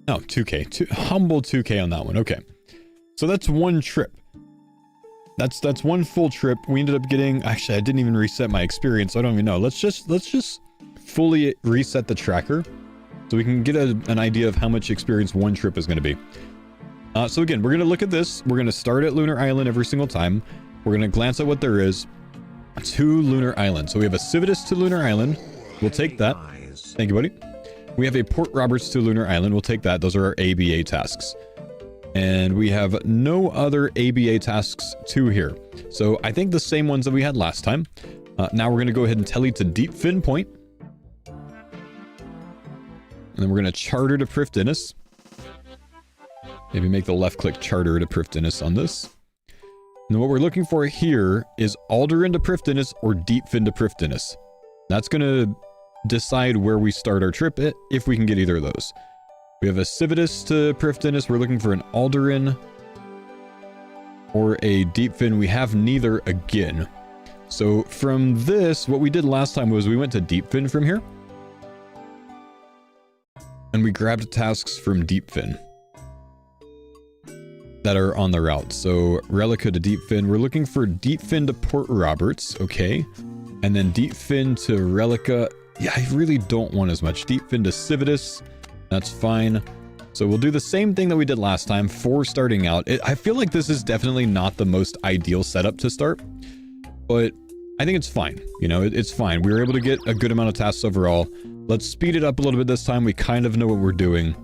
Oh, 2K. Humble 2K on that one. Okay. So that's one trip. That's one full trip. We ended up getting... Actually, I didn't even reset my experience, so I don't even know. Let's just fully reset the tracker so we can get an idea of how much experience one trip is going to be. So again, we're going to look at this. We're going to start at Lunar Island every single time. We're going to glance at what there is to Lunar Island. So we have a Civitas to Lunar Island. We'll take that. Thank you, buddy. We have a Port Roberts to Lunar Island. We'll take that. Those are our ABA tasks. And we have no other ABA tasks to here. So I think the same ones that we had last time. Now we're going to go ahead and tele to Deep Fin Point. And then we're going to charter to Prif Dennis. Maybe make the left click charter to Prif Dennis on this. And then what we're looking for here is Alderan to Prif Dennis or Deep Fin to Prif Dennis. That's going to decide where we start our trip if we can get either of those. We have a Civitas to Prif Dennis. We're looking for an Alderan or a Deep Fin. We have neither again. So from this, what we did last time was we went to Deepfin from here. And we grabbed tasks from Deepfin that are on the route. So Relica to Deepfin. We're looking for Deepfin to Port Roberts. Okay. And then Deepfin to Relica. Yeah, I really don't want as much. Deepfin to Civitas. That's fine. So we'll do the same thing that we did last time for starting out. I feel like this is definitely not the most ideal setup to start, but I think it's fine. You know, it's fine. We were able to get a good amount of tasks overall. Let's speed it up a little bit this time. We kind of know what we're doing,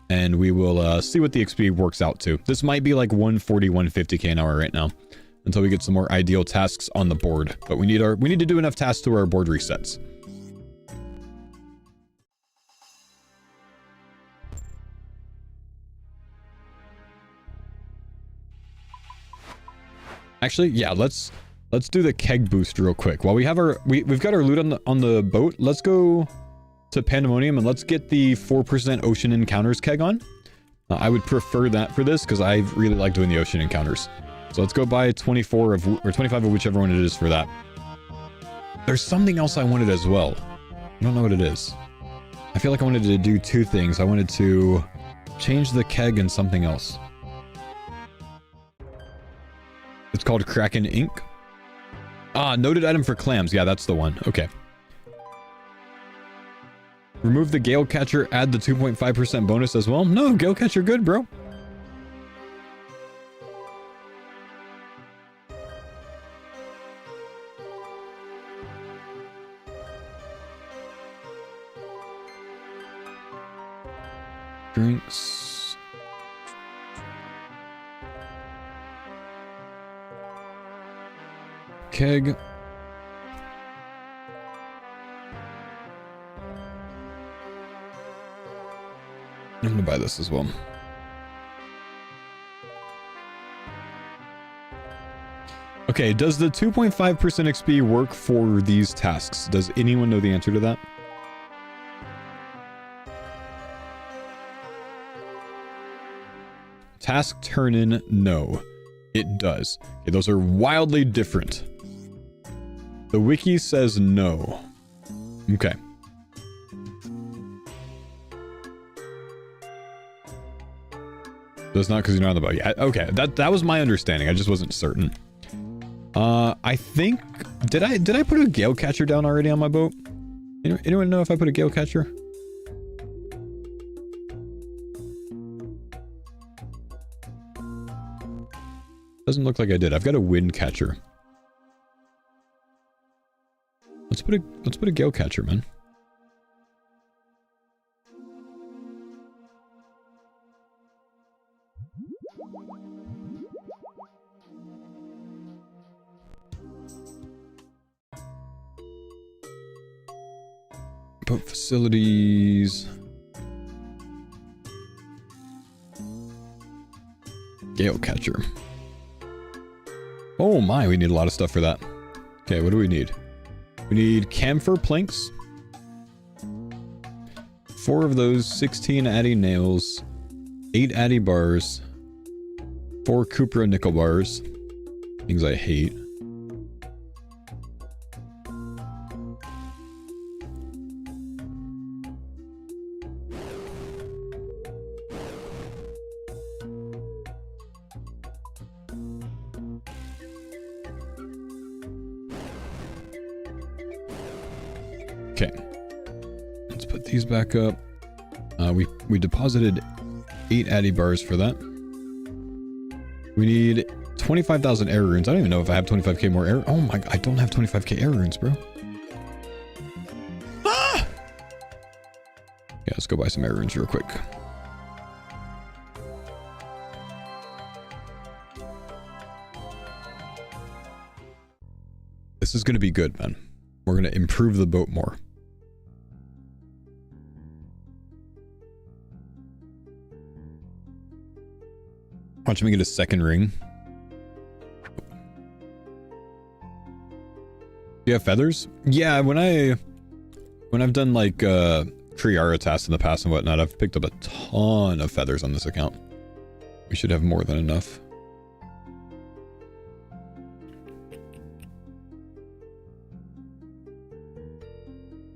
and we will see what the XP works out to. This might be like 140, 150k an hour right now until we get some more ideal tasks on the board. But we need to do enough tasks to where our board resets. Actually, yeah, let's do the keg boost real quick. While we have we've got our loot on the boat, let's go to Pandemonium and let's get the 4% ocean encounters keg on. I would prefer that for this because I really like doing the ocean encounters. So let's go buy 24 of or 25 of whichever one it is for that. There's something else I wanted as well. I don't know what it is. I feel like I wanted to do two things. I wanted to change the keg and something else. It's called Kraken Ink. Ah, noted item for clams. Yeah, that's the one. Okay. Remove the Gale Catcher, add the 2.5% bonus as well. No, Gale Catcher good, bro. Drinks. Keg. I'm gonna buy this as well. Okay, does the 2.5% XP work for these tasks? Does anyone know the answer to that? Task turn in, no. It does. Okay, those are wildly different. The wiki says no. Okay. That's not because you're not on the boat. Yeah, okay, that was my understanding. I just wasn't certain. I think did I put a Gale Catcher down already on my boat? Anyone know if I put a Gale Catcher? Doesn't look like I did. I've got a Wind Catcher. Let's put a Gale Catcher, man. Boat facilities. Gale Catcher. Oh my, we need a lot of stuff for that. Okay, what do we need? We need camphor planks. 4 of those, 16 Addy nails, 8 Addy bars, 4 Cupra nickel bars. Things I hate. Okay, let's put these back up. We deposited 8 Addy bars for that. We need 25,000 air runes. I don't even know if I have 25k more air. Oh my, I don't have 25k air runes, bro. Ah! Yeah, let's go buy some air runes real quick. This is going to be good, man. We're going to improve the boat more. Watch me get a second ring. Do you have feathers? Yeah, when I've done like Courier tasks in the past and whatnot, I've picked up a ton of feathers on this account. We should have more than enough.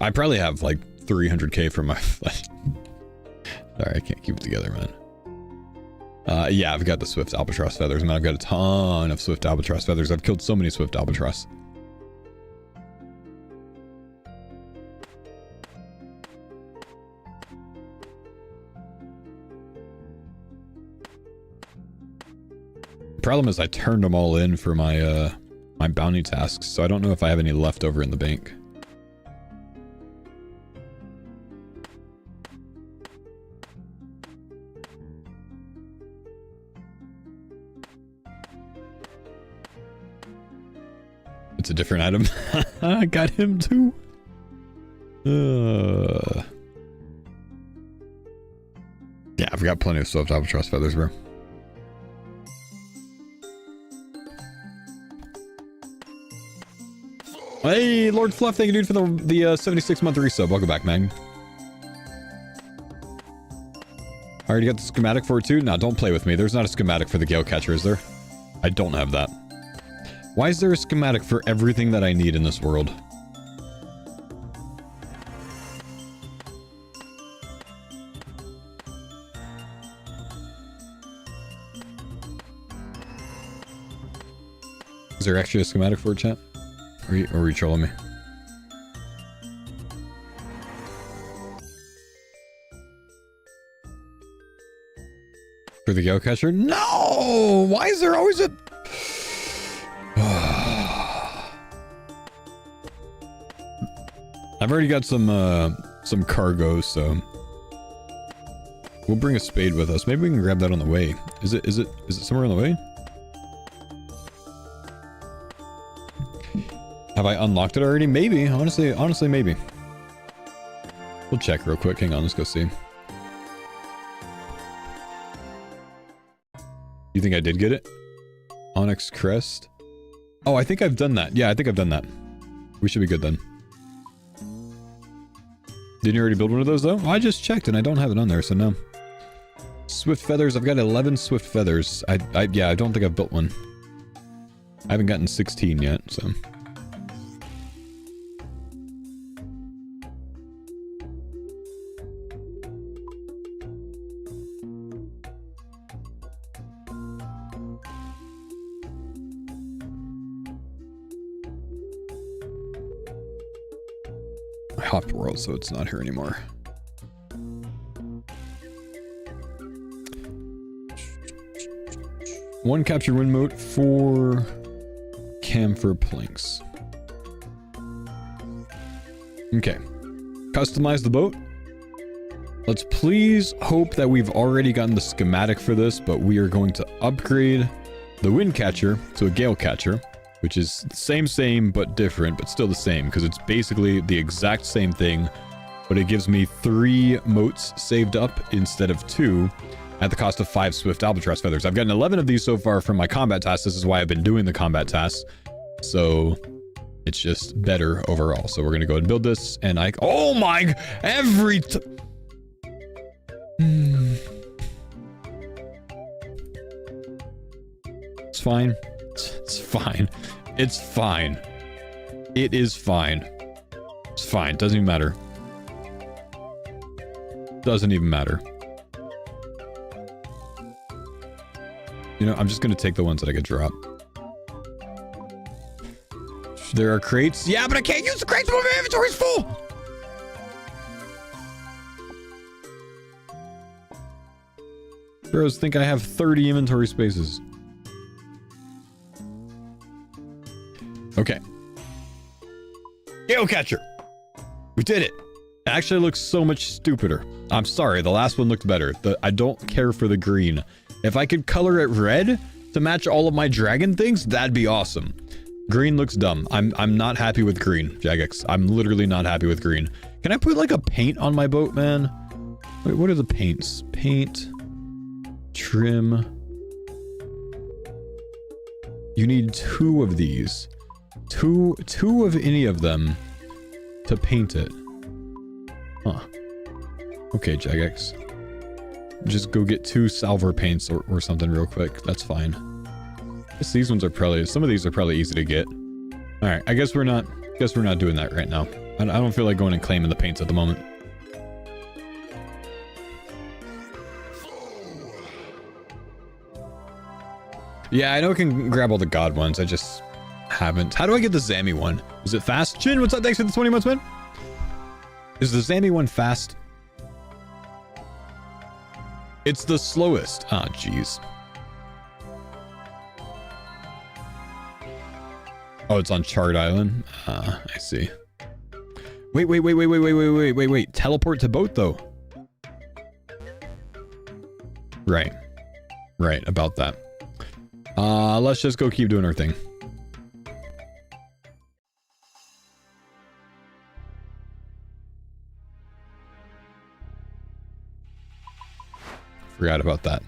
I probably have like 300k for my flesh. Sorry, I can't keep it together, man. Yeah, I've got the Swift Albatross feathers, man. I've got a ton of Swift Albatross feathers. I've killed so many Swift Albatross. Problem is I turned them all in for my my bounty tasks, so I don't know if I have any left over in the bank. It's a different item. I got him too. Yeah, I've got plenty of Swift Albatross feathers, bro. Hey, Lord Fluff, thank you, dude, for the 76-month resub. Welcome back, man. I already got the schematic for it, too? Nah, don't play with me. There's not a schematic for the Gale Catcher, is there? I don't have that. Why is there a schematic for everything that I need in this world? Is there actually a schematic for it, chat? Or are you trolling me? For the Gale Catcher? No! Why is there always a... I've already got some cargo, so... We'll bring a spade with us. Maybe we can grab that on the way. Is it somewhere on the way? Have I unlocked it already? Maybe. Honestly, maybe. We'll check real quick. Hang on, let's go see. You think I did get it? Onyx Crest? Oh, I think I've done that. Yeah, I think I've done that. We should be good then. Didn't you already build one of those though? Oh, I just checked and I don't have it on there, so no. Swift Feathers. I've got 11 Swift Feathers. Yeah, I don't think I've built one. I haven't gotten 16 yet, so... I hopped world, so it's not here anymore. One capture wind moat, 4 camphor planks. Okay. Customize the boat. Let's please hope that we've already gotten the schematic for this, but we are going to upgrade the wind catcher to a gale catcher, which is same, but different, but still the same, because it's basically the exact same thing, but it gives me 3 moats saved up instead of 2 at the cost of 5 Swift Albatross feathers. I've gotten 11 of these so far from my combat tasks. This is why I've been doing the combat tasks. So it's just better overall. So we're going to go ahead and build this, and oh my, It's fine. It's fine. It's fine. It is fine. It's fine. Doesn't even matter. Doesn't even matter. You know, I'm just gonna take the ones that I could drop. There are crates. Yeah, but I can't use the crates when my inventory's full! Bros think I have 30 inventory spaces. Okay. Gale Catcher. We did it. It actually looks so much stupider. I'm sorry, the last one looked better. I don't care for the green. If I could color it red to match all of my dragon things, that'd be awesome. Green looks dumb. I'm not happy with green, Jagex. I'm literally not happy with green. Can I put like a paint on my boat, man? Wait, what are the paints? Paint. Trim. You need 2 of these. Two of any of them to paint it. Huh. Okay, Jagex. Just go get 2 salver paints or something real quick. That's fine. I guess these ones are probably... Some of these are probably easy to get. Alright, I guess we're not doing that right now. I don't feel like going and claiming the paints at the moment. Yeah, I know I can grab all the god ones. I just haven't. How do I get the Zammy one? Is it fast? Chin, what's up? Thanks for the 20 months, man. Is the Zammy one fast? It's the slowest. Ah, jeez. Oh, it's on Chart Island. I see. Wait. Teleport to boat, though. Right. Right, about that. Let's just go keep doing our thing. Forgot about that.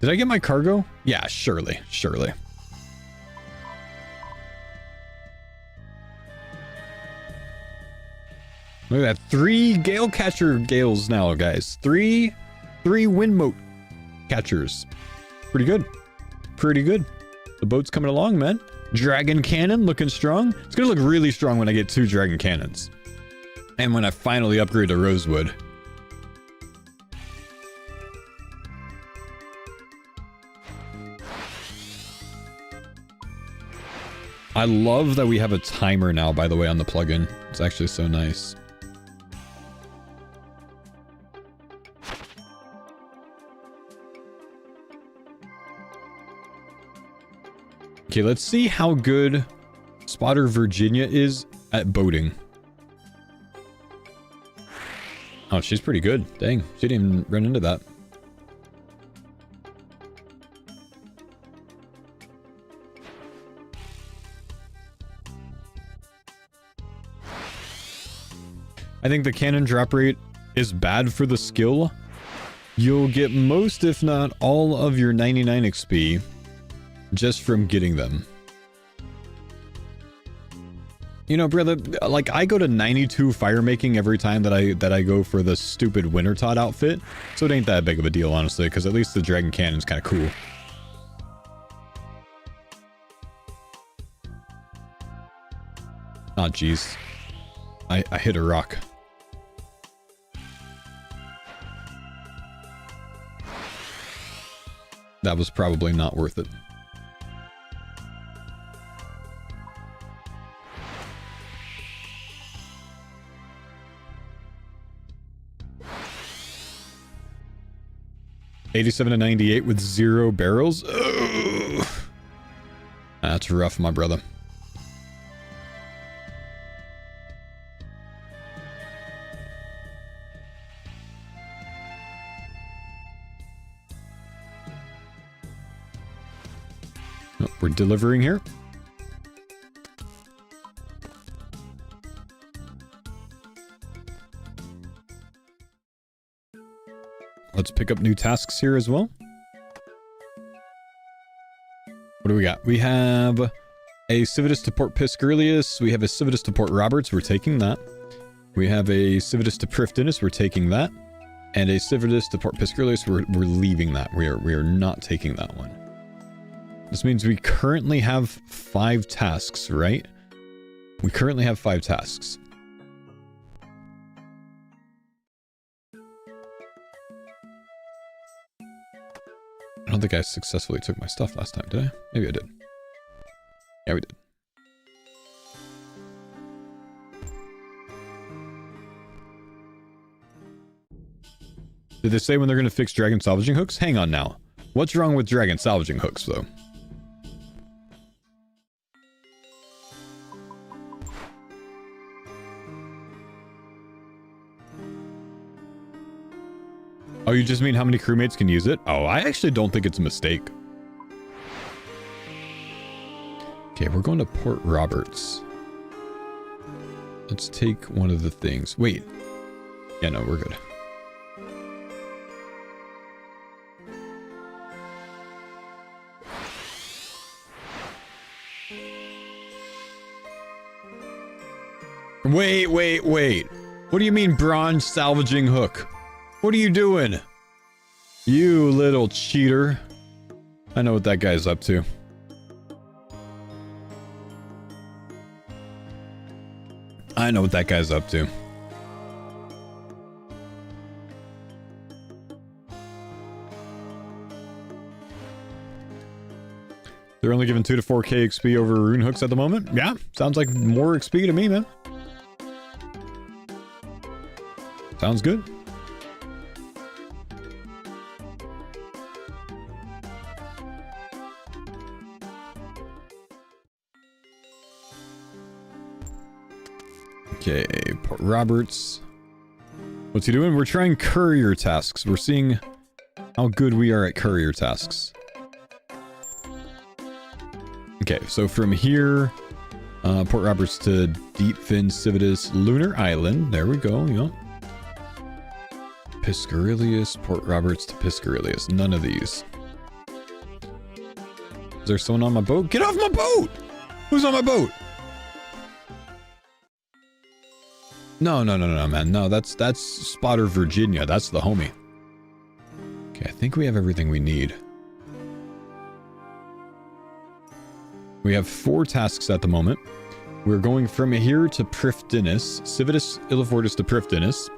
Did I get my cargo? Yeah, surely. Look at that. 3 Gale Catcher Gales now, guys. 3 Windmote Catchers. Pretty good. The boat's coming along, man. Dragon Cannon looking strong. It's gonna look really strong when I get 2 Dragon Cannons. And when I finally upgrade to Rosewood. I love that we have a timer now, by the way, on the plugin. It's actually so nice. Okay, let's see how good Spotter Virginia is at boating. Oh, she's pretty good. Dang, she didn't even run into that. I think the cannon drop rate is bad for the skill. You'll get most, if not all, of your 99 XP just from getting them. You know, brother, like I go to 92 fire making every time that I go for the stupid Winter Todd outfit, so it ain't that big of a deal, honestly, because at least the Dragon Cannon's kind of cool. Oh, jeez. I hit a rock. That was probably not worth it. $87 to $98 with 0 barrels. Ugh. That's rough, my brother. Oh, we're delivering here. Let's pick up new tasks here as well. What do we got? We have a Civitas to Port Piscurlius. We have a Civitas to Port Roberts. We're taking that. We have a Civitas to Prifdinus. We're taking that. And a Civitas to Port Piscurlius. We're leaving that. We are not taking that one. This means we currently have 5 tasks, right? We currently have 5 tasks. I don't think I successfully took my stuff last time, did I? Maybe I did. Yeah, we did. Did they say when they're going to fix dragon salvaging hooks? Hang on now. What's wrong with dragon salvaging hooks, though? Oh, you just mean how many crewmates can use it? Oh, I actually don't think it's a mistake. Okay, we're going to Port Roberts. Let's take one of the things. Wait. Yeah, no, we're good. Wait. What do you mean bronze salvaging hook? What are you doing? You little cheater. I know what that guy's up to. I know what that guy's up to. They're only giving 2 to 4k XP over rune hooks at the moment. Yeah, sounds like more XP to me, man. Sounds good. Okay, Port Roberts. What's he doing? We're trying courier tasks. We're seeing how good we are at courier tasks. Okay, so from here, Port Roberts to Deepfin, Civitas, Lunar Island. There we go, yep. Piscarilius, Port Roberts to Piscarilius. None of these. Is there someone on my boat? Get off my boat! Who's on my boat? No, man. No, that's Spotter Virginia. That's the homie. Okay, I think we have everything we need. We have 4 tasks at the moment. We're going from here to Prifdinus, Civitas Illifortis to Prifdinus.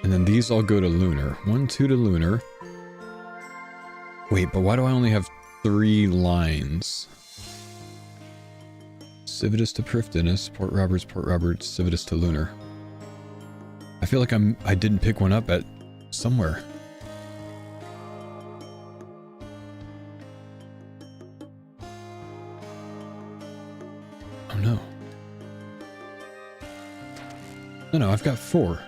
And then these all go to Lunar. 1, 2 to Lunar. Wait, but why do I only have 3 lines? Civitas to Prifdinus, Port Roberts, Civitas to Lunar. I feel like I didn't pick one up at somewhere. Oh no. No, I've got 4.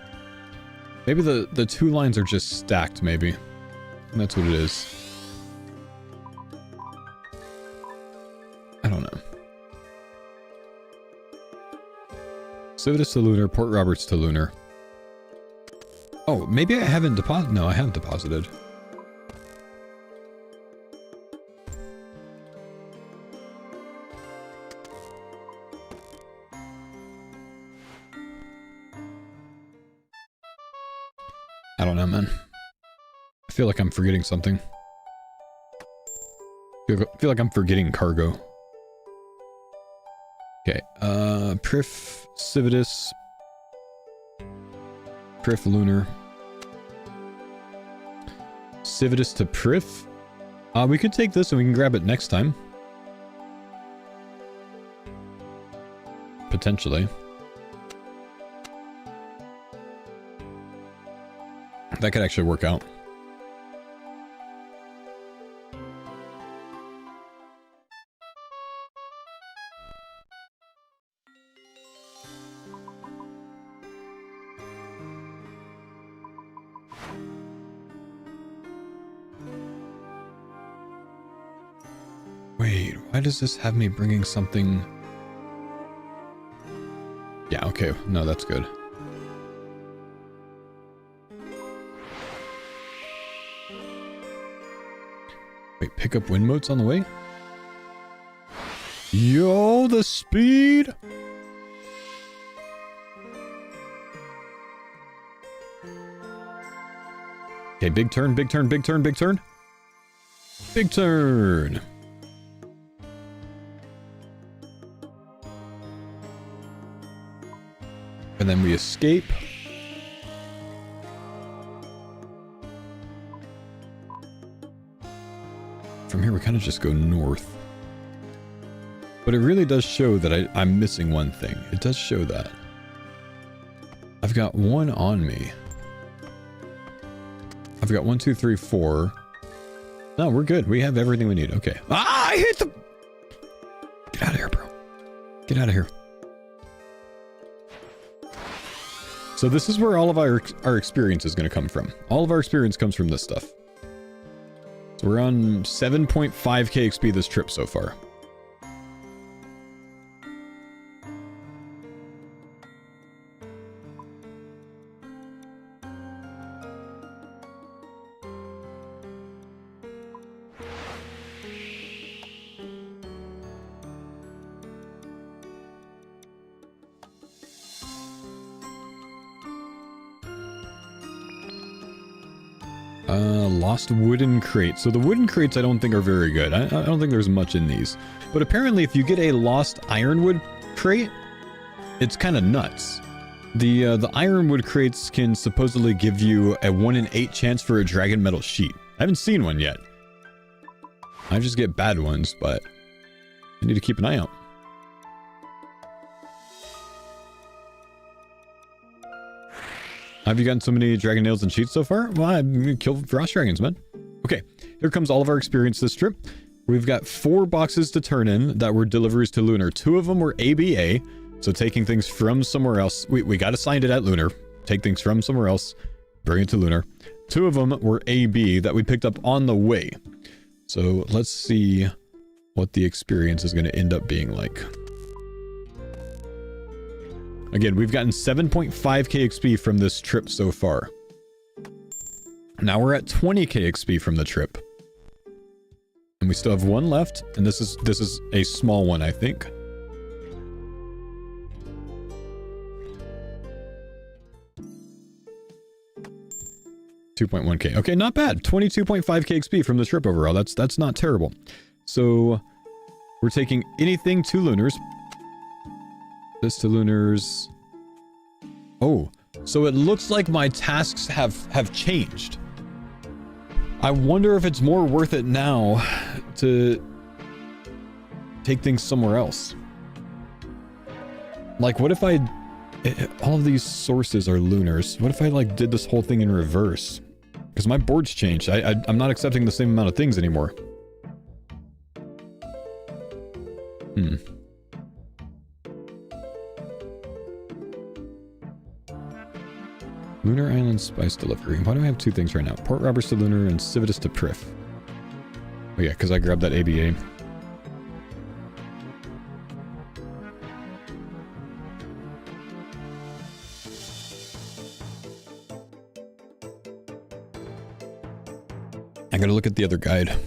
Maybe the 2 lines are just stacked, maybe. That's what it is. I don't know. Civitas to Lunar, Port Roberts to Lunar. Oh, maybe I haven't deposited. No, I haven't deposited. I don't know, man. I feel like I'm forgetting something. I feel like I'm forgetting cargo. Okay, Prif, Civitas, Prif Lunar. Civitas to Prif? We could take this and we can grab it next time. Potentially. That could actually work out. Wait, why does this have me bringing something? Yeah, okay. No, that's good. Wait, pick up wind motes on the way? Yo, the speed! Okay, big turn, big turn, big turn, big turn. Big turn! And then we escape. From here, we kind of just go north. But it really does show that I'm missing one thing. It does show that. I've got 1 on me. I've got 1, 2, 3, 4. No, we're good. We have everything we need. Okay. Ah, I hit the... Get out of here, bro. Get out of here. So this is where all of our experience is going to come from. All of our experience comes from this stuff. So we're on 7.5k XP this trip so far. Lost wooden crate. So the wooden crates I don't think are very good. I don't think there's much in these. But apparently if you get a lost ironwood crate, it's kind of nuts. The ironwood crates can supposedly give you a 1 in 8 chance for a dragon metal sheet. I haven't seen one yet. I just get bad ones, but I need to keep an eye out. Have you gotten so many dragon nails and sheets so far? Well, I killed frost dragons, man. Okay, here comes all of our experience this trip. We've got 4 boxes to turn in that were deliveries to Lunar. 2 of them were ABA, so taking things from somewhere else. We got assigned it at Lunar. Take things from somewhere else, bring it to Lunar. 2 of them were AB that we picked up on the way. So let's see what the experience is going to end up being like. Again, we've gotten 7.5k XP from this trip so far. Now we're at 20k XP from the trip. And we still have 1 left, and this is a small one, I think. $2.1k. Okay, not bad. 22.5k XP from the trip overall. That's not terrible. So we're taking anything to Lunars. This to Lunars. Oh, so it looks like my tasks have changed. I wonder if it's more worth it now to take things somewhere else. Like, what if all of these sources are Lunars. What if I, like, did this whole thing in reverse? Because my board's changed. I'm not accepting the same amount of things anymore. Lunar Island Spice Delivery. Why do I have 2 things right now? Port Roberts to Lunar and Civitas to Prif. Oh yeah, because I grabbed that ABA. I gotta look at the other guide.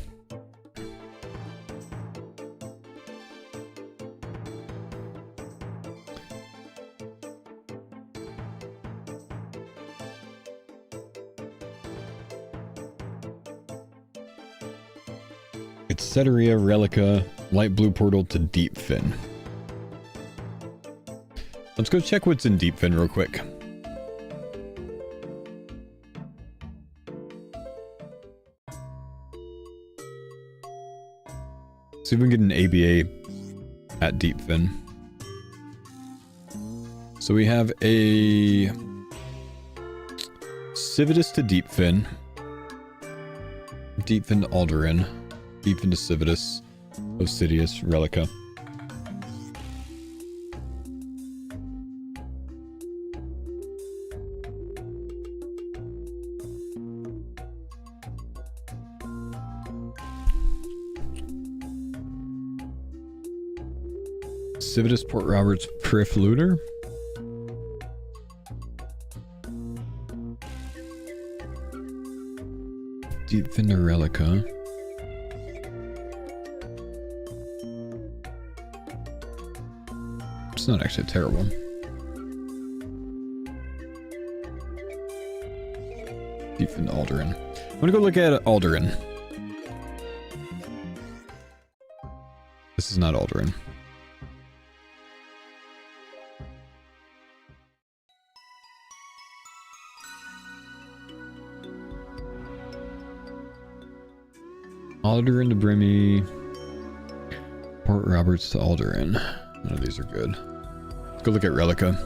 Etceteria Relica, Light Blue Portal to Deepfin. Let's go check what's in Deepfin real quick. See if we can get an ABA at Deepfin. So we have a Civitas to Deepfin. Deepfin to Alderan. Deepfin to Civitas. Osidius, Relica. Civitas, Port Roberts, Prif, Lunar. Deepfin to Relica. It's not actually terrible. Deepfin to Alderan. I'm gonna go look at Alderan. This is not Alderan. Alderan to Brimmy. Port Roberts to Alderan. None of these are good. Let's go look at Relica.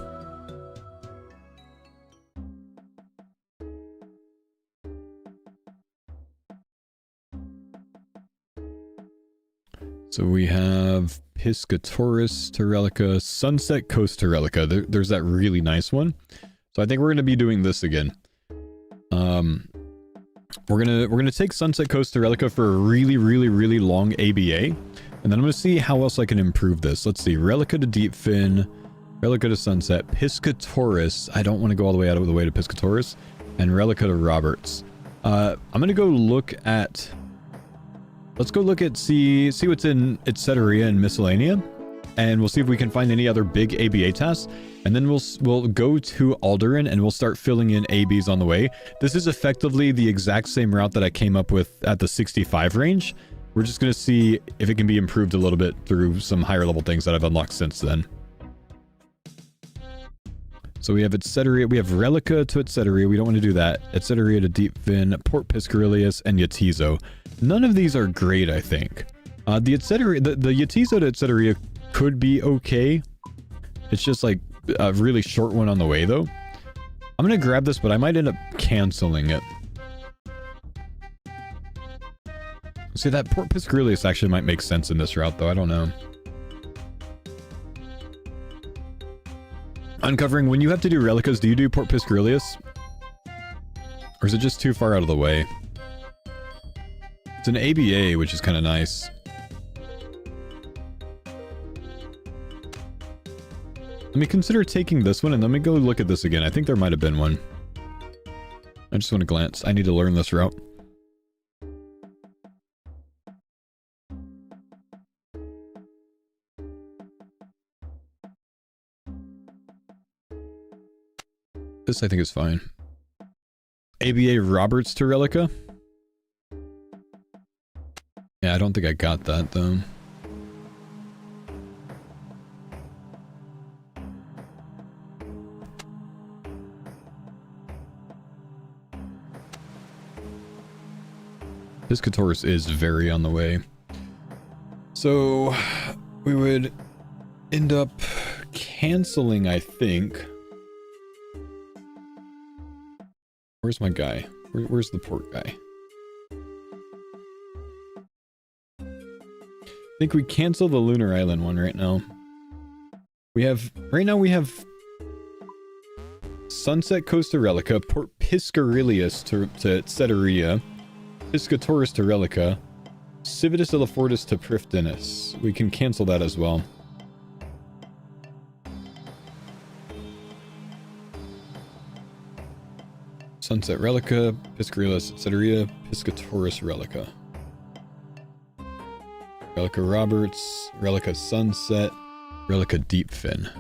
So we have Piscatoris to Relica, Sunset Coast to Relica. There's that really nice one. So I think we're going to be doing this again. We're gonna take Sunset Coast to Relica for a really long ABA, and then I'm gonna see how else I can improve this. Let's see, Relica to Deepfin, Relica to Sunset, Piscatoris. I don't want to go all the way out of the way to Piscatoris, and Relica to Roberts. I'm gonna go look at. Let's go look at see what's in Etceteria and Miscellanea, and we'll see if we can find any other big ABA tasks, and then we'll go to Alderaan and we'll start filling in ABs on the way. This is effectively the exact same route that I came up with at the 65 range. We're just going to see if it can be improved a little bit through some higher level things that I've unlocked since then. So we have Etceteria, we have Relica to Etceteria, we don't want to do that. Etceteria to Deepfin, Port Piscarilius, and Yatizo. None of these are great, I think. The Etceteria, the Yatizo to Etceteria could be okay. It's just like a really short one on the way, though. I'm going to grab this, but I might end up canceling it. See, that Port Piscarilius actually might make sense in this route, though. I don't know. Uncovering, when you have to do Relicas, do you do Port Piscarilius? Or is it just too far out of the way? It's an ABA, which is kind of nice. Let me consider taking this one, and let me go look at this again. I think there might have been one. I just want to glance. I need to learn this route. This I think is fine. ABA Roberts to Relica. Yeah, I don't think I got that though. Piscatorus is very on the way. So we would end up canceling, I think. Where's my guy? Where's the port guy? I think we cancel the Lunar Island one right now. Right now we have Sunset Coast to Relica, Port Piscarilius to Etceteria, Piscatorus to Relica, Civitas Elafortis to Prifdinus. We can cancel that as well. Sunset Relica, Piscarilius Etceteria, Piscatorus Relica. Relica Roberts, Relica Sunset, Relica Deepfin.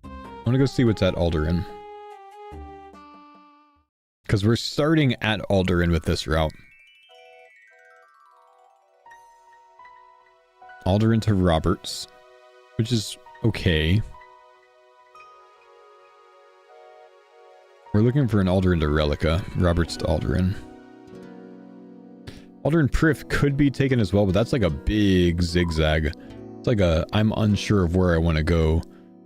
I want to go see what's at Alderaan. Because we're starting at Alderaan with this route. Alderaan to Roberts, which is okay. We're looking for an Alderaan to Relica, Roberts to Alderaan. Alderaan Prif could be taken as well, but that's like a big zigzag. It's like I'm unsure of where I want to go.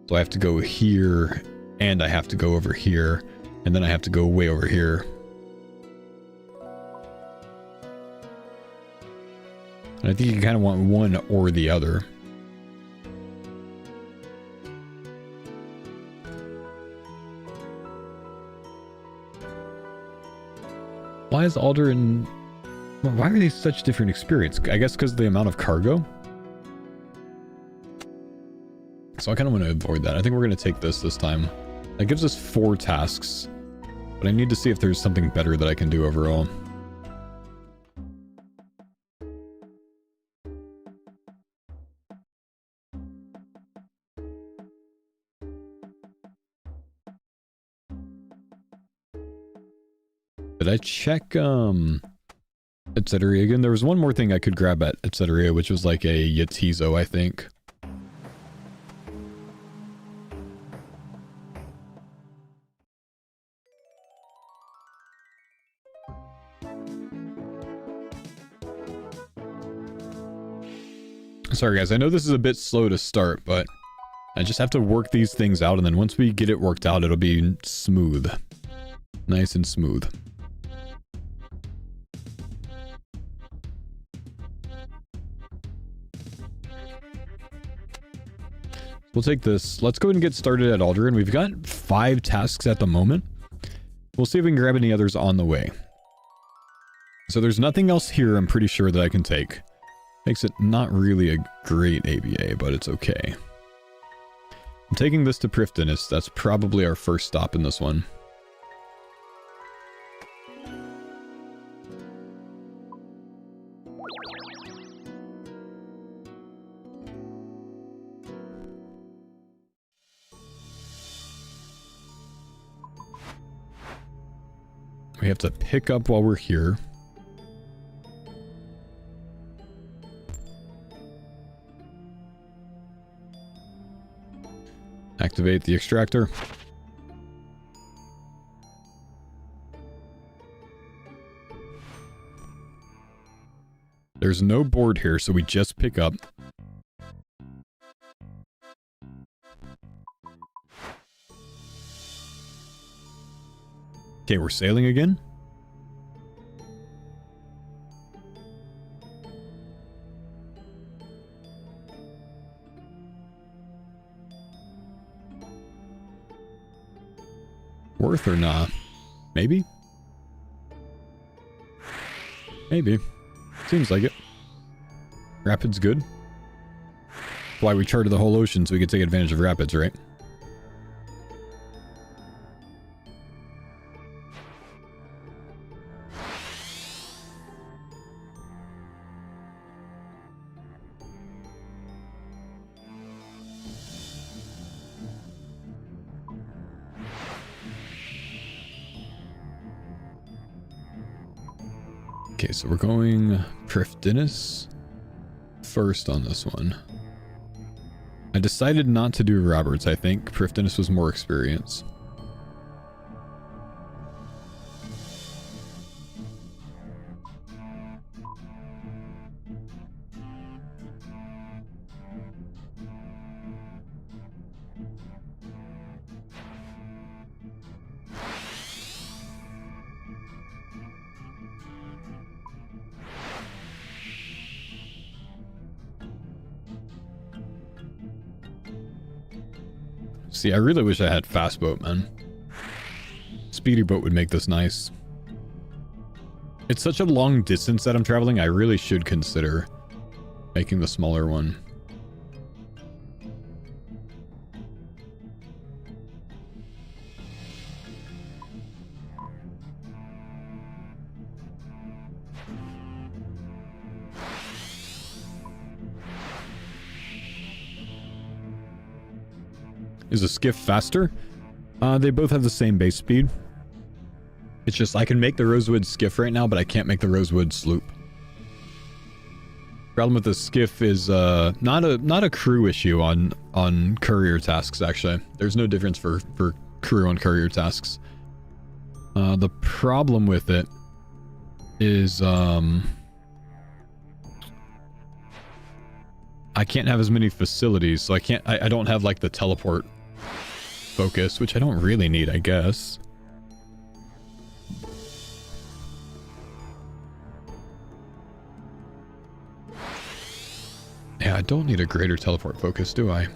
So I have to go here, and I have to go over here, and then I have to go way over here. And I think you kind of want one or the other. Why is Alderaan... Why are they such different experience? I guess because of the amount of cargo? So I kind of want to avoid that. I think we're going to take this time. That gives us 4 tasks. But I need to see if there's something better that I can do overall. Did I check, Etceteria again? There was one more thing I could grab at Etceteria, which was like a Yatizo, I think. Sorry guys, I know this is a bit slow to start, but I just have to work these things out, and then once we get it worked out, it'll be smooth. Nice and smooth. We'll take this. Let's go ahead and get started at Alderaan. We've got 5 tasks at the moment. We'll see if we can grab any others on the way. So there's nothing else here I'm pretty sure that I can take. Makes it not really a great ABA, but it's okay. I'm taking this to Prifdinus. That's probably our first stop in this one. We have to pick up while we're here. Activate the extractor. There's no board here, so we just pick up. Okay, we're sailing again. Worth or not? Maybe? Maybe. Seems like it. Rapids good. That's why we charted the whole ocean so we could take advantage of rapids, right? Okay, so we're going Prifdinus first on this one. I decided not to do Roberts. I think Prifdinus was more experience. See, I really wish I had fast boat, man. Speedy boat would make this nice. It's such a long distance that I'm traveling, I really should consider making the smaller one. Is a skiff faster? They both have the same base speed. It's just I can make the Rosewood skiff right now, but I can't make the Rosewood sloop. Problem with the skiff is not a crew issue on courier tasks. Actually, there's no difference for crew on courier tasks. The problem with it is I can't have as many facilities, so I don't have like the teleport focus, which I don't really need, I guess. Yeah, I don't need a greater teleport focus, do I?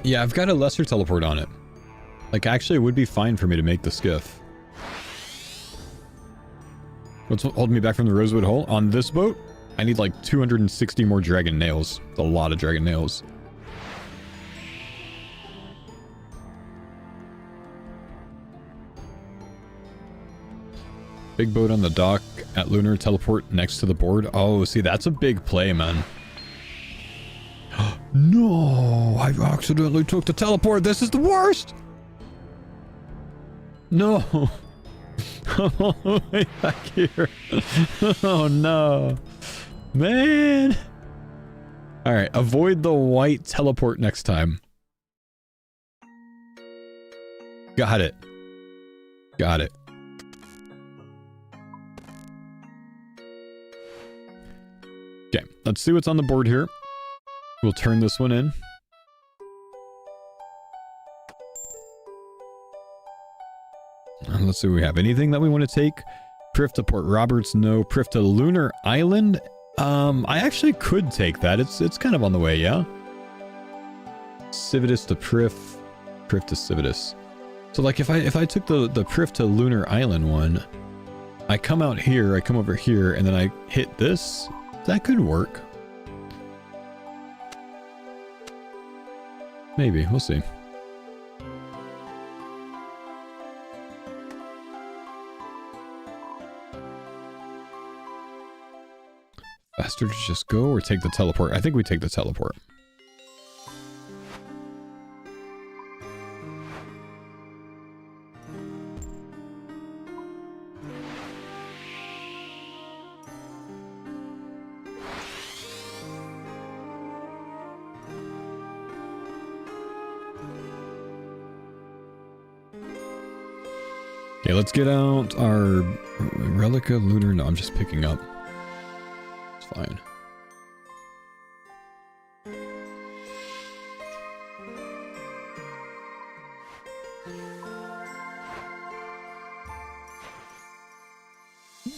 Yeah, I've got a lesser teleport on it. Like, actually, it would be fine for me to make the skiff. What's holding me back from the Rosewood Hull? On this boat, I need like 260 more dragon nails. It's a lot of dragon nails. Big boat on the dock at Lunar, teleport next to the board. Oh, see, that's a big play, man. No, I accidentally took the teleport. This is the worst. No. I'm all the way back here. Oh no. Man. Alright, avoid the white teleport next time. Got it. Got it. Okay, let's see what's on the board here. We'll turn this one in. Let's see what we have. Anything that we want to take? Prif to Port Roberts, no. Prif to Lunar Island. I actually could take that. It's kind of on the way, yeah? Civitas to Prif. Prif to Civitas. So like if I took the Prif to Lunar Island one, I come out here, I come over here, and then I hit this, that could work. Maybe. We'll see. Faster to just go or take the teleport? I think we take the teleport. Okay, let's get out our Relica Lunar. No, I'm just picking up. It's fine.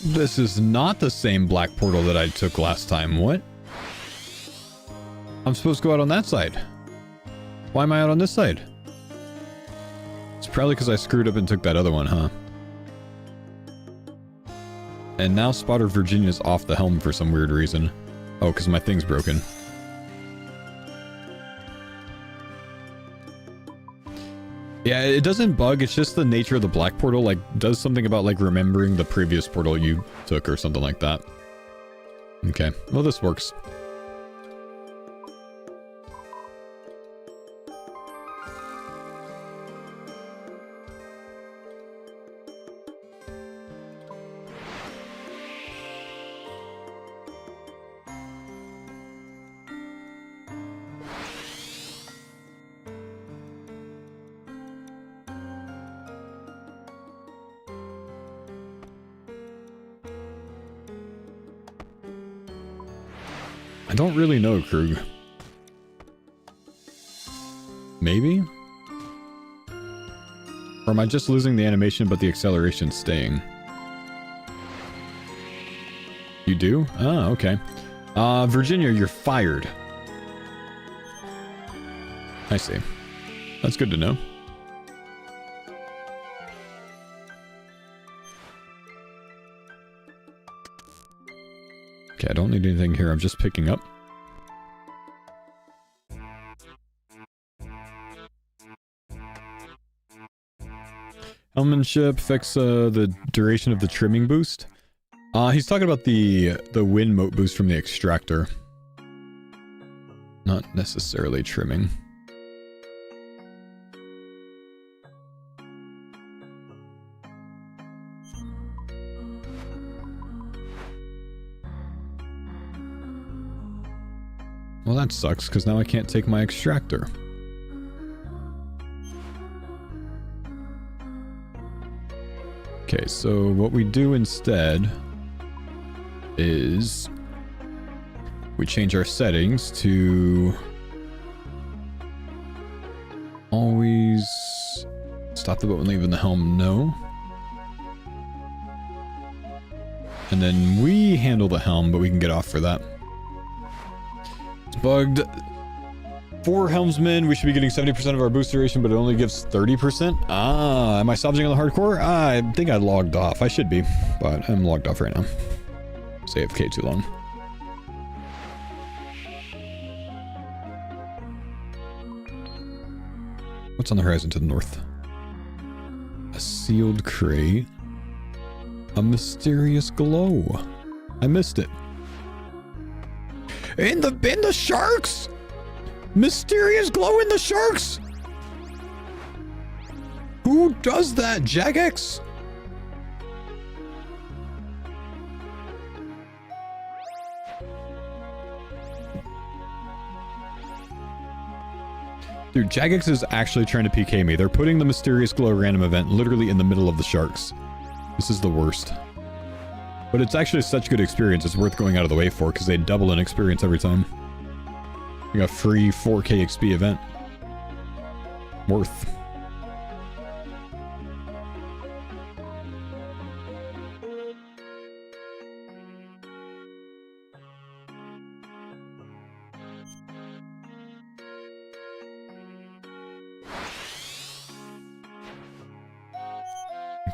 This is not the same black portal that I took last time. What? I'm supposed to go out on that side. Why am I out on this side? It's probably because I screwed up and took that other one, huh? And now Spotter Virginia's off the helm for some weird reason. Oh, because my thing's broken. Yeah, it doesn't bug, it's just the nature of the black portal, like, does something about, like, remembering the previous portal you took or something like that. Okay, well, this works. I don't really know, Krug. Maybe? Or am I just losing the animation but the acceleration staying? You do? Ah, okay. Virginia, you're fired. I see. That's good to know. Okay, I don't need anything here. I'm just picking up. Helmmanship affects the duration of the trimming boost. He's talking about the wind mote boost from the extractor. Not necessarily trimming. Well, that sucks, because now I can't take my extractor. Okay, so what we do instead is we change our settings to always stop the boat when leaving the helm, no. And then we handle the helm, but we can get off for that. It's bugged. 4 helmsmen, we should be getting 70% of our boost duration, but it only gives 30%? Ah, am I salvaging on the hardcore? I think I logged off. I should be, but I'm logged off right now. Say AFK too long. What's on the horizon to the north? A sealed crate. A mysterious glow. I missed it. In the sharks! Mysterious glow in the sharks! Who does that, Jagex? Dude, Jagex is actually trying to PK me. They're putting the mysterious glow random event literally in the middle of the sharks. This is the worst. But it's actually such good experience, it's worth going out of the way for, because they double in experience every time. You got free 4K XP event. Worth.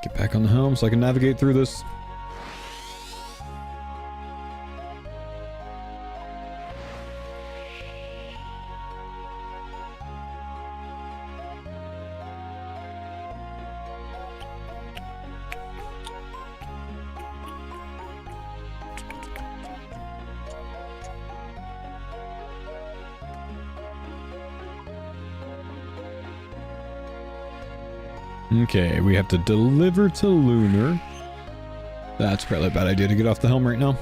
Get back on the helm so I can navigate through this. Okay, we have to deliver to Lunar. That's probably a bad idea to get off the helm right now.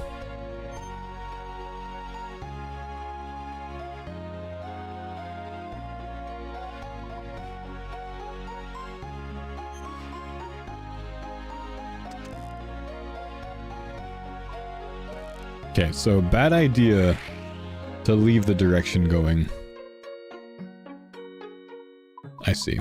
Okay, so bad idea to leave the direction going. I see.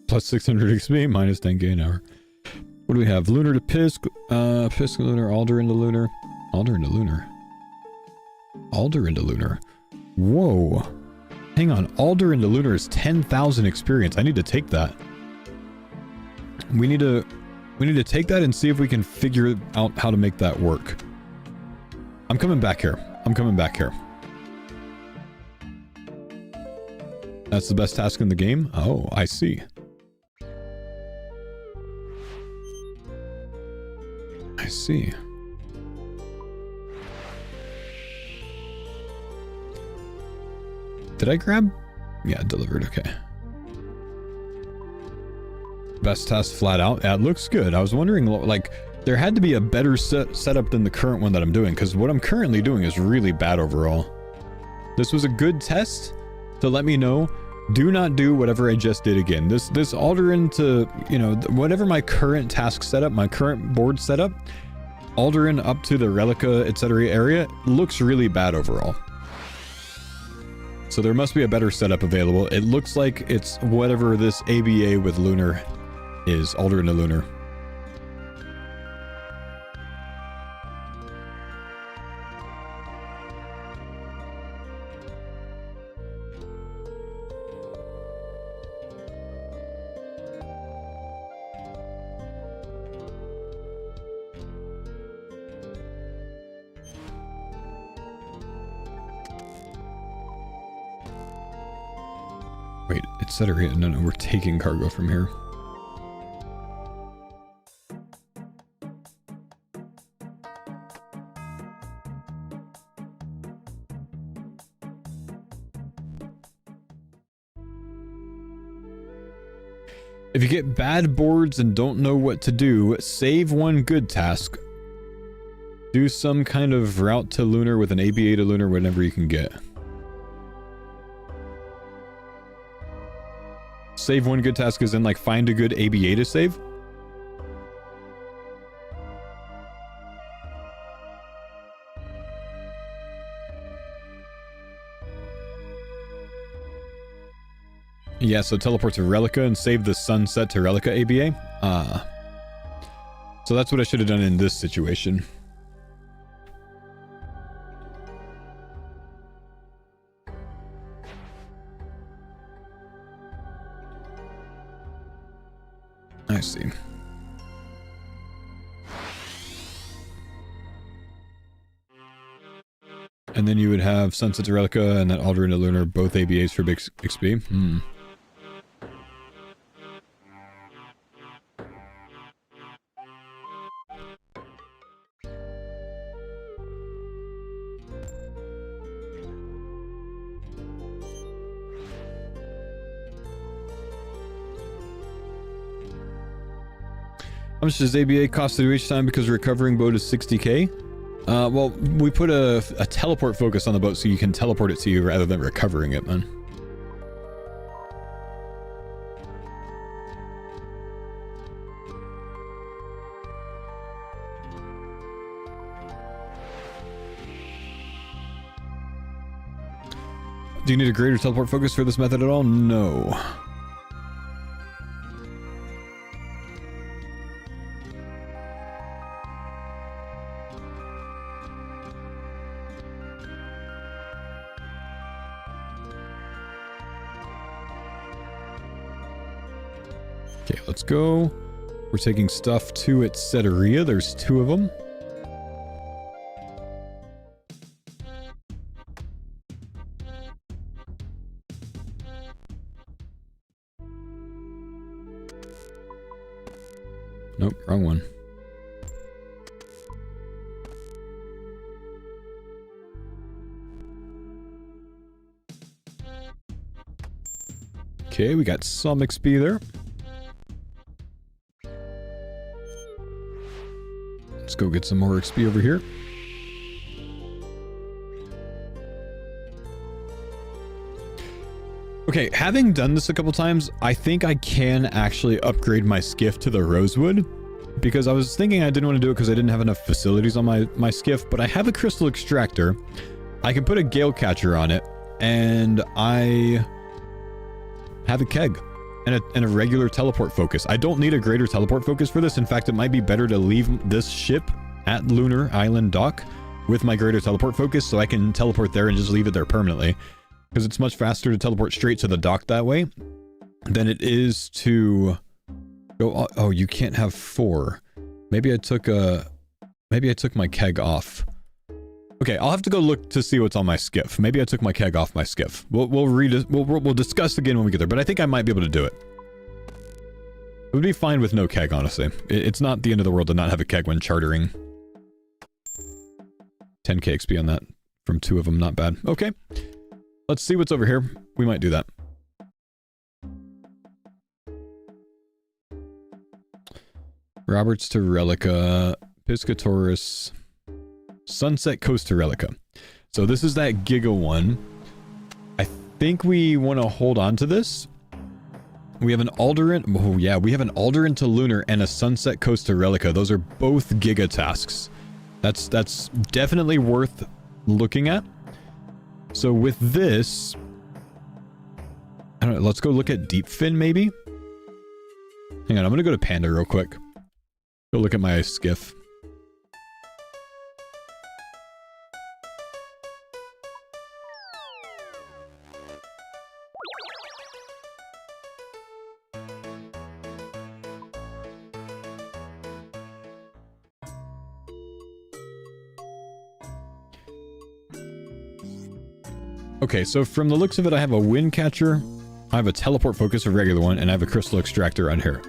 Plus 600 XP, minus 10k an hour. What do we have? Lunar to Pisk, Pisk Lunar, Alder into Lunar. Alder into Lunar. Alder into Lunar. Whoa. Hang on, Alder into Lunar is 10,000 experience. I need to take that. We need to take that and see if we can figure out how to make that work. I'm coming back here. I'm coming back here. That's the best task in the game? Oh, I see. I see. Did I grab? Yeah, delivered. Okay. Best task flat out. Yeah, it looks good. I was wondering, like, there had to be a better setup than the current one that I'm doing, because what I'm currently doing is really bad overall. This was a good test to let me know. Do not do whatever I just did again. This alter into, you know, whatever my current task setup, my current board setup, Alderan up to the Relica, etc. area looks really bad overall. So there must be a better setup available. It looks like it's whatever this ABA with Lunar is, Alderan to Lunar. Wait, etc. No, we're taking cargo from here. If you get bad boards and don't know what to do, save one good task. Do some kind of route to Lunar with an ABA to Lunar, whatever you can get. Save one good task is in, like, find a good ABA to save. Yeah, so teleport to Relica and save the sunset to Relica ABA. So that's what I should have done in this situation. I see. And then you would have Sunset to Relica and then Alderan to Lunar, both ABAs for big XP. How much does ABA cost to do each time because recovering boat is 60k? Well, we put a teleport focus on the boat so you can teleport it to you rather than recovering it, man. Do you need a greater teleport focus for this method at all? No. Okay, let's go. We're taking stuff to Etceteria. There's 2 of them. Nope, wrong one. Okay, we got some XP there. Let's go get some more XP over here. Okay, having done this a couple times, I think I can actually upgrade my skiff to the Rosewood. Because I was thinking I didn't want to do it because I didn't have enough facilities on my skiff, but I have a crystal extractor. I can put a gale catcher on it, and I have a keg and a regular teleport focus. I don't need a greater teleport focus for this. In fact, it might be better to leave this ship at Lunar Island Dock with my greater teleport focus so I can teleport there and just leave it there permanently. Because it's much faster to teleport straight to the dock that way than it is to go. Oh, you can't have 4. Maybe I took my keg off. Okay, I'll have to go look to see what's on my skiff. Maybe I took my keg off my skiff. We'll discuss again when we get there, but I think I might be able to do it. It would be fine with no keg, honestly. It's not the end of the world to not have a keg when chartering. 10k XP on that from 2 of them, not bad. Okay, let's see what's over here. We might do that. Roberts to Relica, Piscatoris, Sunset Coast to Relica. So this is that Giga one. I think we want to hold on to this. We have an Alderan. Oh yeah, we have an Alderan to Lunar and a Sunset Coast to Relica. Those are both Giga tasks. That's definitely worth looking at. So with this, I don't know, let's go look at Deepfin maybe. Hang on, I'm gonna go to Panda real quick. Go look at my skiff. Okay, so from the looks of it, I have a wind catcher, I have a teleport focus, a regular one, and I have a crystal extractor on here.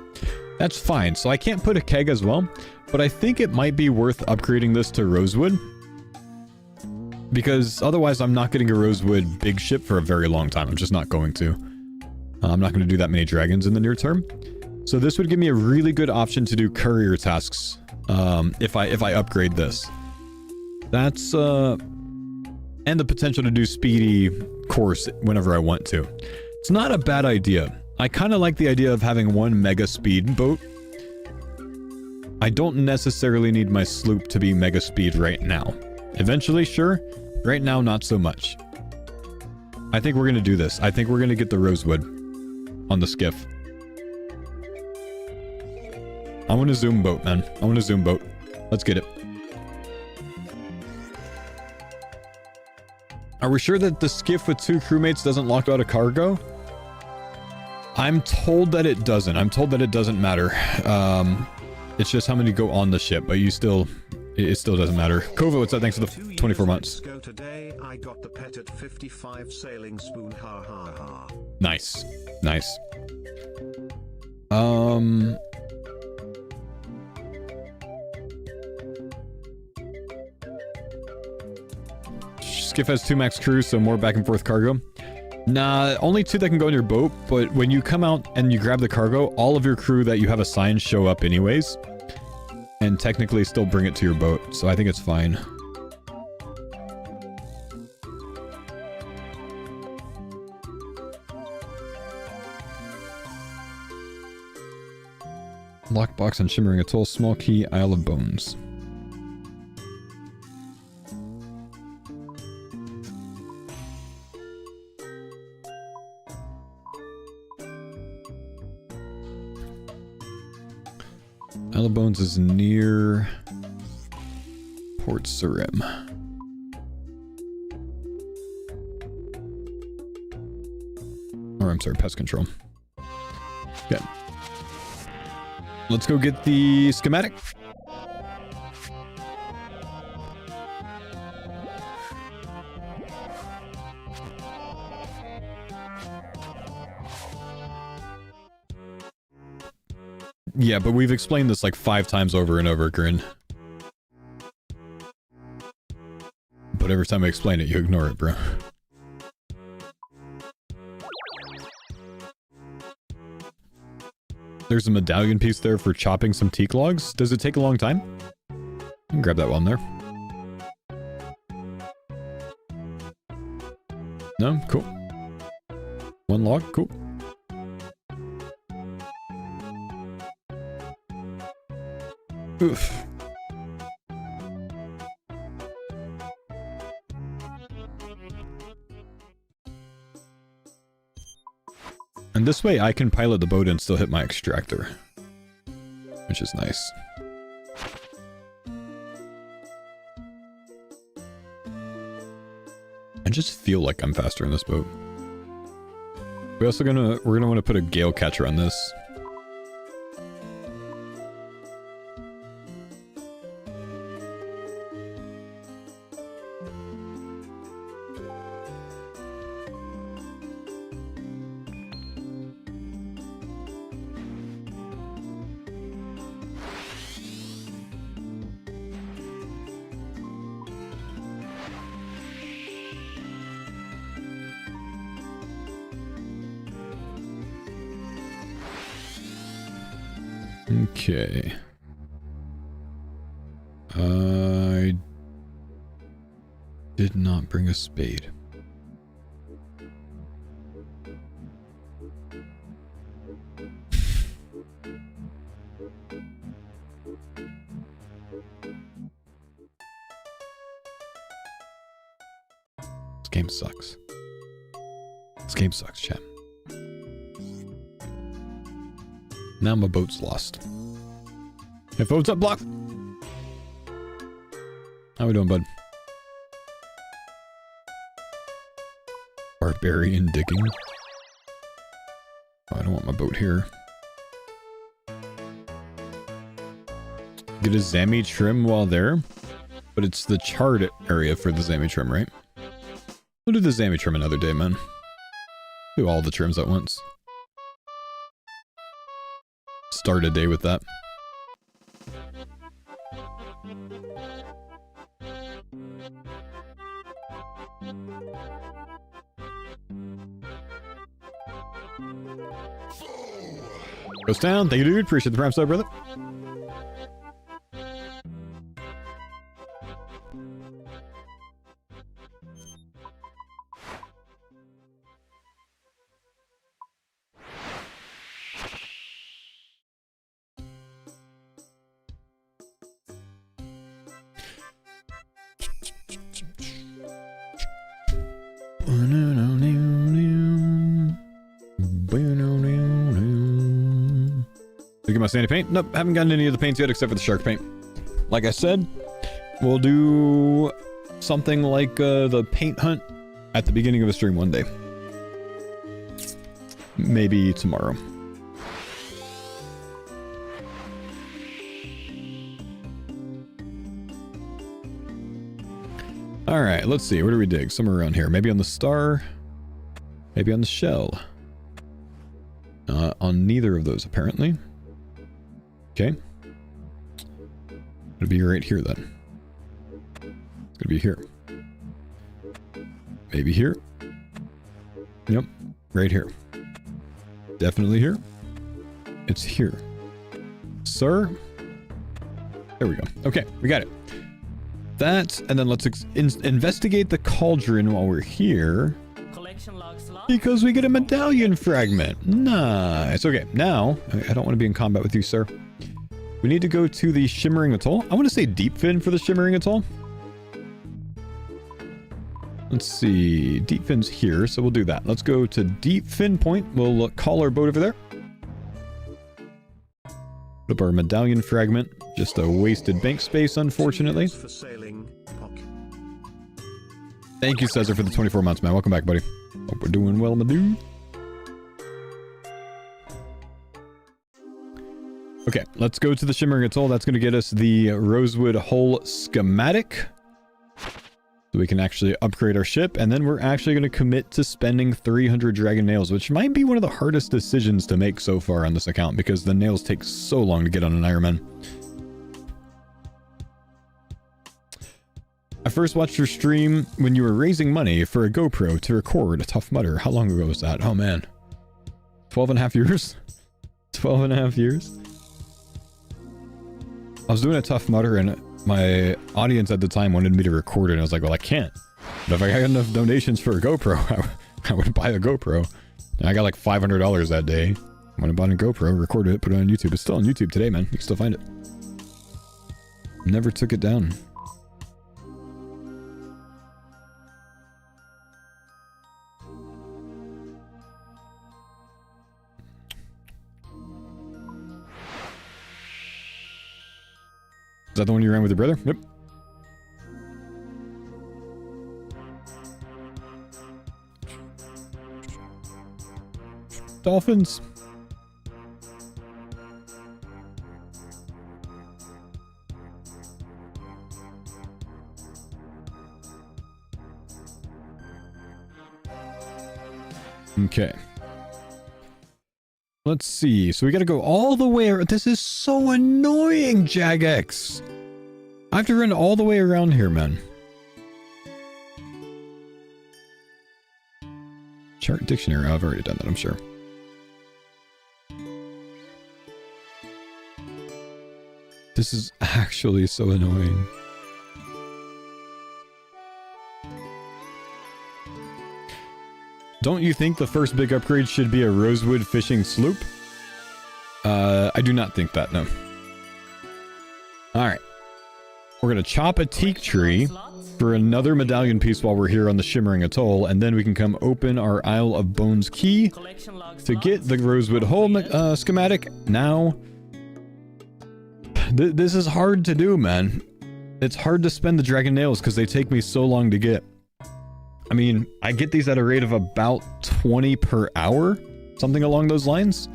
That's fine. So I can't put a keg as well, but I think it might be worth upgrading this to Rosewood. Because otherwise I'm not getting a Rosewood big ship for a very long time. I'm just not going to. I'm not going to do that many dragons in the near term. So this would give me a really good option to do courier tasks if I upgrade this. That's and the potential to do speedy course whenever I want to. It's not a bad idea. I kind of like the idea of having one mega speed boat. I don't necessarily need my sloop to be mega speed right now. Eventually, sure. Right now, not so much. I think we're going to do this. I think we're going to get the Rosewood on the skiff. I want to zoom boat, man. I want to zoom boat. Let's get it. Are we sure that the skiff with 2 crewmates doesn't lock out a cargo? I'm told that it doesn't. I'm told that it doesn't matter. It's just how many go on the ship, but it still doesn't matter. Kova, what's up? Thanks for the 24 months. Today, I got the pet at 55 sailing spoon. Ha ha ha. Nice. Nice. Skiff has 2 max crews, so more back and forth cargo. Nah, only 2 that can go in your boat, but when you come out and you grab the cargo, all of your crew that you have assigned show up anyways. And technically still bring it to your boat, so I think it's fine. Lockbox and Shimmering Atoll, Small Key, Isle of Bones. Isle of Bones is near Port Sarim. Or I'm sorry, pest control. Okay. Let's go get the schematic. Yeah, but we've explained this like 5 times over and over, Grin. But every time I explain it, you ignore it, bro. There's a medallion piece there for chopping some teak logs. Does it take a long time? You can grab that one there. No? Cool. 1 log? Cool. Oof. And this way I can pilot the boat and still hit my extractor. Which is nice. I just feel like I'm faster in this boat. We're gonna want to put a gale catcher on this. Okay. I did not bring a spade. This game sucks. This game sucks, chat. Now my boat's lost. Hey, boat's up, block! How we doing, bud? Barbarian digging. Oh, I don't want my boat here. Get a Zammy trim while there. But it's the charred area for the Zammy trim, right? We'll do the Zammy trim another day, man. Do all the trims at once. Start a day with that. Goes down. Thank you, dude. Appreciate the prime star, brother. Sandy paint? Nope, haven't gotten any of the paints yet except for the shark paint. Like I said, we'll do something like the paint hunt at the beginning of a stream one day. Maybe tomorrow. Alright, let's see. Where do we dig? Somewhere around here. Maybe on the star. Maybe on the shell. On neither of those, apparently. Okay. It'll be right here then. It's gonna be here. Maybe here. Yep. Right here. Definitely here. It's here. Sir? There we go. Okay, we got it. That, and then let's investigate the cauldron while we're here. Because we get a medallion fragment. Nice. Okay, now, I don't want to be in combat with you, sir. We need to go to the Shimmering Atoll. I want to say Deep Fin for the Shimmering Atoll. Let's see. Deep Fin's here, so we'll do that. Let's go to Deep Fin Point. We'll call our boat over there. Put up our medallion fragment. Just a wasted bank space, unfortunately. Thank you, Cesar, for the 24 months, man. Welcome back, buddy. Hope we're doing well, my dude. Okay, let's go to the Shimmering Atoll. That's going to get us the Rosewood Hull schematic. So we can actually upgrade our ship. And then we're actually going to commit to spending 300 dragon nails, which might be one of the hardest decisions to make so far on this account because the nails take so long to get on an Ironman. I first watched your stream when you were raising money for a GoPro to record a Tough Mudder. How long ago was that? Oh man. 12 and a half years? 12 and a half years? I was doing a Tough Mudder and my audience at the time wanted me to record it, and I was like, well, I can't. But if I had enough donations for a GoPro, I would buy a GoPro. And I got like $500 that day. I went and bought a GoPro, recorded it, put it on YouTube. It's still on YouTube today, man. You can still find it. Never took it down. Is that the one you ran with your brother? Yep. Dolphins. Okay. Let's see. So we gotta go all the way around. This is so annoying, Jagex. I have to run all the way around here, man. Chart dictionary. I've already done that, I'm sure. This is actually so annoying. Don't you think the first big upgrade should be a rosewood fishing sloop? I do not think that, no. Alright. We're gonna chop a teak tree for another medallion piece while we're here on the Shimmering Atoll, and then we can come open our Isle of Bones key to get the Rosewood Hull schematic. Now, this is hard to do, man. It's hard to spend the dragon nails because they take me so long to get. I mean, I get these at a rate of about 20 per hour, something along those lines.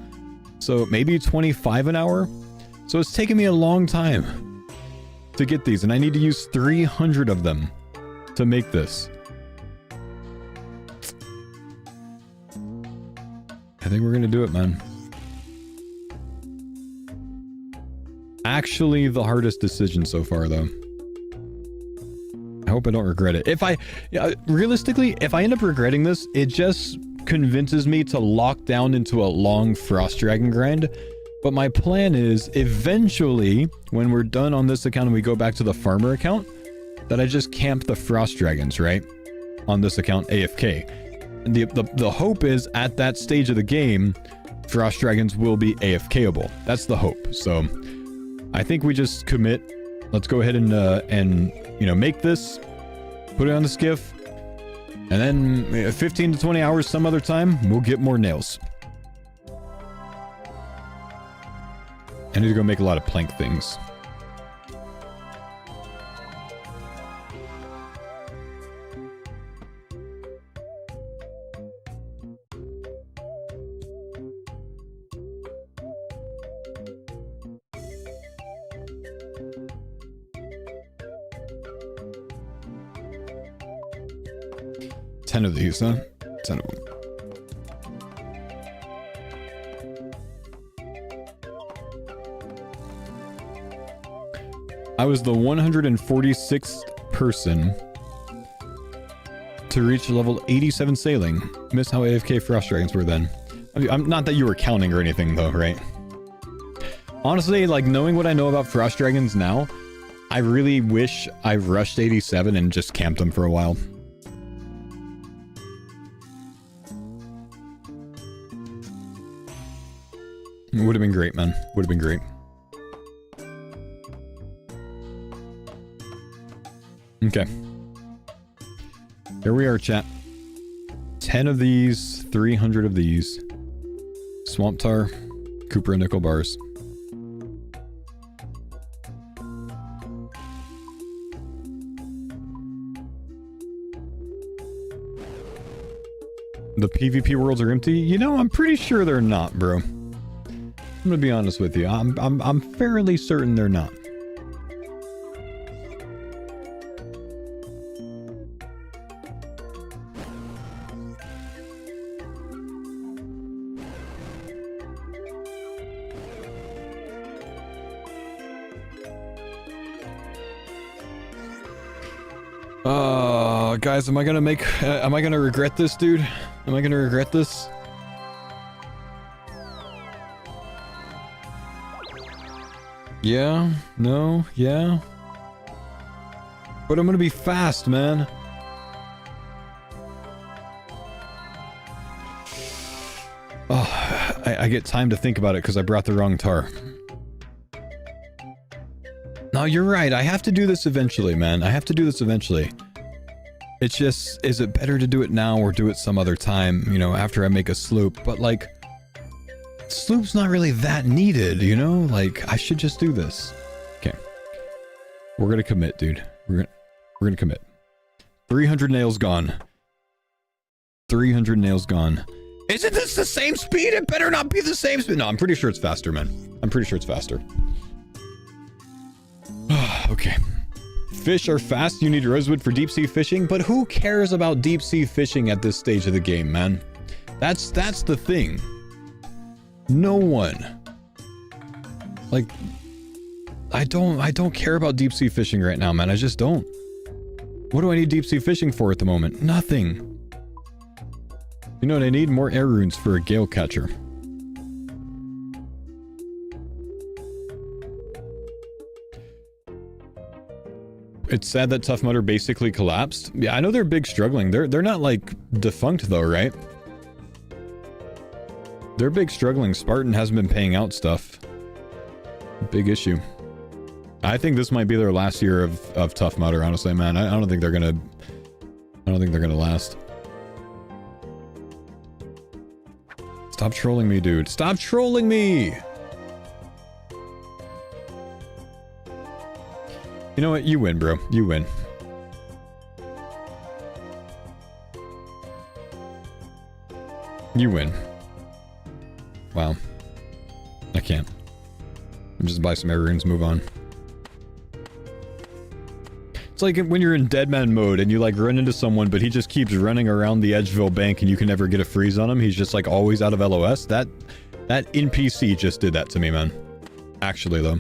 So maybe 25 an hour. So it's taken me a long time to get these, and I need to use 300 of them to make this. I think we're gonna do it, man. Actually, the hardest decision so far, though. I hope I don't regret it. Realistically, if I end up regretting this, it just convinces me to lock down into a long Frost Dragon grind. But my plan is, eventually, when we're done on this account and we go back to the farmer account, that I just camp the Frost Dragons, right? On this account, AFK. And the hope is, at that stage of the game, Frost Dragons will be AFKable. That's the hope. So, I think we just commit. Let's go ahead and you know, make this, put it on the skiff, and then 15 to 20 hours some other time, we'll get more nails. I need to go make a lot of plank things. Ten of these, huh? 10 of them. I was the 146th person to reach level 87 sailing. Miss how AFK Frost Dragons were then. I mean, I'm not that you were counting or anything though, right? Honestly, like, knowing what I know about Frost Dragons now, I really wish I rushed 87 and just camped them for a while. It would have been great, man. Would have been great. Okay. Here we are, chat. 10 of these, 300 of these. Swamp Tar, Cooper and Nickel Bars. The PvP worlds are empty? You know, I'm pretty sure they're not, bro. I'm gonna be honest with you. I'm fairly certain they're not. Guys, am I gonna regret this, dude? Am I gonna regret this? Yeah? No? Yeah? But I'm gonna be fast, man. Oh, I get time to think about it because I brought the wrong tar. No, you're right. I have to do this eventually, man. I have to do this eventually. It's just, is it better to do it now or do it some other time, you know, after I make a sloop? But, like, sloop's not really that needed, you know? Like, I should just do this. Okay. We're gonna commit, dude. We're gonna commit. 300 nails gone. 300 nails gone. Isn't this the same speed? It better not be the same speed. No, I'm pretty sure it's faster, man. I'm pretty sure it's faster. Okay. Fish are fast. You need rosewood for deep sea fishing, but who cares about deep sea fishing at this stage of the game, man? That's the thing. No one. Like, I don't care about deep sea fishing right now, man. I just don't. What do I need deep sea fishing for at the moment? Nothing. You know what I need? More air runes for a gale catcher. It's sad that Tough Mudder basically collapsed. Yeah, I know they're big struggling. They're not like defunct though, right? They're big struggling. Spartan hasn't been paying out stuff. Big issue. I think this might be their last year of Tough Mudder, honestly, man. I don't think they're gonna last. Stop trolling me, dude. Stop trolling me! You know what? You win, bro. You win. You win. Wow. I can't. I'm just buy some air runes, move on. It's like when you're in Deadman mode and you like run into someone, but he just keeps running around the Edgeville bank and you can never get a freeze on him. He's just like always out of LOS. That NPC just did that to me, man. Actually, though.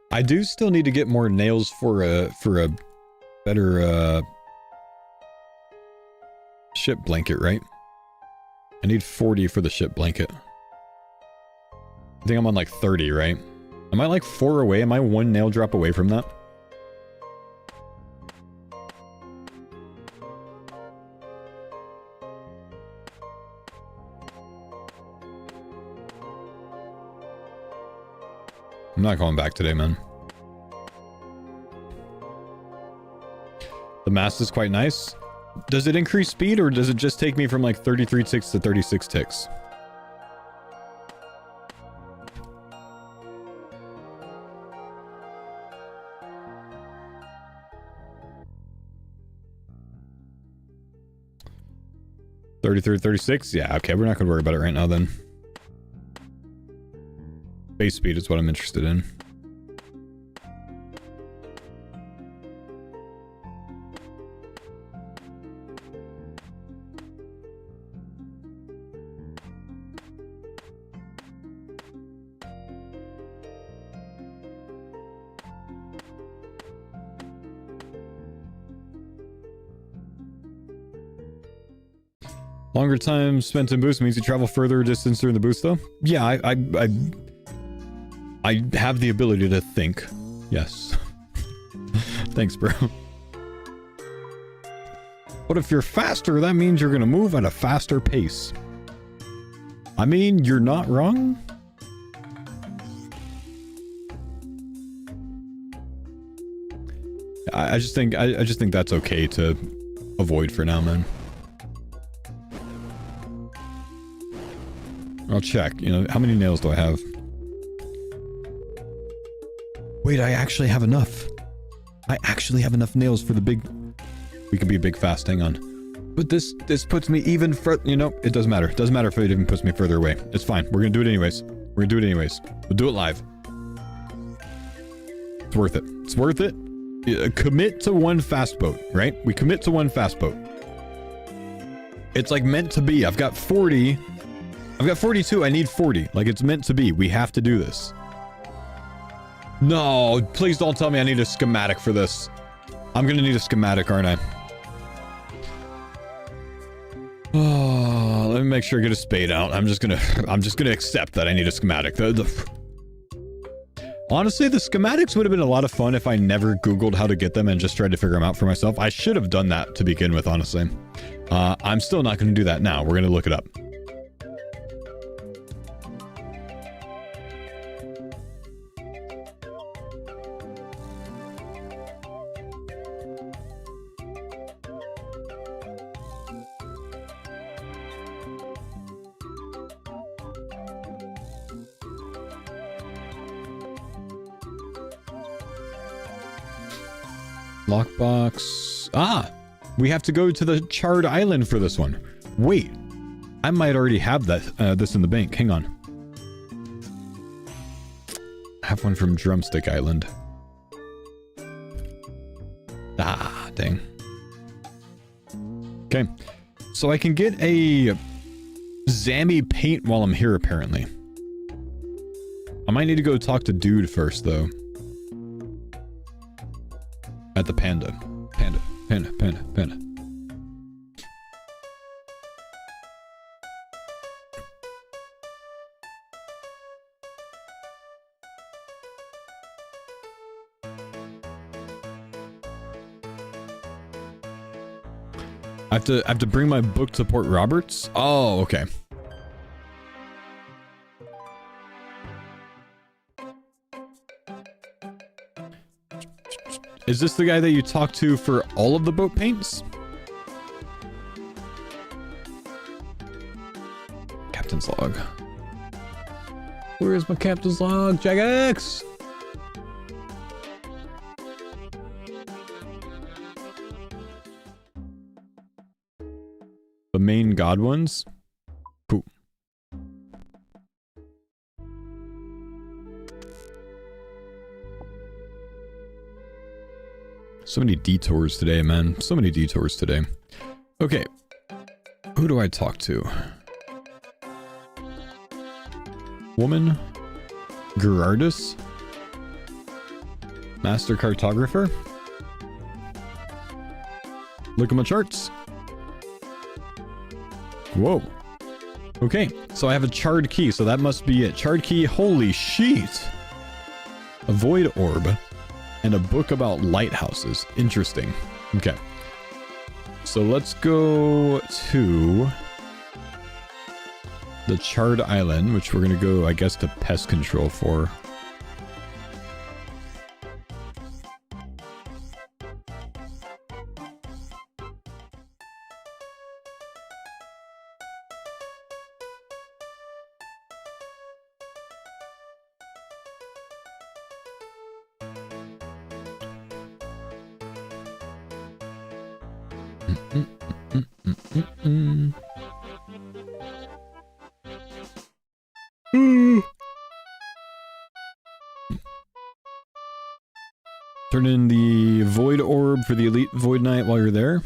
I do still need to get more nails for a better ship blanket, right? I need 40 for the ship blanket. I think I'm on like 30, right? Am I like 4 away? Am I 1 nail drop away from that? I'm not going back today, man. The mast is quite nice. Does it increase speed or does it just take me from like 33 ticks to 36 ticks? $33, $36? Yeah, okay, we're not gonna worry about it right now then. Base speed is what I'm interested in. Longer time spent in boost means you travel further distance during the boost, though? Yeah, I have the ability to think. Yes. Thanks, bro. But if you're faster, that means you're gonna move at a faster pace. I mean, you're not wrong. I just think that's okay to avoid for now, man. I'll check. You know, how many nails do I have? Wait, I actually have enough. I actually have enough nails for the big... We could be a big fast, hang on. But this puts me even further... You know, it doesn't matter. It doesn't matter if it even puts me further away. It's fine. We're gonna do it anyways. We're gonna do it anyways. We'll do it live. It's worth it. It's worth it. Commit to one fast boat, right? We commit to one fast boat. It's like meant to be. I've got 40. I've got 42. I need 40. Like it's meant to be. We have to do this. No, please don't tell me I need a schematic for this. I'm gonna need a schematic, aren't I? Oh, let me make sure I get a spade out. I'm just gonna accept that I need a schematic. Honestly, the schematics would have been a lot of fun if I never Googled how to get them and just tried to figure them out for myself. I should have done that to begin with, honestly. I'm still not gonna do that now. We're gonna look it up. Lockbox. Ah! We have to go to the Charred Island for this one. Wait. I might already have that this in the bank. Hang on. I have one from Drumstick Island. Ah, dang. Okay. So I can get a Zammy paint while I'm here, apparently. I might need to go talk to Dude first, though. At the panda. Panda. I have to bring my book to Port Roberts? Oh, okay. Is this the guy that you talked to for all of the boat paints? Captain's log. Where is my captain's log? Jagex! The main god ones? Cool. So many detours today, man. So many detours today. Okay. Who do I talk to? Woman? Gerardus? Master cartographer? Look at my charts. Whoa. Okay, so I have a charred key, so that must be it. Charred key, holy shit! A void orb. And a book about lighthouses. Interesting. Okay. So let's go to the Charred Island, which we're going to go, I guess, to pest control for. Turn in the Void Orb for the Elite Void Knight while you're there.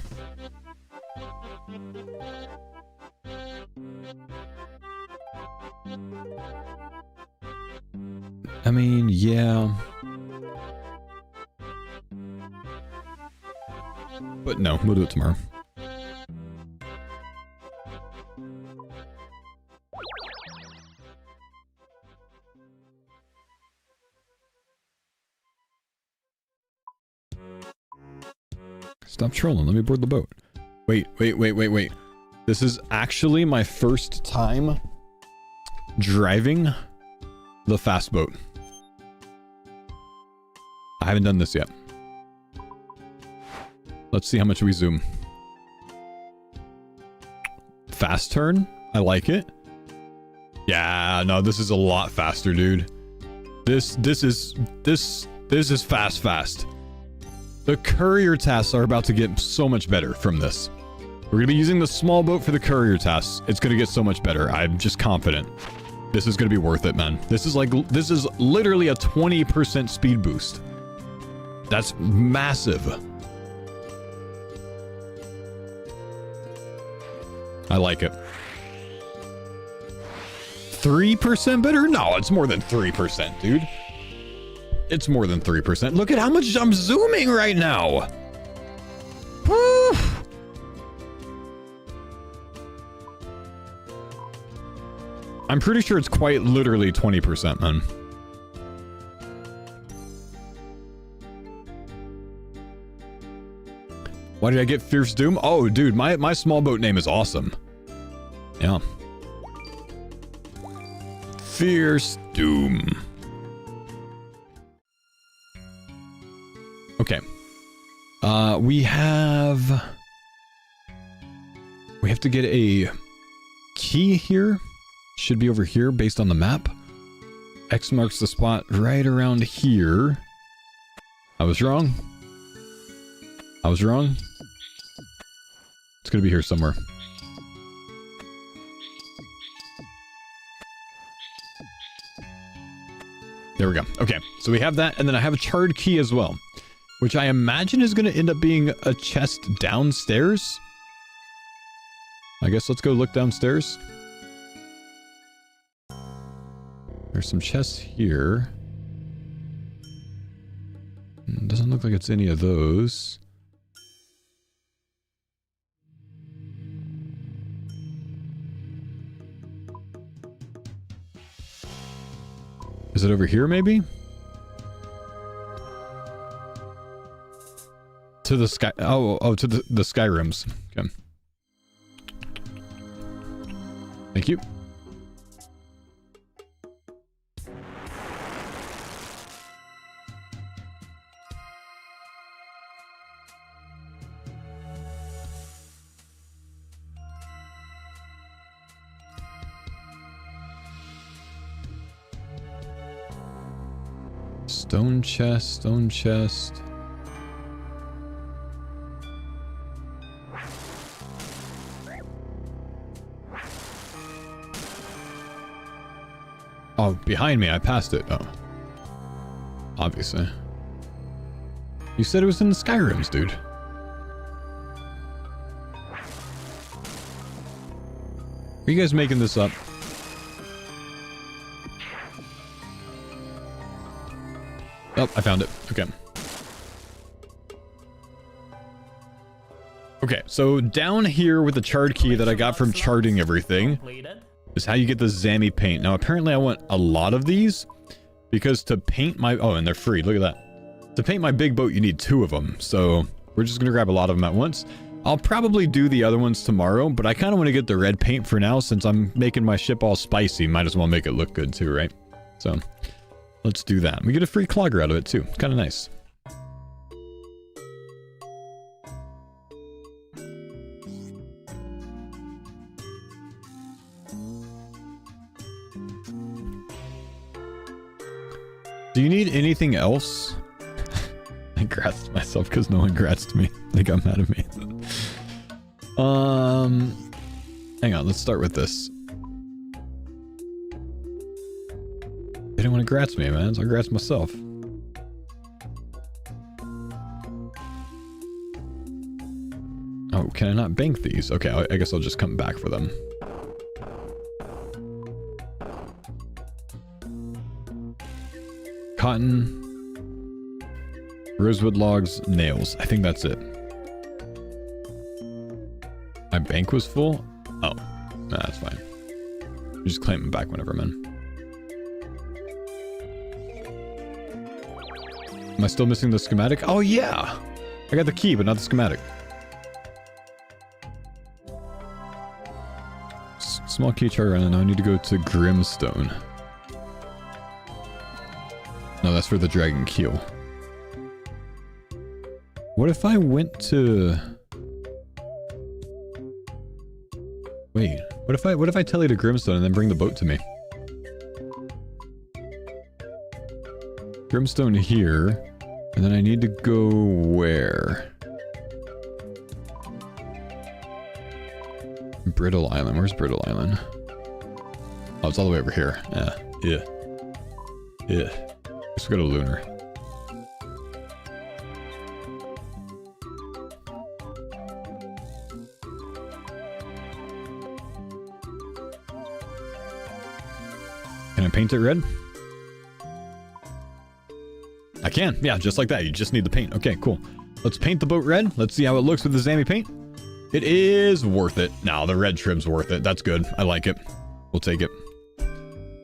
I mean, yeah. But no, we'll do it tomorrow. Stop trolling. Let me board the boat. Wait. This is actually my first time driving the fast boat. I haven't done this yet. Let's see how much we zoom. Fast turn. I like it. Yeah, no, this is a lot faster, dude. This is fast. The courier tasks are about to get so much better from this. We're gonna be using the small boat for the courier tasks. It's gonna get so much better. I'm just confident. This is gonna be worth it, man. This is literally a 20% speed boost. That's massive. I like it. 3% better? No, it's more than 3%, dude. It's more than 3%. Look at how much I'm zooming right now. Woo! I'm pretty sure it's quite literally 20%, man. Why did I get Fierce Doom? Oh, dude, my small boat name is awesome. Yeah. Fierce Doom. Okay. We have to get a key here. Should be over here based on the map. X marks the spot right around here. I was wrong. It's gonna be here somewhere. There we go. Okay, so we have that, and then I have a charred key as well, which I imagine is going to end up being a chest downstairs. I guess let's go look downstairs. There's some chests here. Doesn't look like it's any of those. Is it over here, maybe? To the sky... Oh, to the Skyrims. Okay. Thank you. Stone chest. Oh, behind me, I passed it. Oh. Obviously. You said it was in the Skyrims, dude. Are you guys making this up? Oh, I found it. Okay. Okay, so down here with the charred key that I got from charting everything is how you get the Zammy paint. Now, apparently I want a lot of these because to paint my... Oh, and they're free. Look at that. To paint my big boat, you need 2 of them. So we're just going to grab a lot of them at once. I'll probably do the other ones tomorrow, but I kind of want to get the red paint for now since I'm making my ship all spicy. Might as well make it look good too, right? So... let's do that. We get a free clogger out of it too. Kind of nice. Do you need anything else? I grasped myself because no one grasped me. They got mad at me. Hang on. Let's start with this. They didn't want to grats me, man, so I grats myself. Oh, can I not bank these? Okay, I guess I'll just come back for them. Cotton, rosewood logs, nails. I think that's it. My bank was full? Oh, nah, that's fine. You just claim them back whenever, man. Am I still missing the schematic? Oh, yeah! I got the key, but not the schematic. Small key chart run, and now I need to go to Grimstone. No, that's for the dragon keel. What if I went to... Wait, what if I tell you to Grimstone and then bring the boat to me? Brimstone here. And then I need to go where? Brittle Island. Where's Brittle Island? Oh, it's all the way over here. Yeah. Let's go to Lunar. Can I paint it red? I can. Yeah, just like that. You just need the paint. Okay, cool. Let's paint the boat red. Let's see how it looks with the Zammy paint. It is worth it. Now the red trim's worth it. That's good. I like it. We'll take it.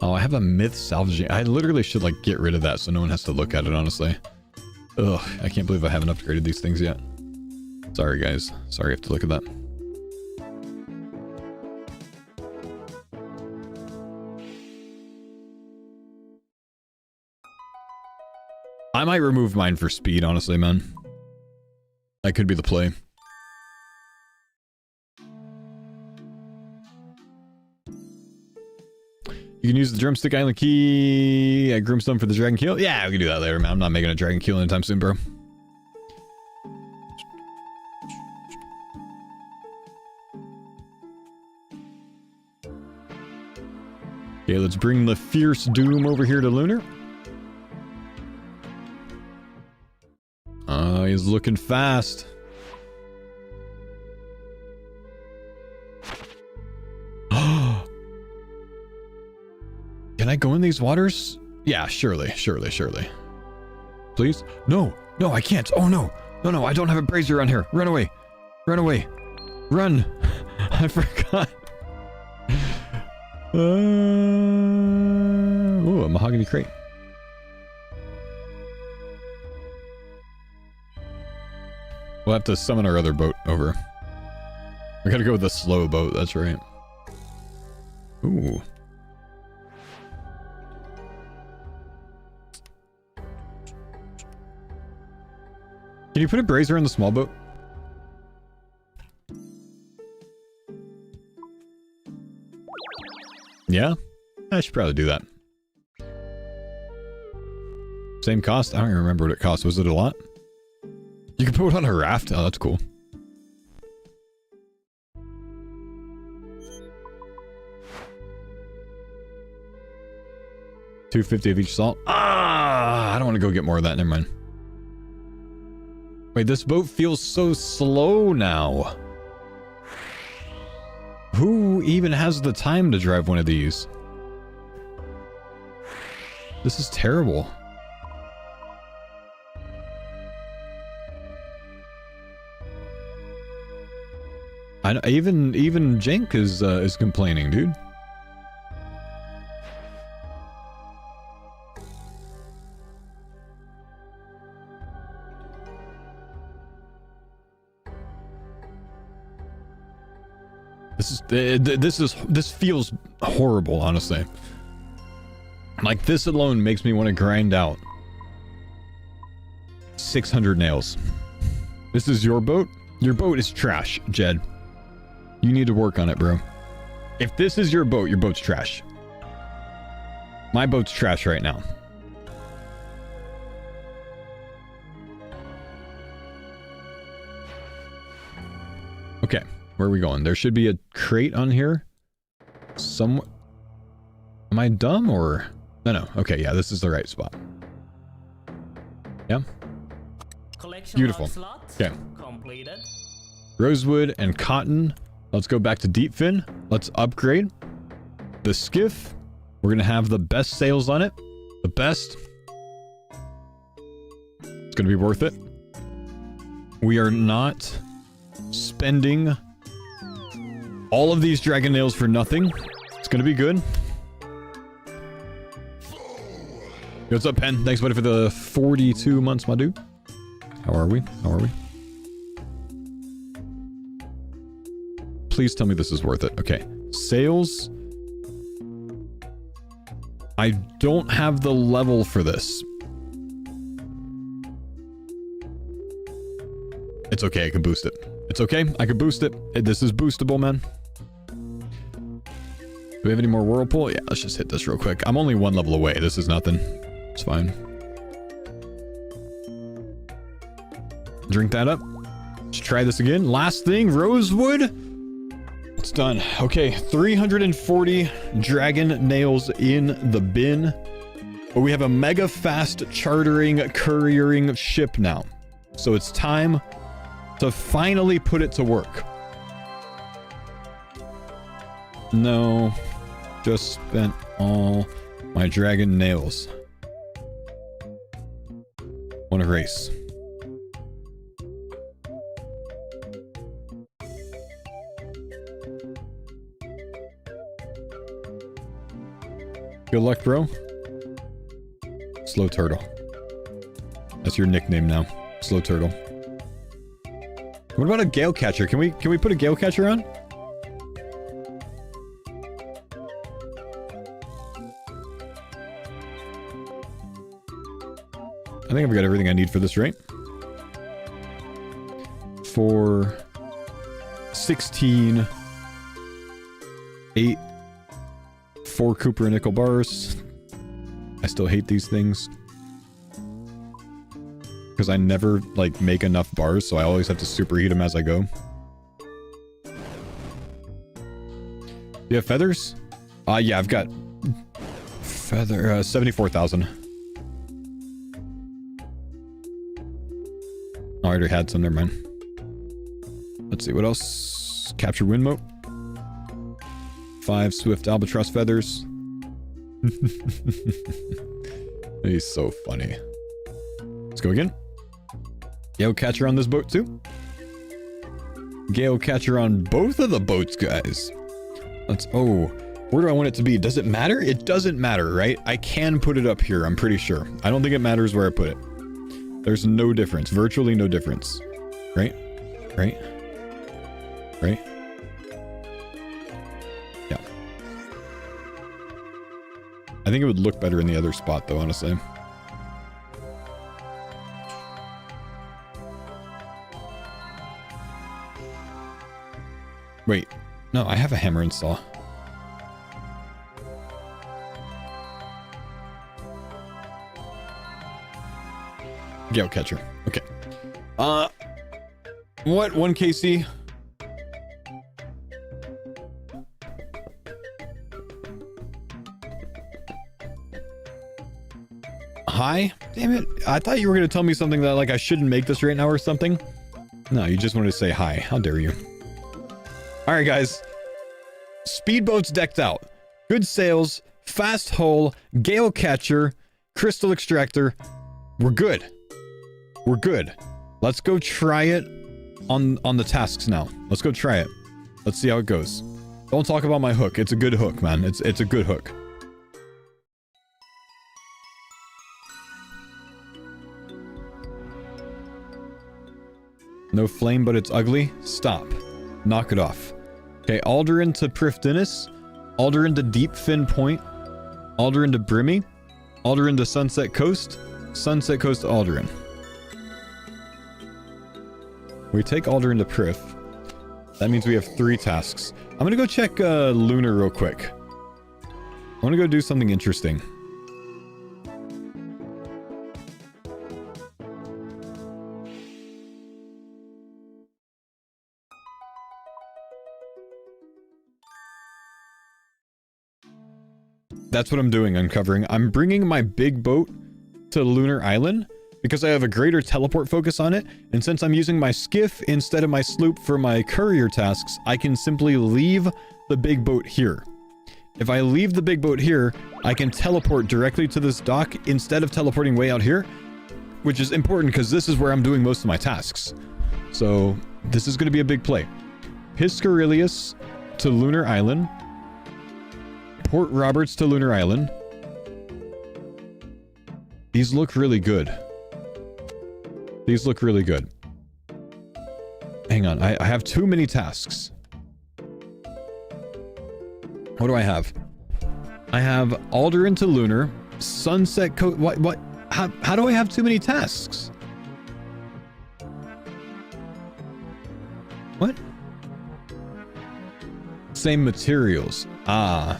Oh, I have a myth salvaging. I literally should like get rid of that so no one has to look at it, honestly. Ugh, I can't believe I haven't upgraded these things yet. Sorry, guys. Sorry I have to look at that. I might remove mine for speed, honestly, man. That could be the play. You can use the drumstick island key at Grimstone for the dragon keel. Yeah, we can do that later, man. I'm not making a dragon keel anytime soon, bro. Okay, let's bring the Fierce Doom over here to Lunar. Oh, he's looking fast. Can I go in these waters? Yeah, surely. Please? No, I can't. Oh, no, I don't have a brazier on here. Run away. Run. I forgot. Ooh, a mahogany crate. We'll have to summon our other boat over. We gotta go with the slow boat, that's right. Ooh. Can you put a brazier in the small boat? Yeah? I should probably do that. Same cost? I don't even remember what it cost. Was it a lot? You can put it on a raft? Oh, that's cool. $250 of each salt. Ah, I don't want to go get more of that. Never mind. Wait, this boat feels so slow now. Who even has the time to drive one of these? This is terrible. Even Jenk is complaining, dude. This feels horrible, honestly. Like, this alone makes me want to grind out 600 nails. This is your boat? Your boat is trash, Jed. You need to work on it, bro. If this is your boat's trash. My boat's trash right now. Okay, where are we going? There should be a crate on here. Am I dumb or... No. Okay, yeah, this is the right spot. Yeah. Beautiful. Okay. Completed. Rosewood and cotton. Let's go back to Deepfin. Let's upgrade the skiff. We're gonna have the best sails on it. The best. It's gonna be worth it. We are not spending all of these dragon nails for nothing. It's gonna be good. Yo, what's up, Pen? Thanks, buddy, for the 42 months, my dude. How are we? Please tell me this is worth it. Okay. Sales. I don't have the level for this. It's okay. I can boost it. It's okay. I can boost it. This is boostable, man. Do we have any more Whirlpool? Yeah, let's just hit this real quick. I'm only one level away. This is nothing. It's fine. Drink that up. Let's try this again. Last thing, rosewood. It's done. Okay, 340 dragon nails in the bin. But we have a mega fast chartering, couriering ship now. So it's time to finally put it to work. No, just spent all my dragon nails. Want to race. Good luck, bro. Slow Turtle. That's your nickname now. Slow Turtle. What about a Gale Catcher? Can we put a Gale Catcher on? I think I've got everything I need for this, right? For 16, 8, 4 Cooper nickel bars. I still hate these things. Because I never, like, make enough bars, so I always have to superheat them as I go. You have feathers? Yeah, I've got feather, 74,000. Oh, I already had some, never mind. Let's see, what else? Capture wind moat. 5 swift albatross feathers. He's so funny. Let's go again. Gale Catcher on this boat too. Gale Catcher on both of the boats, guys. Let's... Oh, where do I want it to be? Does it matter? It doesn't matter, right? I can put it up here, I'm pretty sure. I don't think it matters where I put it. There's no difference. Virtually no difference. Right? Right? Right? Yeah. I think it would look better in the other spot, though, honestly. Wait. No, I have a hammer and saw. Gale Catcher. Okay. What? 1 KC? Hi? Damn it. I thought you were going to tell me something that, like, I shouldn't make this right now or something. No, you just wanted to say hi. How dare you? Alright, guys. Speedboat's decked out. Good sails. Fast hull. Gale Catcher. Crystal Extractor. We're good. We're good. Let's go try it on the tasks now. Let's go try it. Let's see how it goes. Don't talk about my hook. It's a good hook, man. It's a good hook. No flame, but it's ugly. Stop. Knock it off. Okay, Alderan to Prifdinus. Alderan to Deep Fin Point. Alderan to Brimmy. Alderan to Sunset Coast. Sunset Coast to Alderan. We take Alderan to Prif. That means we have 3 tasks. I'm gonna go check Lunar real quick. I want to go do something interesting. That's what I'm doing, uncovering. I'm bringing my big boat to Lunar Island because I have a greater teleport focus on it, and since I'm using my skiff instead of my sloop for my courier tasks, I can simply leave the big boat here. If I leave the big boat here, I can teleport directly to this dock instead of teleporting way out here, which is important because this is where I'm doing most of my tasks. So this is going to be a big play. Piscarilius to Lunar Island. Port Roberts to Lunar Island. These look really good. These look really good. Hang on, I have too many tasks. What do I have? I have Alderan to Lunar, Sunset Coast. What? How do I have too many tasks? What? Same materials. Ah.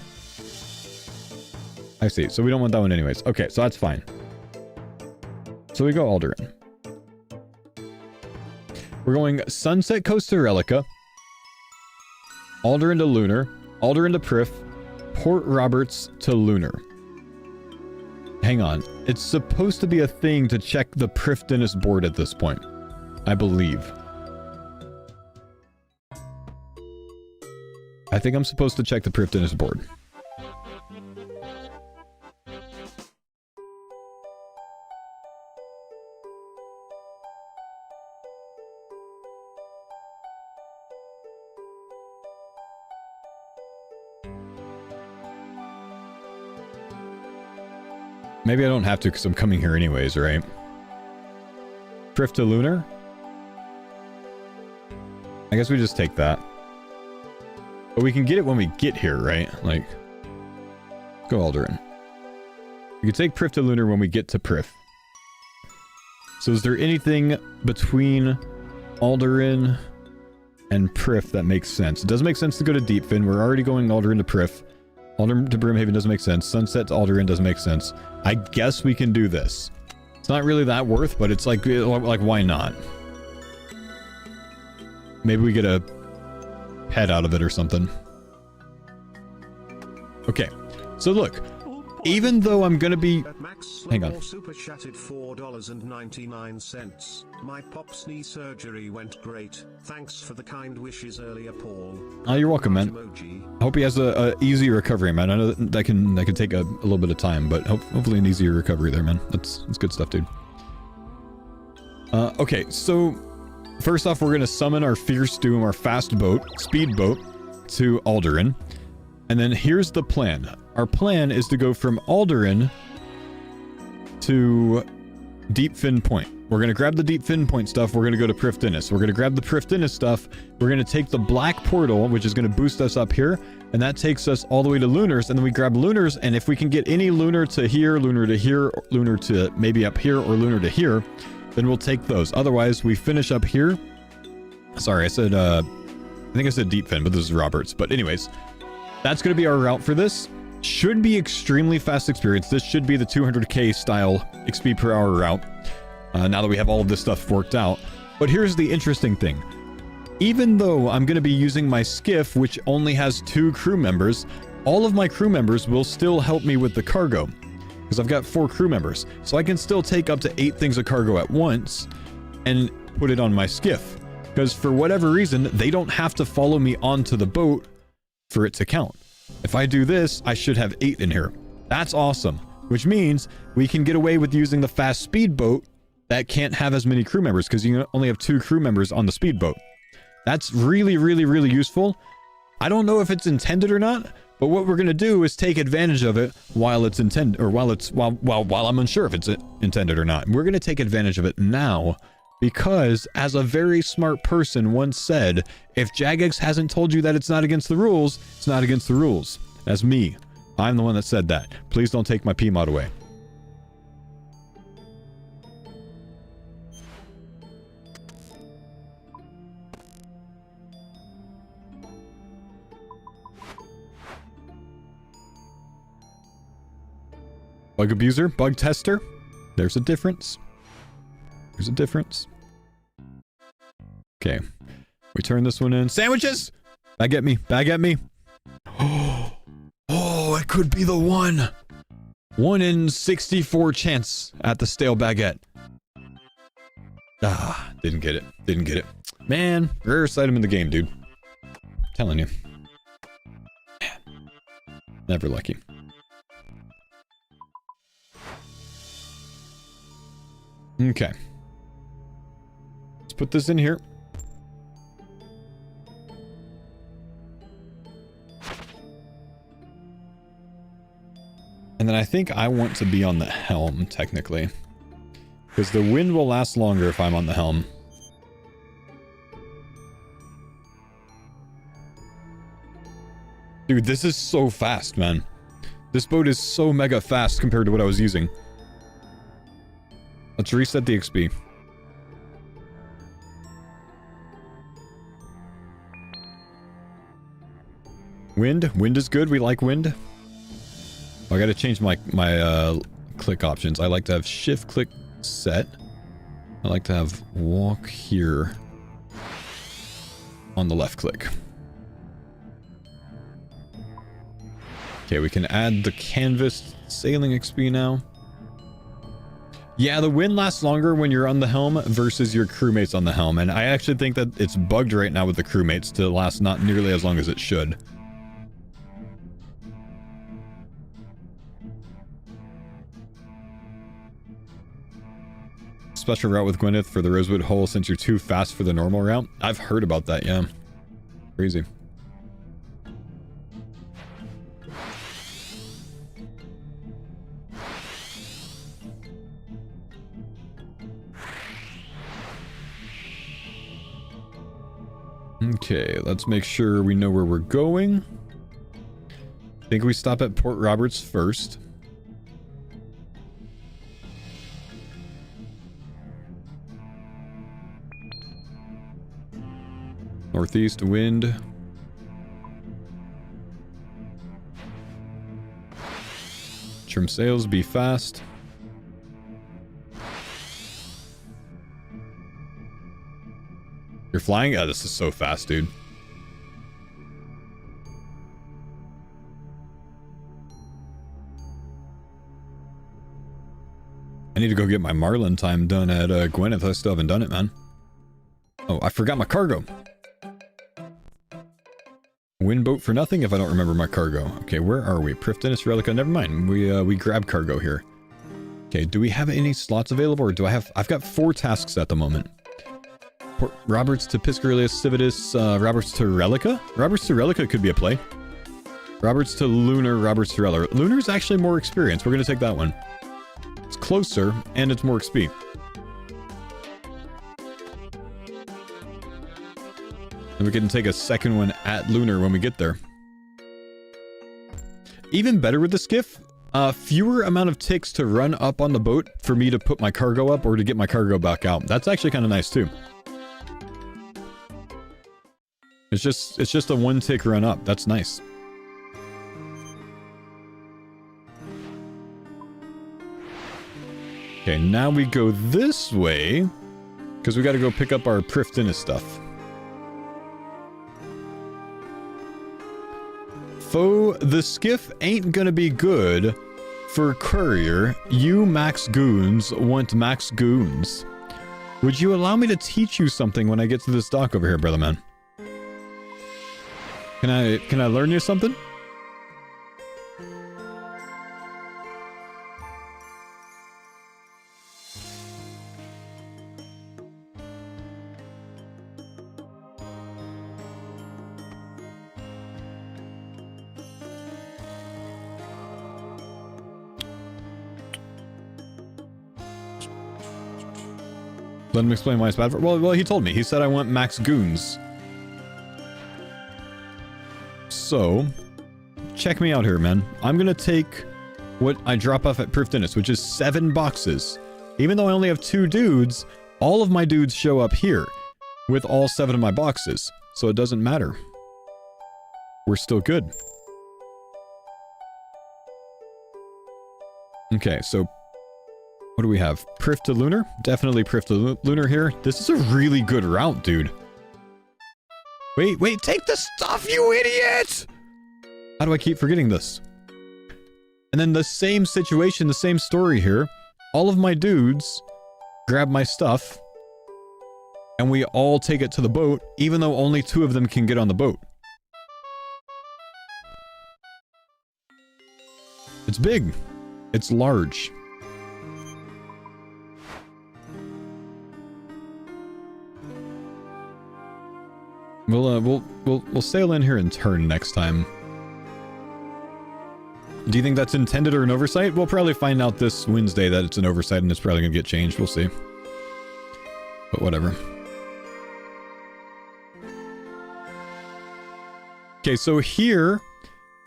I see. So we don't want that one anyways. Okay, so that's fine. So we go Alderan. We're going Sunset Coast to Relica, Alderan to Lunar, Alderan to Prif, Port Roberts to Lunar. Hang on. It's supposed to be a thing to check the Prif Dennis board at this point, I believe. I think I'm supposed to check the Prif Dennis board. Maybe I don't have to because I'm coming here anyways, right? Prif to Lunar? I guess we just take that. But we can get it when we get here, right? Like, go Alderan. We can take Prif to Lunar when we get to Prif. So is there anything between Alderan and Prif that makes sense? It doesn't make sense to go to Deepfin. We're already going Alderan to Prif. Alderan to Brimhaven doesn't make sense. Sunset to Alderan doesn't make sense. I guess we can do this. It's not really that worth, but it's like why not? Maybe we get a head out of it or something. Okay, so look, even though I'm gonna be... Hang on. Super chatted $4.99. My pop's knee surgery went great. Thanks for the kind wishes earlier, Paul. Oh, you're welcome, man. I hope he has a easy recovery, man. I know that can take a little bit of time, but hopefully an easier recovery there, man. That's good stuff, dude. Okay, so first off, we're gonna summon our Fierce Doom, our fast boat, speed boat, to Alderan. And then here's the plan. Our plan is to go from Alderan to Deepfin Point. We're going to grab the Deepfin Point stuff. We're going to go to Prif Dennis. We're going to grab the Prif Dennis stuff. We're going to take the Black Portal, which is going to boost us up here. And that takes us all the way to Lunars. And then we grab Lunars. And if we can get any Lunar to here, Lunar to here, Lunar to maybe up here, or Lunar to here, then we'll take those. Otherwise, we finish up here. Sorry, I said, I think I said Deepfin, but this is Roberts. But anyways, that's going to be our route for this. Should be extremely fast experience. This should be the 200k style XP per hour route. Now that we have all of this stuff worked out. But here's the interesting thing. Even though I'm going to be using my skiff, which only has 2 crew members, all of my crew members will still help me with the cargo. Because I've got 4 crew members. So I can still take up to 8 things of cargo at once and put it on my skiff. Because for whatever reason, they don't have to follow me onto the boat for it to count. If I do this, I should have 8 in here. That's awesome. Which means we can get away with using the fast speedboat that can't have as many crew members because you only have 2 crew members on the speedboat. That's really, really, really useful. I don't know if it's intended or not, but what we're going to do is take advantage of it while it's intended, or while I'm unsure if it's intended or not. We're going to take advantage of it now. Because, as a very smart person once said, if Jagex hasn't told you that it's not against the rules, it's not against the rules. That's me. I'm the one that said that. Please don't take my PMod away. Bug abuser, bug tester. There's a difference. There's a difference. Okay. We turn this one in. Sandwiches! Back at me. Back at me. Oh, it could be the one. 1 in 64 chance at the stale baguette. Ah, didn't get it. Didn't get it. Man, rarest item in the game, dude. Telling you. Man. Never lucky. Okay. Let's put this in here. And then I think I want to be on the helm, technically. Because the wind will last longer if I'm on the helm. Dude, this is so fast, man. This boat is so mega fast compared to what I was using. Let's reset the XP. Wind. Wind is good. We like wind. Oh, I gotta change my click options. I like to have shift click set. I like to have walk here. on the left click. Okay, we can add the canvas sailing XP now. Yeah, the wind lasts longer when you're on the helm versus your crewmates on the helm, and I actually think that it's bugged right now with the crewmates to last not nearly as long as it should. Special route with Gwyneth for the Rosewood Hole since you're too fast for the normal route. I've heard about that, yeah. Crazy. Okay, let's make sure we know where we're going. I think we stop at Port Roberts first. Northeast wind. Trim sails, be fast. You're flying? Oh, this is so fast, dude. I need to go get my Marlin time done at Gwyneth. I still haven't done it, man. Oh, I forgot my cargo. Wind boat for nothing if I don't remember my cargo. Okay, where are we? Prifdinus Relica. Never mind. We grab cargo here. Okay, do we have any slots available, or do I have... I've got 4 tasks at the moment. Port Roberts to Piscarius Civitas, Roberts to Relica? Roberts to Relica could be a play. Roberts to Lunar, Roberts to Relica. Lunar's actually more experience. We're going to take that one. It's closer, and it's more XP. And we can take a second one at Lunar when we get there. Even better with the skiff, fewer amount of ticks to run up on the boat for me to put my cargo up or to get my cargo back out. That's actually kind of nice too. It's just a 1 tick run up. That's nice. Okay, now we go this way because we got to go pick up our Prifdinus stuff. Faux, the skiff ain't gonna be good for Courier. You max goons want max goons. Would you allow me to teach you something when I get to this dock over here, brother man? Can I learn you something? Let him explain why it's bad for... Well, he told me. He said I want max goons. So, check me out here, man. I'm gonna take what I drop off at Prifdinus, which is 7 boxes. Even though I only have 2 dudes, all of my dudes show up here with all 7 of my boxes. So it doesn't matter. We're still good. Okay, so... what do we have? Prif to Lunar? Definitely Prif to Lunar here. This is a really good route, dude. Wait, take the stuff, you idiot! How do I keep forgetting this? And then the same situation, the same story here. All of my dudes grab my stuff, and we all take it to the boat, even though only 2 of them can get on the boat. It's big. It's large. We'll sail in here in turn next time. Do you think that's intended or an oversight? We'll probably find out this Wednesday that it's an oversight and it's probably gonna get changed. We'll see. But whatever. Okay, so here,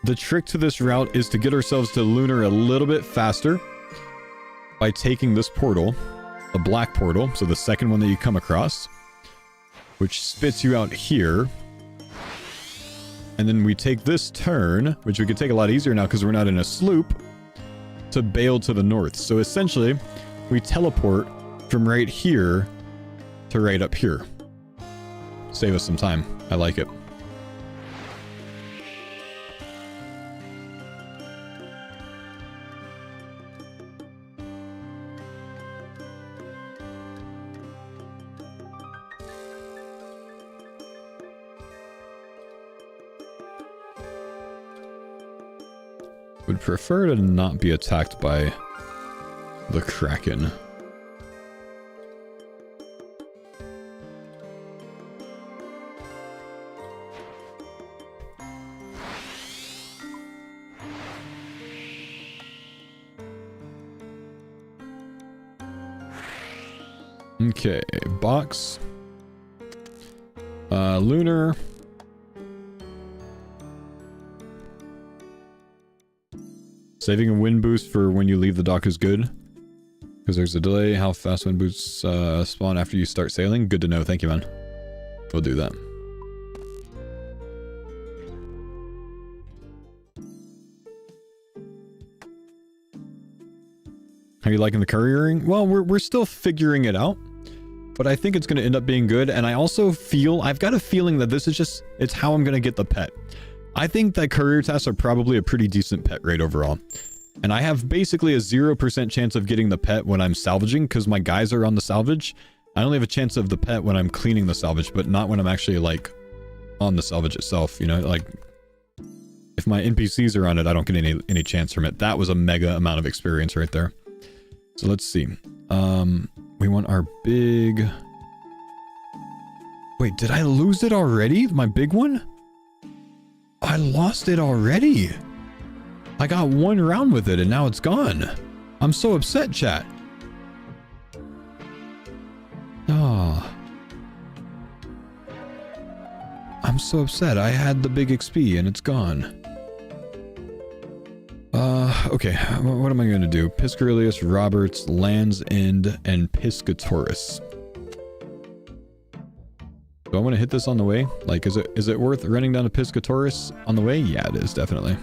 the trick to this route is to get ourselves to Lunar a little bit faster by taking this portal, the black portal, so the second one that you come across, which spits you out here. And then we take this turn, which we can take a lot easier now because we're not in a sloop, to Bale to the north. So essentially, we teleport from right here to right up here. save us some time. I like it. Would prefer to not be attacked by the Kraken. Okay, box. Lunar. Saving a wind boost for when you leave the dock is good. Because there's a delay. How fast wind boosts spawn after you start sailing? Good to know. Thank you, man. We'll do that. How are you liking the couriering? Well, we're still figuring it out. But I think it's going to end up being good. And I also feel... I've got a feeling that this is just... It's how I'm going to get the pet. I think that courier tasks are probably a pretty decent pet rate overall. And I have basically a 0% chance of getting the pet when I'm salvaging because my guys are on the salvage. I only have a chance of the pet when I'm cleaning the salvage, but not when I'm actually, like, on the salvage itself, you know? Like, if my NPCs are on it, I don't get any chance from it. That was a mega amount of experience right there. So let's see. We want our big... Wait, did I lose it already? My big one? I lost it already. I got one round with it and now it's gone. I'm so upset, chat. Oh. I'm so upset. I had the big XP and it's gone. Okay. What am I going to do? Piscarilius, Roberts, Land's End, and Piscatoris. Do I want to hit this on the way? Like, is it worth running down to Piscatoris on the way? Yeah, it is, definitely.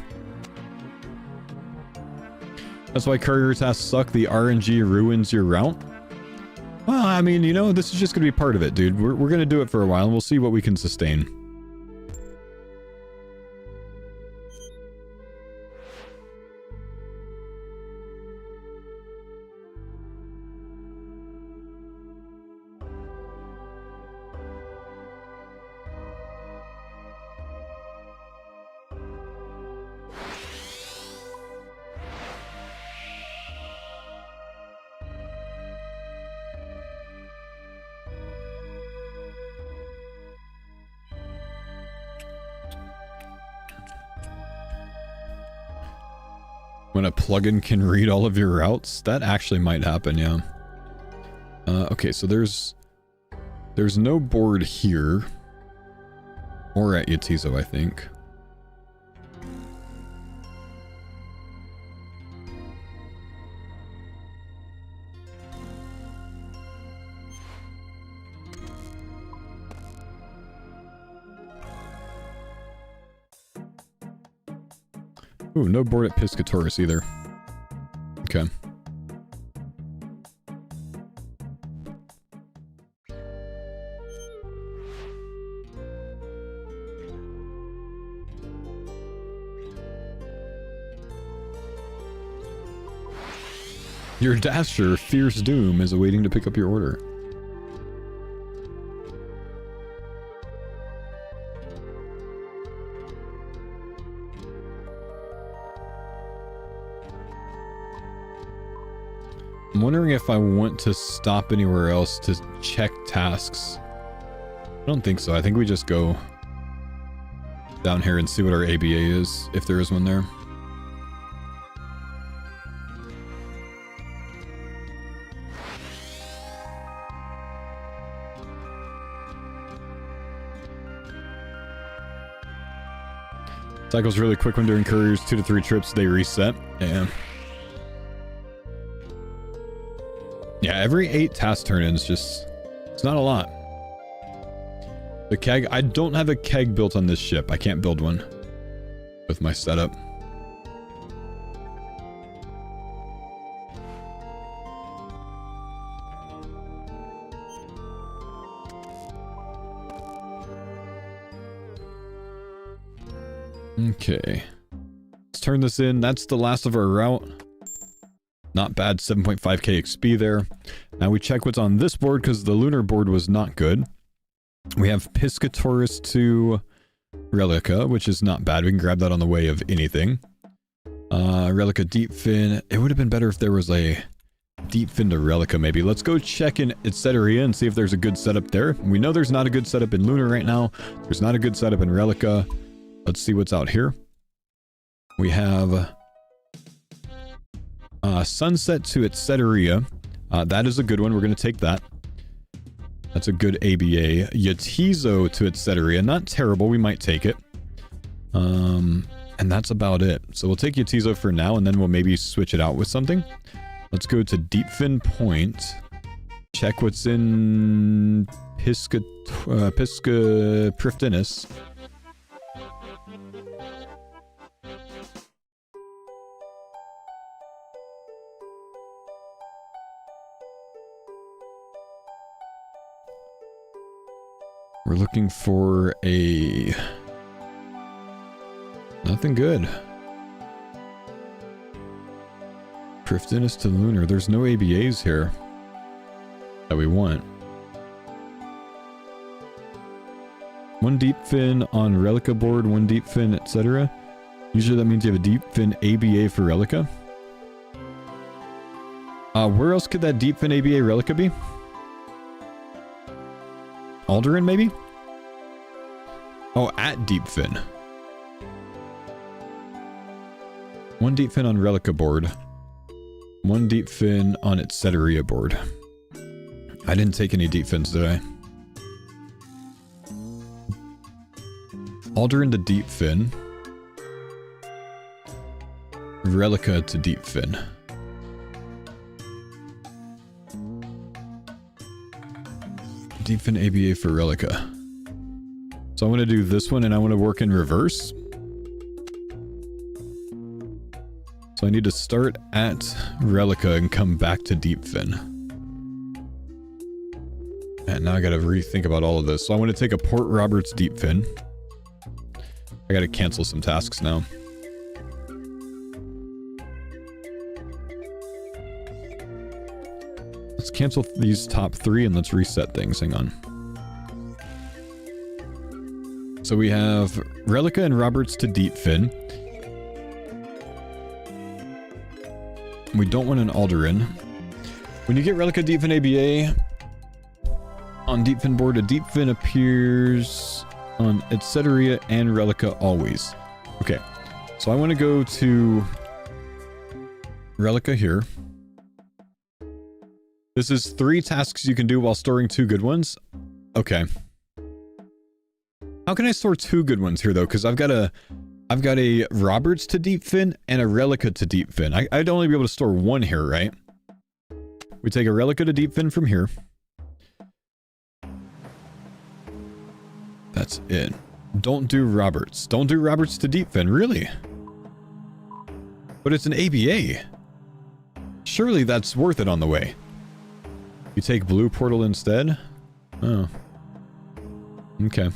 That's why courier tasks suck. The RNG ruins your route. Well, I mean, you know, this is just going to be part of it, dude. We're going to do it for a while, and we'll see what we can sustain. When a plugin can read all of your routes? That actually might happen, yeah. Okay, so there's no board here. Or at Yatizo, I think. Ooh, no board at Piscatoris either. Okay. Your Dasher, Fierce Doom, is awaiting to pick up your order. I'm wondering if I want to stop anywhere else to check tasks. I don't think so. I think we just go down here and see what our ABA is, if there is one there. Cycles really quick when doing couriers. 2 to 3 trips, they reset. Yeah. Yeah, every 8 task turn-ins, just... It's not a lot. The keg... I don't have a keg built on this ship. I can't build one with my setup. Okay. Let's turn this in. That's the last of our route. Not bad, 7.5k XP there. Now we check what's on this board because the lunar board was not good. We have Piscatorus to Relica, which is not bad. We can grab that on the way of anything. Relica Deep Fin. It would have been better if there was a Deep Fin to Relica maybe. Let's go check in Etceteria and see if there's a good setup there. We know there's not a good setup in Lunar right now. There's not a good setup in Relica. Let's see what's out here. We have Sunset to Etceteria. That is a good one. We're going to take that. That's a good ABA. Yatizo to Etceteria. Not terrible. We might take it. And that's about it. So we'll take Yatizo for now, and then we'll maybe switch it out with something. Let's go to Deepfin Point. Check what's in Pisca Prifdinus. We're looking for a... Nothing good. Prifdinus to Lunar. There's no ABAs here that we want. One deep fin on Relica board, one deep fin, etc. Usually that means you have a deep fin ABA for Relica. Where else could that deep fin ABA Relica be? Alderaan, maybe? Oh, at deep fin. One deep fin on Relica board. One deep fin on Etceteria board. I didn't take any deep fins, did I? Alderaan to deep fin. Relica to deep fin. Deep fin ABA for Relica. So I want to do this one and I want to work in reverse. So I need to start at Relica and come back to Deep Fin. And now I gotta rethink about all of this. So I want to take a Port Roberts Deep Fin. I gotta cancel some tasks now. Let's cancel these top three and let's reset things. Hang on. So we have Relica and Roberts to Deep Fin. We don't want an Alderaan. When you get Relica Deep Fin ABA on Deep Fin board, a Deep Fin appears on Etceteria and Relica always. Okay, so I want to go to Relica here. This is 3 tasks you can do while storing 2 good ones. Okay. How can I store 2 good ones here though? Because I've got a Roberts to Deep Fin and a Relica to Deep Fin. I'd only be able to store 1 here, right? We take a Relica to Deep Fin from here. That's it. Don't do Roberts. Don't do Roberts to Deep Fin, really? But it's an ABA. Surely that's worth it on the way. You take Blue Portal instead? Oh. Okay.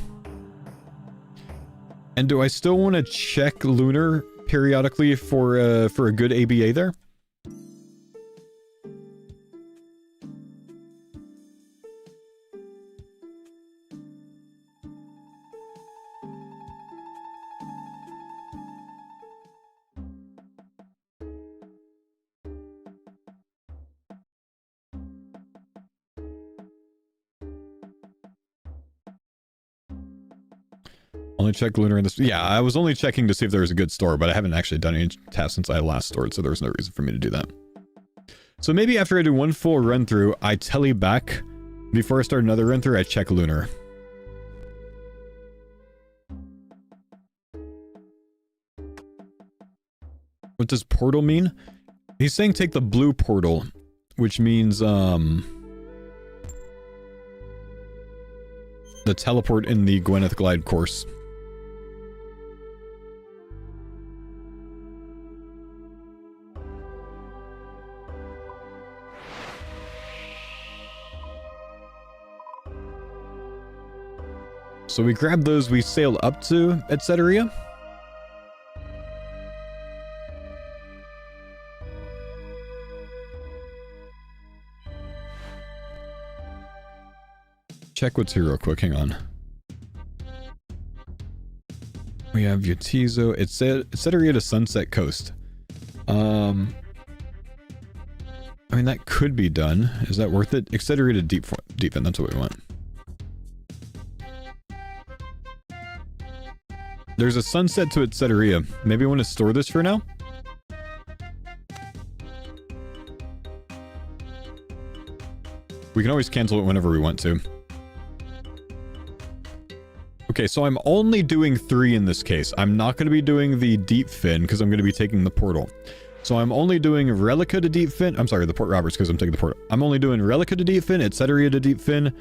And do I still want to check Lunar periodically for a good ABA there? Only check Lunar in this. Yeah, I was only checking to see if there was a good store, but I haven't actually done any tasks since I last stored, so there was no reason for me to do that. So maybe after I do one full run through, I tele back. Before I start another run through, I check Lunar. What does portal mean? He's saying take the blue portal, which means the teleport in the Gwyneth Glide course. So we grab those, we sail up to Etceteria. check what's here real quick. Hang on. We have Yatizo. It said area to Sunset Coast. I mean, that could be done. Is that worth it? Etc. to deep end. That's what we want. There's a sunset to Etceteria. Maybe I want to store this for now? We can always cancel it whenever we want to. Okay, so I'm only doing 3 in this case. I'm not going to be doing the deep fin because I'm going to be taking the portal. So I'm only doing Relica to deep fin. I'm sorry, the Port Roberts because I'm taking the portal. I'm only doing Relica to deep fin, Etceteria to deep fin,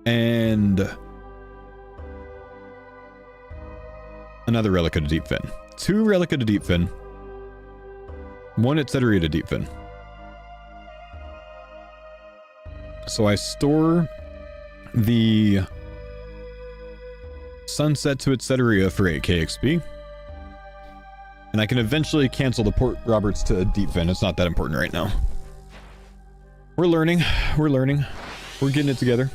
and another Relica to deep fin. 2 Relica to deep fin. 1 Etceteria to deep fin. So I store the Sunset to Etceteria for 8k XP. And I can eventually cancel the Port Roberts to deep fin. It's not that important right now. We're learning. We're learning. We're getting it together.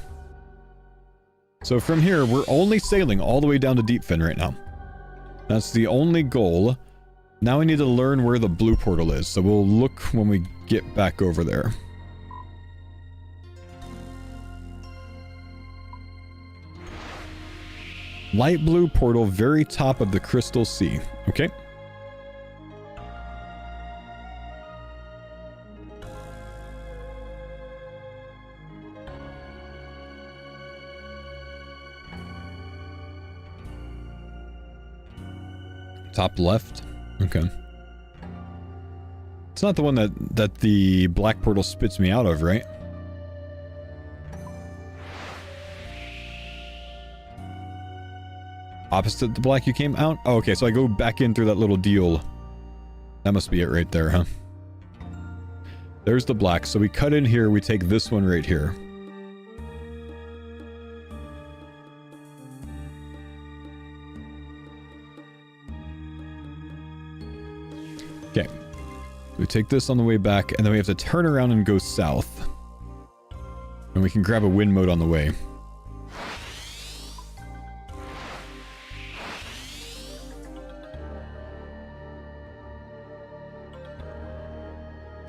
So from here, we're only sailing all the way down to deep fin right now. That's the only goal. Now we need to learn where the blue portal is. So we'll look when we get back over there. Light blue portal, very top of the Crystal Sea. Okay. Top left. Okay. It's not the one that the black portal spits me out of, right? Opposite the black you came out? Oh, okay, so I go back in through that little deal. That must be it right there, huh? There's the black. So we cut in here, we take this one right here. Okay. We take this on the way back, and then we have to turn around and go south. And we can grab a wind mode on the way.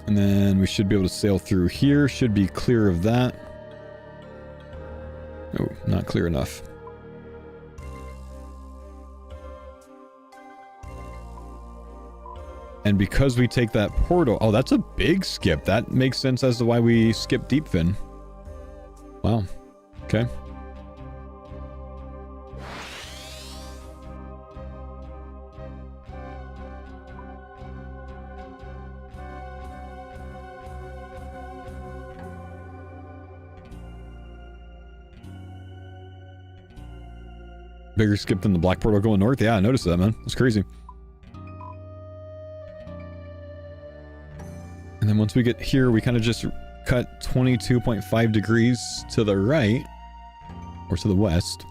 And then we should be able to sail through here. Should be clear of that. Oh, not clear enough. And because we take that portal... Oh, that's a big skip. That makes sense as to why we skip deep fin. Wow. Okay. Bigger skip than the black portal going north? Yeah, I noticed that, man. It's crazy. And then once we get here, we kind of just cut 22.5 degrees to the right. Or to the west.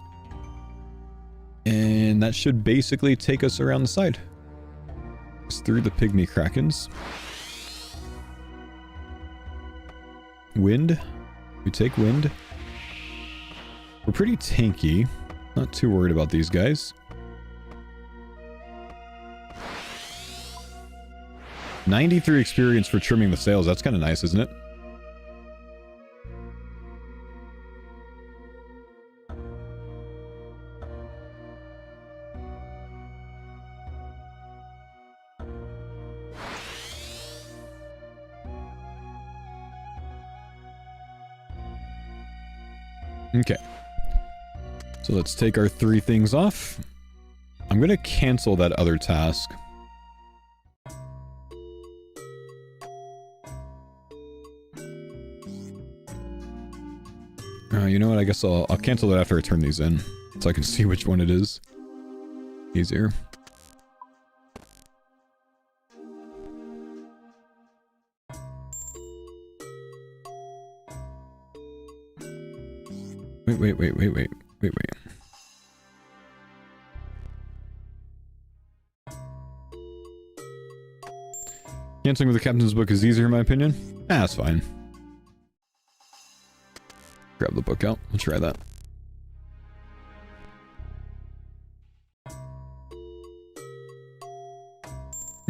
And that should basically take us around the side. It's through the pygmy krakens. Wind. We take wind. We're pretty tanky. Not too worried about these guys. 93 experience for trimming the sails. That's kind of nice, isn't it? Okay. So let's take our 3 things off. I'm going to cancel that other task. You know what? I guess I'll cancel it after I turn these in. So I can see which one it is. Easier. Wait. Canceling with the captain's book is easier in my opinion. Ah, that's fine. Grab the book out. We'll try that.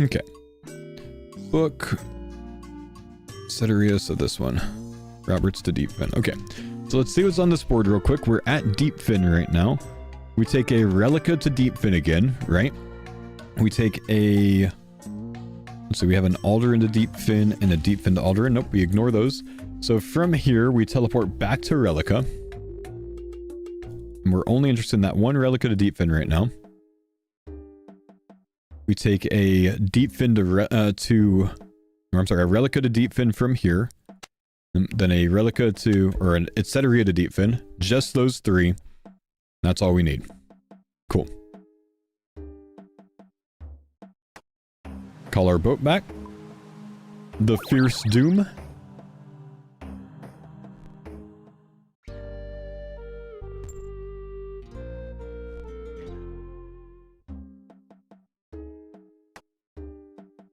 Okay. Book. Ceteria, so this one. Roberts to Deepfin. Okay. So let's see what's on this board real quick. We're at Deepfin right now. We take a Relica to Deepfin again, right? We take a... Let's see, we have an Alderan to Deepfin and a Deepfin to Alderan. Nope, we ignore those. So from here, we teleport back to Relica. And we're only interested in that one Relica to Deepfin right now. We take a Deepfin a Relica to Deepfin from here. Then a Relica to, or an Etceteria to Deepfin. Just those three. That's all we need. Cool. Call our boat back. The Fierce Doom.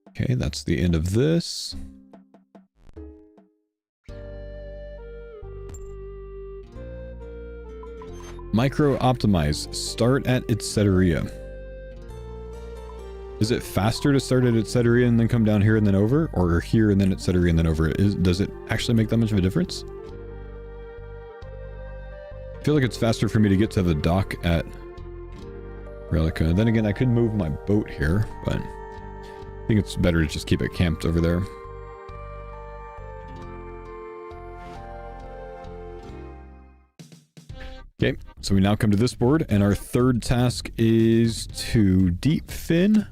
Okay, that's the end of this. Micro optimize. Start at Etceteria. Is it faster to start at Etceteria and then come down here and then over? Or here and then Etceteria and then over? Does it actually make that much of a difference? I feel like it's faster for me to get to the dock at Relica. Then again, I could move my boat here, but I think it's better to just keep it camped over there. Okay, so we now come to this board, and our third task is to Deepfin.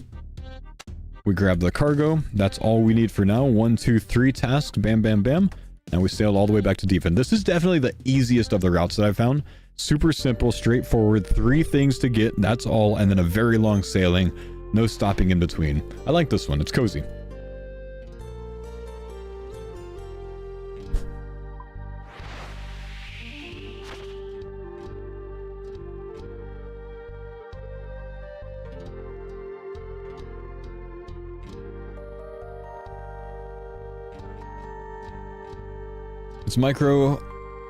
We grab the cargo. That's all we need for now. 1, 2, 3 tasks. Bam, bam, bam. And we sailed all the way back to Deepfin. This is definitely the easiest of the routes that I've found. Super simple, straightforward. 3 things to get. That's all. And then a very long sailing. No stopping in between. I like this one. It's cozy. It's micro,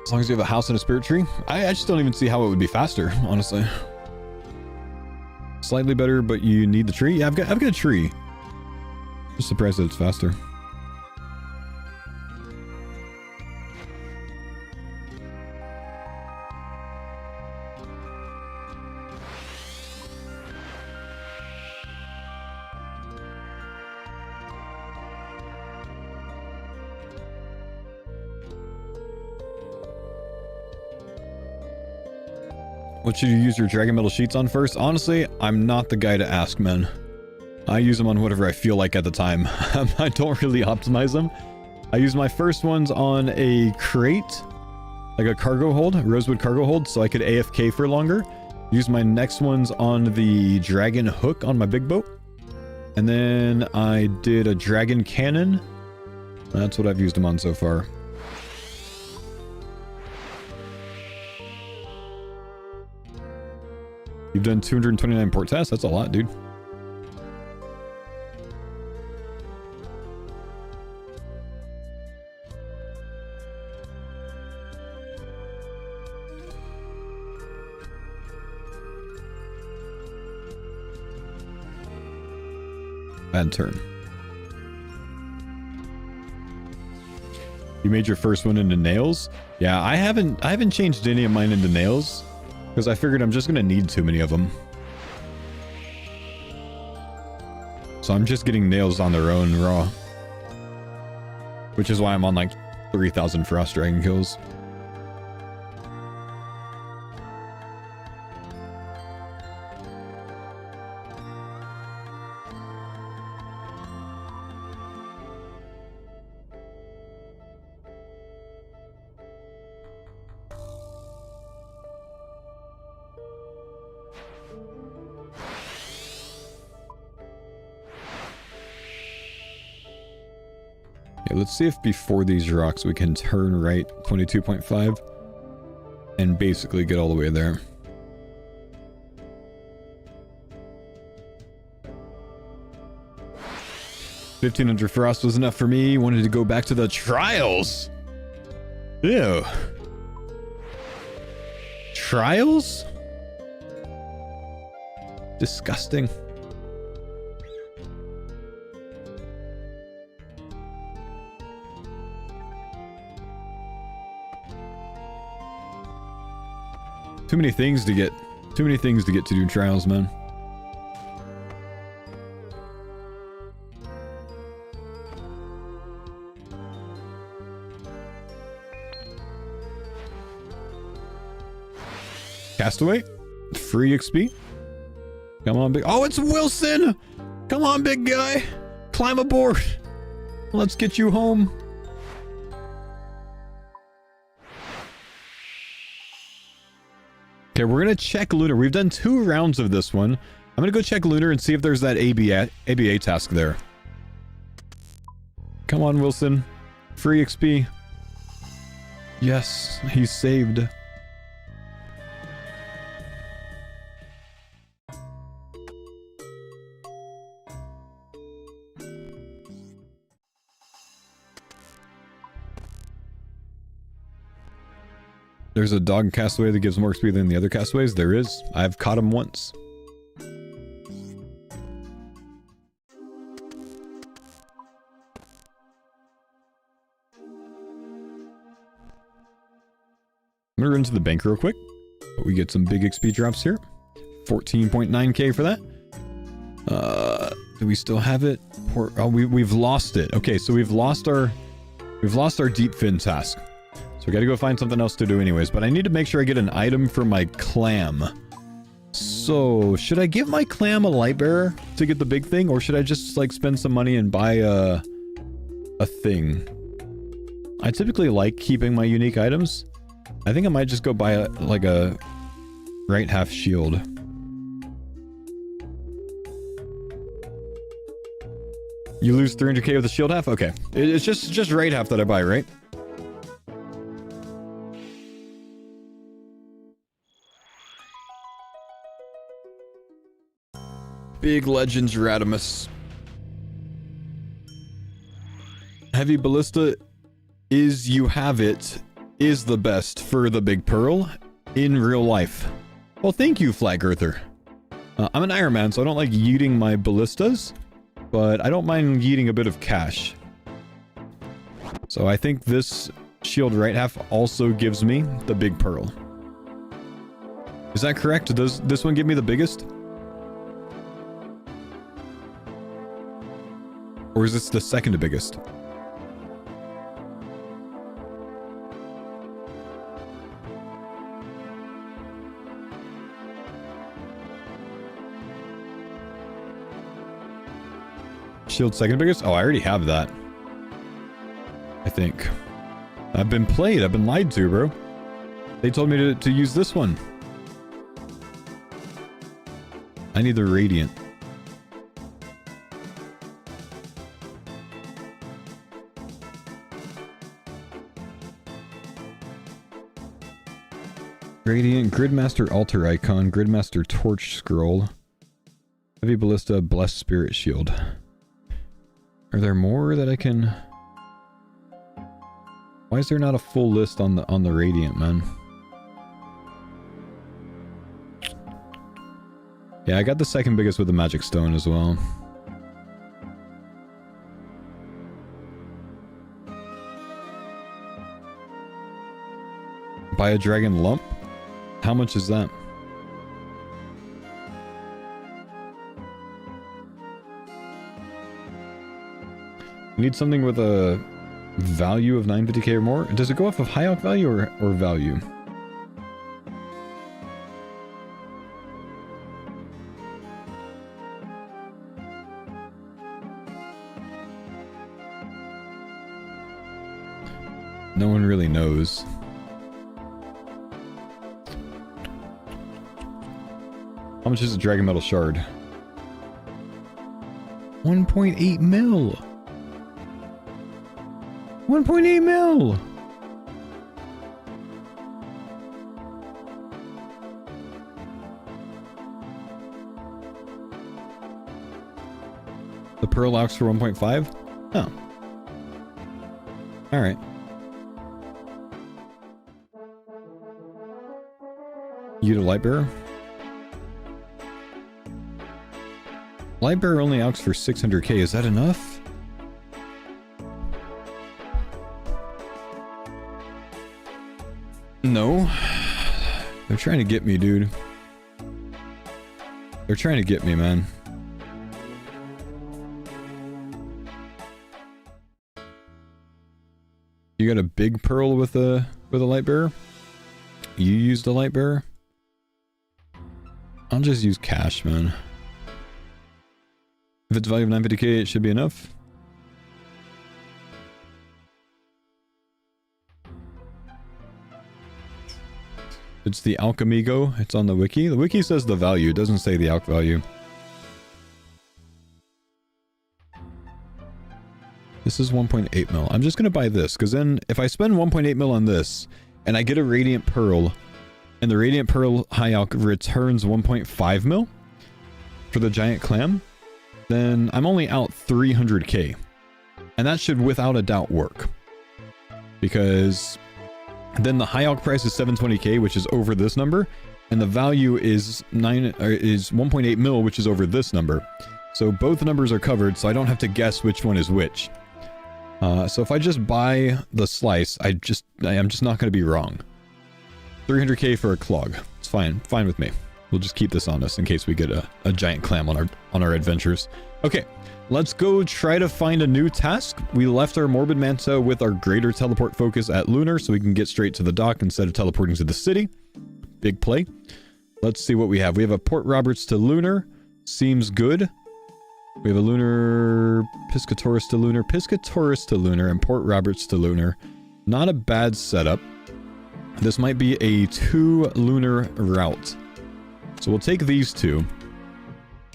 as long as you have a house and a spirit tree. I just don't even see how it would be faster, honestly. Slightly better, but you need the tree? Yeah, I've got a tree. Just surprised that it's faster. What should you use your dragon metal sheets on first? Honestly, I'm not the guy to ask, man. I use them on whatever I feel like at the time. I don't really optimize them. I use my first ones on a crate, like a cargo hold, a rosewood cargo hold, so I could AFK for longer. Use my next ones on the dragon hook on my big boat. And then I did a dragon cannon. That's what I've used them on so far. You've done 229 port tests? That's a lot, dude. Bad turn. You made your first one into nails? Yeah, I haven't changed any of mine into nails. Because I figured I'm just going to need too many of them. So I'm just getting nails on their own raw. Which is why I'm on like 3,000 Frost Dragon kills. Let's see if before these rocks we can turn right 22.5 and basically get all the way there. $1,500 frost was enough for me. Wanted to go back to the trials. Ew. Trials? Too many things to get to do trials, man. Castaway, free XP. Come on, big. Oh, it's Wilson! Come on, big guy. Climb aboard. Let's get you home. Okay, we're gonna check Lunar. We've done 2 rounds of this one. I'm gonna go check Lunar and see if there's that ABA task there. Come on, Wilson. Free XP. Yes, he's saved. There's a dog castaway that gives more XP than the other castaways. There is. I've caught him once. I'm gonna run to the bank real quick. But we get some big XP drops here. 14.9k for that. Do we still have it? Oh, we've lost it. Okay, so we've lost our deep fin task. So we gotta go find something else to do anyways. But I need to make sure I get an item for my clam. So should I give my clam a light bearer to get the big thing, or should I just like spend some money and buy a thing? I typically like keeping my unique items. I think I might just go buy a right half shield. You lose 300k with the shield half? Okay. It's just right half that I buy, right? Big Legends Radimus. Heavy Ballista is you have it is the best for the big pearl in real life. Well, thank you, Flag Earther. I'm an Iron Man, so I don't like yeeting my ballistas, but I don't mind yeeting a bit of cash. So I think this shield right half also gives me the big pearl. Is that correct? Does this one give me the biggest? Or is this the second biggest? Shield second biggest? Oh, I already have that. I think. I've been played. I've been lied to, bro. They told me to use this one. I need the Radiant. Radiant, Gridmaster Altar Icon, Gridmaster Torch Scroll, Heavy Ballista, Blessed Spirit Shield. Are there more that I can... Why is there not a full list on the Radiant, man? Yeah, I got the second biggest with the Magic Stone as well. Buy a Dragon Lump? How much is that? Need something with a value of 950k or more? Does it go off of high elk value or value? No one really knows. How much is a Dragon Metal Shard? 1.8 mil! 1.8 mil! The Pearl Ox for 1.5? Oh. Alright. You get a Light Bearer? Light Bearer only alks for 600k. Is that enough? No. They're trying to get me, dude. They're trying to get me, man. You got a big pearl with a light bearer? You used a light bearer? I'll just use cash, man. If it's value of 950k, it should be enough. It's the Alchemigo. It's on the wiki. The wiki says the value. It doesn't say the alch value. This is 1.8 mil. I'm just going to buy this, because then if I spend 1.8 mil on this, and I get a Radiant Pearl, and the Radiant Pearl High Alch returns 1.5 mil for the Giant Clam, then I'm only out 300k. And that should without a doubt work. Because then the High Alch price is 720k, which is over this number, and the value is 1.8 mil, which is over this number. So both numbers are covered, so I don't have to guess which one is which. So if I just buy the slice, I am just not going to be wrong. 300k for a clog. It's fine with me. We'll just keep this on us in case we get a giant clam on our adventures. Okay, let's go try to find a new task. We left our Morbid Manta with our greater teleport focus at Lunar, so we can get straight to the dock instead of teleporting to the city. Big play. Let's see what we have. We have a Port Roberts to Lunar. Seems good. We have a Lunar, Piscatoris to Lunar, and Port Roberts to Lunar. Not a bad setup. This might be a 2 Lunar route. So we'll take these two.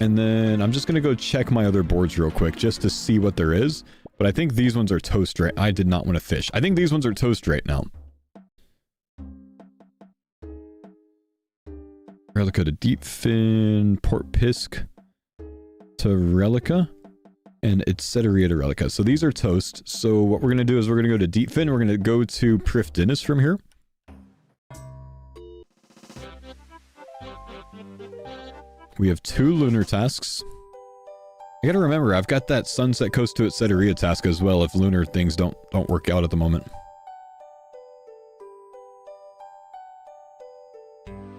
And then I'm just going to go check my other boards real quick just to see what there is. But I think these ones are toast right. I did not want to fish. I think these ones are toast right now. Relica to Deep Fin, Port Pisk to Relica, and Etceteria to Relica. So these are toast. So what we're going to do is we're going to go to Deep Fin. We're going to go to Prifdinus from here. We have 2 lunar tasks. I gotta remember, I've got that Sunset Coast to Etceteria task as well if lunar things don't work out at the moment.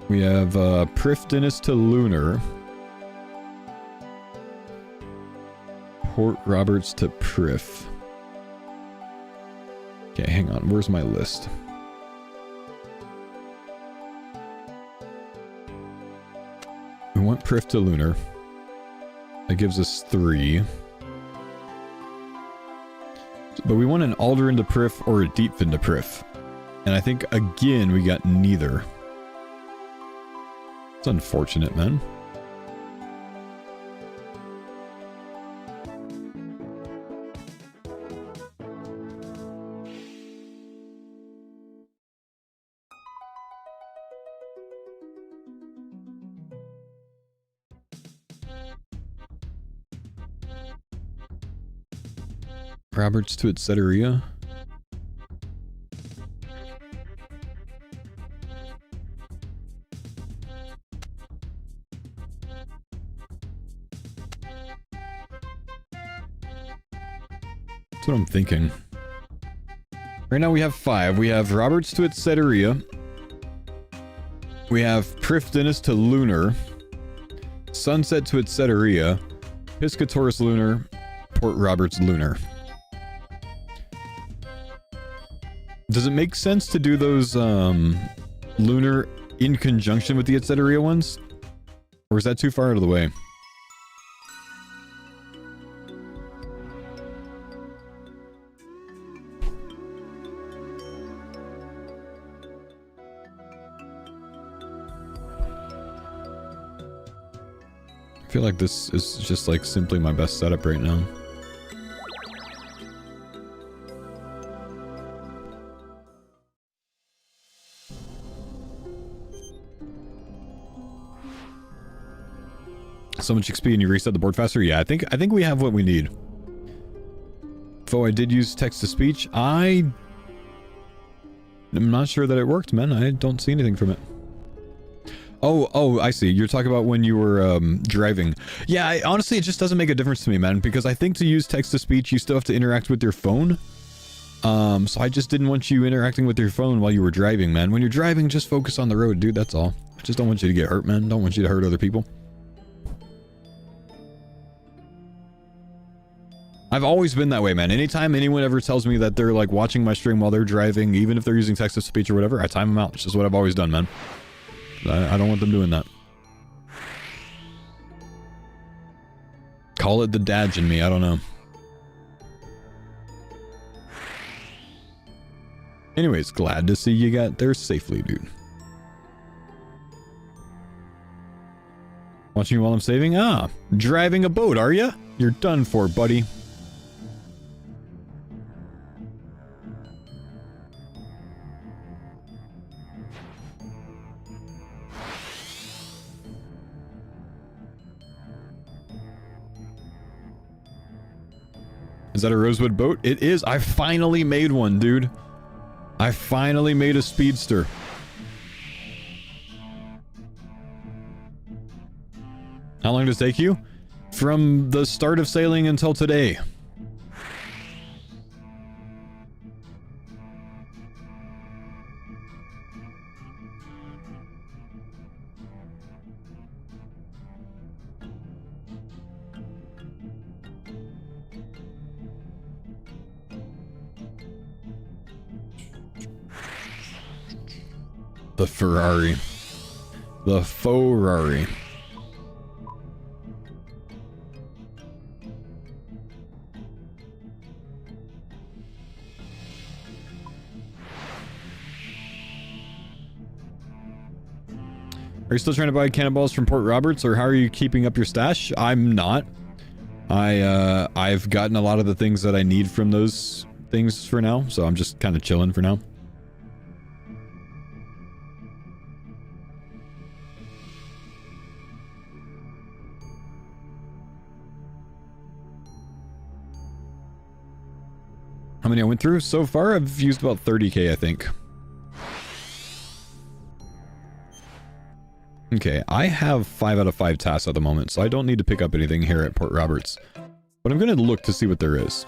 We have Prifdinus to Lunar. Port Roberts to Prif. Okay, hang on. Where's my list? We want Prif to Lunar. That gives us 3. But we want an Alderan to Prif or a Deepfin to Prif. And I think, again, we got neither. It's unfortunate, man. Roberts to Etceteria. That's what I'm thinking. Right now we have 5. We have Roberts to Etceteria. We have Prifdinus to Lunar. Sunset to Etceteria. Piscatoris Lunar. Port Roberts Lunar. Does it make sense to do those lunar in conjunction with the Etceteria ones? Or is that too far out of the way? I feel like this is just like simply my best setup right now. So much XP and you reset the board faster? Yeah, I think we have what we need. Faux, I did use text-to-speech. I'm not sure that it worked, man. I don't see anything from it. Oh, I see. You're talking about when you were driving. Yeah, honestly, it just doesn't make a difference to me, man, because I think to use text-to-speech, you still have to interact with your phone. So I just didn't want you interacting with your phone while you were driving, man. When you're driving, just focus on the road, dude. That's all. I just don't want you to get hurt, man. Don't want you to hurt other people. I've always been that way, man. Anytime anyone ever tells me that they're like watching my stream while they're driving, even if they're using text-to-speech or whatever, I time them out. It's just what I've always done, man. I don't want them doing that. Call it the dadge in me, I don't know. Anyways, glad to see you got there safely, dude. Watching you while I'm saving? Ah, driving a boat, are ya? You're done for, buddy. Is that a rosewood boat? It is. I finally made one, dude. I finally made a speedster. How long does it take you? From the start of sailing until today. The Ferrari. The Ferrari. Are you still trying to buy cannonballs from Port Roberts, or how are you keeping up your stash? I'm not. I've gotten a lot of the things that I need from those things for now, so I'm just kind of chilling for now. How many I went through? So far, I've used about 30k, I think. Okay, I have 5 out of 5 tasks at the moment, so I don't need to pick up anything here at Port Roberts. But I'm going to look to see what there is.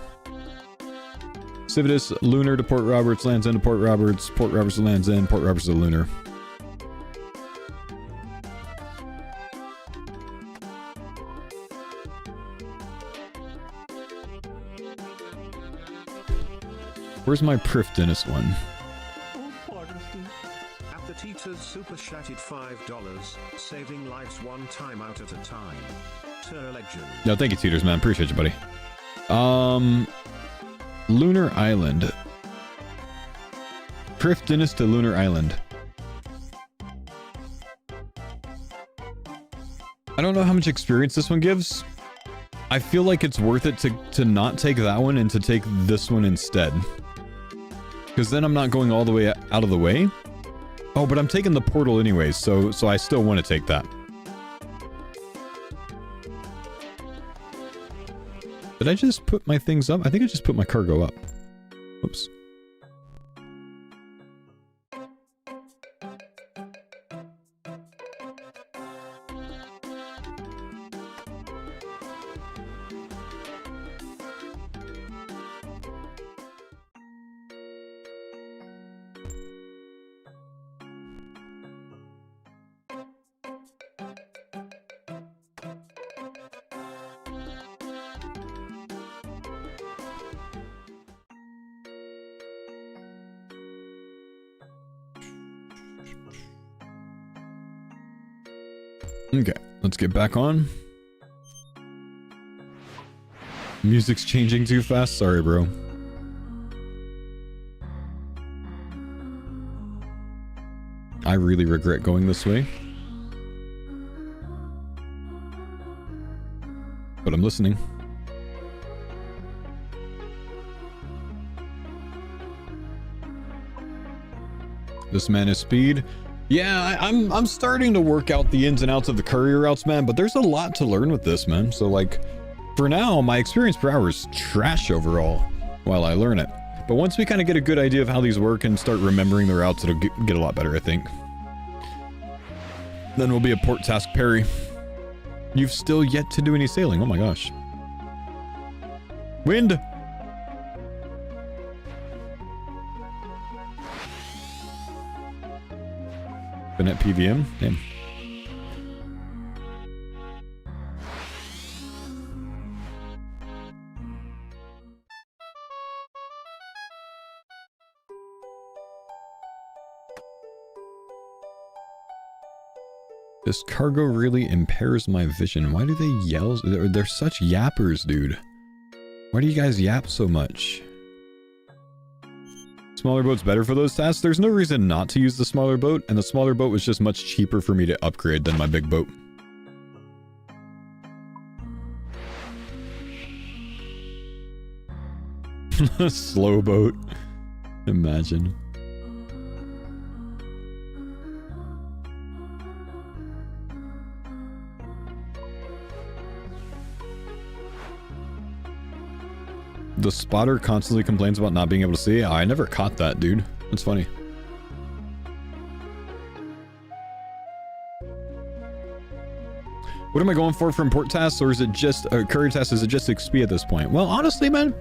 Civitas, Lunar to Port Roberts, Lands End to Port Roberts to Lands End, Port Roberts to Lunar. Where's my Prifdinus one? At the Teeters super chatted $5, saving lives one time out at a time. Ter legend. No, thank you, Teeters, man. Appreciate you, buddy. Lunar Island. Prifdinus to Lunar Island. I don't know how much experience this one gives. I feel like it's worth it to not take that one and to take this one instead. Because then I'm not going all the way out of the way. Oh, but I'm taking the portal anyways, so I still want to take that. Did I just put my things up? I think I just put my cargo up. Oops. Okay, let's get back on. Music's changing too fast. Sorry, bro. I really regret going this way. But I'm listening. This man is speed. Yeah, I'm starting to work out the ins and outs of the courier routes, man, but there's a lot to learn with this, man. So, like, for now, my experience per hour is trash overall while I learn it. But once we kind of get a good idea of how these work and start remembering the routes, it'll get a lot better, I think. Then we'll be a port task parry. You've still yet to do any sailing. Oh my gosh. Wind! Looking at PVM. Damn. This cargo really impairs my vision. Why do they yell? They're such yappers, dude. Why do you guys yap so much? Smaller boat's better for those tasks? There's no reason not to use the smaller boat, and the smaller boat was just much cheaper for me to upgrade than my big boat. Slow boat. Imagine. The spotter constantly complains about not being able to see. I never caught that, dude. That's funny. What am I going for from port tasks, or is it just courier tasks? Is it just XP at this point? Well, honestly, man,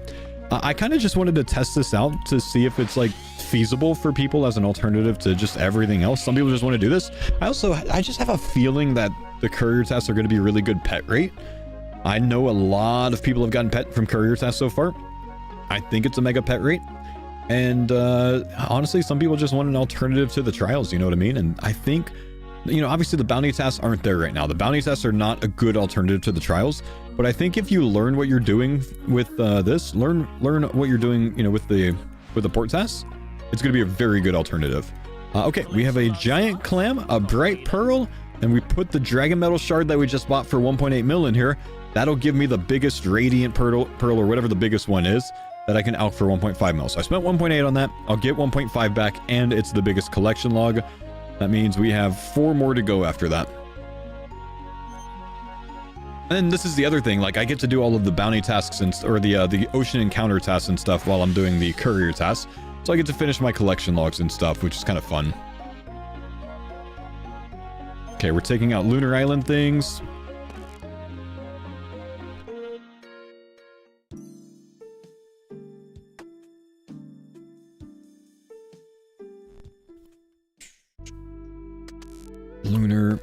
I kind of just wanted to test this out to see if it's like feasible for people as an alternative to just everything else. Some people just want to do this. I just have a feeling that the courier tasks are going to be really good pet rate. I know a lot of people have gotten pet from courier tasks so far. I think it's a mega pet rate. And honestly, some people just want an alternative to the trials, you know what I mean? And I think, you know, obviously the bounty tasks aren't there right now. The bounty tasks are not a good alternative to the trials. But I think if you learn what you're doing with this, learn what you're doing, you know, with the port tasks, it's going to be a very good alternative. Okay, we have a giant clam, a bright pearl, and we put the dragon metal shard that we just bought for 1.8 mil in here. That'll give me the biggest radiant pearl or whatever the biggest one is that I can out for 1.5 mil. So I spent 1.8 on that. I'll get 1.5 back, and it's the biggest collection log. That means we have 4 more to go after that. And this is the other thing, like I get to do all of the bounty tasks and or the ocean encounter tasks and stuff while I'm doing the courier tasks. So I get to finish my collection logs and stuff, which is kind of fun. Okay, we're taking out Lunar Island things. Lunar.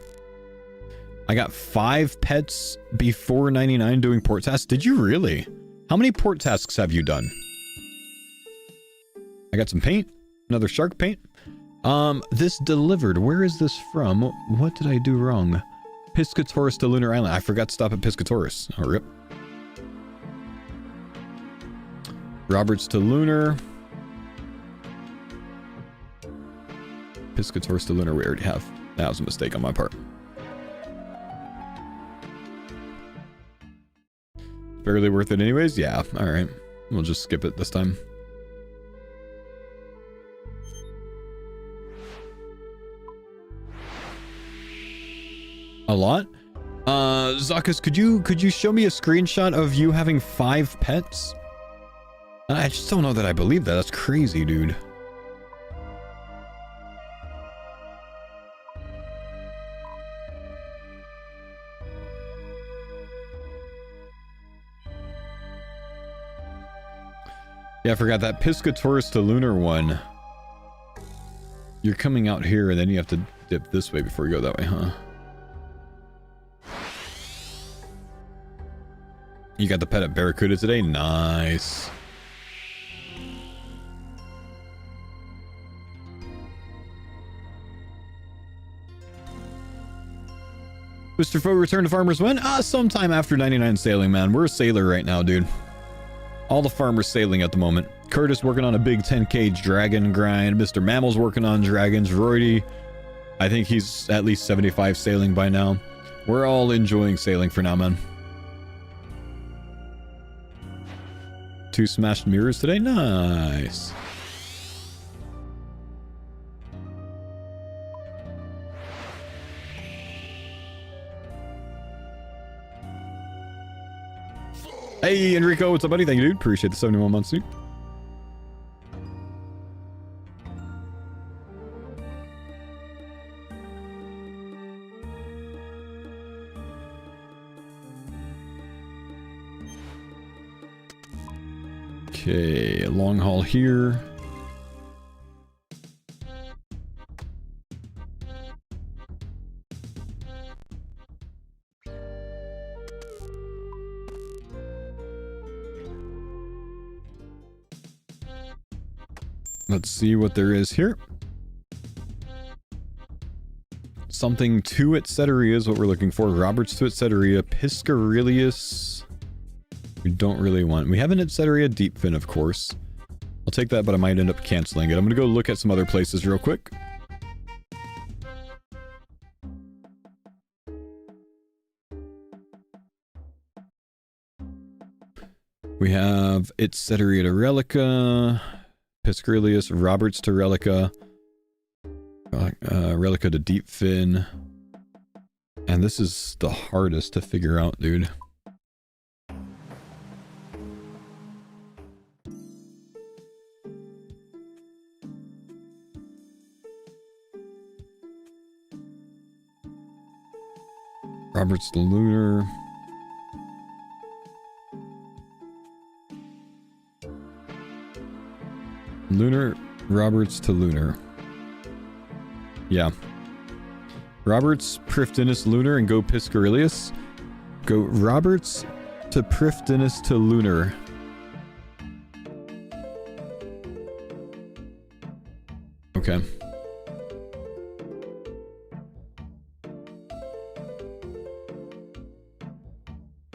I got 5 pets before 99 doing port tasks. Did you really? How many port tasks have you done? I got some paint. Another shark paint. This delivered. Where is this from? What did I do wrong? Piscatoris to Lunar Island. I forgot to stop at Piscatoris. Oh, rip. Roberts to Lunar. Piscatoris to Lunar we already have. That was a mistake on my part. Barely worth it anyways? Yeah, alright. We'll just skip it this time. A lot? Zakas, could you show me a screenshot of you having 5 pets? I just don't know that I believe that. That's crazy, dude. Yeah, I forgot that Piscatoris to Lunar one. You're coming out here and then you have to dip this way before you go that way, huh? You got the pet at Barracuda today? Nice. Mr. Faux, return to farmers when? Sometime after 99 sailing, man. We're a sailor right now, dude. All the farmers sailing at the moment. Curtis working on a big 10k dragon grind. Mr. Mammal's working on dragons. Roydy, I think he's at least 75 sailing by now. We're all enjoying sailing for now, man. 2 smashed mirrors today? Nice. Hey, Enrico, what's up, buddy? Thank you, dude. Appreciate the 71 months, dude. Okay, long haul here. Let's see what there is here. Something to Etceteria is what we're looking for. Roberts to Etceteria. Piscarilius. We don't really want. We have an Etceteria Deepfin, of course. I'll take that, but I might end up canceling it. I'm going to go look at some other places real quick. We have Etceteria to Relica, Piscarilius, Roberts to Relica, Relica to Deepfin. And this is the hardest to figure out, dude. Roberts to Lunar. Lunar, Roberts to Lunar. Yeah. Roberts, Prifdinus, Lunar, and go Piscarilius. Go Roberts to Prifdinus to Lunar. Okay.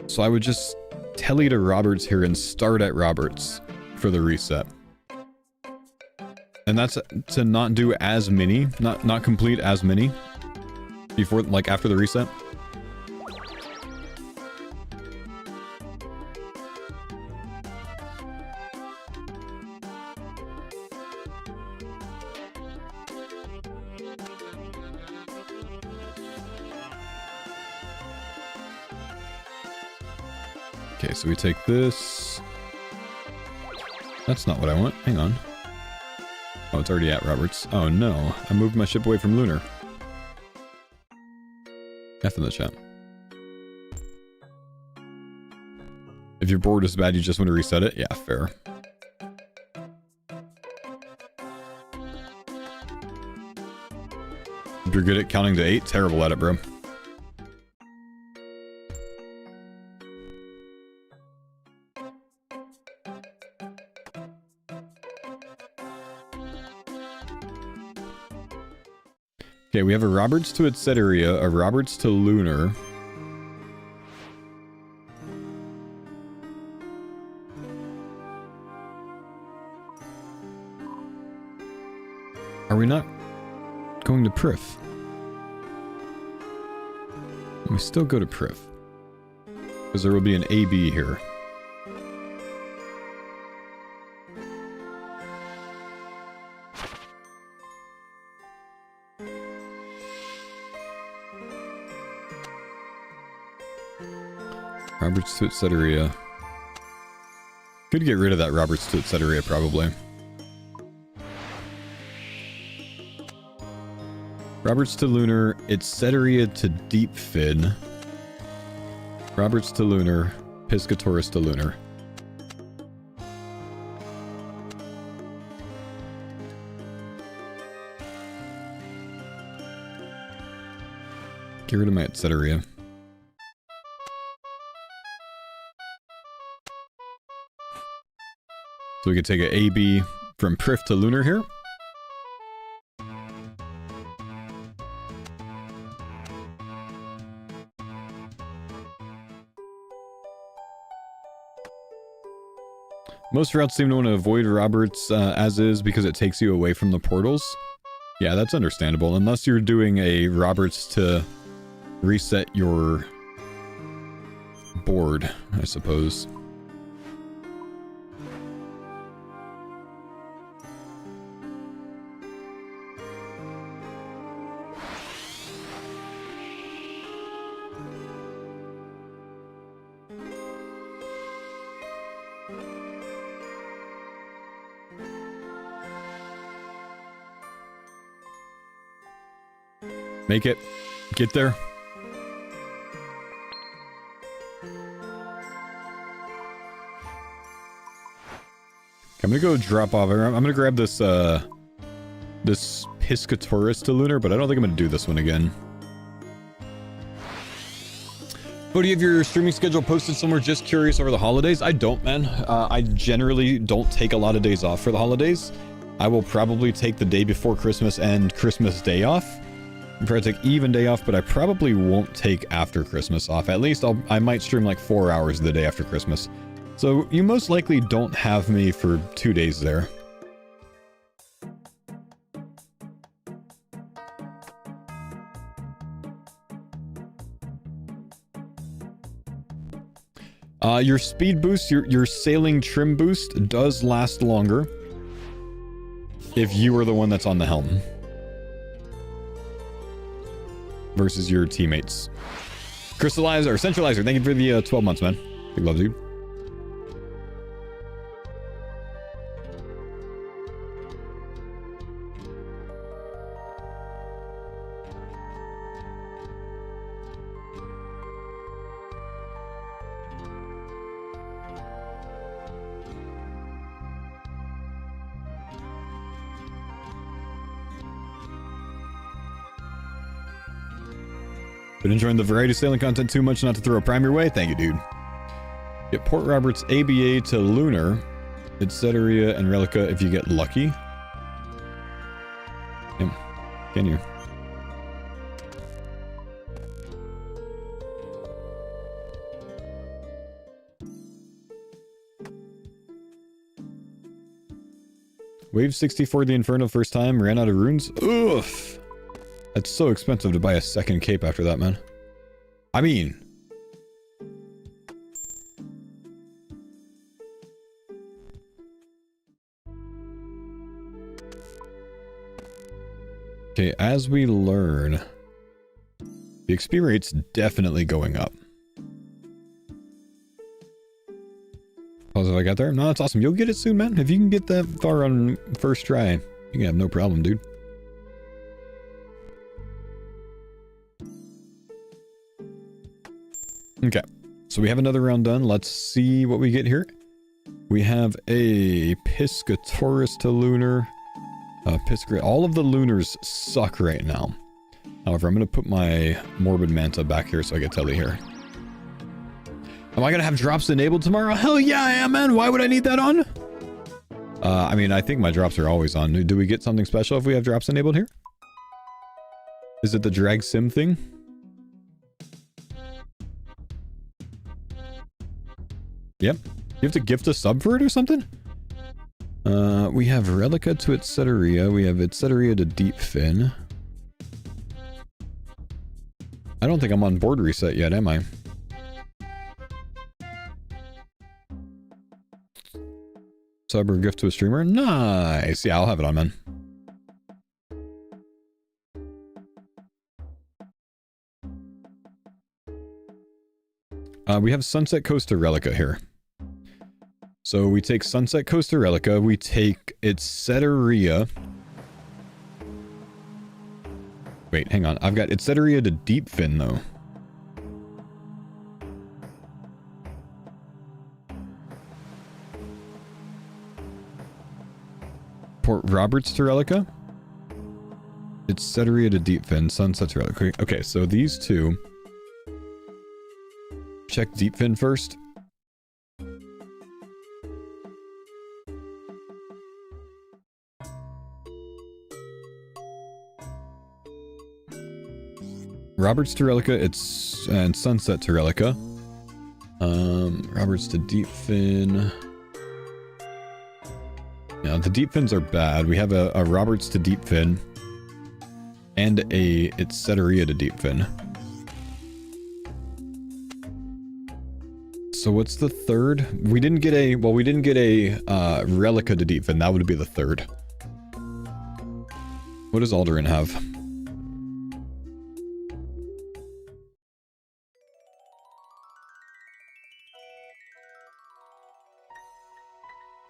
So I would just telly to Roberts here and start at Roberts for the reset. And that's to not do as many, not complete as many before, like, after the reset. Okay, so we take this. That's not what I want. Hang on. Oh, it's already at Roberts. Oh no, I moved my ship away from Lunar. F in the chat. If your board is bad, you just want to reset it? Yeah, fair. If you're good at counting to 8, terrible at it, bro. Okay, we have a Roberts to Etceteria, a Roberts to Lunar. Are we not going to Prif? We still go to Prif. Because there will be an AB here. Roberts to Etceteria. Could get rid of that Roberts to Etceteria, probably. Roberts to Lunar, Etceteria to Deepfin. Roberts to Lunar, Piscatorus to Lunar. Get rid of my Etceteria. So we could take an AB from Prif to Lunar here. Most routes seem to want to avoid Roberts as is because it takes you away from the portals. Yeah, that's understandable. Unless you're doing a Roberts to reset your board, I suppose. Make it. Get there. I'm gonna go drop off. I'm gonna grab this this Piscatorus to Lunar, but I don't think I'm gonna do this one again. But do you have your streaming schedule posted somewhere? Just curious over the holidays? I don't, man. I generally don't take a lot of days off for the holidays. I will probably take the day before Christmas and Christmas Day off. I'm probably take even day off, but I probably won't take after Christmas off. At least I might stream like 4 hours the day after Christmas. So you most likely don't have me for 2 days there. Your speed boost, your sailing trim boost does last longer if you are the one that's on the helm versus your teammates. Crystallizer or Centralizer, thank you for the 12 months, man. Big love, dude. Been enjoying the variety sailing content too much not to throw a prime your way? Thank you, dude. Get Port Roberts ABA to Lunar, Etc. and Relica if you get lucky. Yeah, can you? Wave 64 the Inferno first time, ran out of runes? Oof! That's so expensive to buy a second cape after that, man. I mean... Okay, as we learn... The XP rate's definitely going up. Pause if I got there? No, that's awesome. You'll get it soon, man. If you can get that far on first try, you can have no problem, dude. Okay, so we have another round done. Let's see what we get here. We have a Piscatorus to Lunar. All of the Lunars suck right now. However, I'm going to put my Morbid Manta back here so I get Telly here. Am I going to have drops enabled tomorrow? Hell yeah, I am, man. Why would I need that on? I mean, I think my drops are always on. Do we get something special if we have drops enabled here? Is it the drag sim thing? Yep. You have to gift a sub for it or something? We have Relica to Etc. We have Etc. to Deep Fin. I don't think I'm on board reset yet, am I? Sub or gift to a streamer? Nice! Yeah, I'll have it on, man. We have Sunset Coast to Relica here. So we take Sunset Coast to Relica, we take Etc. Wait, hang on. I've got Etc. to Deep Fin, though. Port Roberts to Relica. Etc. to Deep Fin, Sunset to Relica. Okay, so these two. Check Deep Fin first. Roberts to Relica, and Sunset to Relica. Roberts to Deep Fin. Yeah, the Deep Fins are bad. We have a Roberts to Deep Fin and a Etc. to Deep Fin. So what's the third? We didn't get a, well, we didn't get a Relica to Deep Fin. That would be the third. What does Alderan have?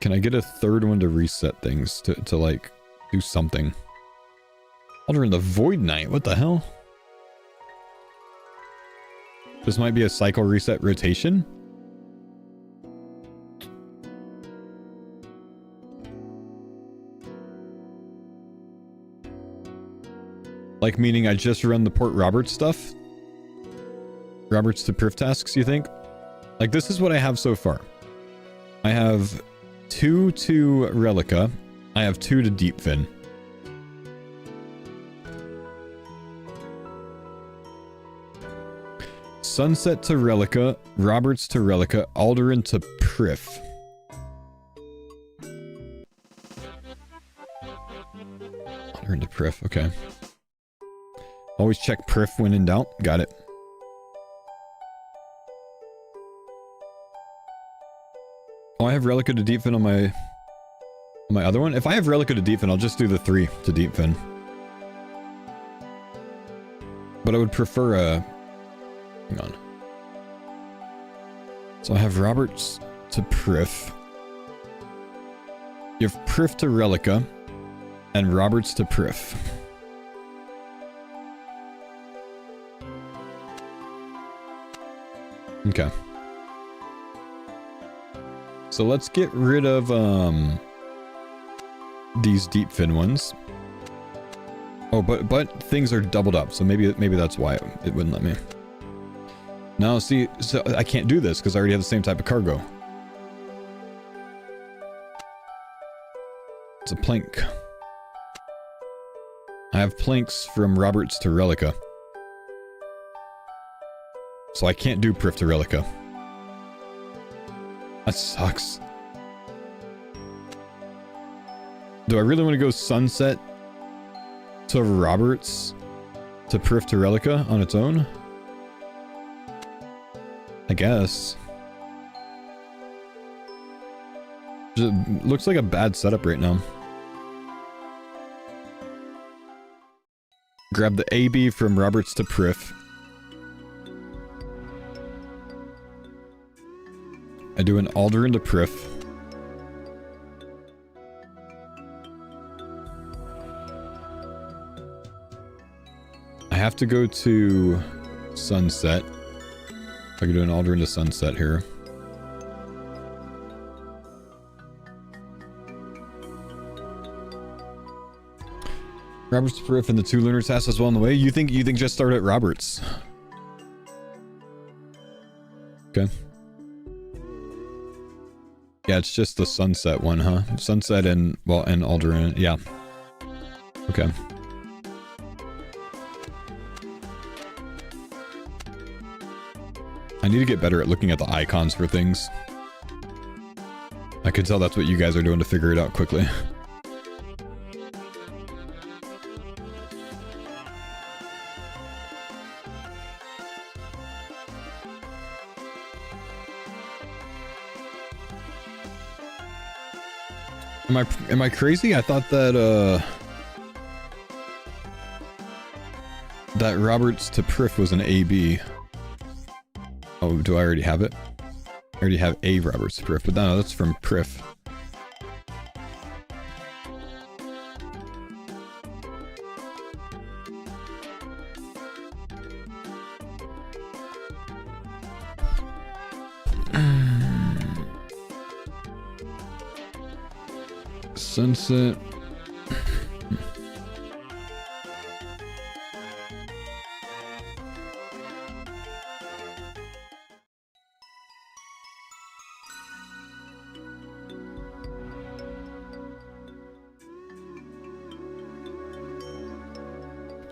Can I get a third one to reset things? To like, do something? Alderan the Void Knight, what the hell? This might be a cycle reset rotation? Like, meaning I just run the Port Roberts stuff? Roberts to Perf tasks, you think? Like, this is what I have so far. I have 2 to Relica, I have 2 to deep fin. Sunset to Relica, Roberts to Relica, Alderan to Priff. Alderan to Priff, okay. Always check Priff when in doubt. Got it. Oh, I have Relica to deep fin on my other one. If I have Relica to deep fin, I'll just do the 3 to deep fin. But I would prefer a... Hang on. So I have Roberts to Priff. You have Priff to Relica. And Roberts to Priff. Okay. So let's get rid of these deep fin ones. Oh, but things are doubled up, so maybe that's why it wouldn't let me. Now, see, so I can't do this because I already have the same type of cargo. It's a plank. I have planks from Roberts to Relica. So I can't do Priff to Relica. That sucks. Do I really want to go Sunset to Roberts to Priff to Relica on its own? I guess. It looks like a bad setup right now. Grab the AB from Roberts to Priff. I do an Alderan to Priff. I have to go to Sunset. I can do an Alderan to Sunset here. Roberts to Priff and the 2 Lunar tasks as well on the way. You think just start at Roberts? Okay. Yeah, it's just the Sunset one, huh? Sunset and, well, and Alderan. Yeah. Okay. I need to get better at looking at the icons for things. I can tell that's what you guys are doing to figure it out quickly. Am I crazy? I thought that that Roberts to Priff was an AB. Oh, do I already have it? I already have a Roberts to Priff, but no, that's from Priff. Sunset.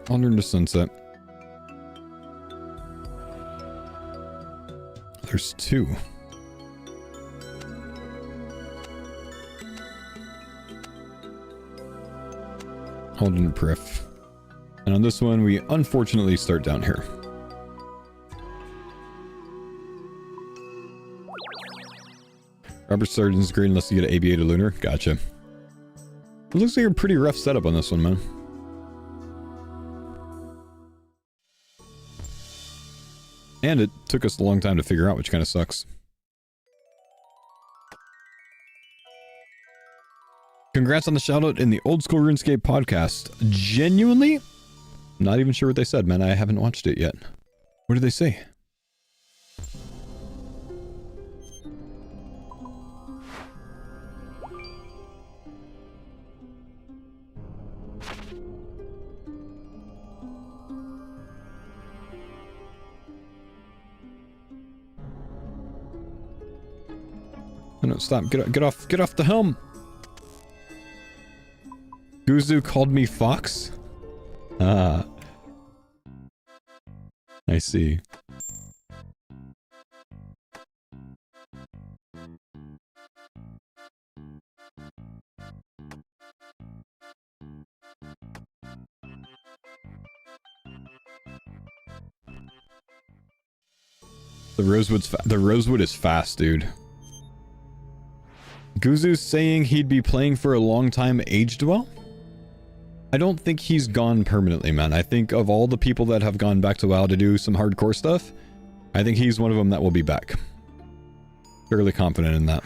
Wander into Sunset. There's 2. Hold in Priff. And on this one, we unfortunately start down here. Robert Sargent's great unless you get an ABA to Lunar. Gotcha. It looks like a pretty rough setup on this one, man. And it took us a long time to figure out, which kind of sucks. Congrats on the shoutout in the Old School RuneScape podcast. Genuinely? Not even sure what they said, man. I haven't watched it yet. What did they say? No, stop. Get off the helm. Guzu called me Fox? Ah. I see. The rosewood is fast, dude. Guzu's saying he'd be playing for a long time aged well? I don't think he's gone permanently, man. I think of all the people that have gone back to WoW to do some hardcore stuff, I think he's one of them that will be back. Fairly confident in that.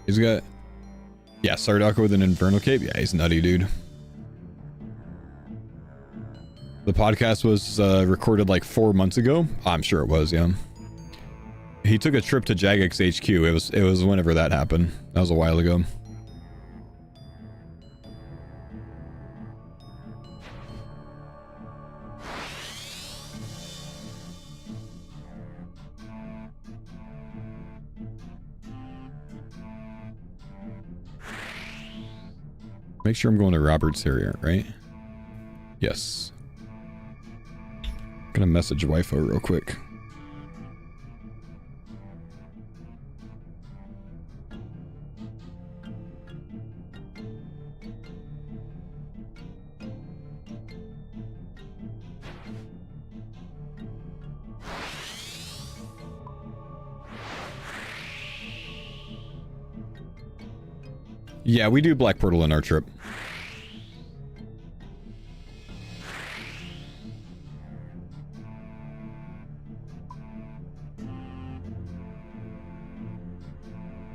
He's got... Yeah, Sardaka with an Infernal Cape. Yeah, he's nutty, dude. The podcast was recorded like 4 months ago. I'm sure it was, yeah. He took a trip to Jagex HQ. It was whenever that happened. That was a while ago. Make sure I'm going to Robert's area, right? Yes. Gonna message Wifo real quick. Yeah, we do Black Portal in our trip.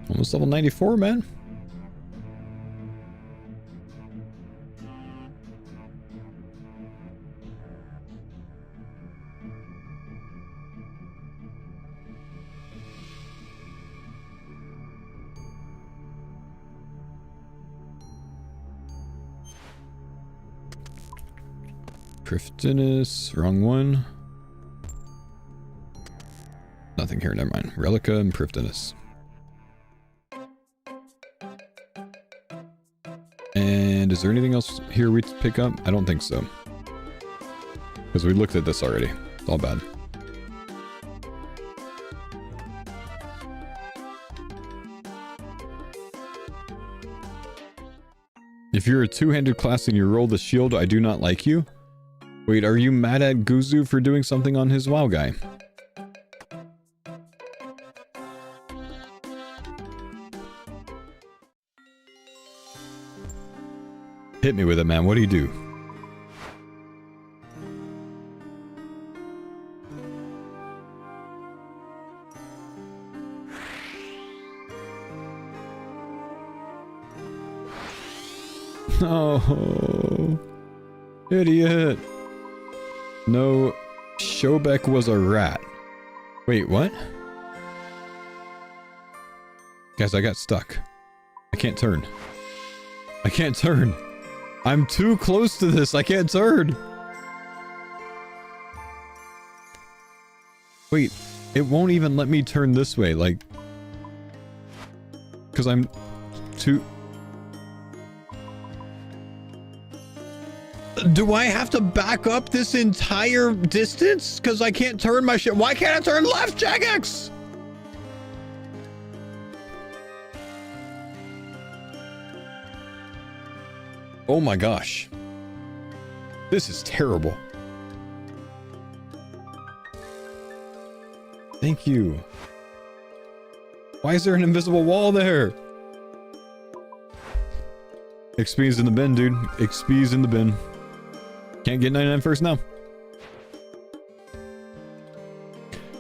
Almost level 94, man. Prifdinus, wrong one. Nothing here, never mind. Relica and Prifdinus. And is there anything else here we pick up? I don't think so. Because we looked at this already. It's all bad. If you're a two-handed class and you roll the shield, I do not like you. Wait, are you mad at Guzu for doing something on his WoW guy? Hit me with it, man. What do you do? Oh, idiot. No, Shobek was a rat. Wait, what? Guys, I got stuck. I can't turn. I can't turn. I'm too close to this. I can't turn. Wait, it won't even let me turn this way, like... Because I'm too... Do I have to back up this entire distance? Because I can't turn my shit. Why can't I turn left, Jagex? Oh my gosh. This is terrible. Thank you. Why is there an invisible wall there? XP's in the bin, dude. XP's in the bin. Can't get 99 first now.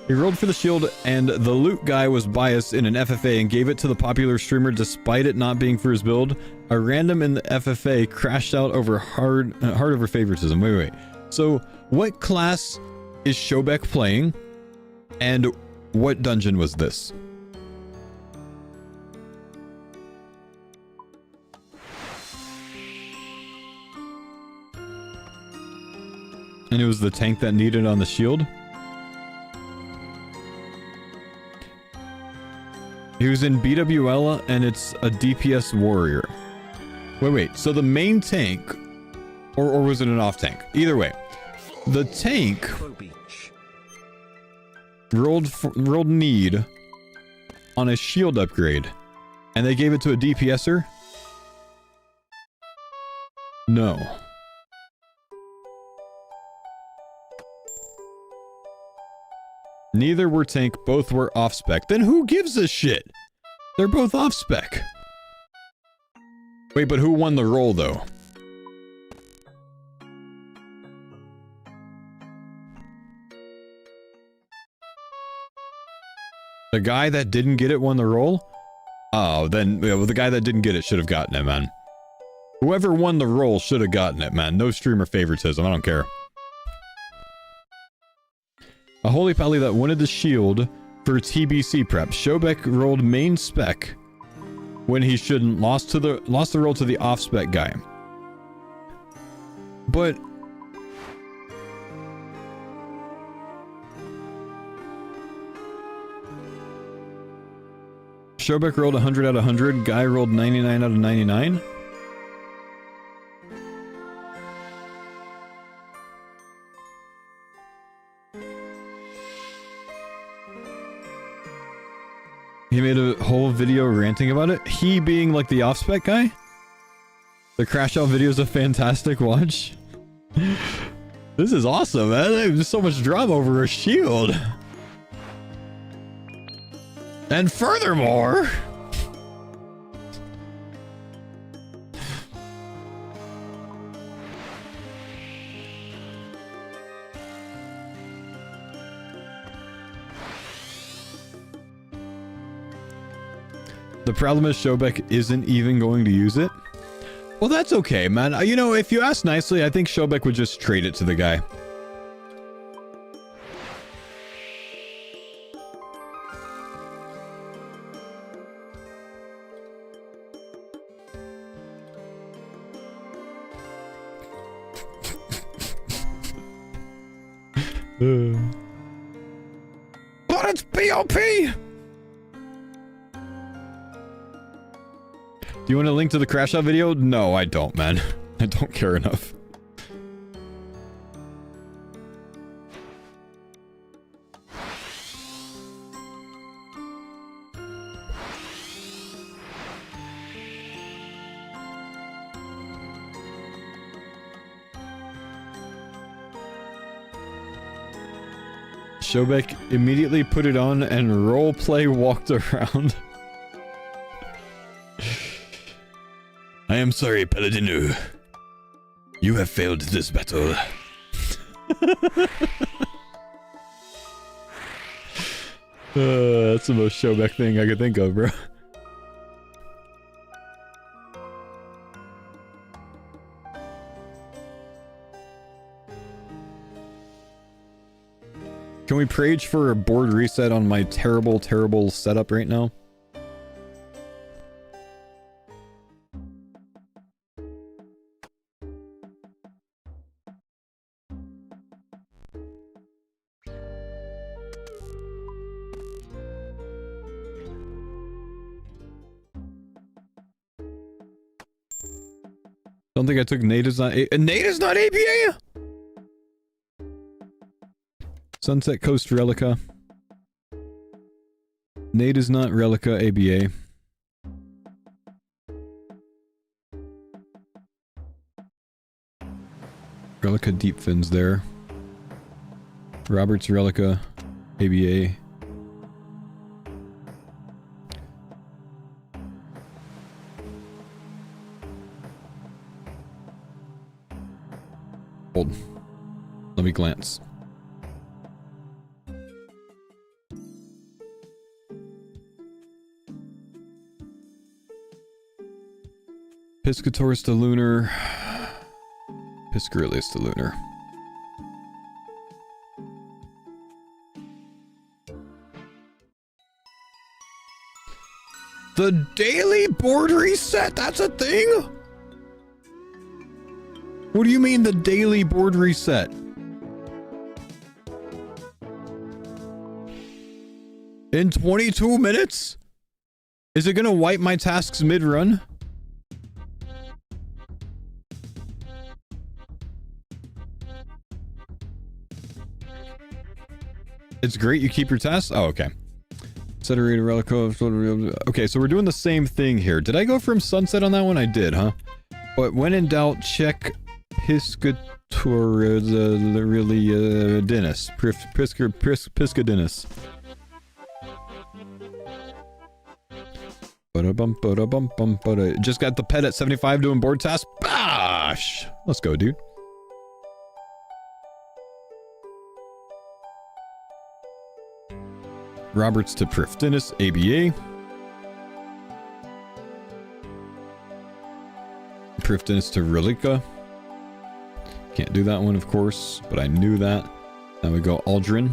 He rolled for the shield, and the loot guy was biased in an FFA and gave it to the popular streamer despite it not being for his build. A random in the FFA crashed out over hard over favoritism. Wait. So, what class is Shobek playing? And what dungeon was this? And it was the tank that needed on the shield. He was in BWL and it's a DPS warrior. Wait. So the main tank, or was it an off tank? Either way, the tank rolled need on a shield upgrade, and they gave it to a DPSer. No. Neither were tank, both were off spec. Then who gives a shit? They're both off spec. Wait, but who won the role though? The guy that didn't get it won the role? Oh, then yeah, well, the guy that didn't get it should have gotten it, man. Whoever won the role should have gotten it, man. No streamer favoritism, I don't care. A holy pally that wanted the shield for TBC prep. Shobek rolled main spec when he shouldn't. Lost the role to the off spec guy. But Shobek rolled 100 out of 100. Guy rolled 99 out of 99. He made a whole video ranting about it. He being like the off-spec guy. The crash out video is a fantastic watch. This is awesome, man. There's so much drama over a shield. And furthermore... the problem is Shobek isn't even going to use it. Well, that's okay, man. You know, if you ask nicely, I think Shobek would just trade it to the guy. But it's BOP! Do you want a link to the crash out video? No, I don't, man. I don't care enough. Shobek immediately put it on and roleplay walked around. I am sorry, Paladinu. You have failed this battle. That's the most Shobek thing I could think of, bro. Can we prage for a board reset on my terrible, terrible setup right now? Don't think I took Nate is not Nate is not ABA? Sunset Coast Relica. Nate is not Relica ABA. Relica Deep Fins there. Robert's Relica ABA. Hold. Let me glance. Piscatorus to Lunar. Piscarillius to Lunar. The daily board reset? That's a thing? What do you mean the daily board reset? In 22 minutes? Is it gonna wipe my tasks mid-run? It's great you keep your tasks? Oh, okay. Set a rate of relico. Okay, so we're doing the same thing here. Did I go from sunset on that one? I did, huh? But when in doubt, check Piscator really Dennis. Pisca Dennis. Just got the pet at 75 doing board tasks. Bash! Let's go, dude. Roberts to Prif Dennis, ABA. Prif Dennis to Relica. Can't do that one, of course, but I knew that. Now we go Aldrin.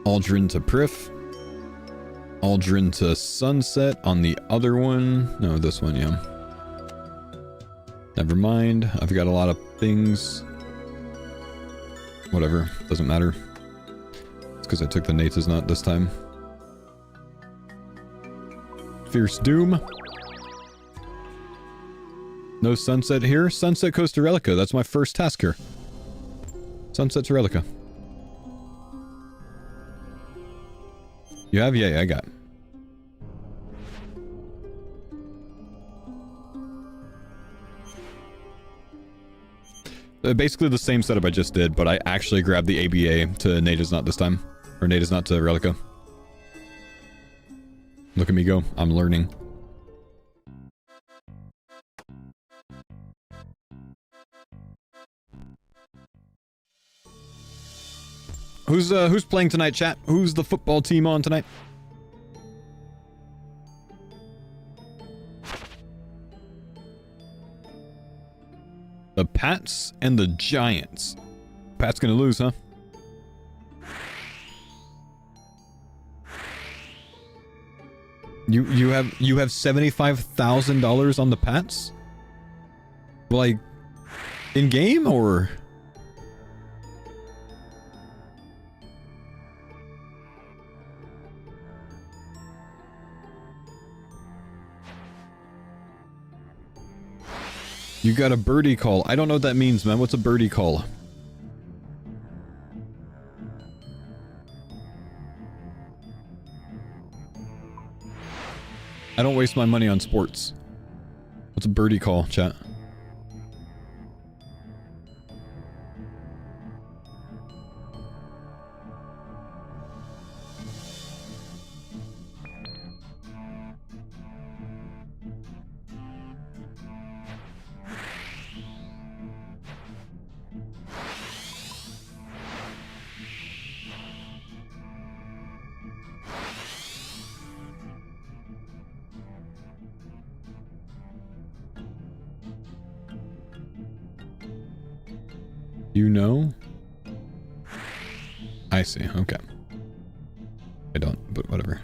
Aldrin to Prif. Aldrin to Sunset on the other one. No, this one, yeah. Never mind. I've got a lot of things. Whatever. Doesn't matter. It's because I took the Natas not this time. Fierce Doom. No Sunset here. Sunset goes to Relica. That's my first task here. Sunset to Relica. You have? Yeah, I got. Basically the same setup I just did, but I actually grabbed the ABA to Nada's Knot this time. Or Nada's Knot to Relica. Look at me go. I'm learning. Who's playing tonight, chat? Who's the football team on tonight? The Pats and the Giants. Pat's gonna lose, huh? You have $75,000 on the Pats? Like in game or? You got a birdie call. I don't know what that means, man. What's a birdie call? I don't waste my money on sports. What's a birdie call, chat? You know? I see, okay. I don't, but whatever.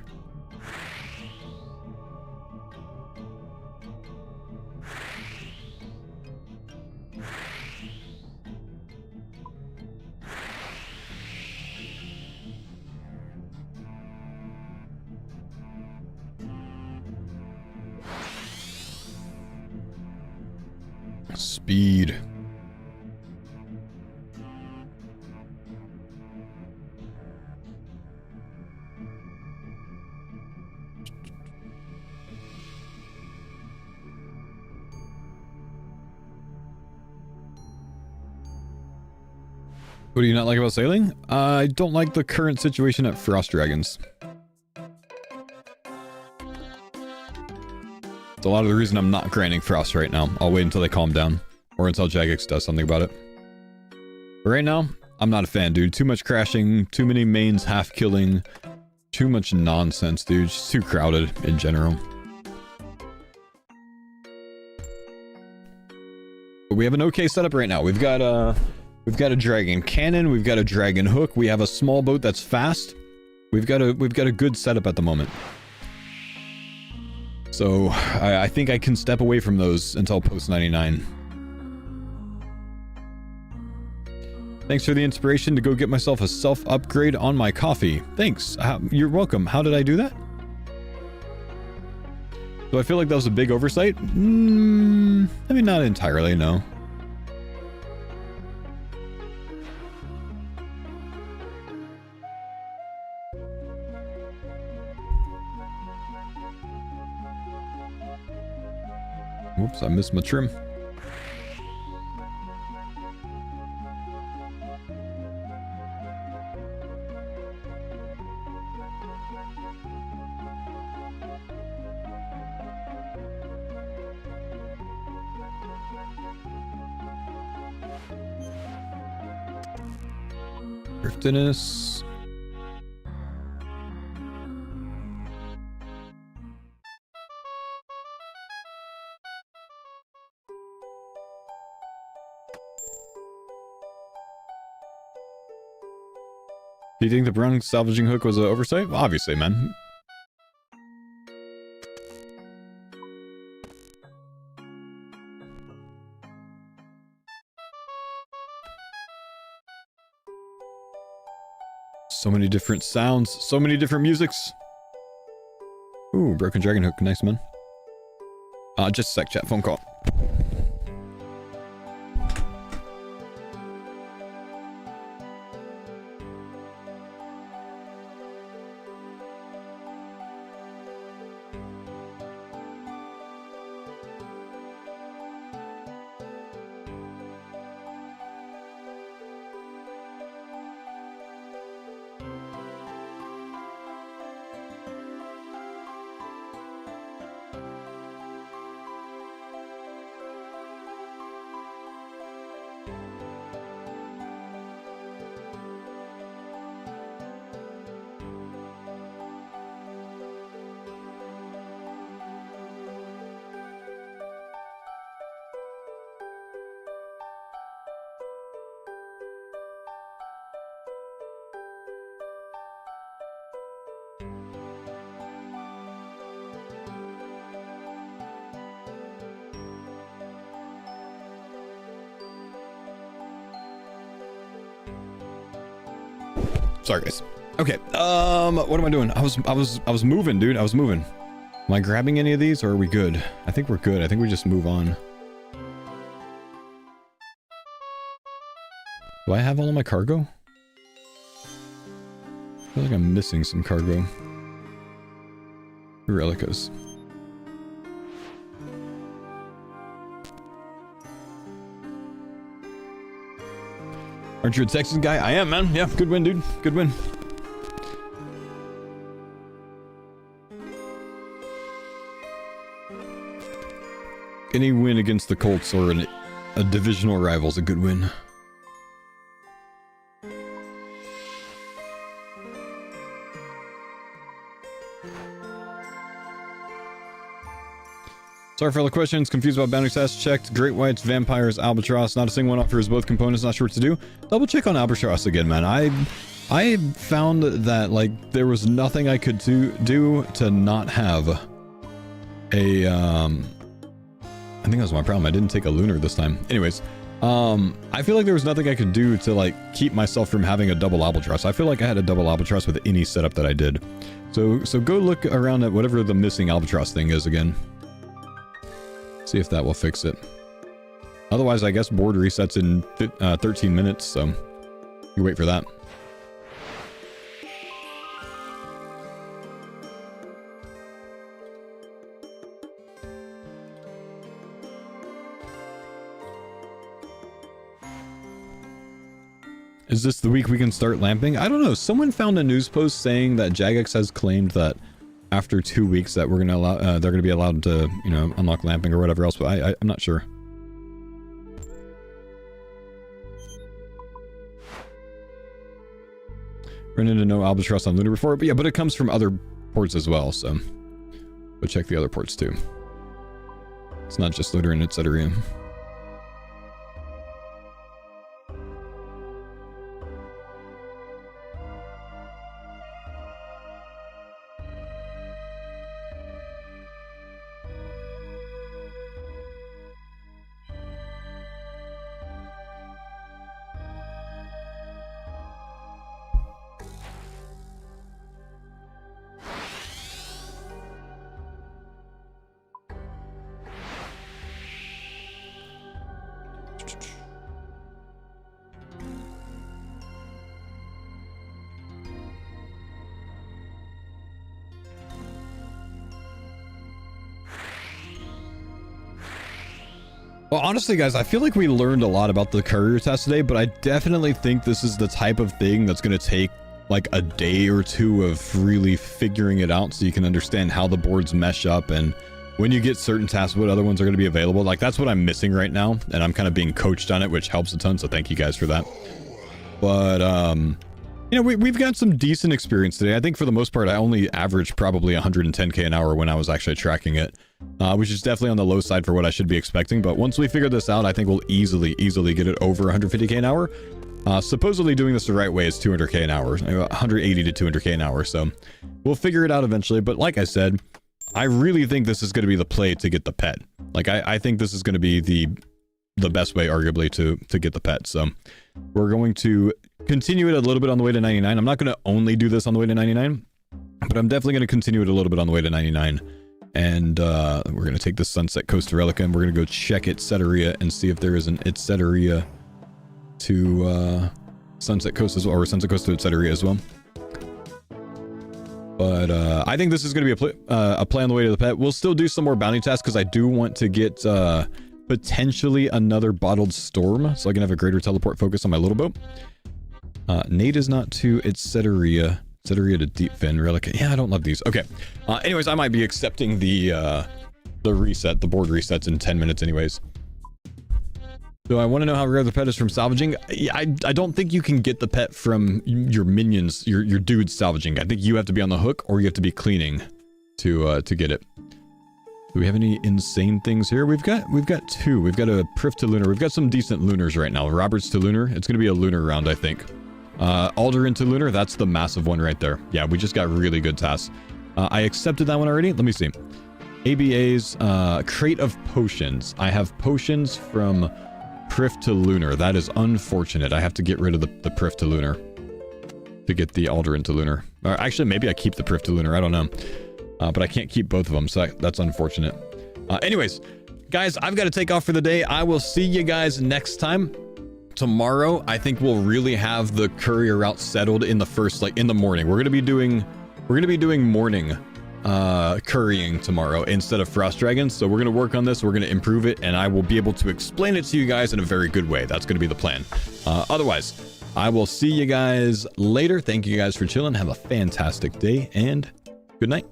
Speed. What do you not like about sailing? I don't like the current situation at Frost Dragons. It's a lot of the reason I'm not grinding Frost right now. I'll wait until they calm down. Or until Jagex does something about it. But right now, I'm not a fan, dude. Too much crashing, too many mains half-killing, too much nonsense, dude. Just too crowded in general. But we have an okay setup right now. We've got a dragon cannon, we've got a dragon hook, we have a small boat that's fast. We've got a good setup at the moment. So I think I can step away from those until post 99. Thanks for the inspiration to go get myself a self upgrade on my coffee. Thanks. You're welcome. How did I do that? Do I feel like that was a big oversight? I mean, not entirely, no. Whoops, I missed my trim. Thriftiness. Do you think the brown salvaging hook was an oversight? Well, obviously, man. So many different sounds, so many different musics. Ooh, broken dragon hook, nice, man. Just a sec, chat, phone call. Sorry, guys. Okay. What am I doing? I was moving, dude. I was moving. Am I grabbing any of these, or are we good? I think we're good. I think we just move on. Do I have all of my cargo? I feel like I'm missing some cargo. Relicas. Aren't you a Texas guy? I am, man. Yeah, good win, dude. Good win. Any win against the Colts or a divisional rival is a good win. Sorry for all the questions. Confused about bounty stats. Checked. Great Whites, Vampires, Albatross. Not a single one offers both components. Not sure what to do. Double check on Albatross again, man. I found that, like, there was nothing I could do to not have a, I think that was my problem. I didn't take a lunar this time. Anyways, I feel like there was nothing I could do to, like, keep myself from having a double Albatross. I feel like I had a double Albatross with any setup that I did. So go look around at whatever the missing Albatross thing is again. See if that will fix it. Otherwise, I guess board resets in 13 minutes, so you wait for that. Is this the week we can start lamping? I don't know. Someone found a news post saying that Jagex has claimed that after 2 weeks that we're gonna allow, they're gonna be allowed to, you know, unlock lamping or whatever else, but I'm not sure. Run into no Albatross on Lunar before, but yeah, but it comes from other ports as well, so go check the other ports too. It's not just Lunar and etc. Well, honestly, guys, I feel like we learned a lot about the courier test today, but I definitely think this is the type of thing that's going to take like a day or two of really figuring it out so you can understand how the boards mesh up and when you get certain tasks, what other ones are going to be available. Like, that's what I'm missing right now, and I'm kind of being coached on it, which helps a ton, so thank you guys for that. But, you know, we've got some decent experience today. I think for the most part, I only averaged probably 110k an hour when I was actually tracking it, which is definitely on the low side for what I should be expecting. But once we figure this out, I think we'll easily get it over 150k an hour. Supposedly doing this the right way is 200k an hour, 180 to 200k an hour. So we'll figure it out eventually. But like I said, I really think this is going to be the play to get the pet. Like, I think this is going to be the best way, arguably, to get the pet. So we're going to continue it a little bit on the way to 99. I'm not going to only do this on the way to 99, but I'm definitely going to continue it a little bit on the way to 99. And we're going to take the Sunset Coast Relic and we're going to go check Etceteria and see if there is an Etceteria to Sunset Coast as well, or Sunset Coast to Etceteria as well. But I think this is going to be a play on the way to the pet. We'll still do some more bounty tasks because I do want to get potentially another Bottled Storm so I can have a greater teleport focus on my little boat. Nate is not to Etceteria. Etceteria to Deep Fin Relic. Yeah, I don't love these. Okay. Anyways, I might be accepting the reset, the board resets in 10 minutes anyways. So I want to know how rare the pet is from salvaging. I don't think you can get the pet from your minions, your dudes salvaging. I think you have to be on the hook or you have to be cleaning to get it. Do we have any insane things here? We've got two. We've got a Prif to Lunar. We've got some decent Lunars right now. Roberts to Lunar. It's going to be a Lunar round, I think. Alderan to Lunar. That's the massive one right there. Yeah, we just got really good tasks. I accepted that one already. Let me see. ABA's Crate of Potions. I have potions from Prif to Lunar. That is unfortunate. I have to get rid of the Prif to Lunar to get the Alderan to Lunar. Or actually, maybe I keep the Prif to Lunar. I don't know. But I can't keep both of them, so that's unfortunate. Anyways, guys, I've got to take off for the day. I will see you guys next time. Tomorrow, I think we'll really have the courier route settled in the first, like, in the morning. We're gonna be doing morning currying tomorrow instead of Frost Dragons. So we're gonna work on this. We're gonna improve it, and I will be able to explain it to you guys in a very good way. That's gonna be the plan. Otherwise, I will see you guys later. Thank you guys for chilling. Have a fantastic day, and good night.